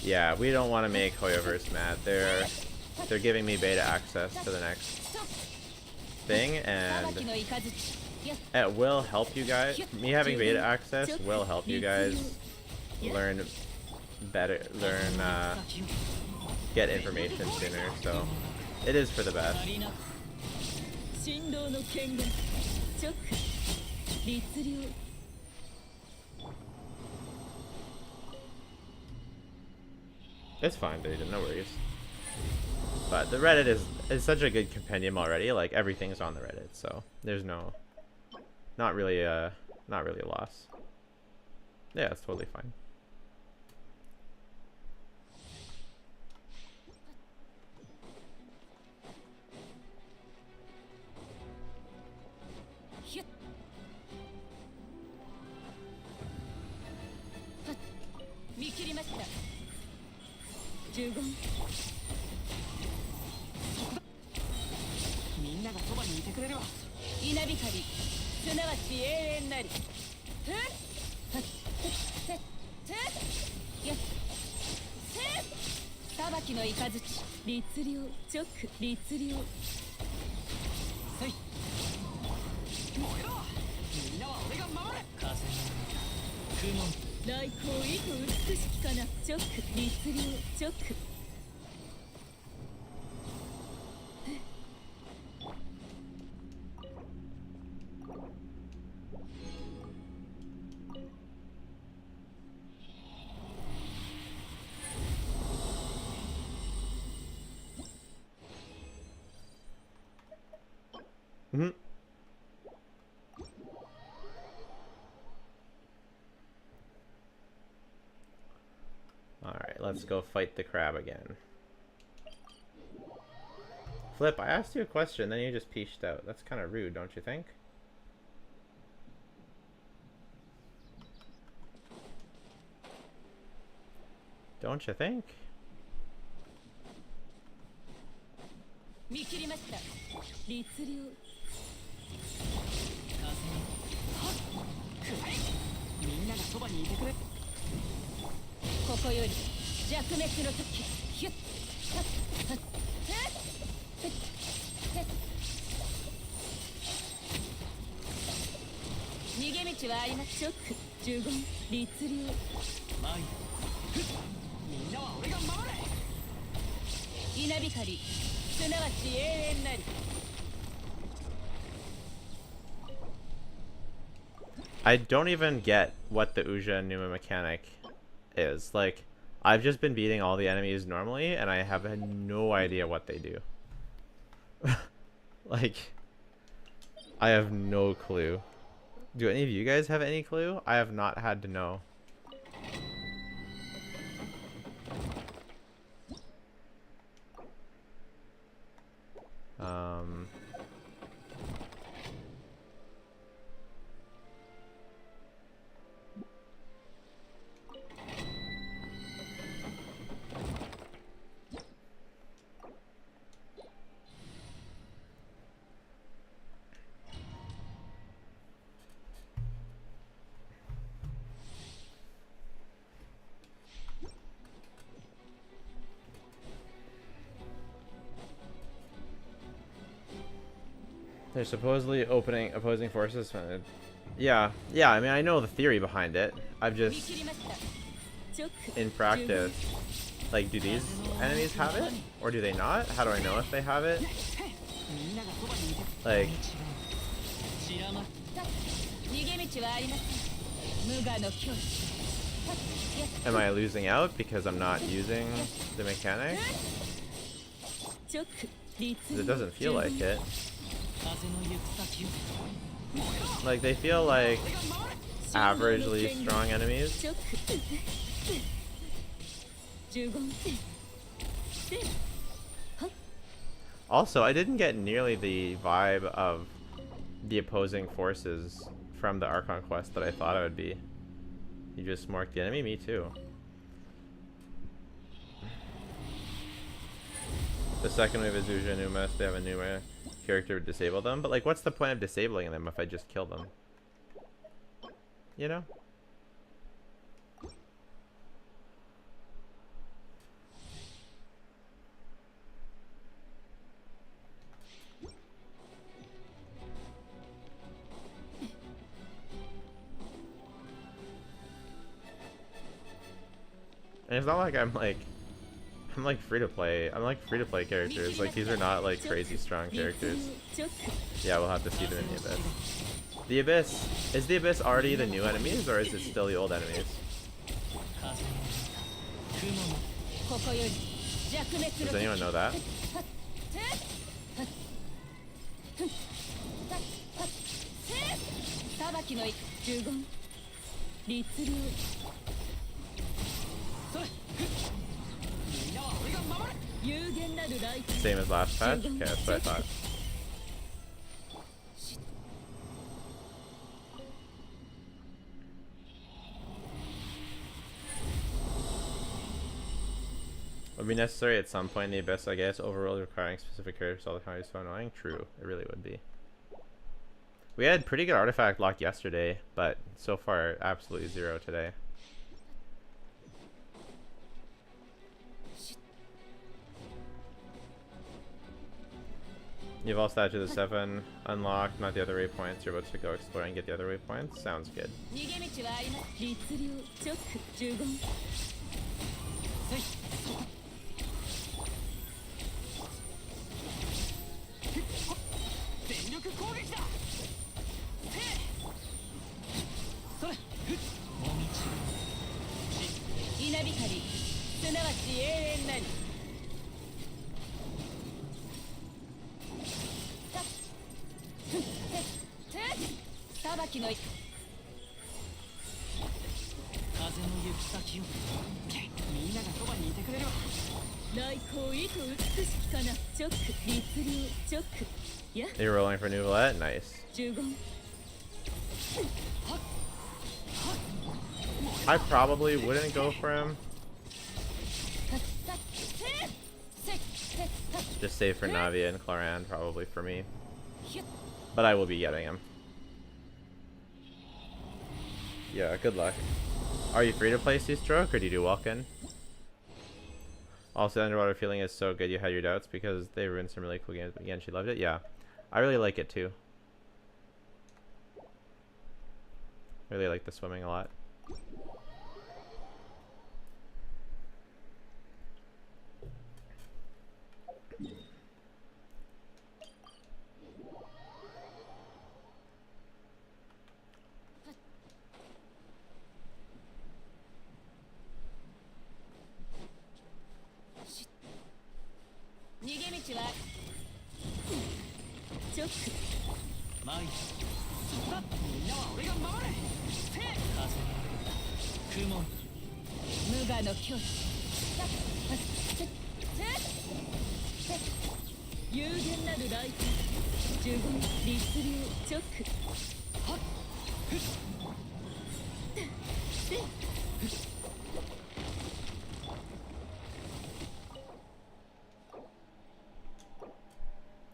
Yeah, we don't want to make Hoyoverse mad. They're giving me beta access to the next thing, and it will help you guys. Me having beta access will help you guys learn better, get information sooner, so it is for the best. It's fine, dude, no worries. But the Reddit is such a good compendium already. Like, everything's on the Reddit, so there's not really a loss. Yeah, it's totally fine. let's go fight the crab again. Flip, I asked you a question, then you just peached out. That's kind of rude, don't you think? Don't you think? I don't even get what the Uja and Numa mechanic is. Like, I've just been beating all the enemies normally, and I have no idea what they do. Like, I have no clue. Do any of you guys have any clue? I have not had to know. They're supposedly opposing forces. Yeah, I mean, I know the theory behind it. I've just, in practice, like, do these enemies have it? Or do they not? How do I know if they have it? Like, am I losing out because I'm not using the mechanic? 'Cause it doesn't feel like it. Like, they feel like averagely strong enemies. Also, I didn't get nearly the vibe of the opposing forces from the Archon quest that I thought I would be. You just marked the enemy? Me too. The second wave is Uja Numa, so they have a Numa character to disable them. But, like, what's the point of disabling them if I just kill them? You know? And it's not like I'm like free to play. I'm like free to play characters. Like, these are not like crazy strong characters. Yeah, we'll have to see them in the Abyss. The Abyss, is the Abyss already the new enemies, or is it still the old enemies? Does anyone know that? Same as last patch? Okay, that's what I thought. Would be necessary at some point in the Abyss, I guess. Overall, requiring specific characters all the time is so annoying. True, it really would be. We had pretty good artifact luck yesterday, but so far, absolutely zero today. You've all statues of 7 unlocked, not the other waypoints. You're about to go explore and get the other waypoints. Sounds good. You're rolling for Nouvellette? Nice. I probably wouldn't go for him. Just save for Navia and Cloran, probably for me. But I will be getting him. Yeah, good luck. Are you free to play Sea Stroke or do you do walk-in? Also, the underwater feeling is so good you had your doubts because they ruined some really cool games, but again, she loved it. Yeah, I really like it too. Really like the swimming a lot.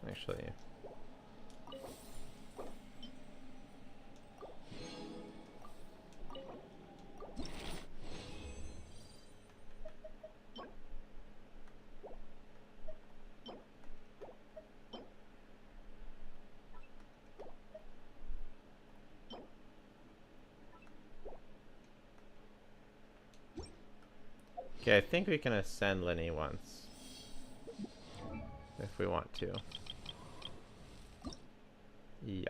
Actually, okay, I think we can ascend Lyney once if we want to. Yeah.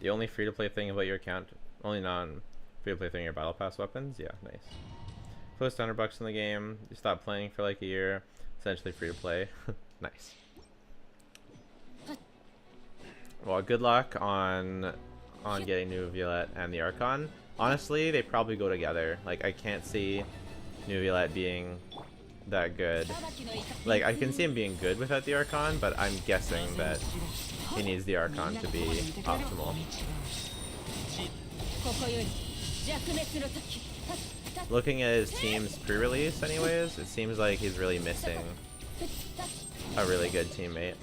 The only free-to-play thing about your account, only non-free-to-play thing, are battle pass weapons. Yeah, nice. Close to $100 in the game. You stop playing for like a year. Essentially free to play. Nice. Well, good luck on getting Nouvellette and the Archon. Honestly, they probably go together. Like, I can't see Nouvellette being that good. Like, I can see him being good without the Archon, but I'm guessing that he needs the Archon to be optimal. Looking at his team's pre-release anyways, it seems like he's really missing a really good teammate.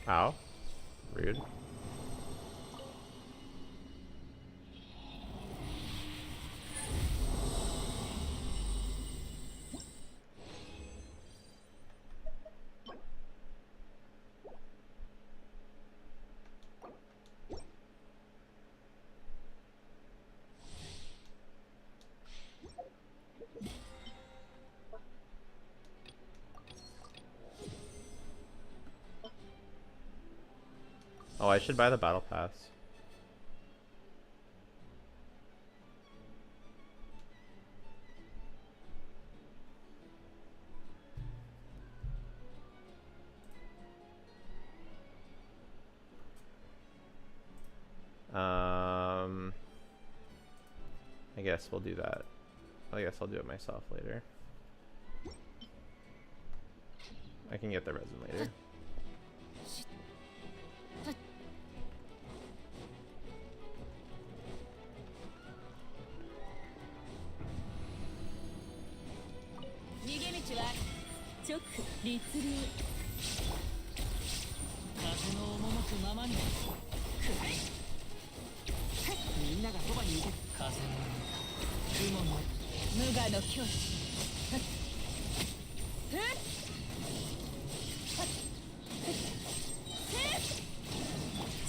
Ow. Rude. Oh, I should buy the battle pass. I guess we'll do that. I guess I'll do it myself later. I can get the resin later.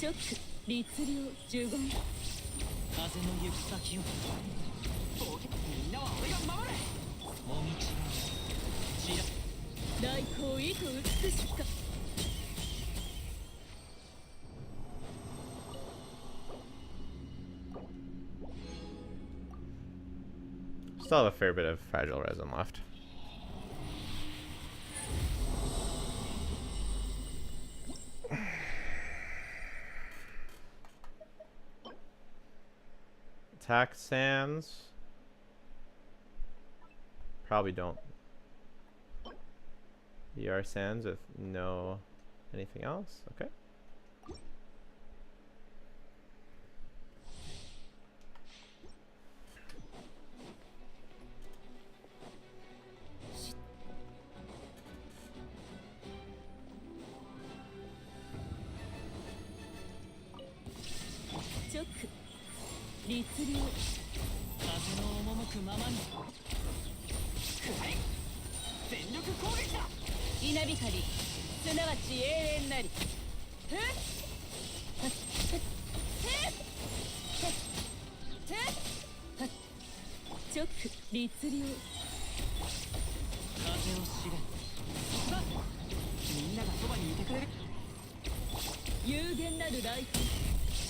ョック律令呪言風の行く先をみんなは俺が守れもみちは大光意と美しか Still have a fair bit of fragile resin left. Attack sands. Probably don't. ER sands with no anything else. Okay. Choke. 律令風の赴くままに全力攻撃だ稲光すなわち永遠なりふっチョック律令風を知れみんながそばにいてくれる有限なるライフ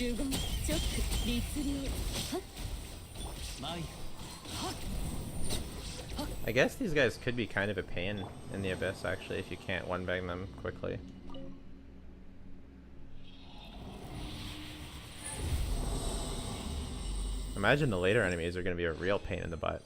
呪言チョック律令はっ I guess these guys could be kind of a pain in the abyss, actually, if you can't one-bang them quickly. Imagine the later enemies are going to be a real pain in the butt.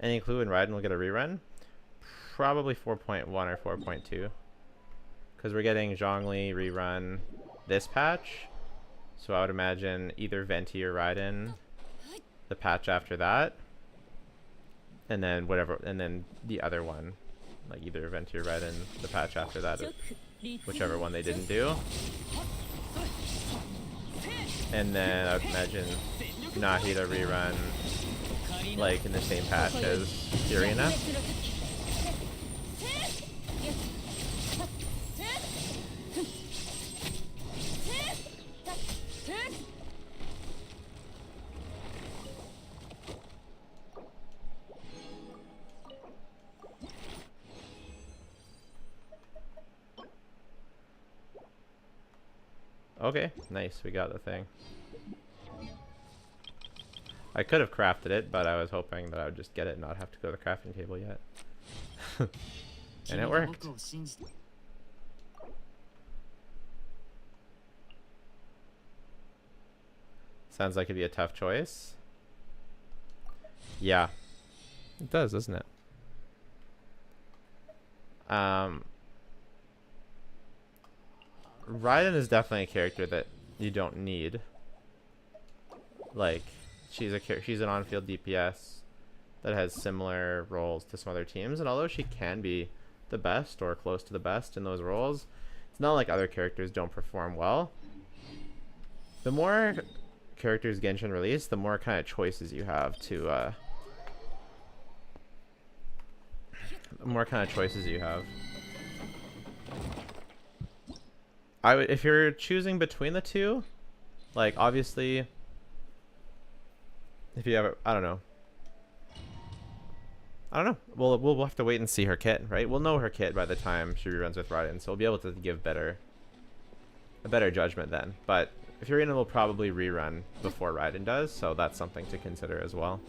Any clue when Raiden will get a rerun? Probably 4.1 or 4.2. Because we're getting Zhongli rerun this patch. So I would imagine either Venti or Raiden the patch after that. And then whatever, and then the other one. Like either Venti or Raiden the patch after that. Whichever one they didn't do. And then I would imagine Nahida rerun like in the same patch as Irina. Okay, nice, we got the thing. I could have crafted it, but I was hoping that I would just get it and not have to go to the crafting table yet. And it worked. Sounds like it'd be a tough choice. Yeah. It does, doesn't it? Raiden is definitely a character that you don't need. Like, she's an on-field DPS that has similar roles to some other teams, and although she can be the best or close to the best in those roles, it's not like other characters don't perform well. The more characters Genshin release, the more kind of choices you have to the more kind of choices you have. If you're choosing between the two, like obviously if you have I don't know. We'll have to wait and see her kit, right? We'll know her kit by the time she reruns with Raiden, so we'll be able to give a better judgment then. But if Irina will probably rerun before Raiden does, so that's something to consider as well.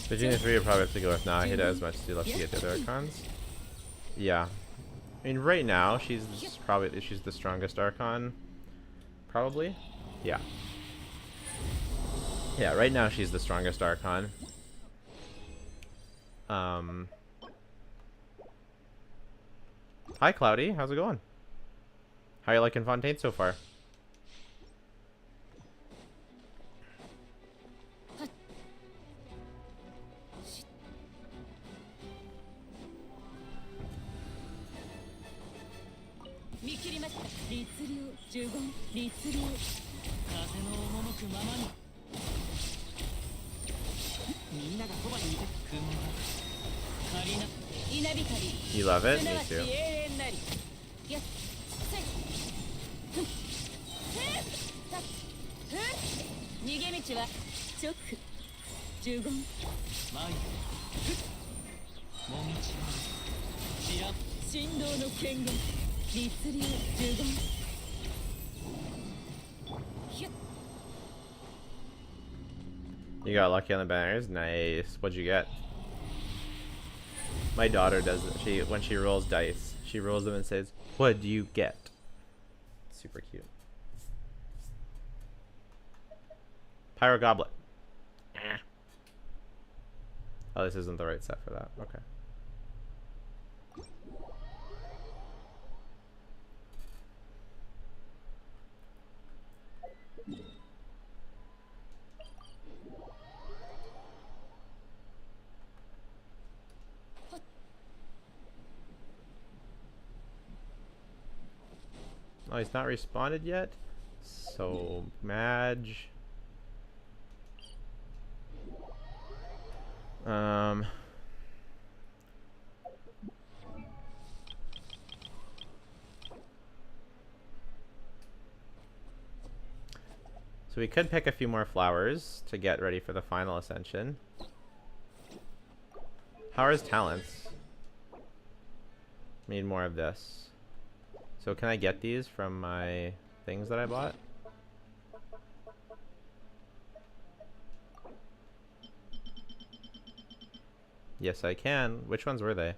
Virginia 3 would probably have to go with Nahida as much as you love to get the other Archons. Yeah. I mean, right now, she's the strongest Archon. Probably? Yeah. Yeah, right now she's the strongest Archon. Hi, Cloudy. How's it going? How are you liking Fontaine so far? You love it? Me too. You got lucky on the banners. Nice. What'd you get? My daughter does it. When she rolls dice, she rolls them and says, "What do you get?" Super cute. Pyro Goblet. Oh, this isn't the right set for that. Okay. Oh, he's not responded yet. So, Madge. So we could pick a few more flowers to get ready for the final ascension. How are his talents? Need more of this. So can I get these from my things that I bought? Yes, I can. Which ones were they?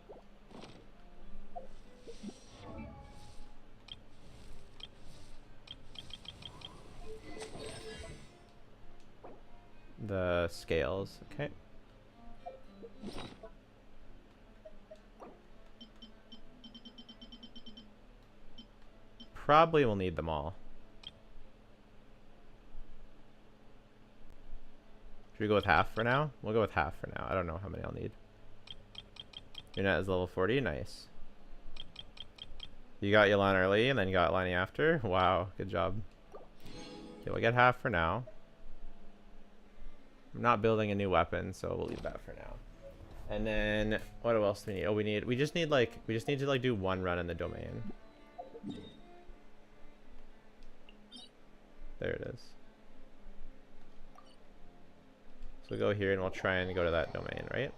The scales. Okay. Probably will need them all. Should we go with half for now? We'll go with half for now. I don't know how many I'll need. Your net is level 40. Nice. You got Yelan early and then you got Lyney after. Wow, good job. Okay, we'll get half for now. I'm not building a new weapon, so we'll leave that for now. And then what else do we need? Oh, we just need to like do one run in the domain. There it is. So we'll go here and we'll try and go to that domain, right?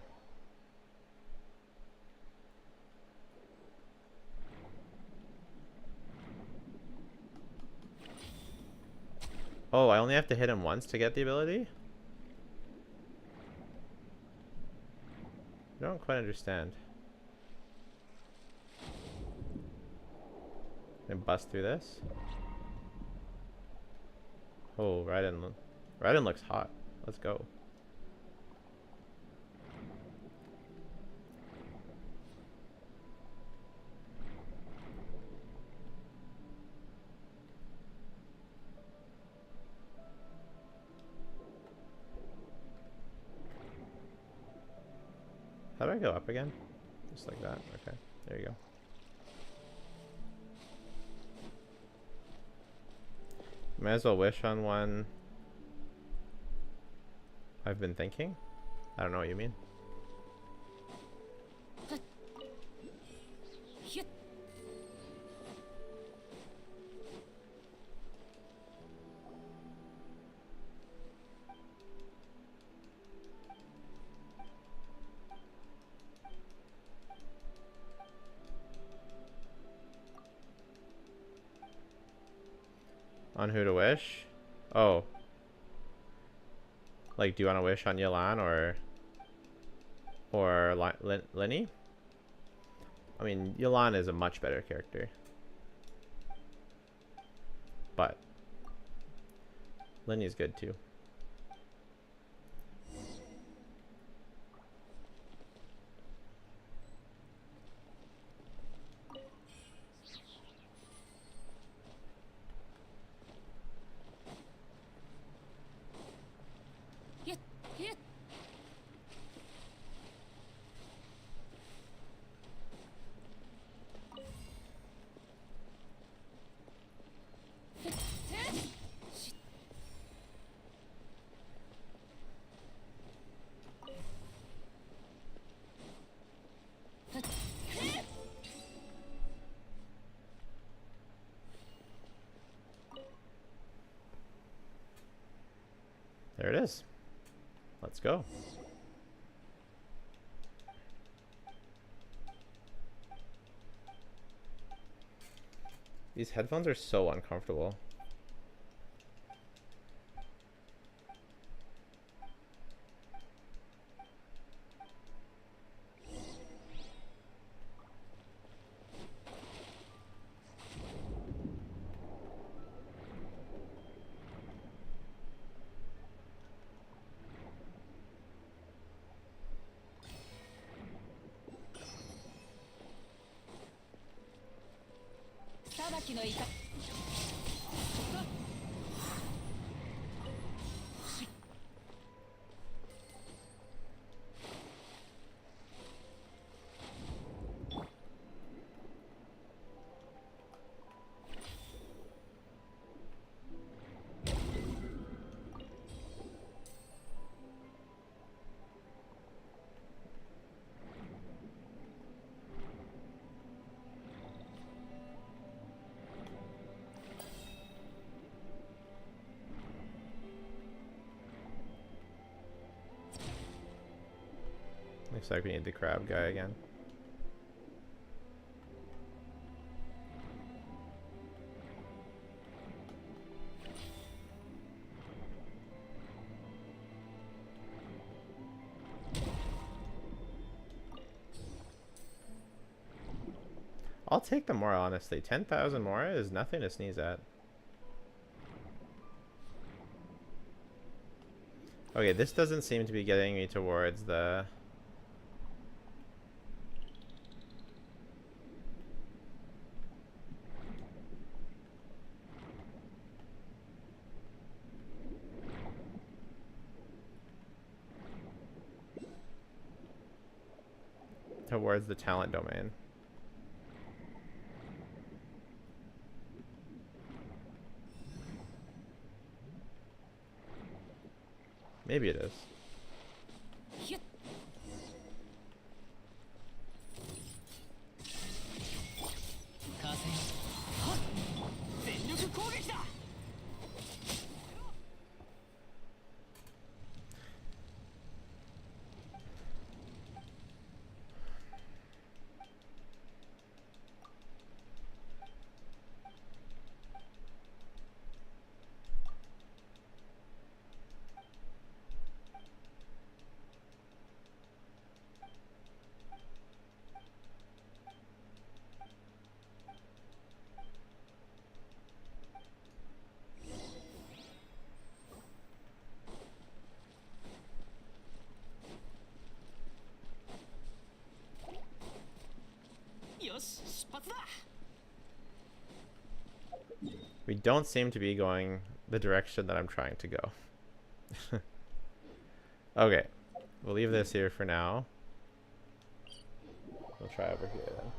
Oh, I only have to hit him once to get the ability? I don't quite understand. Can I bust through this? Oh, Raiden looks hot. Let's go. How do I go up again? Just like that. Okay, there you go. Might as well wish on one. I've been thinking. I don't know what you mean. On who to wish? Oh. Like, do you want to wish on Yelan or Lyney? I mean, Yelan is a much better character. But Lyney's good too. There it is. Let's go. These headphones are so uncomfortable. Looks like we need the crab guy again. I'll take the more, honestly. 10,000 more is nothing to sneeze at. Okay, this doesn't seem to be getting me towards the... towards the talent domain. Maybe it is. We don't seem to be going the direction that I'm trying to go. Okay, we'll leave this here for now. We'll try over here then.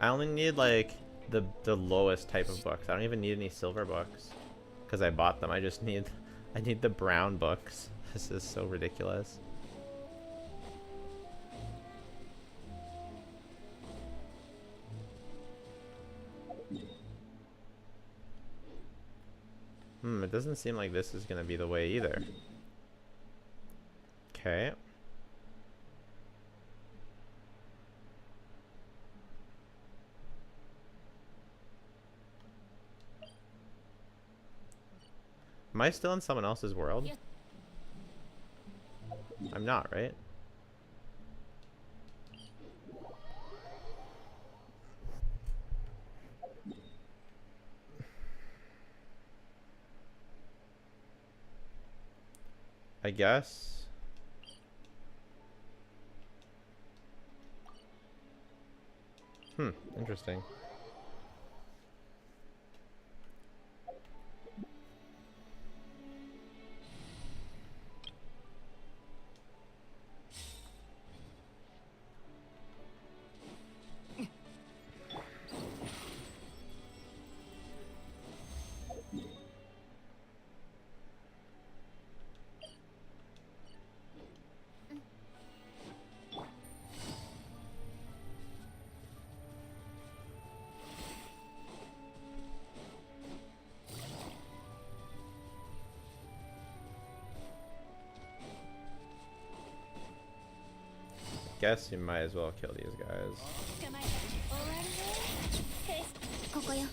I only need like the lowest type of books. I don't even need any silver books because I bought them. I need the brown books. This is so ridiculous. It doesn't seem like this is gonna be the way either. Okay. Am I still in someone else's world? I'm not, right? I guess. Interesting. guess you might as well kill these guys. 捕まえた。終わるね。ここよ。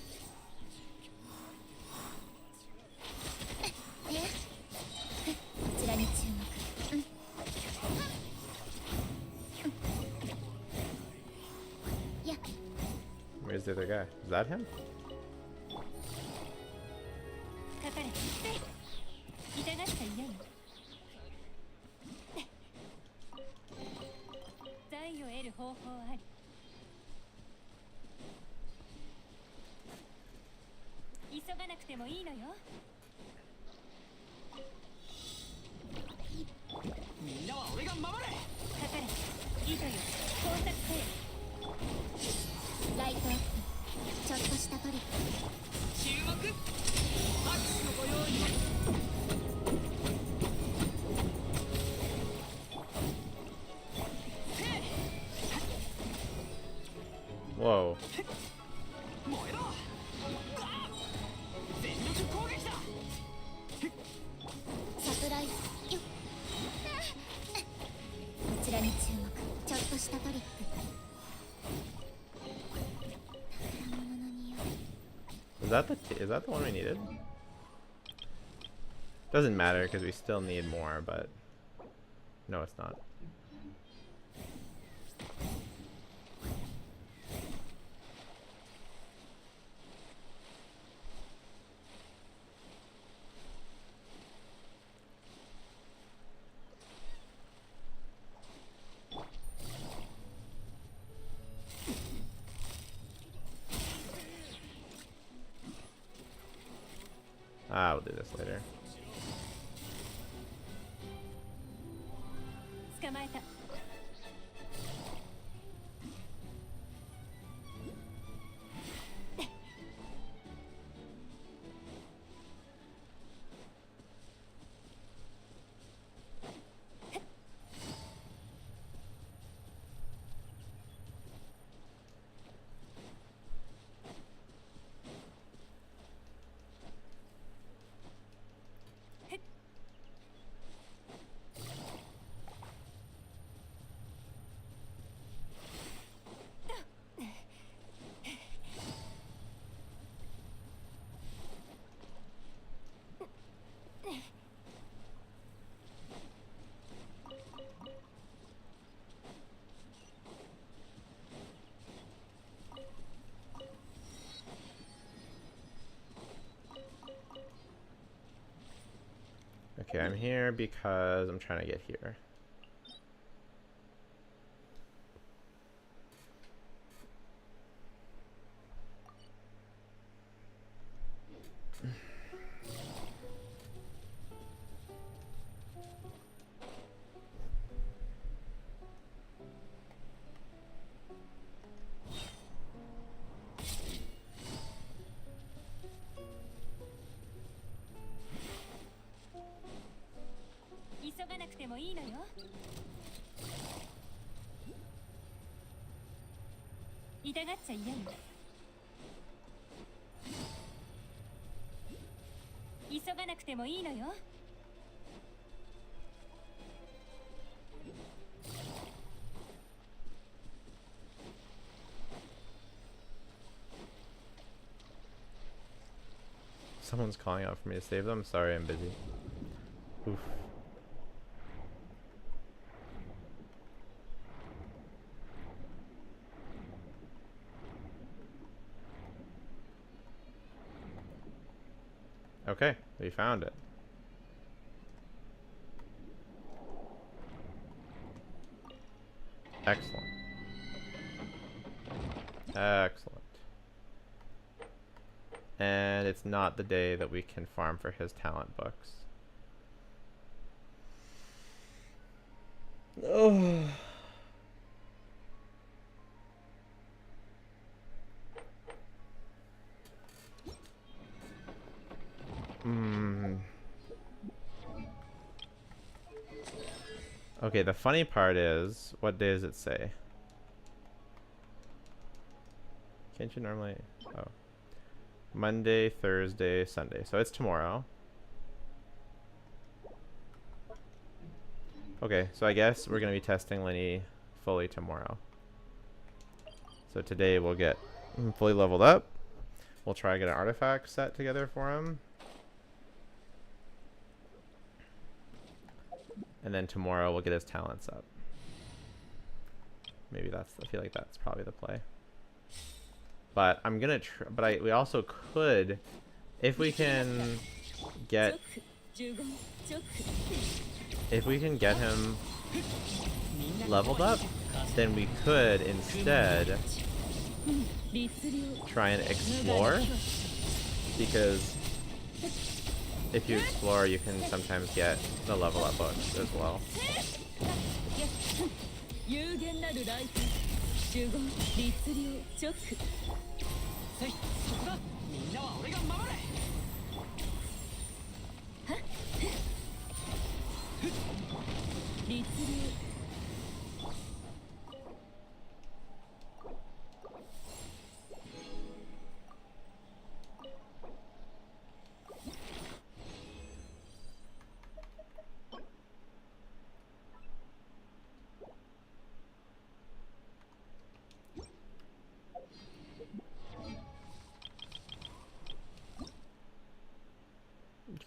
こちらに注目。や。 Where's the other guy? Is that him? かかれ。痛がっちゃ嫌よ。財を得る方法あり。急がなくてもいいのよ。みんなは俺が守れ。かかれ。糸よ。工作せよ。ライトアップ。ちょっとしたトリック。注目。拍手のご用意を。 Whoa. サプライズよ。こちらに注目。ちょっとしたトリック。宝物の匂い。 Is that the one we needed? Doesn't matter because we still need more, but no, it's not. Ah, we'll do this later. 捕まえた。Okay, I'm here because I'm trying to get here. Someone's calling out for me to save them. Sorry, I'm busy. Oof. Okay, we found it. Excellent. Excellent. And it's not the day that we can farm for his talent books. Oh. Okay, the funny part is, what day does it say? Can't you normally... Oh. Monday, Thursday, Sunday. So it's tomorrow. Okay, so I guess we're going to be testing Lyney fully tomorrow. So today we'll get fully leveled up. We'll try to get an artifact set together for him. And then tomorrow we'll get his talents up. Maybe I feel like that's probably the play. But I'm gonna we also could, if we can get him leveled up, then we could instead try and explore, because if you explore you can sometimes get the level up books as well.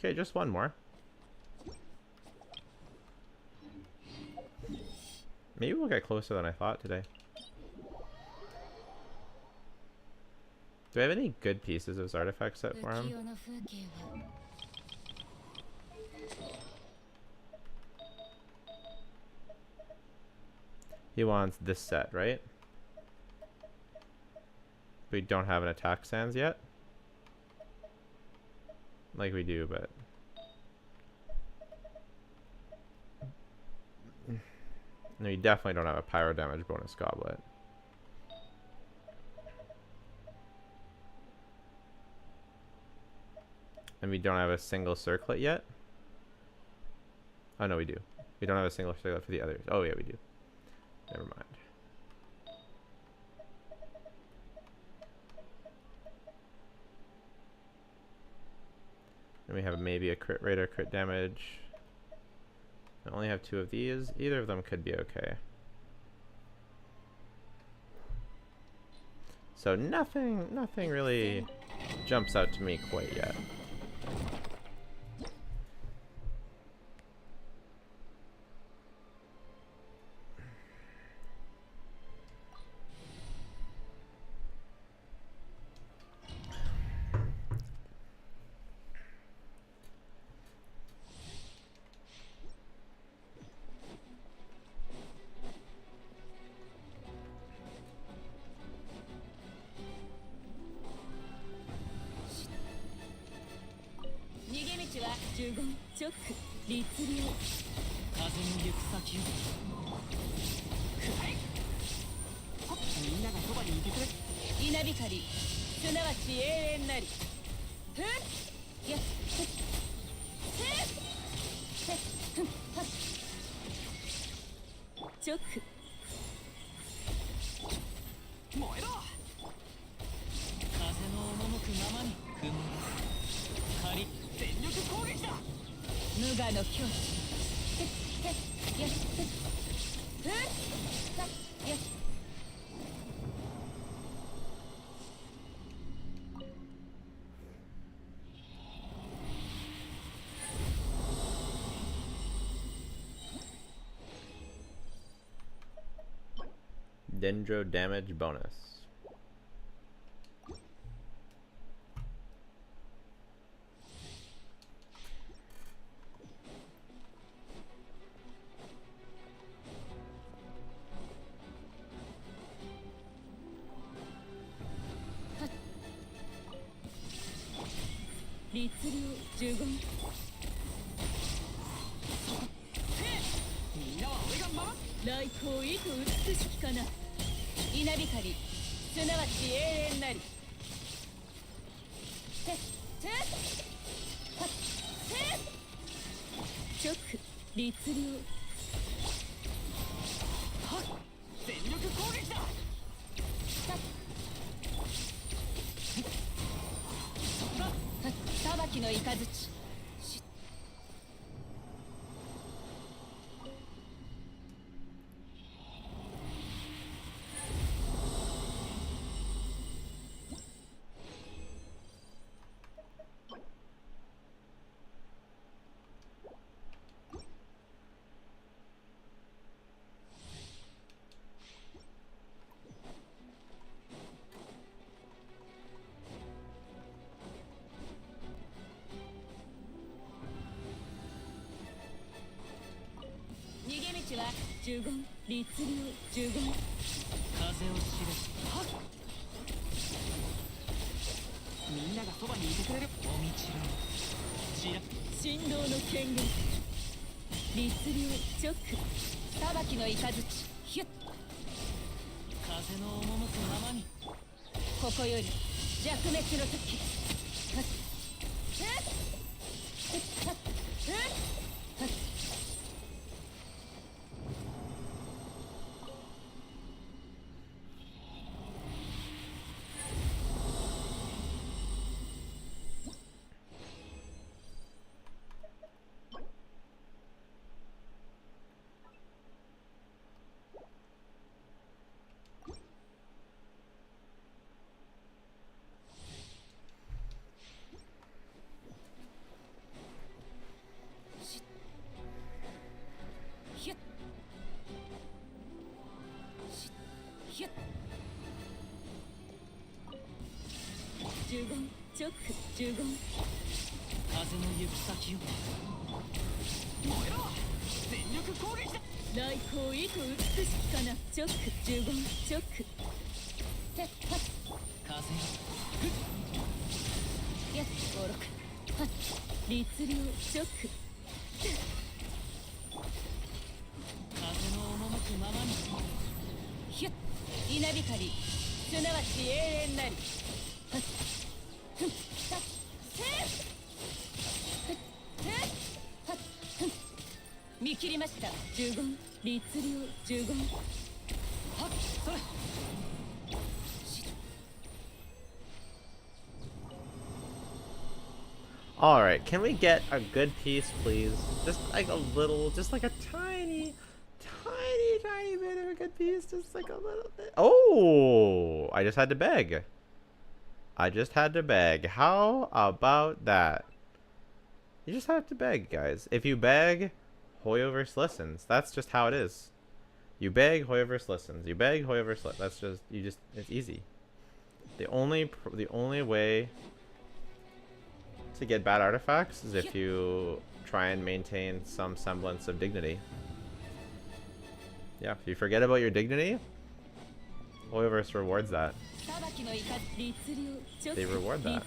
Okay, just one more. Maybe we'll get closer than I thought today. Do I have any good pieces of his artifact set for him? He wants this set, right? We don't have an attack sans yet. Like we do, but no, you definitely don't have a pyro damage bonus goblet. And we don't have a single circlet yet. Oh no, we do. We don't have a single circlet for the others. Oh yeah, we do. Never mind. And we have maybe a crit rate or crit damage. I only have 2 of these. Either of them could be okay. So nothing really jumps out to me quite yet. Dendro damage bonus. 15律令15風を知れはっみんながそばにいてくれるおみちろ知ら振動の権限律令チョック裁きの雷ヒュッ風の赴くままにここより弱滅の時はっはっはっはっはっ15チョック15風の行く先を燃えろ全力攻撃だ来光意図美しきかなチョック15チョックてっはっ風ふっやっ5 6はっ律令チョック風の赴くままにヒュッ稲光すなわち永遠なりはっふんたっせふっふっはっふん見切りました15律令15はっそれAlright, can we get a good piece, please? Just like a little, just like a tiny bit of a good piece. Just like a little bit. Oh! I just had to beg. I just had to beg. How about that? You just have to beg, guys. If you beg, Hoyoverse listens. That's just how it is. You beg, Hoyoverse listens. You beg, Hoyoverse listens. That's just, it's easy. The only way to get bad artifacts is if you try and maintain some semblance of dignity. Yeah, if you forget about your dignity, Hoyoverse rewards that. They reward that.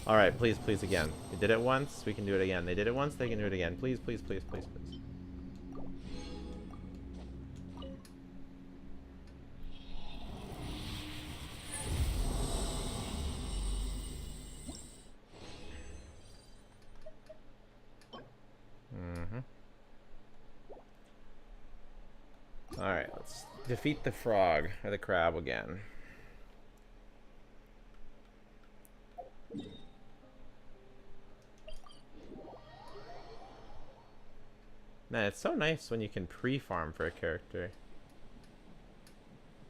Alright, please, please, again. We did it once, we can do it again. They did it once, they can do it again. Please, please, please, please, please. Alright, let's defeat the frog, or the crab again. Man, it's so nice when you can pre-farm for a character.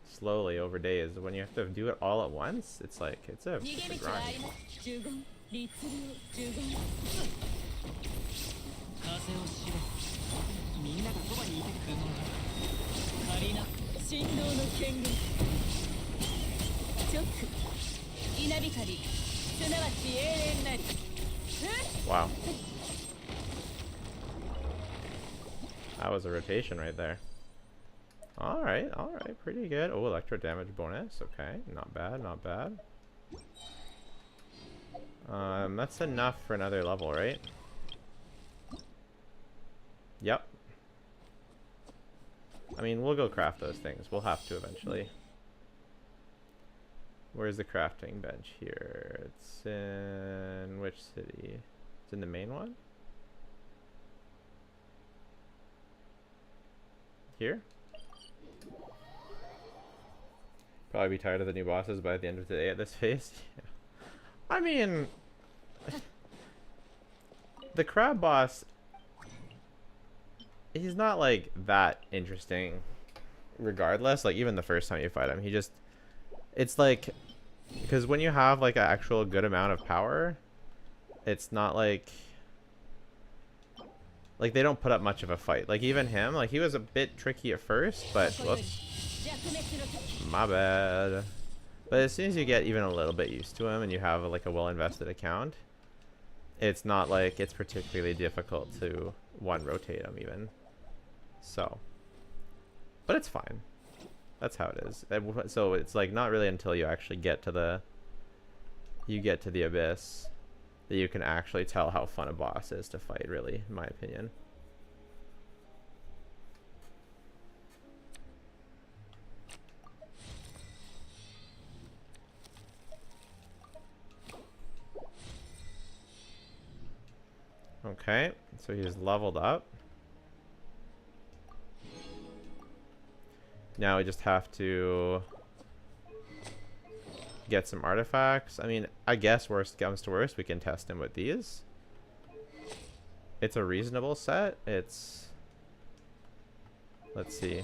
Slowly, over days. When you have to do it all at once, it's like, it's a grind. Wow. That was a rotation right there. Alright, pretty good. Oh, electro damage bonus. Okay, not bad, not bad. That's enough for another level, right? Yep. I mean, we'll go craft those things. We'll have to eventually. Where's the crafting bench here? It's in which city? It's in the main one? Here? Probably be tired of the new bosses by the end of the day at this phase. Yeah. I mean, the crab boss, he's not like that interesting regardless. Like even the first time you fight him, it's like, because when you have like an actual good amount of power, it's not like they don't put up much of a fight. Like even him, like he was a bit tricky at first, but whoops, my bad. But as soon as you get even a little bit used to him and you have like a well invested account, it's not like it's particularly difficult to one rotate him even. So, but it's fine. That's how it is. So it's like not really until you actually get to the abyss that you can actually tell how fun a boss is to fight, really, in my opinion. Okay, so he's leveled up. Now we just have to get some artifacts. I mean, I guess worst comes to worst, we can test him with these. It's a reasonable set. It's... let's see.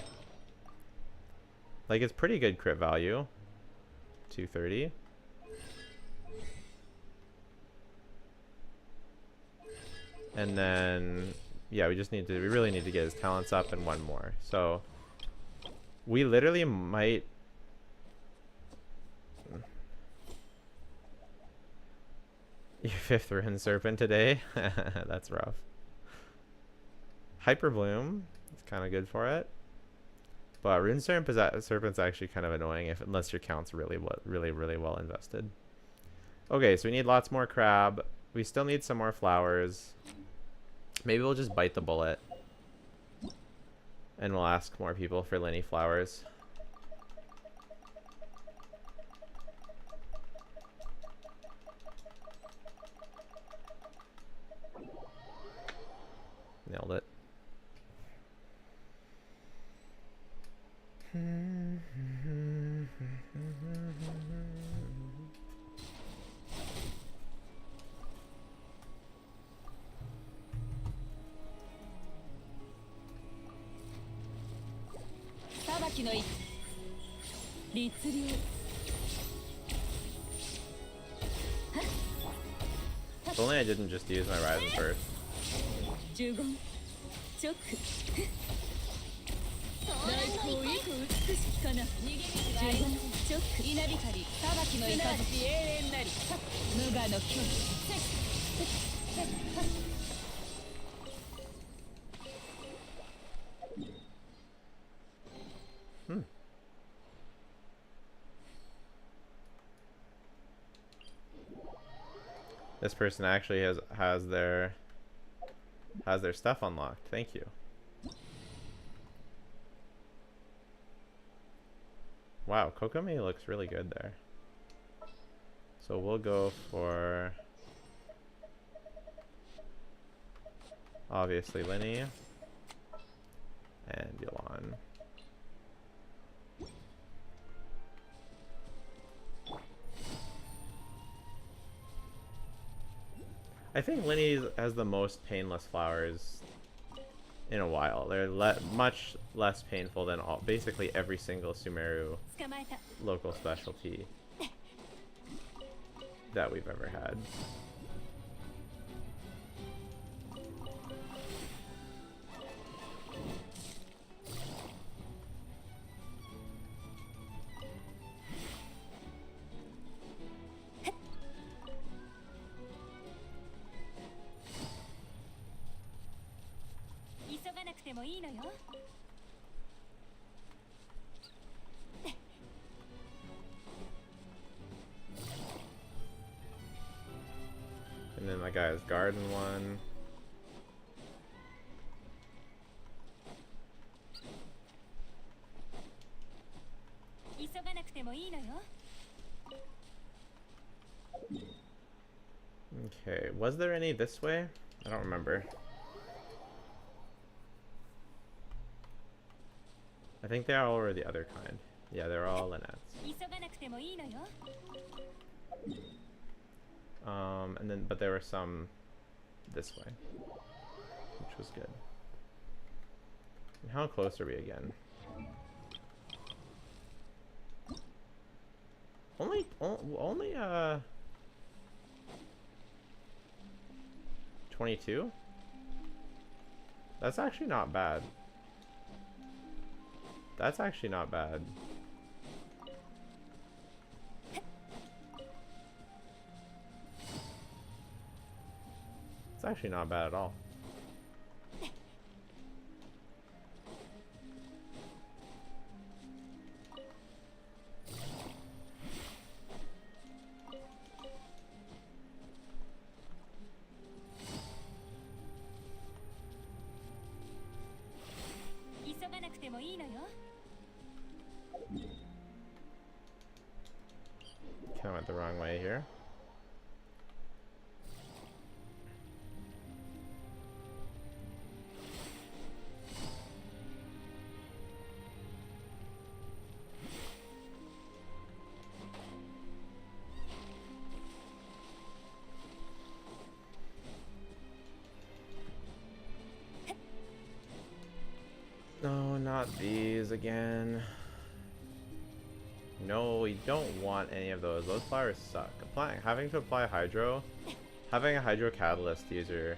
Like, it's pretty good crit value. 230. And then, yeah, we really need to get his talents up and one more. So, we literally might... Your 5th Rune Serpent today? That's rough. Hyper Bloom is kind of good for it. But Rune Serpent's actually kind of annoying unless your count's really well invested. Okay, so we need lots more crab. We still need some more flowers. Maybe we'll just bite the bullet. And we'll ask more people for Lyney flowers. Nailed it. If only I didn't just use my Rising first. This person actually has their stuff unlocked. Thank you. Wow, Kokomi looks really good there. So we'll go for obviously Lyney and Yolan. I think Lyney has the most painless flowers in a while. They're much less painful than basically every single Sumeru local specialty that we've ever had. And then my guy's garden one. Okay, was there any this way? I don't remember. I think they all were the other kind. Yeah, they're all Lynettes. And then, but there were some this way, which was good. And how close are we again? Only 22? That's actually not bad. That's actually not bad. It's actually not bad at all. Kind of went the wrong way here. No, not these again. No, we don't want any of those. Those flowers suck. Having to apply hydro, having a hydro catalyst user,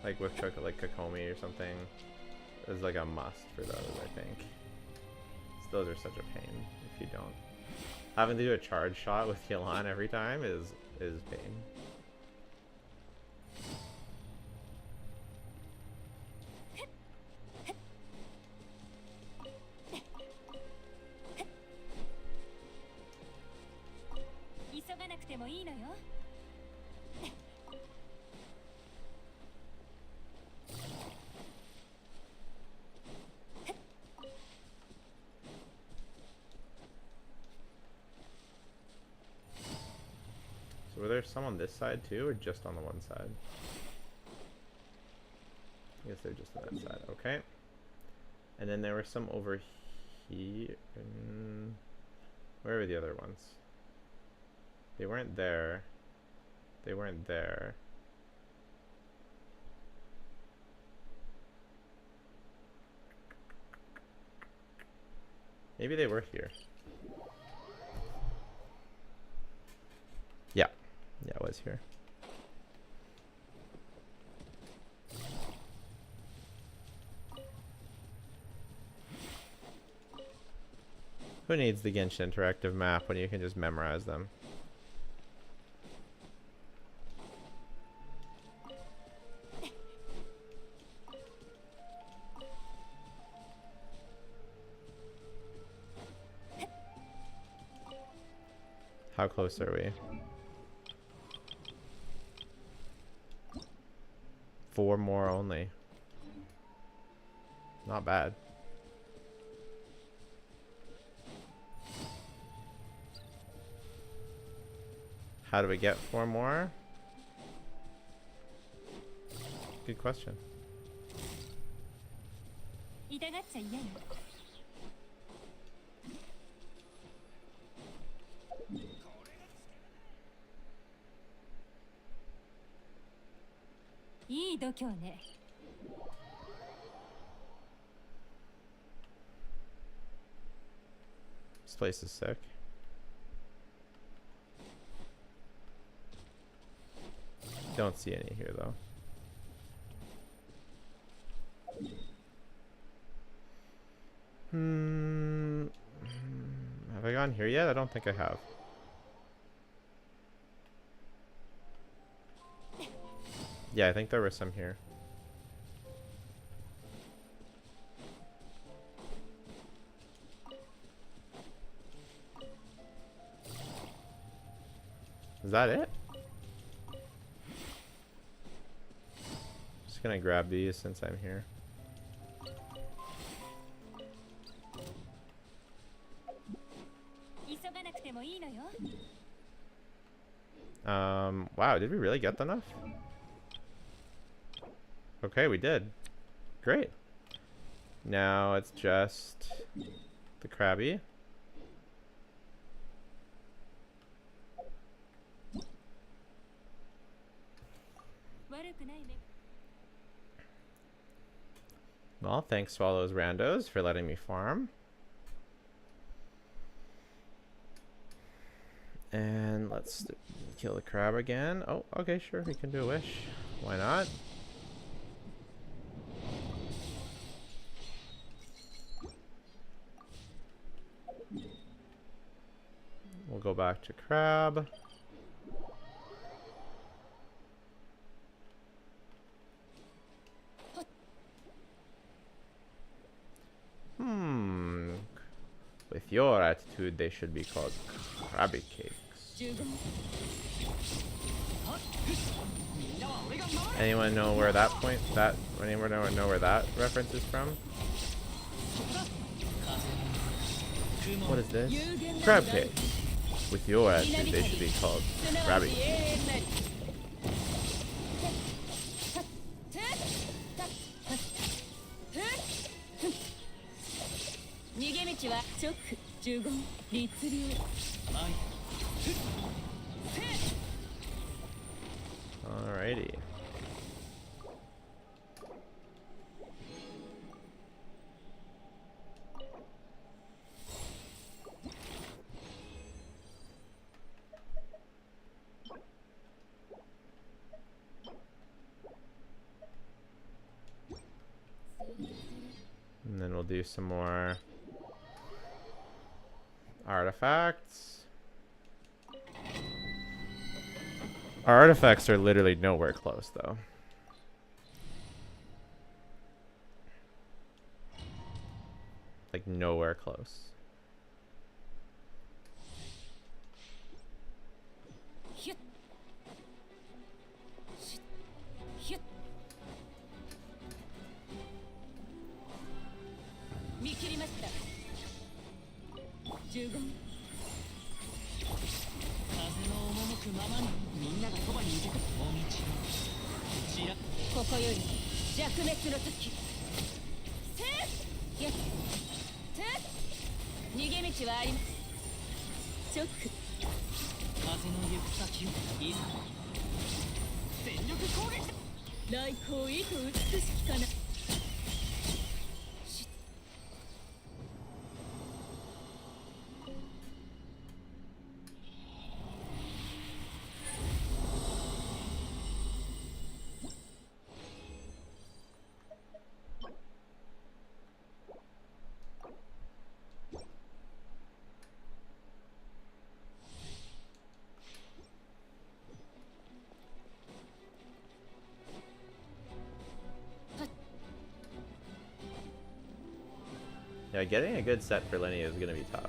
like with like Kokomi or something, is like a must for those, I think. So those are such a pain if you don't. Having to do a charge shot with Yelan every time is pain. So were there some on this side too, or just on the one side? I guess they're just on that side. Okay. And then there were some over here. Where were the other ones? They weren't there. They weren't there. Maybe they were here. Yeah. Yeah, it was here. Who needs the Genshin interactive map when you can just memorize them? How close are we? 4 more only. Not bad. How do we get 4 more? Good question. This place is sick. Don't see any here though. Have I gone here yet? I don't think I have. Yeah, I think there were some here. Is that it? Just gonna grab these since I'm here. Wow, did we really get enough? Okay, we did. Great. Now it's just the Krabby. Well, thanks to all those randos for letting me farm. And let's kill the crab again. Oh, okay, sure, we can do a wish. Why not? We'll go back to crab. With your attitude, they should be called crabby cakes. Anyone know where that anyone know where that reference is from? What is this? Crab cakes. With your attitude, they should be called crabby cakes. Alrighty. And then we'll do some more artifacts. Our artifacts are literally nowhere close, though. Like, nowhere close. Yeah, getting a good set for Lyney is gonna be tough.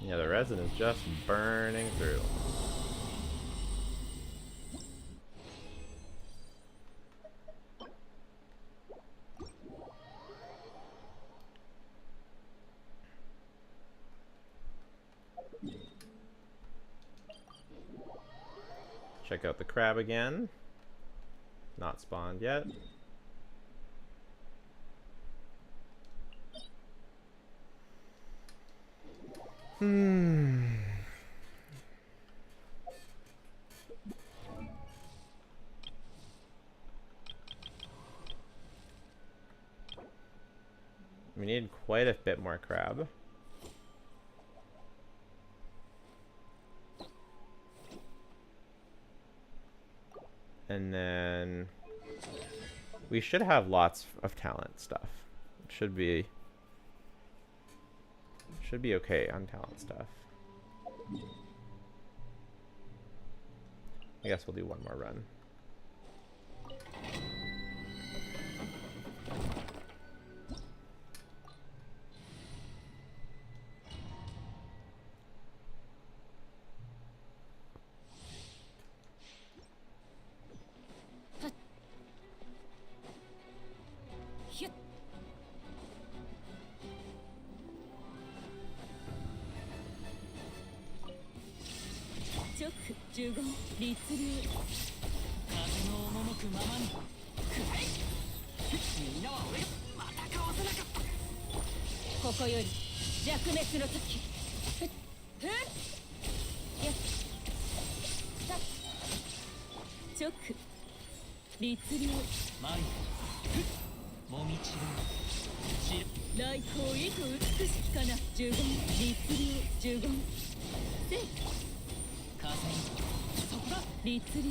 Yeah, the resin is just burning through. Check out the crab again. Not spawned yet. We need quite a bit more crab. And then we should have lots of talent stuff. It should be okay on talent stuff. I guess we'll do one more run. ひゅっ直呪言律流風の赴くままにくらえ。みんなは俺がまたかわせなかった。ここより弱滅の時ふっふっやっさっ直律流マイふっもみちろし来光意図美しきかな呪言律流呪言せい風そこだ。律流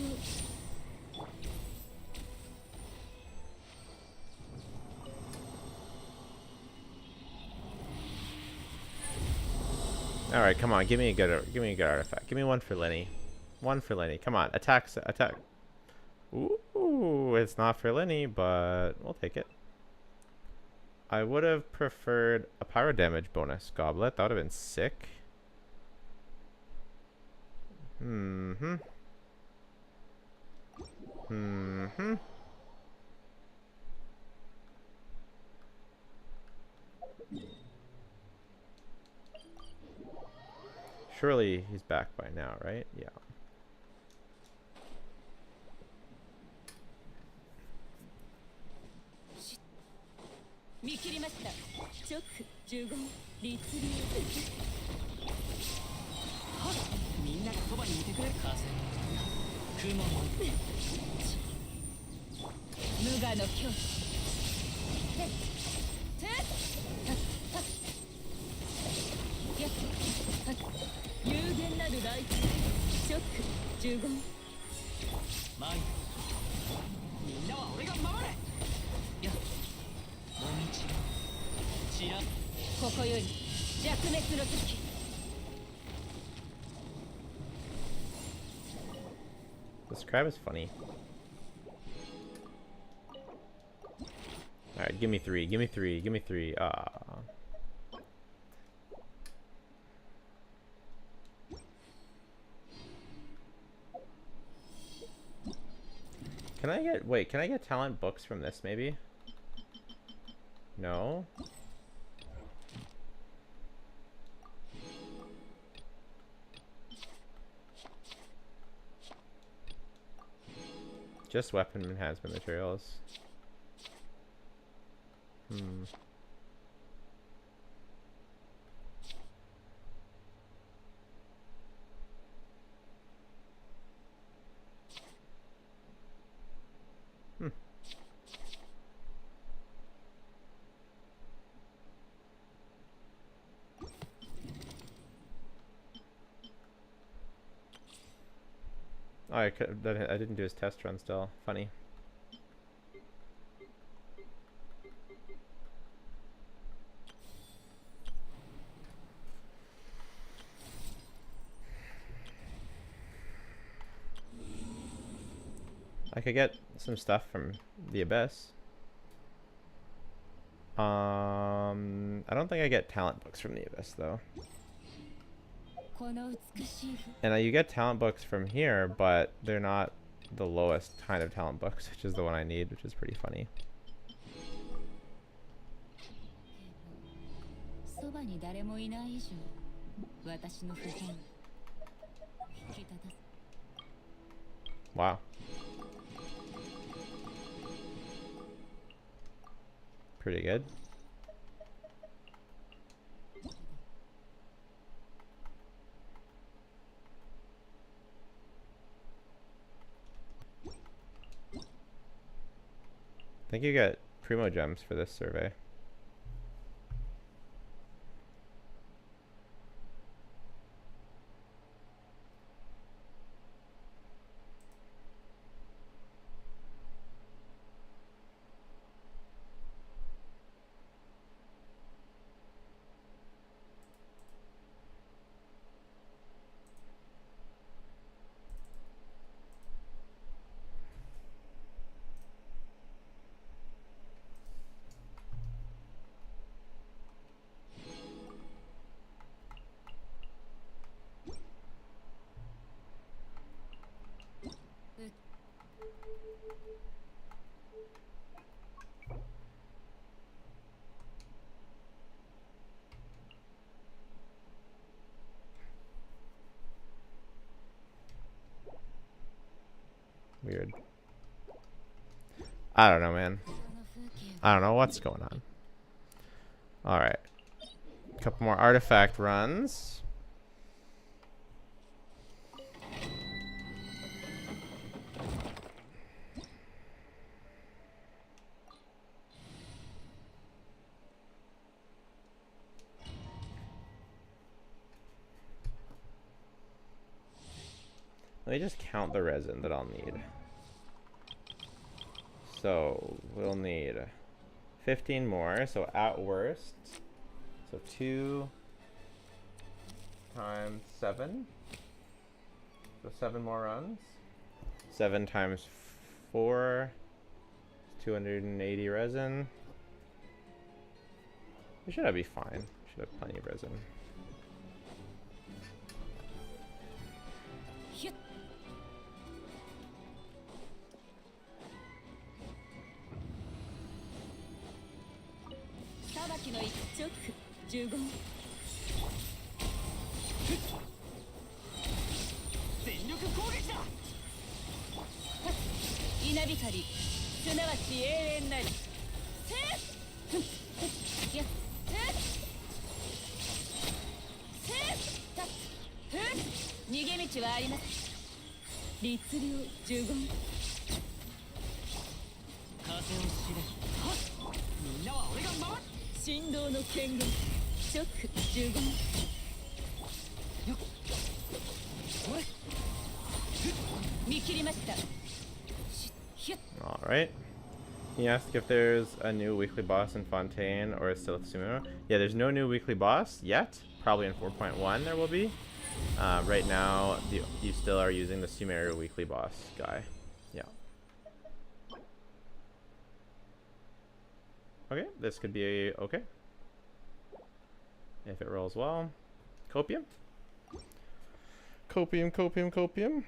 All right, come on, give me a good artifact. Give me one for Lyney. One for Lyney. Come on, attack. Ooh, it's not for Lyney, but we'll take it. I would have preferred a pyro damage bonus goblet. That would have been sick. Surely he's back by now, right? Yeah. This crab is funny. Alright, give me three, give me three, give me three. Can I get talent books from this maybe? No? Just weapon enhancement materials. Oh, I didn't do his test run still. Funny. I could get some stuff from the Abyss. I don't think I get talent books from the Abyss though. And you get talent books from here, but they're not the lowest kind of talent books, which is the one I need, which is pretty funny. Wow. Pretty good. I think you get primo gems for this survey. weird. I don't know, man. I don't know what's going on. Alright. A couple more artifact runs. Let me just count the resin that I'll need. So we'll need 15 more. So at worst, so 2 times 7. So 7 more runs. 7 times 4, 280 resin. We should be fine. We should have plenty of resin. Alright. He asked if there's a new weekly boss in Fontaine or still at Sumo. Yeah, there's no new weekly boss yet. Probably in 4.1 there will be. Right now, you still are using the Sumeru weekly boss guy. Yeah. Okay, this could be okay. If it rolls well. Copium. Copium, copium, copium.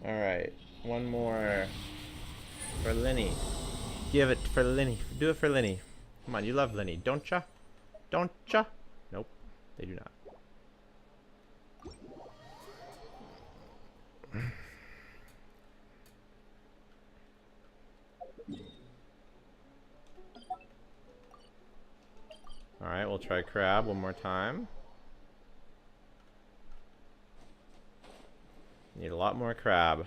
Alright, one more for Lyney. Give it for Lyney. Do it for Lyney. Come on, you love Lyney, don't ya? Don't ya? Nope, they do not. Alright, we'll try crab one more time. Need a lot more crab.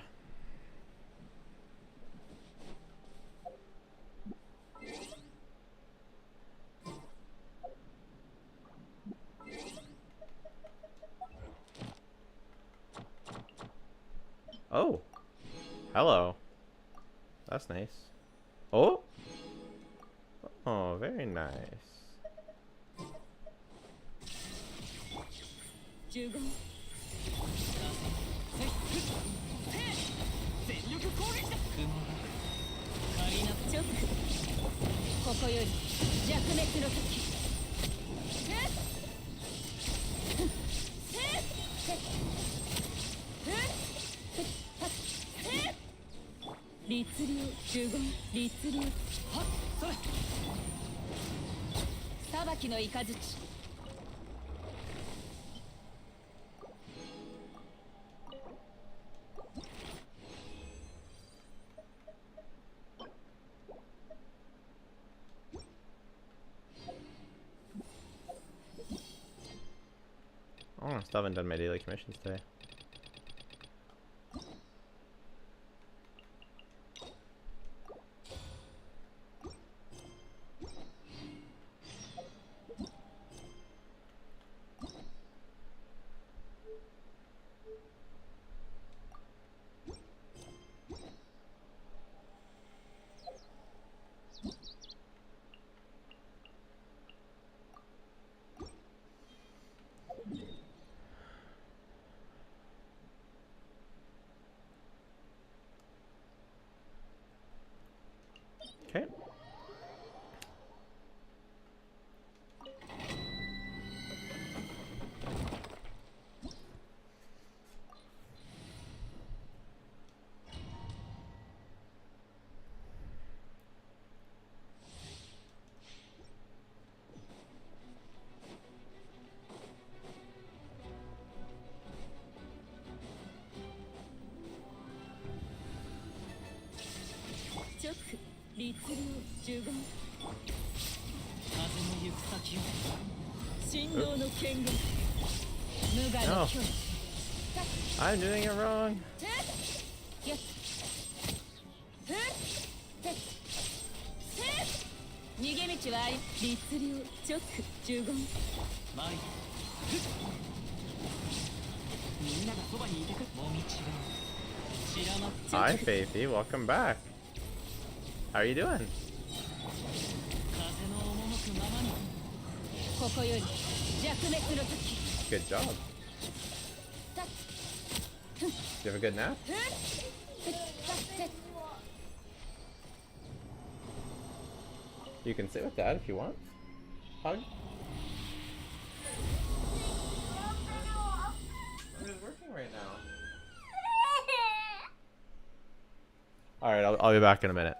Oh. Hello. That's nice. Oh. Oh, very nice. Oh, I still haven't done my daily commissions today. 律令従軍風の行く先を振動の剣軍無我の No. 距離 I'm doing it wrong. 逃げ道はあり律令直従軍マイみんながそばにいてくもみちろん知らまっ Hi, Faithy. Welcome back. How are you doing? 風の赴くままにここより弱滅の時 Good job. Did you have a good nap? You can sit with Dad if you want. Hug. I'm just working right now. Alright, I'll be back in a minute.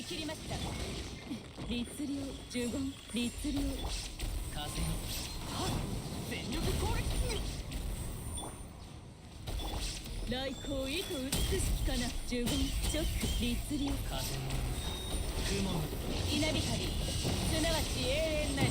見切りました。律令呪言律令風の全力攻撃。来光意図美しきかな。呪言ショック律令風の雲の稲光すなわち永遠なり。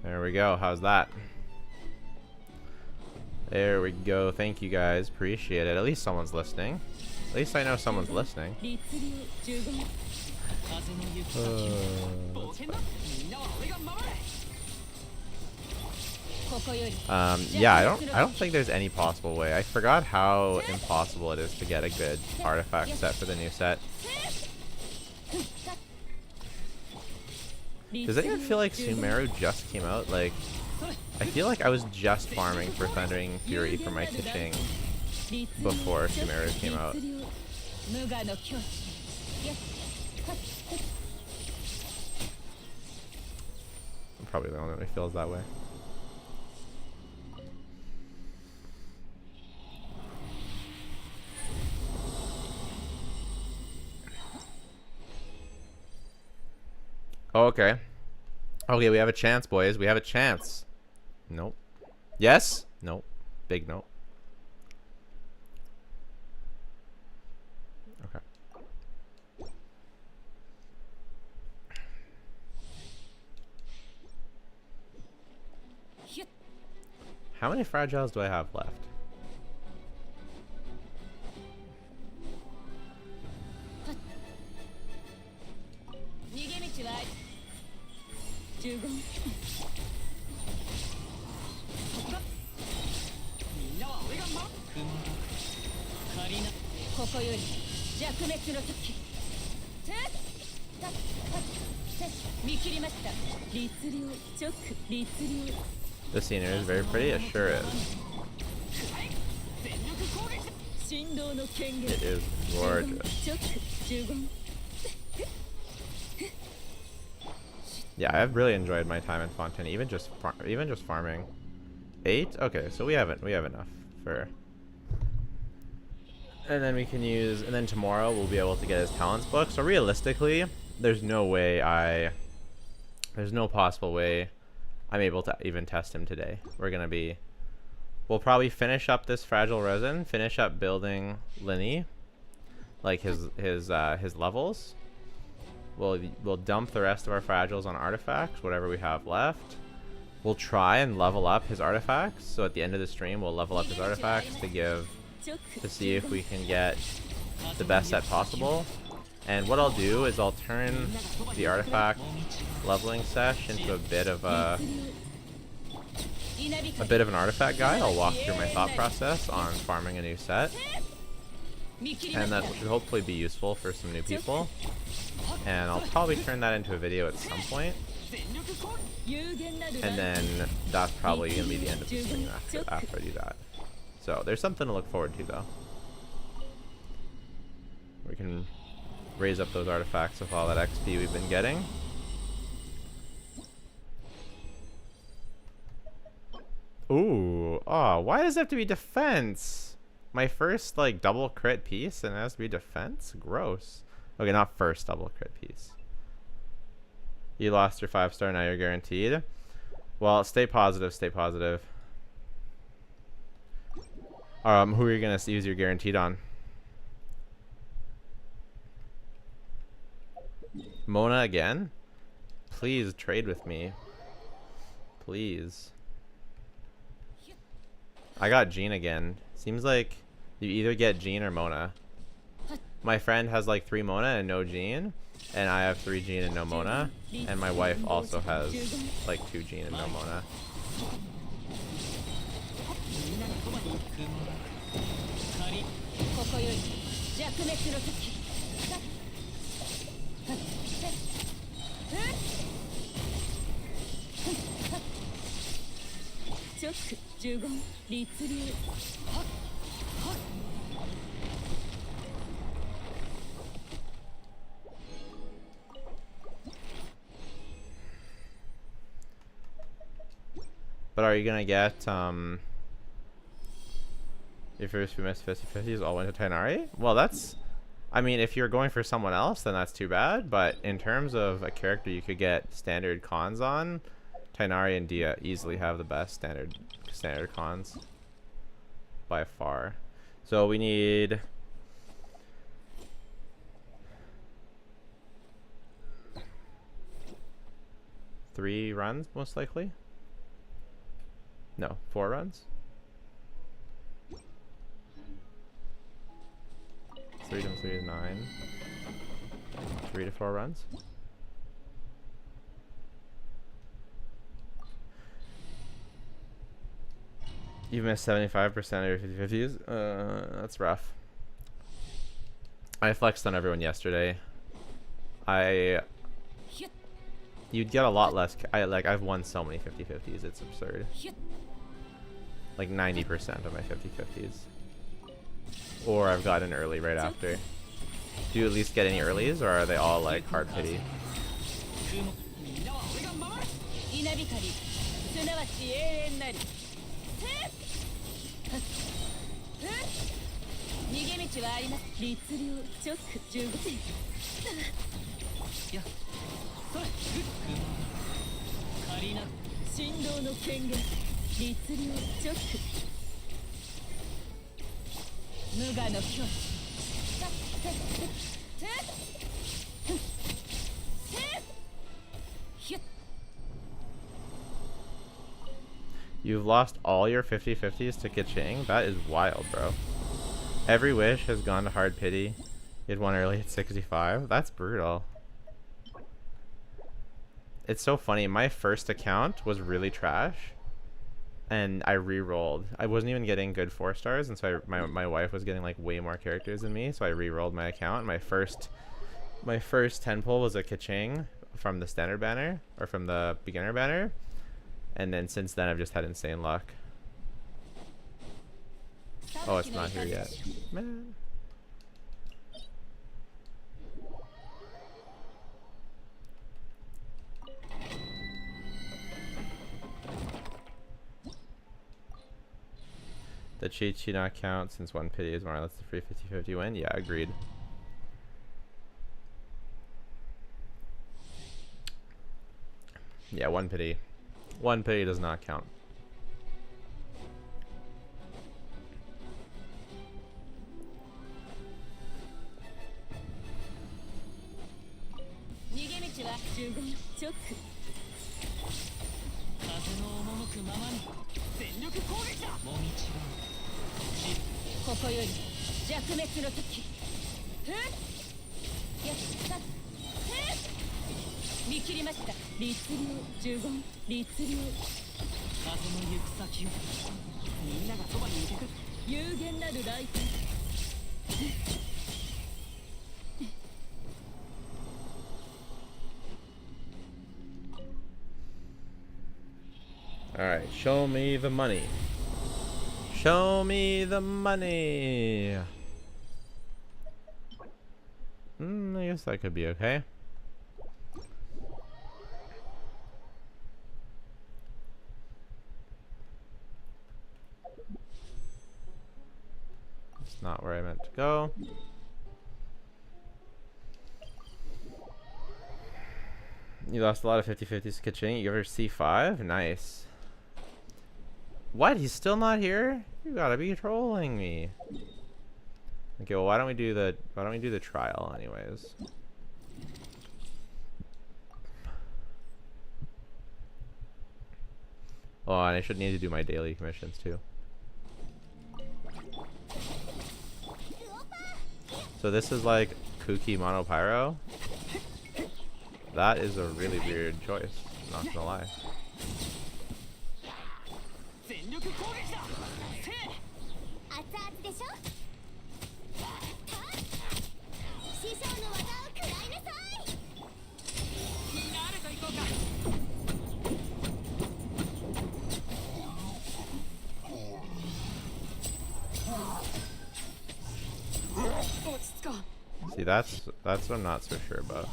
There we go. How's that? There we go. Thank you guys. Appreciate it. At least someone's listening. At least I know someone's listening. Yeah, I don't think there's any possible way. I forgot how impossible it is to get a good artifact set for the new set. Does anyone feel like Sumeru just came out? Like, I feel like I was just farming for Thundering Fury for my Tiching before Sumeru came out. I'm probably the only one who feels that way. Oh, okay. Okay, we have a chance, boys. We have a chance. Nope. Yes? Nope. Big nope. Okay. How many fragiles do I have left? The scenery is very pretty. It sure is. It is gorgeous. Yeah, I've really enjoyed my time in Fontaine, even just farming. 8? Okay, so we have enough for. And then we can use, and then tomorrow we'll be able to get his talents book. So realistically, there's no possible way I'm able to even test him today. We'll probably finish up this fragile resin, finish up building Lyney, like his levels. We'll dump the rest of our fragiles on artifacts, whatever we have left. We'll try and level up his artifacts. So at the end of the stream, we'll level up his artifacts to see if we can get the best set possible. And what I'll do is I'll turn the artifact leveling sesh into a bit of an artifact guide. I'll walk through my thought process on farming a new set, and that should hopefully be useful for some new people. And I'll probably turn that into a video at some point. And then that's probably gonna be the end of the stream after I do that. So there's something to look forward to, though. We can raise up those artifacts with all that XP we've been getting. Ooh, oh, why does it have to be defense? My first like double crit piece and it has to be defense? Gross. Okay, not first double crit piece. You lost your 5-star, now you're guaranteed. Well, stay positive, stay positive. Who are you gonna use your guaranteed on? Mona again? Please trade with me. Please. I got Jean again. Seems like you either get Jean or Mona. My friend has like 3 Mona and no Jean, and I have 3 Jean and no Mona, and my wife also has like 2 Jean and no Mona. But are you gonna get your first few missed 50/50s all went to Tainari? Well, that's, I mean, if you're going for someone else, then that's too bad. But in terms of a character you could get standard cons on, Tainari and Dia easily have the best standard cons by far. So we need three runs most likely. No, 4 runs. 3 times 3 is 9. 3 to 4 runs. You missed 75% of your 50/50s. That's rough. I flexed on everyone yesterday. You'd get a lot less. I've won so many 50/50s. It's absurd. Like 90% of my 50/50s. Or I've gotten early right after. Do you at least get any earlies, or are they all like hard pity? You've lost all your 50/50s to Kaching? That is wild, bro. Every wish has gone to hard pity. You had one early at 65. That's brutal. It's so funny. My first account was really trash, and I re-rolled. I wasn't even getting good 4 stars, and so my wife was getting like way more characters than me, so I re-rolled my account. My first 10 pull was a Kaching from the standard banner, or from the beginner banner, and then since then I've just had insane luck. Oh, it's not here yet. Man. The cheat sheet not count since one pity is more or less the free 50/50 win? Yeah, agreed. Yeah, one pity. One pity does not count. Alright, show me the money. Show me the money. I guess that could be okay. It's not where I meant to go. You lost a lot of 50/50s to Kaching. You ever C5? Nice. What? He's still not here? You gotta be trolling me. Okay, well, why don't we do the trial anyways? Oh, and I should need to do my daily commissions too. So this is like Kooky Monopyro. That is a really weird choice, not gonna lie. See, that's what I'm not so sure about.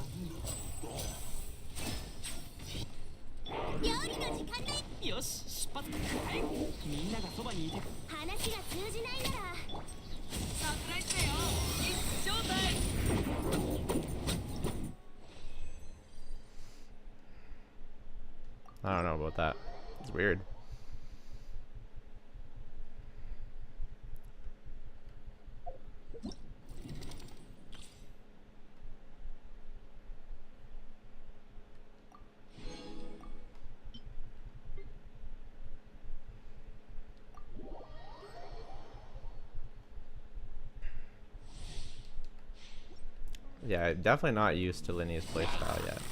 I don't know about that. It's weird. Yeah, definitely not used to Lyney's playstyle yet.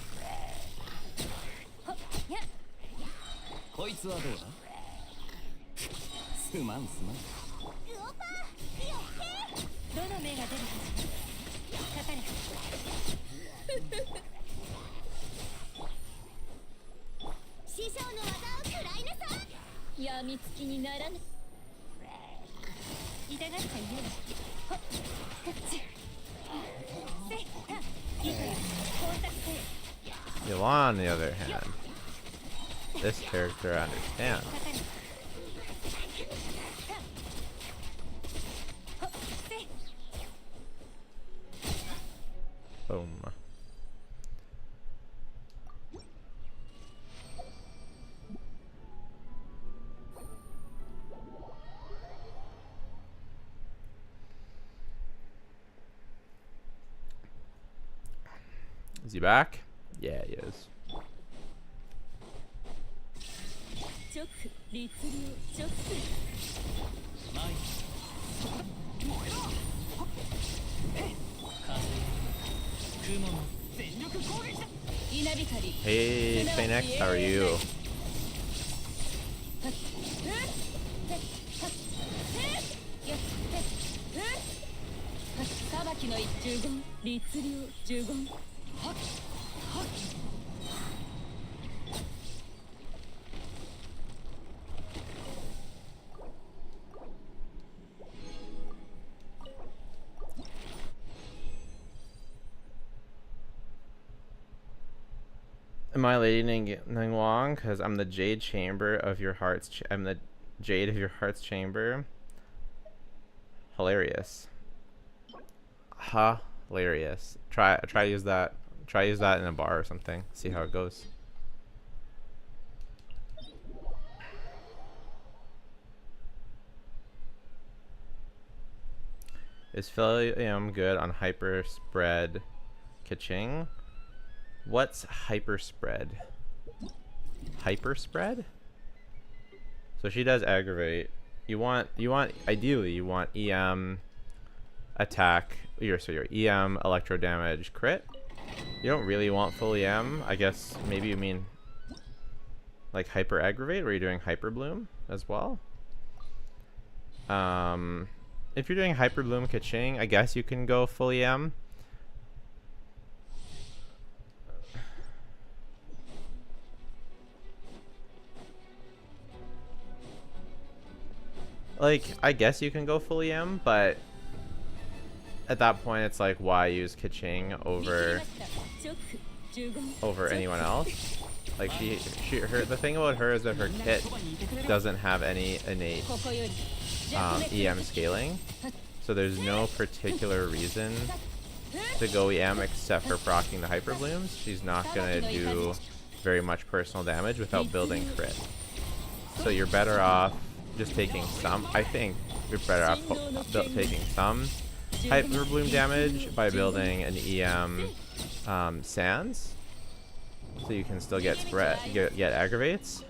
Yvonne, on the other hand, this character understands. Boom. Is he back? Yeah, he is. Hey, Phoenix, how are you? Am I Lady Ning Wong? Because I'm the Jade Chamber of your heart's. I'm the Jade of your heart's chamber. Hilarious. Hilarious. Try use that. Try use that in a bar or something. See how it goes. Is Philium good on hyper spread Kaching? What's hyper spread? Hyper spread? So she does aggravate. You want ideally you want EM attack your EM electro damage crit. You don't really want full EM. I guess maybe you mean like hyper aggravate where you're doing hyper bloom as well. If you're doing hyper bloom Kaching, I guess you can go full EM. Like, I guess you can go full EM, but at that point it's like, why use Kaching over anyone else? Like the thing about her is that her kit doesn't have any innate EM scaling, so there's no particular reason to go EM except for proccing the hyper blooms. She's not gonna do very much personal damage without building crit, so you're better off just taking some. I think you're better off taking some Hyper Bloom damage by building an EM Sands, so you can still get aggravates,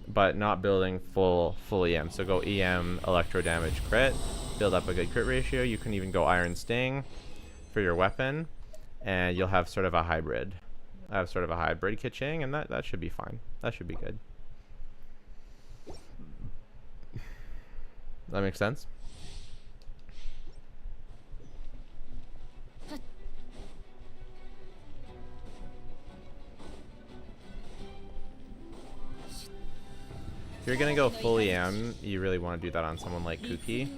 but not building full EM. So go EM Electro Damage crit, build up a good crit ratio. You can even go Iron Sting for your weapon, and you'll have sort of a hybrid. I have sort of a hybrid Kitching, and that should be fine. That should be good. That makes sense. If you're gonna go full EM, you really want to do that on someone like Kuki.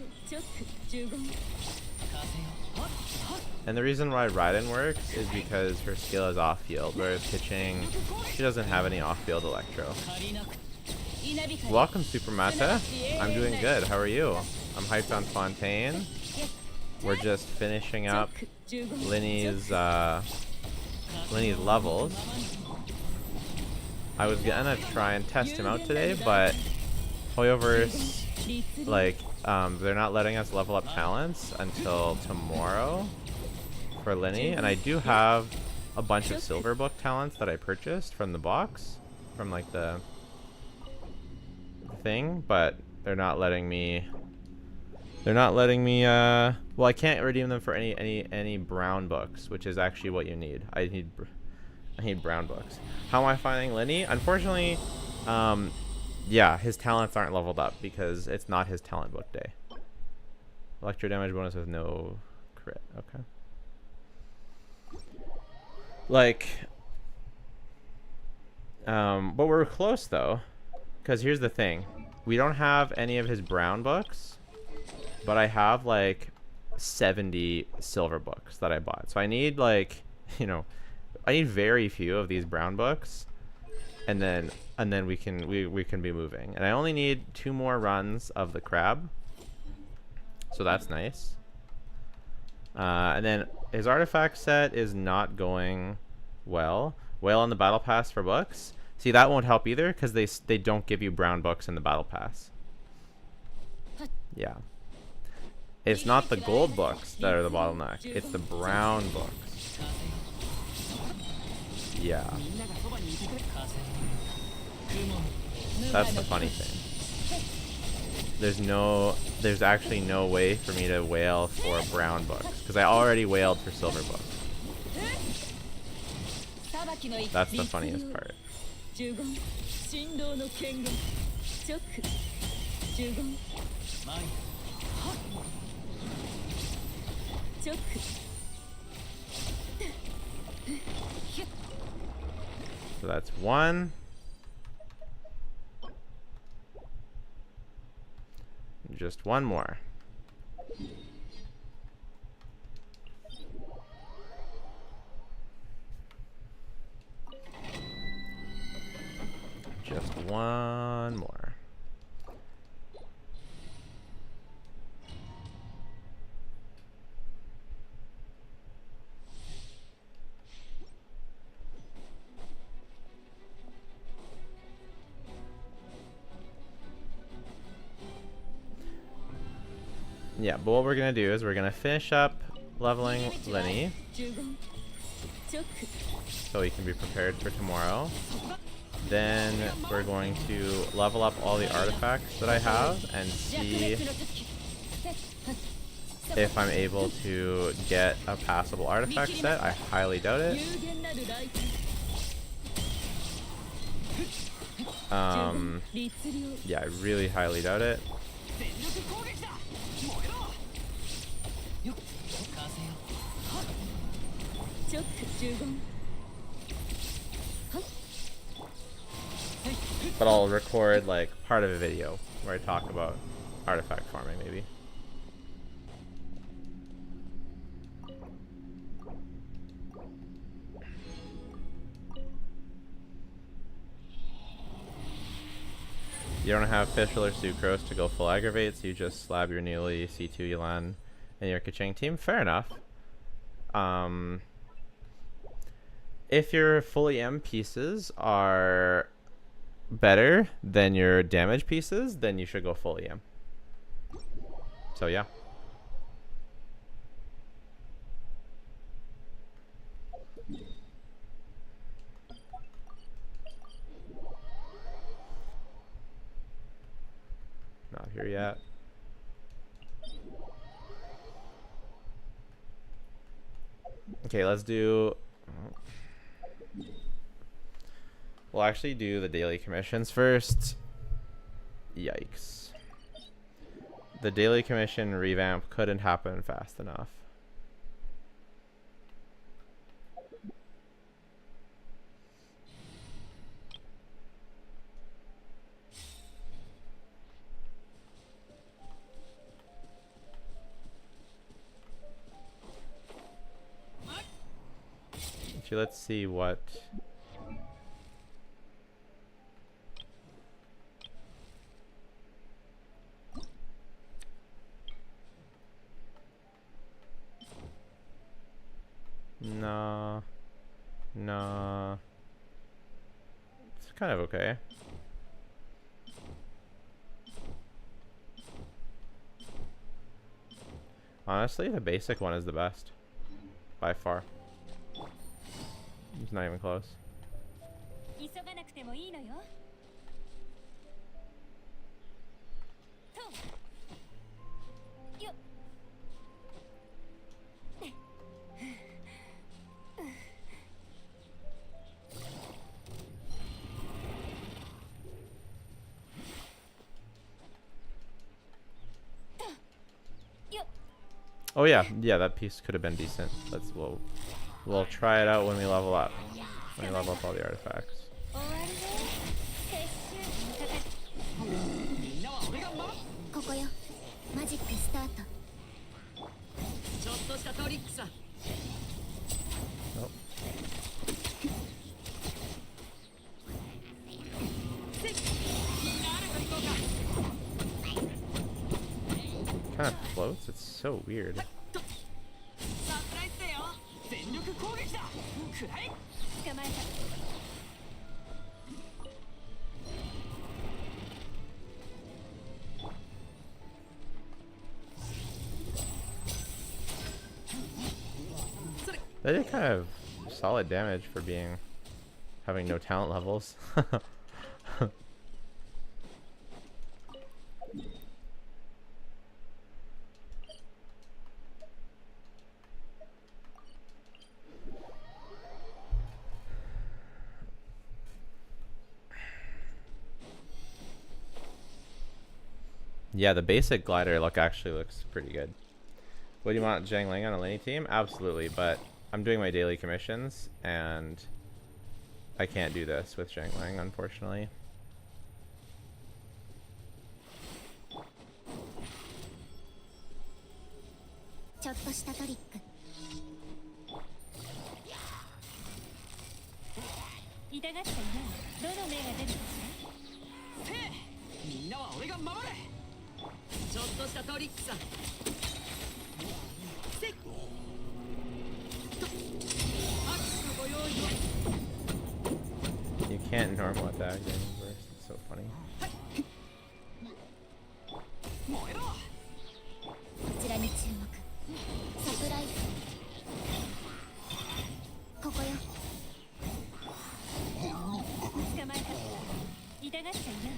And the reason why Raiden works is because her skill is off-field, whereas Kitching, she doesn't have any off-field Electro. Welcome, Supermata. I'm doing good. How are you? I'm hyped on Fontaine. We're just finishing up Lyney's levels. I was gonna try and test him out today, but Hoyoverse, like, they're not letting us level up talents until tomorrow for Lyney, and I do have a bunch of silver book talents that I purchased from the box, from like the thing, but they're not letting me. Well, I can't redeem them for any brown books, which is actually what you need. I need brown books. How am I finding Lyney? Unfortunately, yeah, his talents aren't leveled up because it's not his talent book day. Electro damage bonus with no crit. Okay. Like, but we're close though, because here's the thing: we don't have any of his brown books, but I have like 70 silver books that I bought. So I need, like, you know, I need very few of these brown books, and then we can be moving. And I only need 2 more runs of the crab, so that's nice. And then his artifact set is not going well. Whale on the battle pass for books. See, that won't help either because they don't give you brown books in the battle pass. Yeah. It's not the gold books that are the bottleneck. It's the brown books. Yeah. That's the funny thing. There's actually no way for me to whale for brown books because I already whaled for silver books. That's the funniest part. So that's 1. Just 1 more. Just 1 more. Yeah, but what we're gonna do is we're gonna finish up leveling Lyney, so we can be prepared for tomorrow. Then we're going to level up all the artifacts that I have and see if I'm able to get a passable artifact set. I highly doubt it. Yeah, I really highly doubt it. But I'll record like part of a video where I talk about artifact farming, maybe. You don't have Fischl or Sucrose to go full aggravate, so you just slab your Neely, C2 Yulan, and your Kachang team. Fair enough. If your full EM pieces are better than your damage pieces, then you should go full EM. So yeah. Not here yet. Okay, let's do... We'll actually do the daily commissions first. Yikes. The daily commission revamp couldn't happen fast enough. Okay, let's see what... Nah. Nah. It's kind of okay. Honestly, the basic one is the best. By far. It's not even close. 急がなくてもいいのよ。と。よっ。Oh yeah, yeah, that piece could have been decent. We'll try it out when we level up. When we level up all the artifacts. ここよ。マジックスタート。ちょっとしたトリックさ。Nope. Kind of floats. It's so weird. That did kind of solid damage for having no talent levels. Yeah, the basic glider actually looks pretty good. What do you want, Zhang Ling on a Lyney team? Absolutely, but I'm doing my daily commissions, and I can't do this with Zhang Ling, unfortunately. You can't normal attack in reverse. It's so funny. こちらに注目。サプライズ。ここよ。捕まえた。痛がっちゃいな。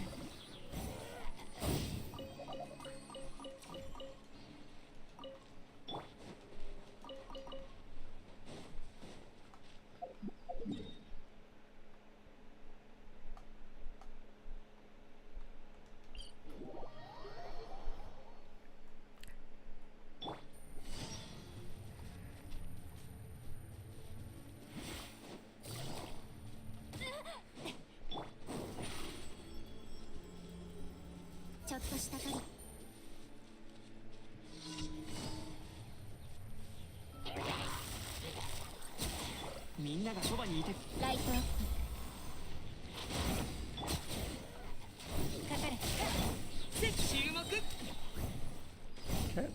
ちょっとしたトリック。みんながそばにいて。ライトアップ。かかれ。注目。Okay.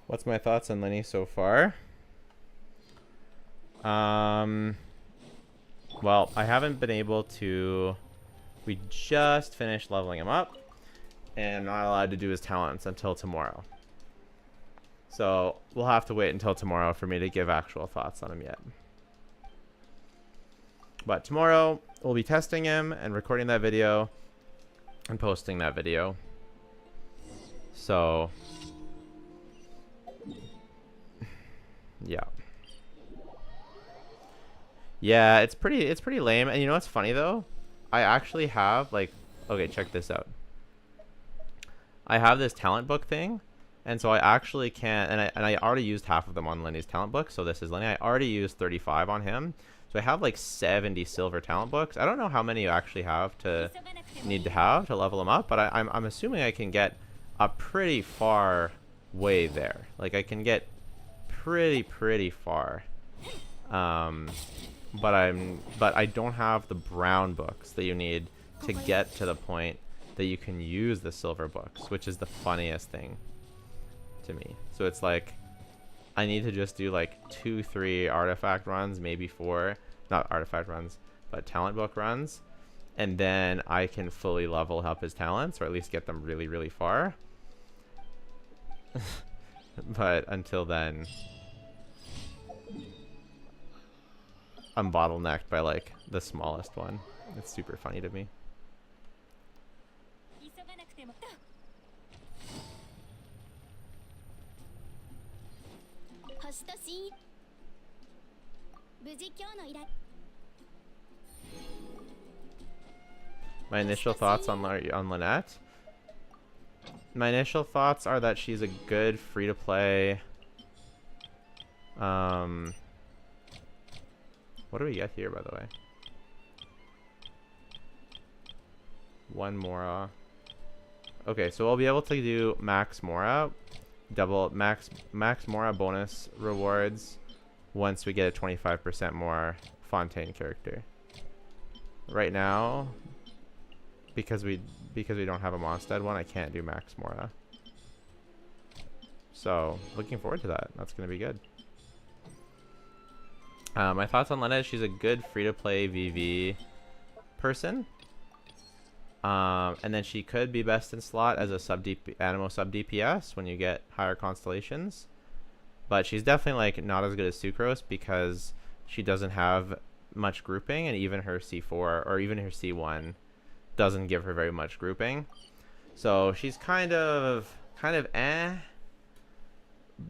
What's my thoughts on Lyney so far? Well, I haven't been able to... We just finished leveling him up, and I'm not allowed to do his talents until tomorrow. So we'll have to wait until tomorrow for me to give actual thoughts on him yet. But tomorrow, we'll be testing him and recording that video and posting that video. So, yeah. Yeah, it's pretty lame. And you know what's funny though? I actually have like, okay, check this out. I have this talent book thing, and so I actually can, and I already used half of them on Lyney's talent book. So this is Lyney. I already used 35 on him. So I have like 70 silver talent books. I don't know how many you actually have to need to have to level them up, but I'm assuming I can get a pretty far way there. Like I can get pretty far. But I don't have the brown books that you need to get to the point that you can use the silver books, which is the funniest thing to me. So it's like I need to just do like 2-3 artifact runs, maybe 4, not artifact runs, but talent book runs, and then I can fully level up his talents, or at least get them really far. But until then, I'm bottlenecked by like the smallest one. It's super funny to me. My initial thoughts on Lynette. My initial thoughts are that she's a good free-to-play. What do we get here, by the way? One Mora. Okay, so we'll be able to do max Mora, double max Mora bonus rewards once we get a 25% more Fontaine character. Right now, because we don't have a Mondstadt one, I can't do max Mora. So looking forward to that. That's gonna be good. My thoughts on Lynette: she's a good free-to-play VV person. And then she could be best in slot as a Animo sub DPS when you get higher constellations. But she's definitely like not as good as Sucrose because she doesn't have much grouping, and even her C4 or even her C1 doesn't give her very much grouping. So she's kind of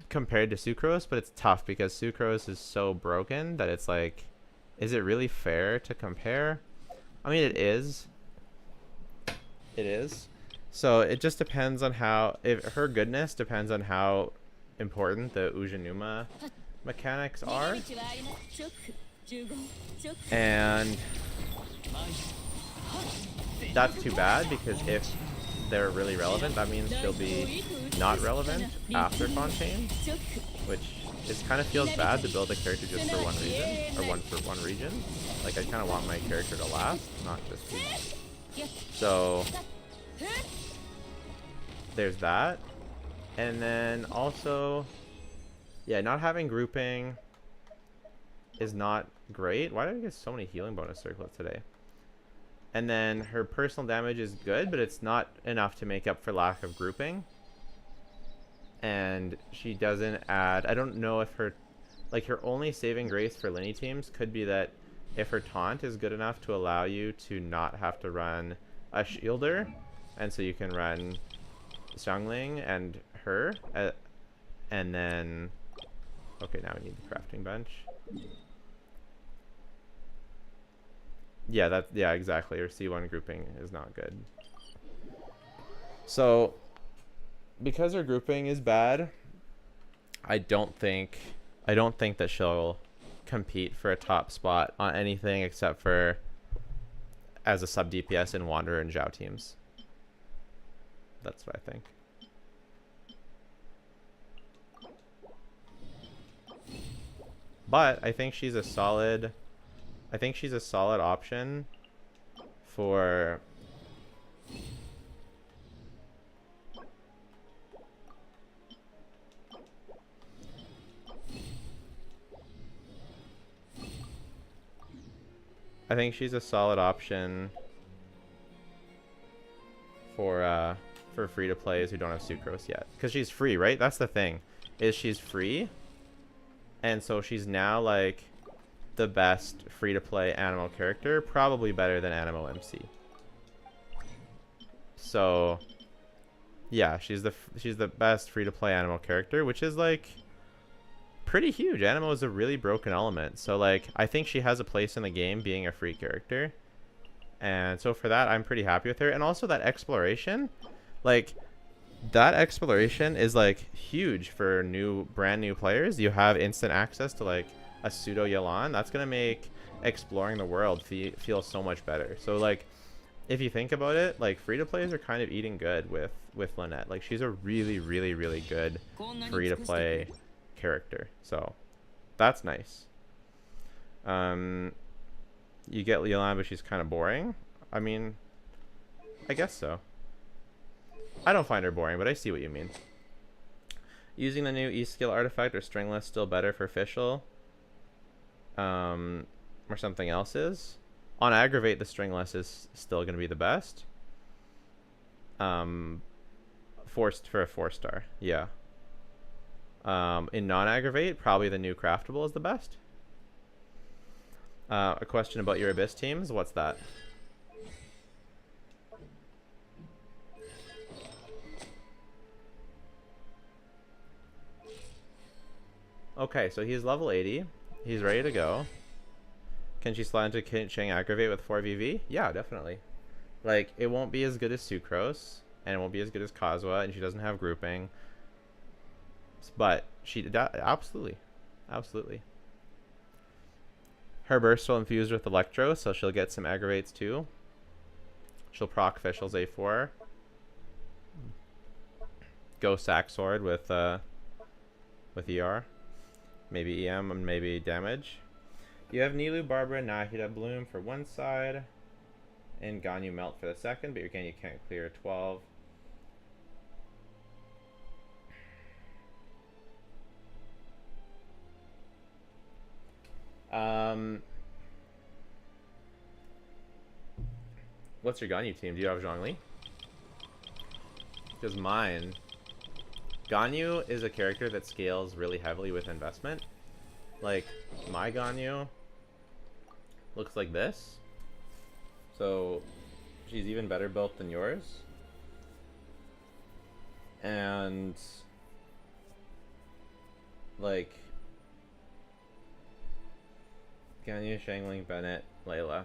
compared to Sucrose, but it's tough because Sucrose is so broken that it's like, is it really fair to compare? I mean, it is. It is. So it just depends on how, if her goodness depends on how important the Ujinuma mechanics are. And that's too bad, because if they're really relevant, that means she'll be not relevant after Fontaine, which is kind of feels bad to build a character just for one reason, or for one region. Like, I kind of want my character to last, not just be. So there's that. And then also, yeah, not having grouping is not great. Why did I get so many healing bonus circlets today? And then her personal damage is good, but it's not enough to make up for lack of grouping. And she doesn't add, I don't know if her, like, her only saving grace for Lyney teams could be that if her taunt is good enough to allow you to not have to run a shielder, and so you can run Xiangling and her, and then, okay, now we need the crafting bench. Yeah, yeah, exactly. Her C1 grouping is not good. So, because her grouping is bad, I don't think that she'll compete for a top spot on anything except for as a sub DPS in Wanderer and Zhao teams. That's what I think. But I think she's a solid option for I think she's a solid option for free-to-plays who don't have sucrose yet. Because she's free, right? That's the thing. Is she's free. And so she's now, like, the best free-to-play Animo character. Probably better than Animo MC. So, yeah, she's the best free-to-play Animo character, which is, like, pretty huge. Animo is a really broken element. So, like, I think she has a place in the game being a free character. And so for that, I'm pretty happy with her. And also that exploration, like, that exploration is, like, huge for brand new players. You have instant access to, like, a pseudo Yelan. That's going to make exploring the world feel so much better. So, like, if you think about it, like, free-to-plays are kind of eating good with Lynette. Like, she's a really, really, really good free-to-play character. So, that's nice. You get Yelan, but she's kind of boring. I mean, I guess so. I don't find her boring, but I see what you mean. Using the new E-skill artifact or stringless still better for official. Or something else is. On aggravate, the stringless is still going to be the best. Forced for a 4-star, yeah. In non-aggravate, probably the new craftable is the best. A question about your Abyss teams. What's that? Okay, so he's level 80. He's ready to go. Can she slide into Chang aggravate with 4VV? Yeah, definitely. Like, it won't be as good as Sucrose, and it won't be as good as Kazuha, and she doesn't have grouping. But she absolutely. Absolutely. Her burst will infuse with Electro, so she'll get some aggravates too. She'll proc officials A4. Go sack sword with ER. Maybe EM and maybe damage. You have Nilu, Barbara, Nahida, Bloom for one side. And Ganyu Melt for the second, but again you can't clear 12. What's your Ganyu team? Do you have Zhongli? Because mine, Ganyu is a character that scales really heavily with investment. Like, my Ganyu looks like this. So, she's even better built than yours. And, like, Ganyu, Shangling, Bennett, Layla.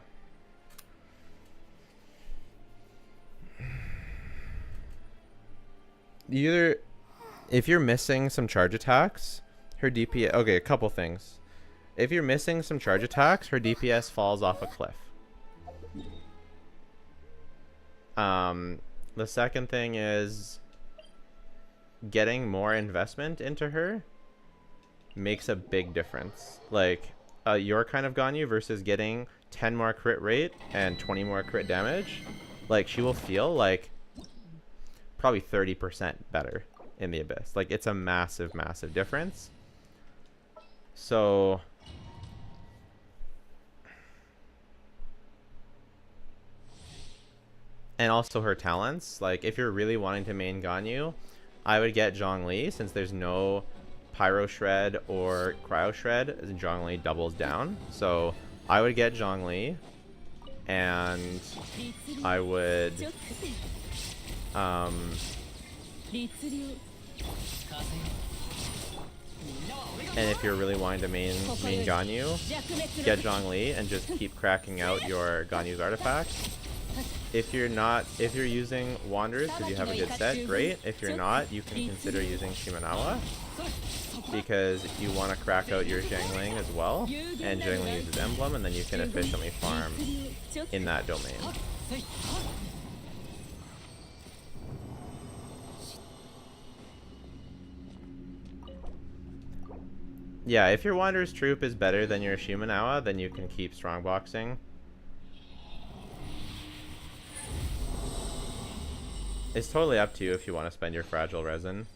Either, if you're missing some charge attacks, her DPS... Okay, a couple things. If you're missing some charge attacks, her DPS falls off a cliff. The second thing is getting more investment into her makes a big difference. Like, your kind of Ganyu versus getting 10 more crit rate and 20 more crit damage. Like, she will feel like probably 30% better in the Abyss. Like, it's a massive, massive difference. So, and also her talents. Like, if you're really wanting to main Ganyu, I would get Zhongli, since there's no Pyro Shred or Cryo Shred. Zhongli doubles down. So, I would get Zhongli, and I would and if you're really wanting to main Ganyu, get Zhongli and just keep cracking out your Ganyu's artifacts. If you're using Wanderers because you have a good set, great. If you're not, you can consider using Shimenawa, because you want to crack out your Zhangling as well, and Zhangling uses Emblem, and then you can efficiently farm in that domain. Yeah, if your Wanderer's Troop is better than your Shimenawa, then you can keep strongboxing. It's totally up to you if you want to spend your Fragile Resin.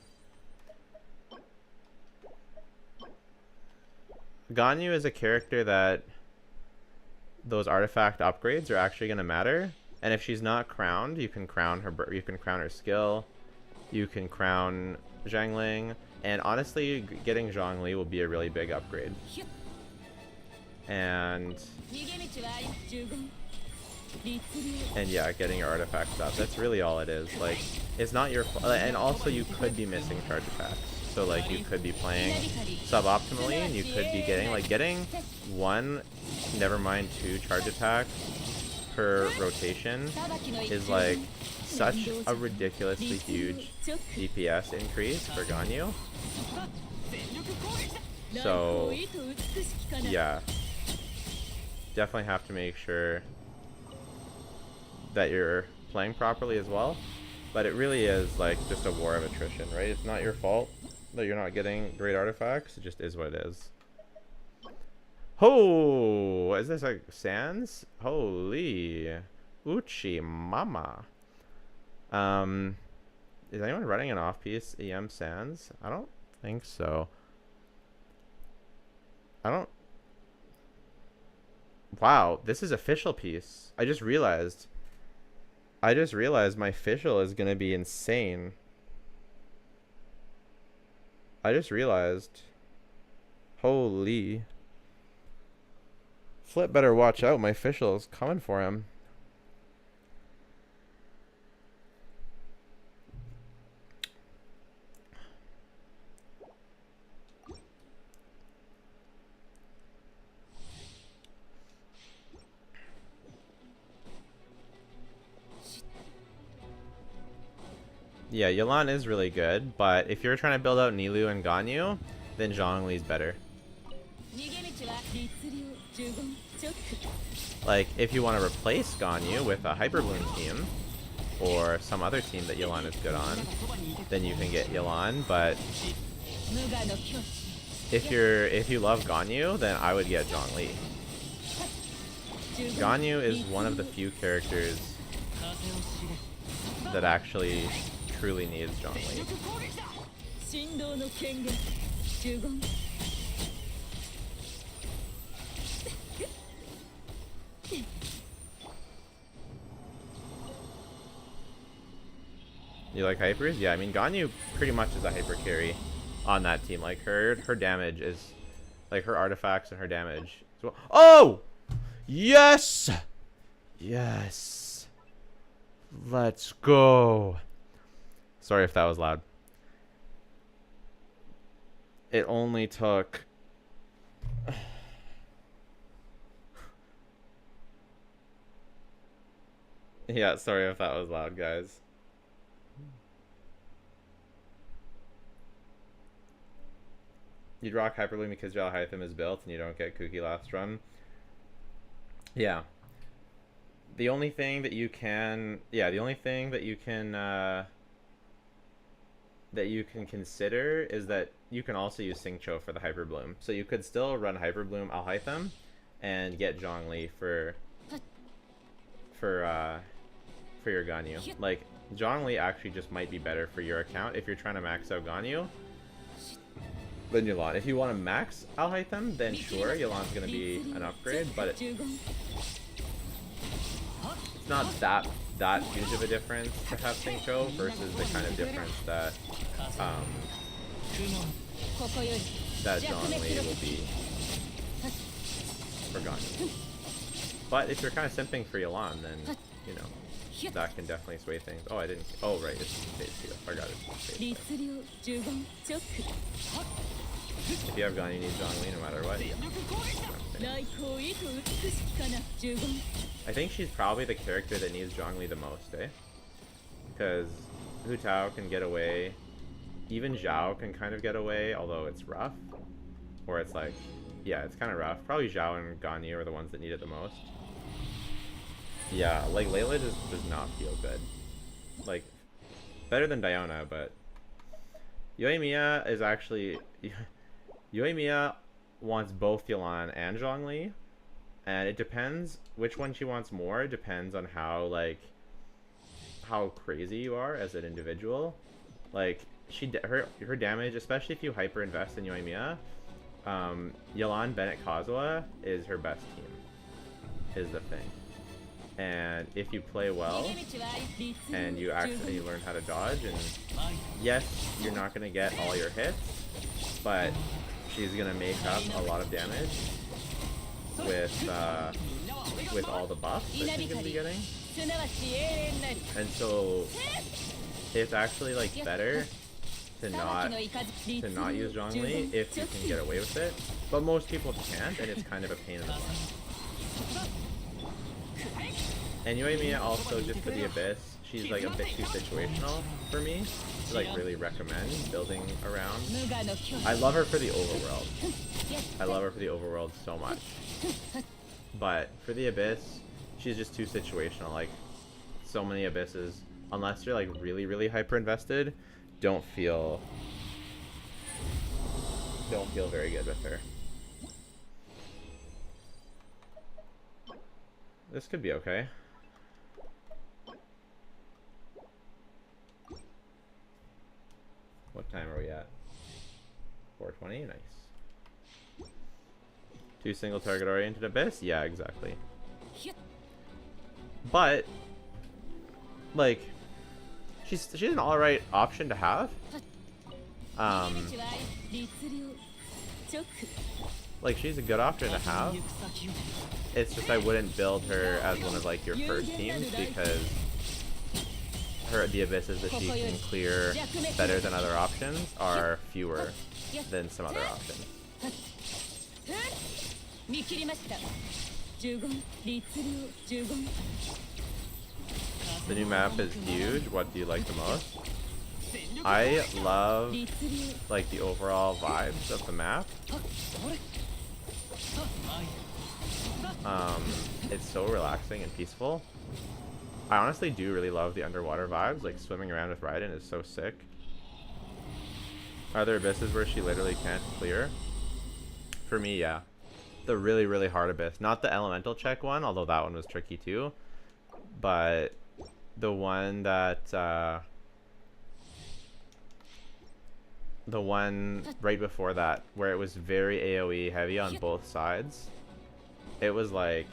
Ganyu is a character that those artifact upgrades are actually going to matter. And if she's not crowned, you can crown her. You can crown her skill. You can crown Zhangling. And honestly, getting Zhongli will be a really big upgrade. And yeah, getting your artifacts up. That's really all it is. Like, it's not your fault. And also, you could be missing charge attacks. So like, you could be playing suboptimally, and you could be getting 1, never mind 2 charge attacks per rotation is like such a ridiculously huge DPS increase for Ganyu. So yeah, definitely have to make sure that you're playing properly as well. But it really is like just a war of attrition, right? It's not your fault that you're not getting great artifacts. It just is what it is. Oh, is this like Sans? Holy Uchi Mama. Is anyone running an off-piece EM Sans? I don't think so. Wow, this is official piece. I just realized my official is gonna be insane. I just realized. Holy. Flip better watch out, my official is coming for him. Yeah, Yelan is really good, but if you're trying to build out Nilou and Ganyu, then Zhongli's better. Like, if you want to replace Ganyu with a Hyper Bloom team, or some other team that Yelan is good on, then you can get Yelan, but if you love Ganyu, then I would get Zhongli. Ganyu is one of the few characters that actually truly needs Zhongli. You like hypers? Yeah, I mean Ganyu pretty much is a hyper carry on that team. Like her damage is like her artifacts and her damage. Well. Oh! Yes! Yes. Let's go. Sorry if that was loud. It only took yeah, sorry if that was loud, guys. You'd rock Hyperloom because Jal Hytham is built and you don't get Kooky last run. Yeah. The only thing that you can consider is that you can also use Xingqiu for the Hyper Bloom. So you could still run Hyper Bloom Alhaitham and get Zhongli for your Ganyu. Like Zhongli actually just might be better for your account if you're trying to max out Ganyu than Yelan. If you want to max Alhaitham, then sure, Yelan's gonna be an upgrade, but it's not that huge of a difference to have Xingqiu versus the kind of difference that that Zhongli will be for Ganyu. But if you're kind of simping for Yelan, then you know that can definitely sway things. Oh, I didn't. Oh, right, it's phase 2. I forgot it's phase 2. If you have Ganyu, you need Zhongli no matter what. I think she's probably the character that needs Zhongli the most, eh? Because Hu Tao can get away. Even Zhao can kind of get away, although it's rough. Or it's like, yeah, it's kind of rough. Probably Zhao and Ganyu are the ones that need it the most. Yeah, like Layla just does not feel good. Like, better than Diona, but Yoimiya is actually Yoimiya wants both Yelan and Zhongli, and it depends which one she wants more. It depends on how crazy you are as an individual. Like her damage, especially if you hyper invest in Yoimiya, Yelan, Bennett, Kazuha is her best team. is the thing. And if you play well and you actually learn how to dodge, and yes, you're not going to get all your hits, but she's going to make up a lot of damage with all the buffs that she's going to be getting. And so it's actually like better to not use Zhongli if you can get away with it, but most people can't, and it's kind of a pain in the butt. And Yoimiya also, just for the Abyss, she's like a bit too situational for me to like really recommend building around. I love her for the overworld. I love her for the overworld so much. But for the Abyss, she's just too situational. Like, so many Abysses, unless you're like really, really hyper invested, don't feel very good with her. This could be okay. What time are we at? 4:20? Nice. 2 single target oriented Abyss? Yeah, exactly. But like, she's an alright option to have. Like, she's a good option to have. It's just I wouldn't build her as one of like your first teams, because the abysses that she can clear better than other options are fewer than some other options. The new map is huge. What do you like the most? I love like the overall vibes of the map. It's so relaxing and peaceful. I honestly do really love the underwater vibes. Like, swimming around with Raiden is so sick. Are there abysses where she literally can't clear? For me, yeah. The really, really hard abyss. Not the elemental check one, although that one was tricky too. But the one that the one right before that, where it was very AoE heavy on both sides. It was like,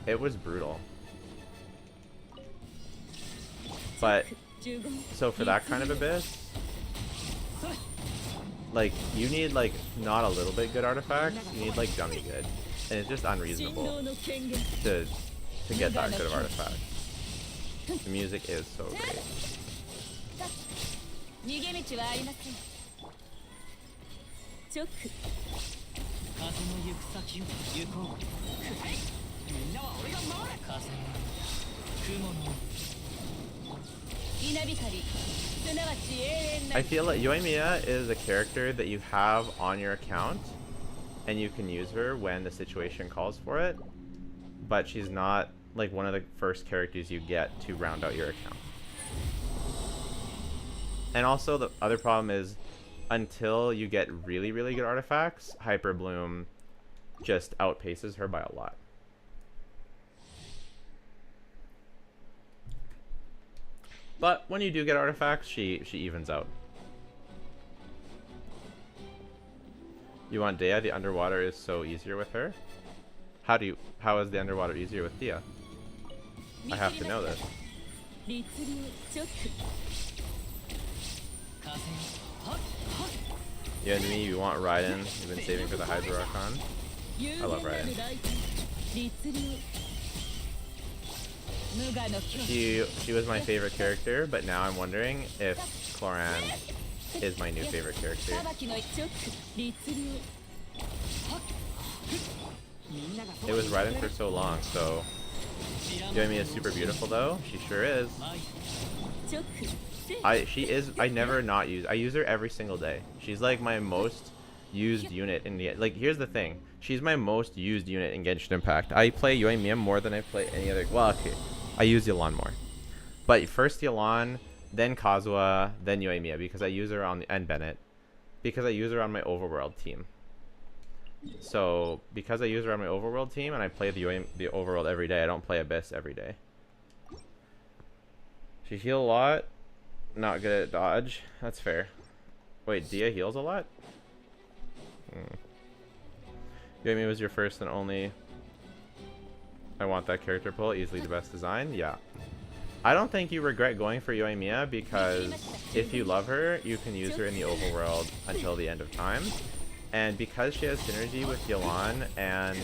it was brutal. But so for that kind of abyss, like, you need like not a little bit good artifacts, you need like dummy good, and it's just unreasonable to get that good of artifacts. The music is so great. I feel like Yoimiya is a character that you have on your account and you can use her when the situation calls for it, but she's not like one of the first characters you get to round out your account. And also the other problem is, until you get really, really good artifacts, Hyper Bloom just outpaces her by a lot. But when you do get artifacts, she evens out. You want Dea? The underwater is so easier with her. How is the underwater easier with Dea? I have to know this. You and me, you want Raiden. You've been saving for the Hydro Archon. I love Raiden. She was my favorite character, but now I'm wondering if Cloran is my new favorite character. It was Raiden for so long, so Yoimiya is super beautiful though. She sure is. I use her every single day. She's like my most used unit in the, like, here's the thing. She's my most used unit in Genshin Impact. I play Yoimiya more than I play any other, well, okay, I use Yelan more. But first Yelan, then Kazuha, then Yoimiya, because I use her on the, and Bennett, because I use her on my overworld team. So because I use her on my overworld team and I play the overworld every day, I don't play Abyss every day. She heals a lot, not good at dodge. That's fair. Wait, Dea heals a lot? Yoimi was your first and only. I want that character pull. Easily the best design. Yeah. I don't think you regret going for Yoimiya because if you love her, you can use her in the overworld until the end of time. And because she has synergy with Yelan and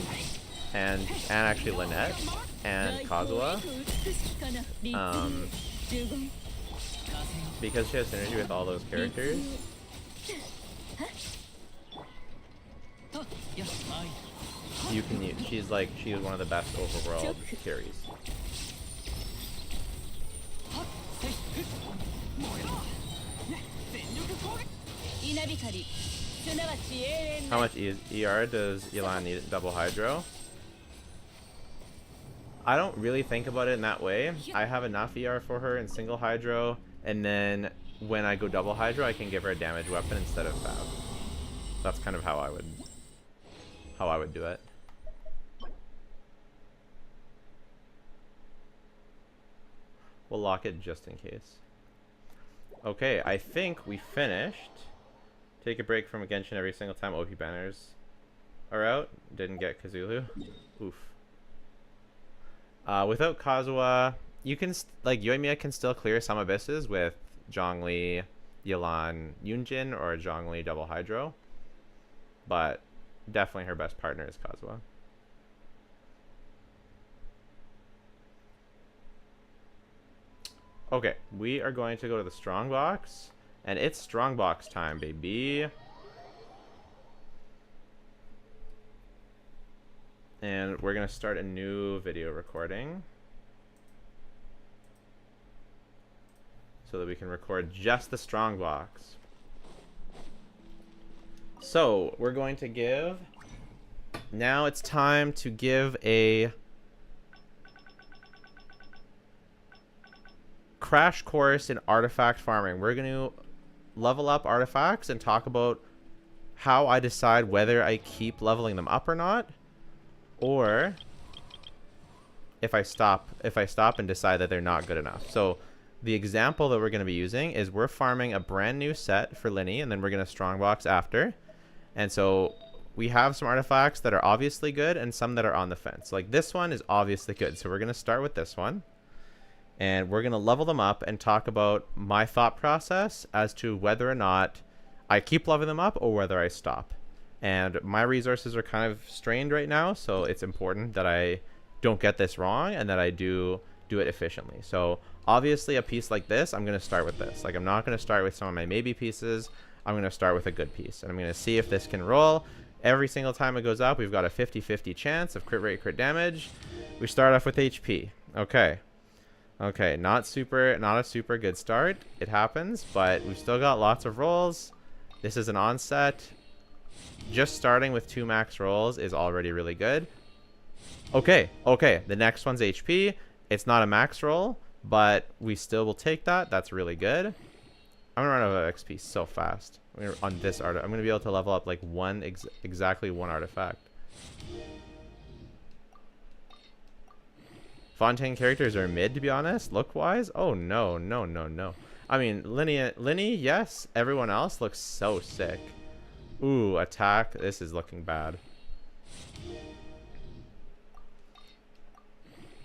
actually Lynette and Kazuha, because she has synergy with all those characters, you can use, she's one of the best overworld carries. How much ER does Yelan need double hydro? I don't really think about it in that way. I have enough ER for her in single hydro, and then when I go double hydro, I can give her a damage weapon instead of Fab. That's kind of how I would do it. We'll lock it just in case. Okay, I think we finished. Take a break from Genshin every single time OP banners are out. Didn't get Kazulu. Oof. Without Kazuha, you can Yoimiya can still clear some abysses with Zhongli, Yelan, Yunjin, or Zhongli double hydro. But definitely her best partner is Kazuha. Okay, we are going to go to the strongbox, and it's strongbox time, baby. And we're gonna start a new video recording so that we can record just the strongbox. So we're going to give. Now it's time to give a crash course in artifact farming. We're going to level up artifacts and talk about how I decide whether I keep leveling them up or not, or if I stop and decide that they're not good enough. So the example that we're going to be using is we're farming a brand new set for Lyney, and then we're going to strongbox after. And so we have some artifacts that are obviously good and some that are on the fence. Like this one is obviously good, so we're going to start with this one. And we're going to level them up and talk about my thought process as to whether or not I keep leveling them up or whether I stop. And my resources are kind of strained right now, so it's important that I don't get this wrong and that I do it efficiently. So obviously a piece like this, I'm going to start with this. Like I'm not going to start with some of my maybe pieces. I'm going to start with a good piece. And I'm going to see if this can roll. Every single time it goes up, we've got a 50-50 chance of crit rate, crit damage. We start off with HP. Okay. Okay, not a super good start. It happens, but we've still got lots of rolls. This is an onset. Just starting with 2 max rolls is already really good. Okay, the next one's HP. It's not a max roll, but we still will take that. That's really good. I'm gonna run out of XP so fast. On this art, I'm gonna be able to level up like exactly one artifact. Fontaine characters are mid, to be honest, look-wise. Oh, no. I mean, Lyney, yes. Everyone else looks so sick. Ooh, attack. This is looking bad.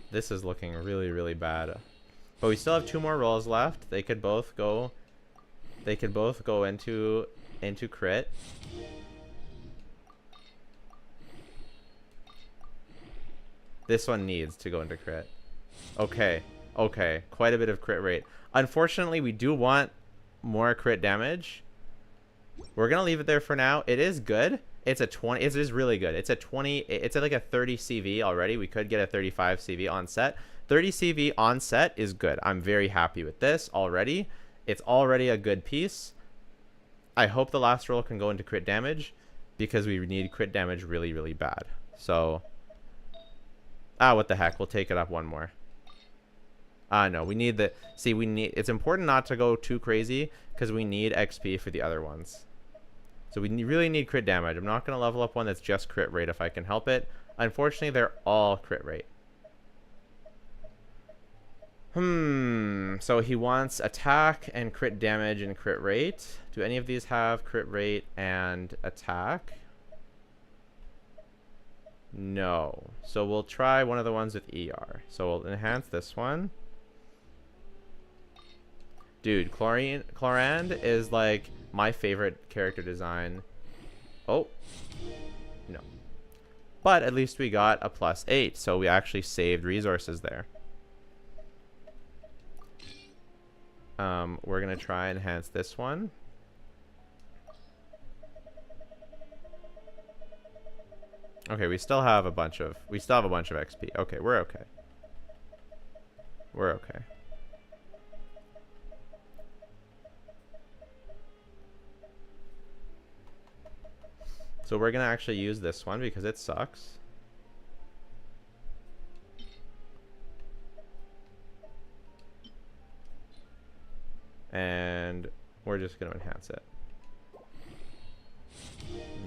This is looking really, really bad. But we still have 2 more rolls left. They could both go into crit. This one needs to go into crit. Okay. Quite a bit of crit rate. Unfortunately, we do want more crit damage. We're going to leave it there for now. It is good. It's a 20. It is really good. It's a 20. It's like a 30 CV already. We could get a 35 CV on set. 30 CV on set is good. I'm very happy with this already. It's already a good piece. I hope the last roll can go into crit damage because we need crit damage really, really bad. So... what the heck, we'll take it up one more. No, we need the... See, it's important not to go too crazy because we need XP for the other ones. So we really need crit damage. I'm not going to level up one that's just crit rate if I can help it. Unfortunately, they're all crit rate. So he wants attack and crit damage and crit rate. Do any of these have crit rate and attack? No. So we'll try one of the ones with ER. So we'll enhance this one. Dude, Chlorand is like my favorite character design. Oh. No. But at least we got a +8, so we actually saved resources there. We're gonna try and enhance this one. Okay, we still have a bunch of XP. Okay, we're okay. We're okay. So we're gonna actually use this one because it sucks. And we're just gonna enhance it.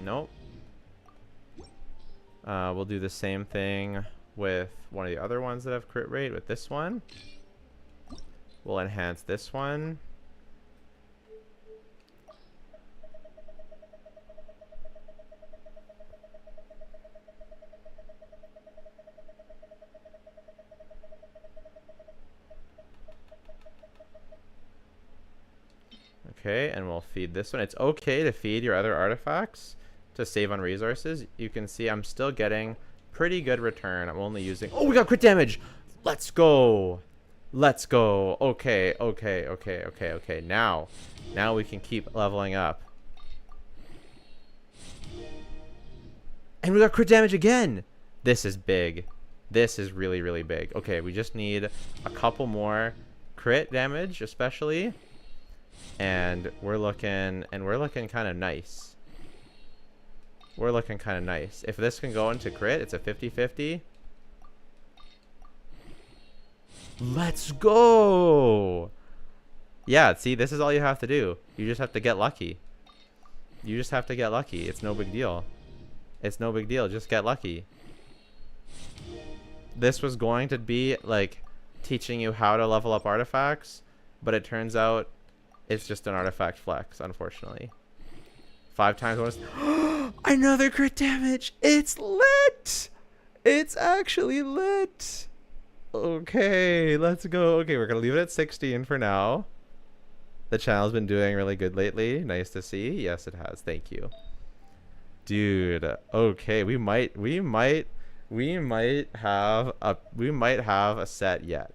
Nope. We'll do the same thing with one of the other ones that have crit rate with this one. We'll enhance this one. Okay, and we'll feed this one. It's okay to feed your other artifacts to save on resources. You can see I'm still getting pretty good return. I'm only using... Oh, we got crit damage! Let's go! Let's go! Okay, okay, okay, okay, okay. Now we can keep leveling up. And we got crit damage again! This is big. This is really, really big. Okay, we just need a couple more crit damage, especially. And we're looking kind of nice. We're looking kind of nice. If this can go into crit, it's a 50-50. Let's go! Yeah, see, this is all you have to do. You just have to get lucky. You just have to get lucky. It's no big deal. It's no big deal. Just get lucky. This was going to be, like, teaching you how to level up artifacts, but it turns out it's just an artifact flex, unfortunately. 5 times bonus. Another crit damage! It's lit! It's actually lit! Okay, let's go. Okay, we're gonna leave it at 16 for now. The channel's been doing really good lately. Nice to see. Yes, it has. Thank you. Dude, okay, we might have a set yet.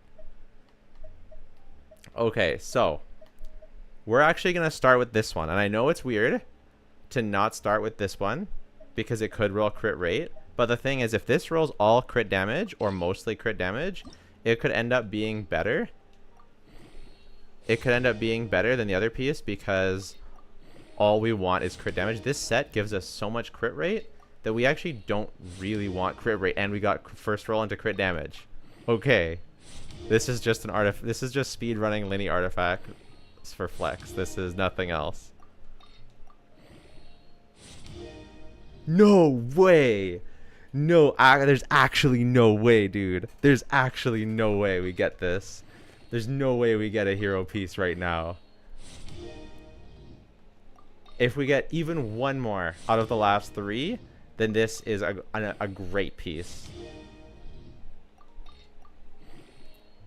Okay, so we're actually gonna start with this one, and I know it's weird to not start with this one because it could roll crit rate, but the thing is, if this rolls all crit damage or mostly crit damage, it could end up being better. It could end up being better than the other piece because all we want is crit damage. This set gives us so much crit rate that we actually don't really want crit rate, and we got first roll into crit damage. Okay, this is just this is just speed running Lyney artifact for flex. This is nothing else. No way! No, there's actually no way, dude. There's actually no way we get this. There's no way we get a hero piece right now. If we get even one more out of the last 3, then this is a great piece.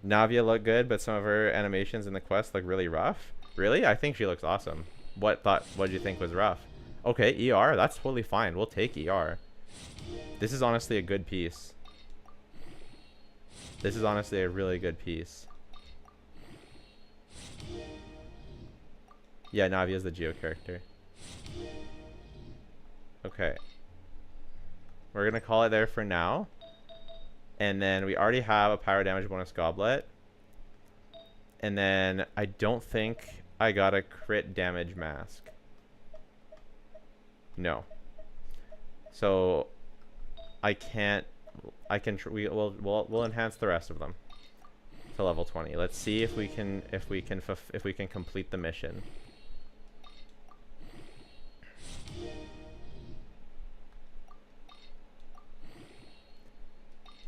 Navia looked good, but some of her animations in the quest look really rough. Really? I think she looks awesome. What did you think was rough? Okay, ER, that's totally fine. We'll take ER. This is honestly a good piece. This is honestly a really good piece. Yeah, Navia's the Geo character. Okay. We're gonna call it there for now. And then we already have a pyro damage bonus goblet. And then I don't think I got a crit damage mask. No. So we'll enhance the rest of them to level 20. Let's see if we can complete the mission.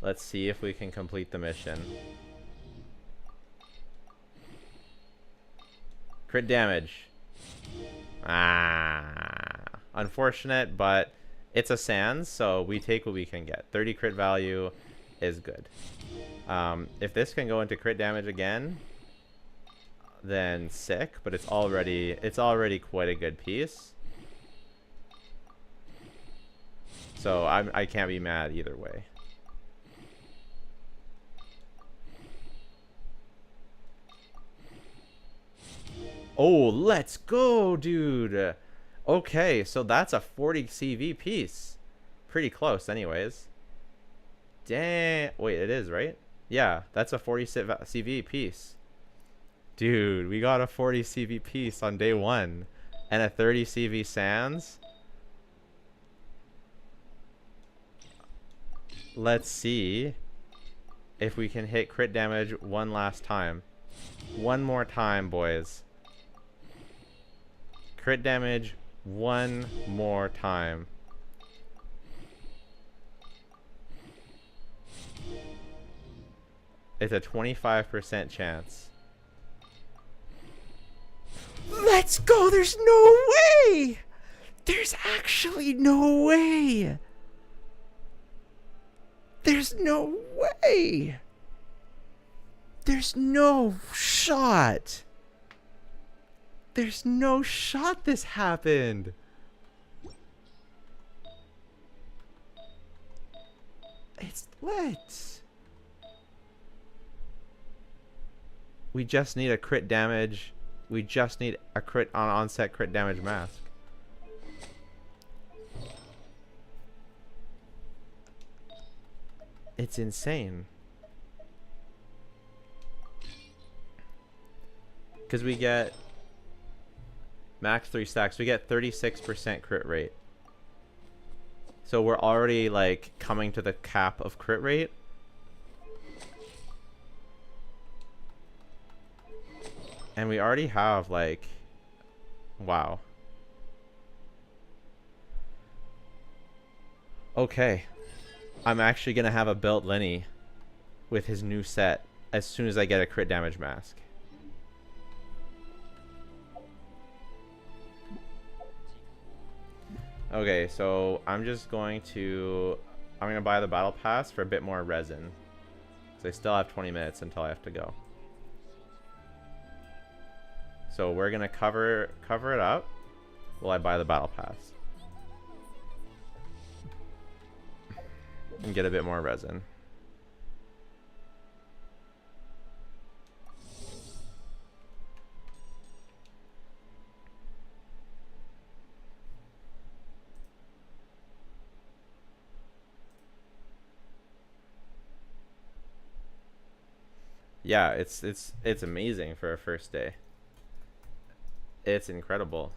Let's see if we can complete the mission. Crit damage. Ah, unfortunate, but It's a sans, so we take what we can get. 30 crit value is good. If this can go into crit damage again, then sick, but it's already quite a good piece. So I can't be mad either way. Oh, let's go, dude. Okay, so that's a 40 CV piece. Pretty close anyways. Dang. Wait, it is, right? Yeah, that's a 40 CV piece. Dude, we got a 40 CV piece on day 1. And a 30 CV sans. Let's see if we can hit crit damage one last time. One more time, boys. Crit damage one more time. It's a 25% chance. Let's go! There's no way! There's actually no way! There's no way! There's no shot! There's no shot this happened! It's what? We just need a crit damage. We just need a crit on onset crit damage mask. It's insane. Because we get max 3 stacks. We get 36% crit rate. So we're already like coming to the cap of crit rate. And we already have like, wow. Okay. I'm actually going to have a built Lyney with his new set as soon as I get a crit damage mask. Okay, so I'm going to buy the battle pass for a bit more resin. So I still have 20 minutes until I have to go. So we're going to cover it up while I buy the battle pass. And get a bit more resin. Yeah, it's amazing for a first day. It's incredible.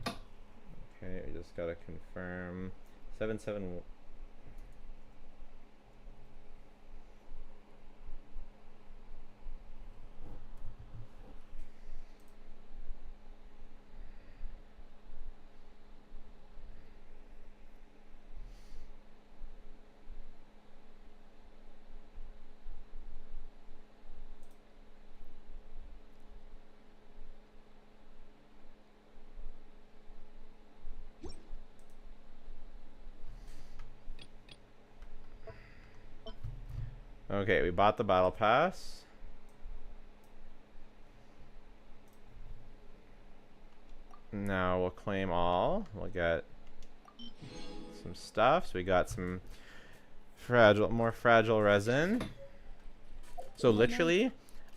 Okay, I just gotta confirm 77. Okay, we bought the battle pass. Now we'll claim all. We'll get some stuff. So we got some more fragile resin. So literally,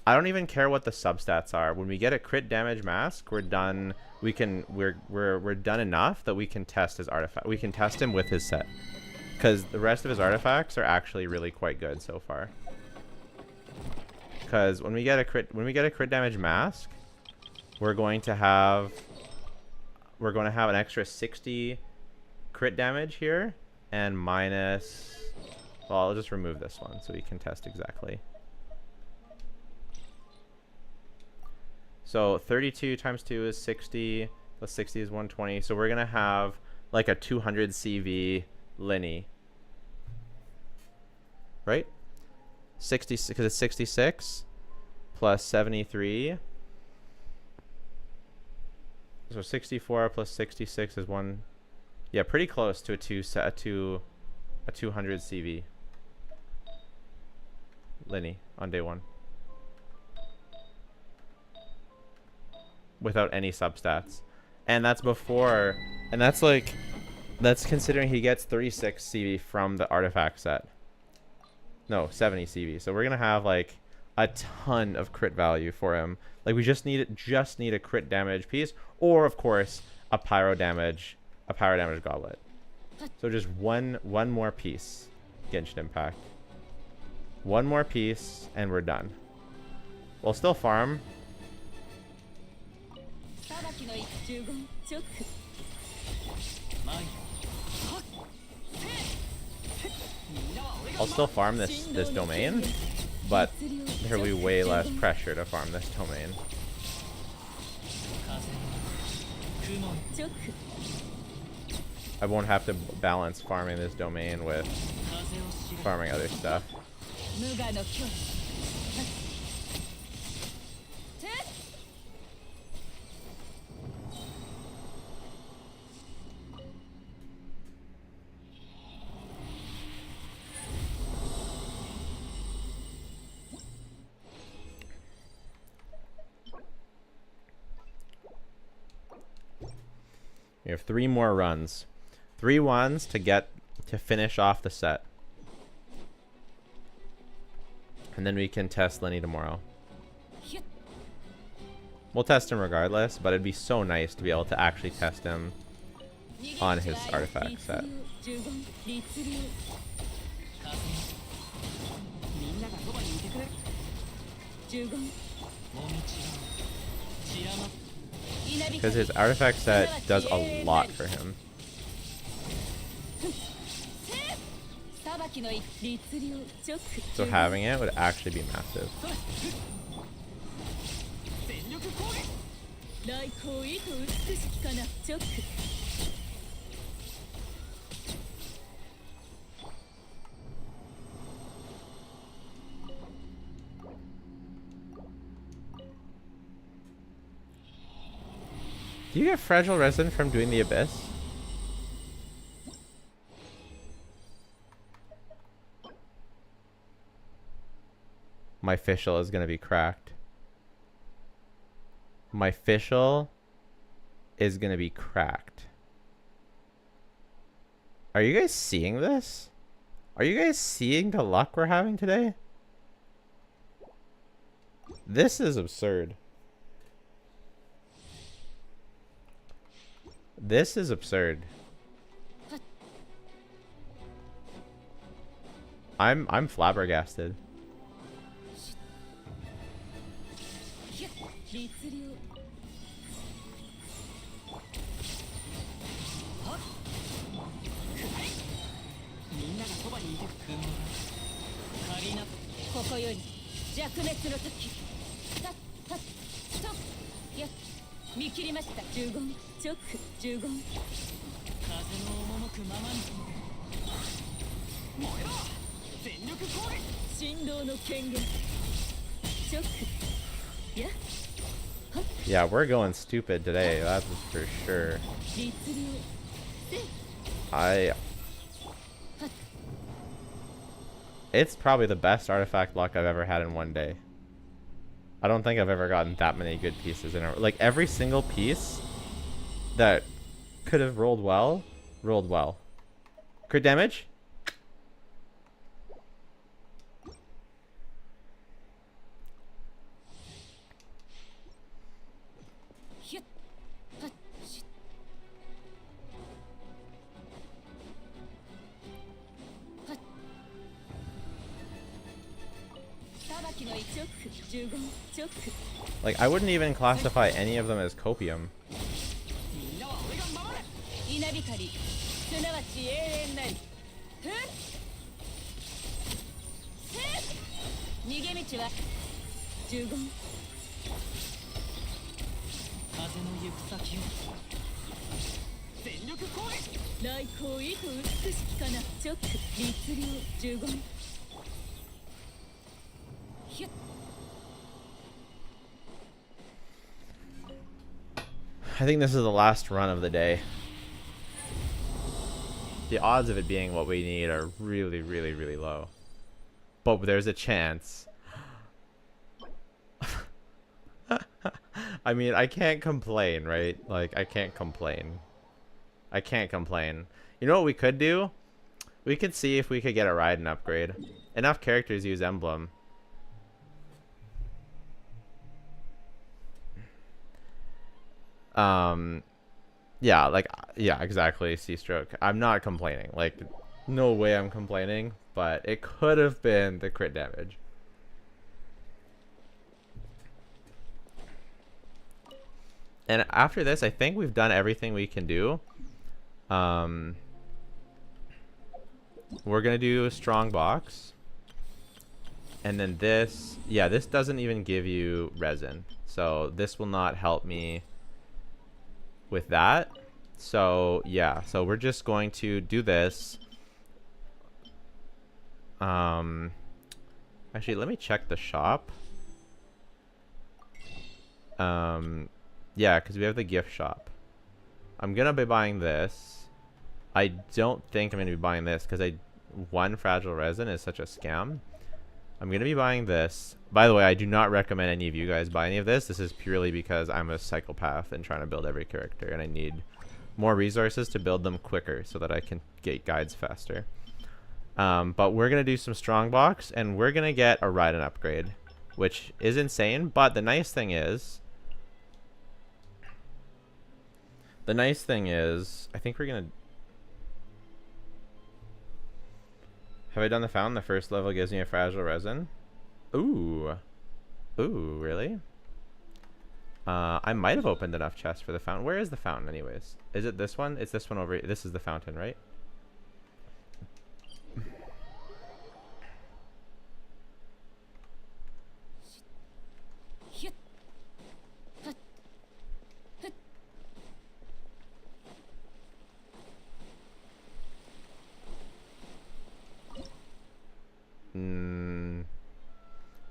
I don't even care what the substats are. When we get a crit damage mask, we're done. We're done enough that we can test his artifact. We can test him with his set. Because the rest of his artifacts are actually really quite good so far. Because when we get a crit damage mask, we're going to have an extra 60 crit damage here and minus. Well, I'll just remove this one so we can test exactly. So 32 times 2 is 60 plus 60 is 120. So we're gonna have like a 200 CV Lyney, right? 60 because it's 66 plus 73 So 64 plus 66 is one. Yeah, pretty close to a 200 CV. Lyney on day 1. Without any substats. And that's before, and that's like, that's considering he gets 36 CV from the artifact set. No, 70 CV. So we're gonna have like a ton of crit value for him. Like we just need a crit damage piece, or of course a pyro damage goblet. So just one more piece, Genshin Impact. One more piece, and we're done. We'll still farm. I'll still farm this domain, but there will be way less pressure to farm this domain. I won't have to balance farming this domain with farming other stuff. We have 3 more runs. 3 ones to finish off the set. And then we can test Lyney tomorrow. We'll test him regardless, but it'd be so nice to be able to actually test him on his artifact set. Because his artifact set does a lot for him. So having it would actually be massive. Do you get fragile resin from doing the abyss? My fischl is gonna be cracked. My fischl is gonna be cracked. Are you guys seeing this? Are you guys seeing the luck we're having today? This is absurd. This is absurd. I'm flabbergasted. Yeah, we're going stupid today, that's for sure. It's probably the best artifact luck I've ever had in one day. I don't think I've ever gotten that many good pieces in a, like every single piece that could have rolled well, rolled well. Crit damage? Like, I wouldn't even classify any of them as copium. I think this is the last run of the day. The odds of it being what we need are really, really, really low. But there's a chance. I mean, I can't complain, right? Like, I can't complain. I can't complain. You know what we could do? We could see if we could get a ride and upgrade. Enough characters use emblem. Yeah, like, yeah, exactly, C-stroke. I'm not complaining. Like, no way I'm complaining, but it could have been the crit damage. And after this, I think we've done everything we can do. We're gonna do a strong box. And then this, yeah, this doesn't even give you resin. So this will not help me with that. So yeah, so we're just going to do this. Actually, let me check the shop. Yeah, because we have the gift shop. I'm gonna be buying this. I don't think I'm gonna be buying this because one fragile resin is such a scam. I'm gonna be buying this. By the way, I do not recommend any of you guys buy any of this. This is purely because I'm a psychopath and trying to build every character, and I need more resources to build them quicker so that I can get guides faster. But we're gonna do some strong box, and we're gonna get a ride and upgrade, which is insane. But the nice thing is, I think we're gonna. Have I done the fountain? The first level gives me a fragile resin. Ooh. Ooh, really? I might have opened enough chests for the fountain. Where is the fountain anyways? Is it this one? It's this one over here. This is the fountain, right?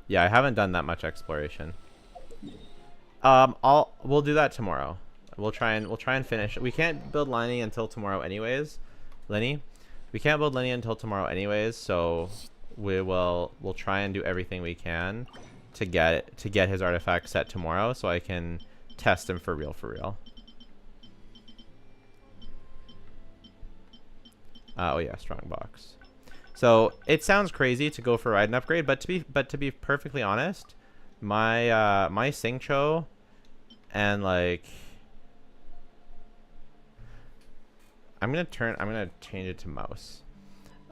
Yeah, I haven't done that much exploration. We'll do that tomorrow. We'll try and finish. We can't build Lyney until tomorrow anyways. We can't build Lyney until tomorrow anyways, so we'll try and do everything we can to get his artifact set tomorrow so I can test him for real. Oh yeah, strong box. So it sounds crazy to go for ride and upgrade, but to be perfectly honest, my my Singcho and like I'm gonna change it to mouse.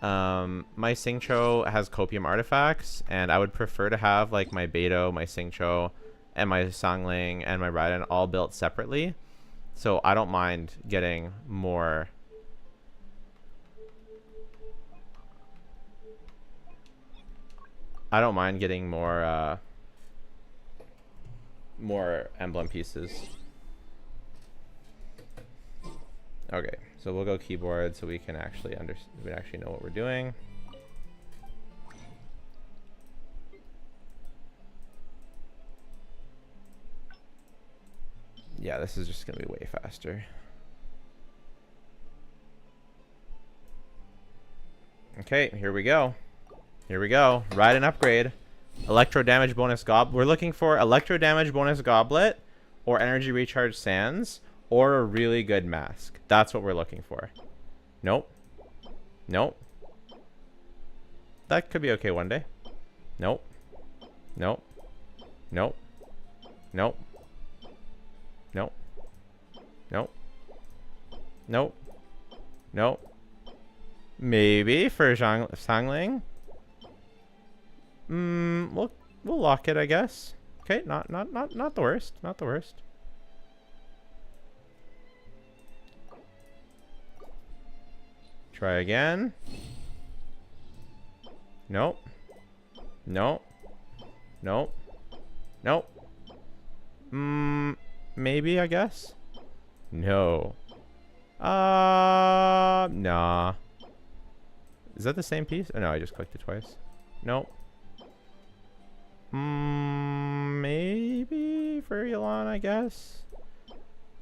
My Singcho has copium artifacts, and I would prefer to have like my Beto, my Singcho, and my Sangling and my Raiden all built separately. So I don't mind getting more. I don't mind getting more emblem pieces. Okay, so we'll go keyboard so we can actually know what we're doing. Yeah, this is just gonna be way faster. Okay, here we go. Here we go. Ride and upgrade. Electro damage bonus goblet. We're looking for electro damage bonus goblet, or energy recharge sands, or a really good mask. That's what we're looking for. Nope. Nope. That could be okay one day. Nope. Nope. Nope. Nope. Nope. Nope. Nope. Nope. Maybe for Sangling. We'll lock it, I guess. Okay, not the worst. Not the worst. Try again. Nope. Nope. Nope. Nope. Maybe, I guess. No. Nah. Is that the same piece? Oh, no, I just clicked it twice. Nope. Maybe for Elon, I guess.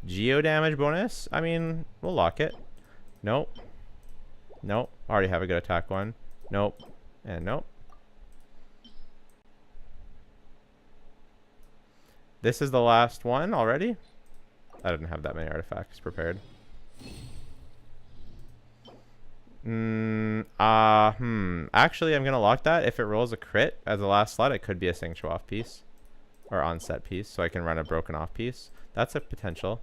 Geo damage bonus. I mean, we'll lock it. Nope. Nope. Already have a good attack one. Nope. And nope. This is the last one already. I didn't have that many artifacts prepared. Actually, I'm gonna lock that. If it rolls a crit as the last slot, it could be a sync show off piece or onset piece, so I can run a broken off piece. That's a potential.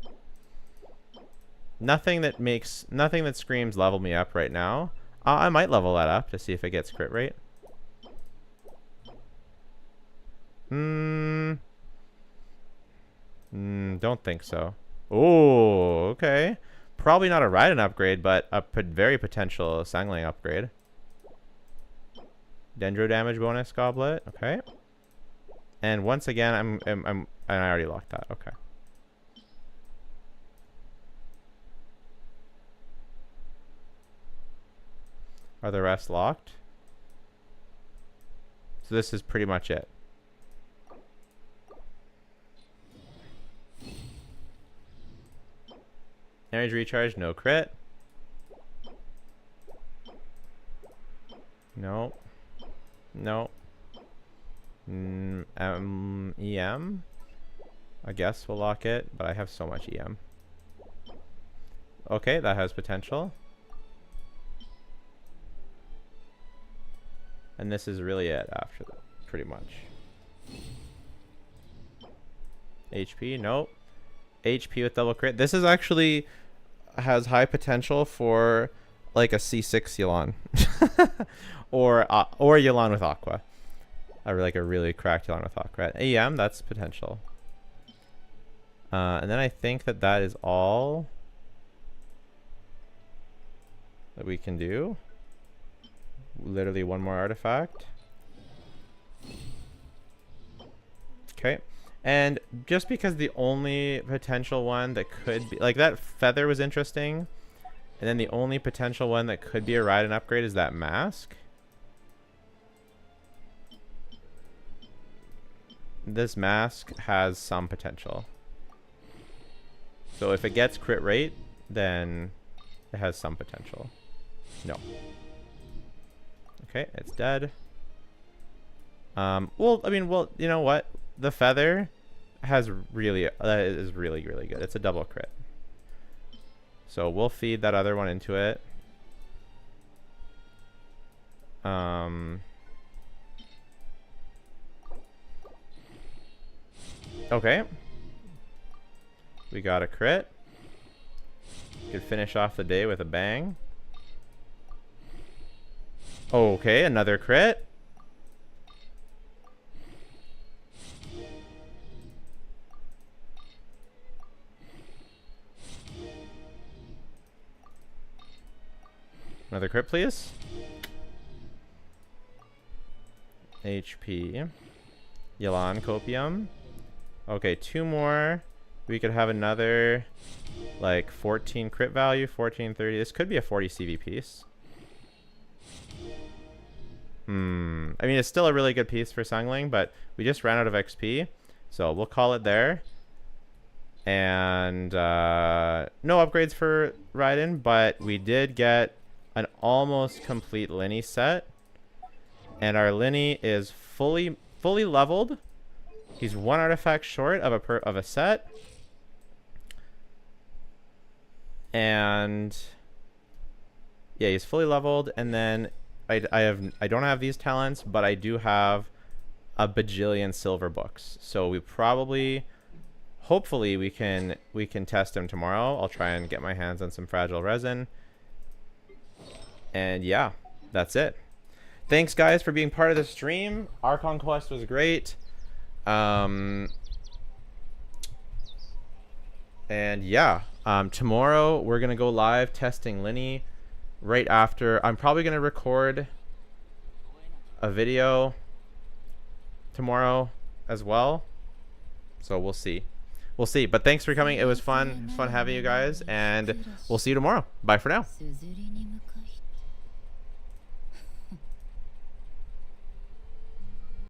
Nothing that screams level me up right now. I might level that up to see if it gets crit rate. Don't think so. Oh, okay. Probably not a Raiden upgrade, but a very potential Sangling upgrade. Dendro damage bonus goblet. Okay. And once again, and I already locked that. Okay. Are the rest locked? So this is pretty much it. Energy recharge, no crit. No. No. EM. I guess we'll lock it, but I have so much EM. Okay, that has potential. And this is really it after that, pretty much. HP, nope. HP with double crit. This is actually has high potential for like a C6 Yelan. or Yelan with Aqua. Like a really cracked Yelan with Aqua. EM, that's potential. And then I think that is all that we can do. Literally one more artifact. Okay. And just because the only potential one that could be like that feather was interesting, and then the only potential one that could be a Raiden upgrade is that mask. This mask has some potential. So if it gets crit rate, then it has some potential. No. Okay, it's dead. Well, I mean, well, you know what? The feather has really is really good. It's a double crit. So we'll feed that other one into it. Okay. We got a crit. Could finish off the day with a bang. Okay, another crit. Another crit, please. HP. Yelan Copium. Okay, 2 more. We could have another, like, 14 crit value, 14, 30. This could be a 40 CV piece. I mean, it's still a really good piece for Sangling, but we just ran out of XP. So we'll call it there. And no upgrades for Raiden, but we did get an almost complete Lyney set. And our Lyney is fully leveled. He's 1 artifact short of a set. And yeah, he's fully leveled. And then I don't have these talents, but I do have a bajillion silver books. So we probably, hopefully we can test him tomorrow. I'll try and get my hands on some fragile resin. And yeah, that's it. Thanks guys for being part of the stream. Archon Quest was great. And yeah, tomorrow we're gonna go live testing Lyney right after. I'm probably gonna record a video tomorrow as well, so we'll see. But thanks for coming. It was fun having you guys, and we'll see you tomorrow. Bye for now.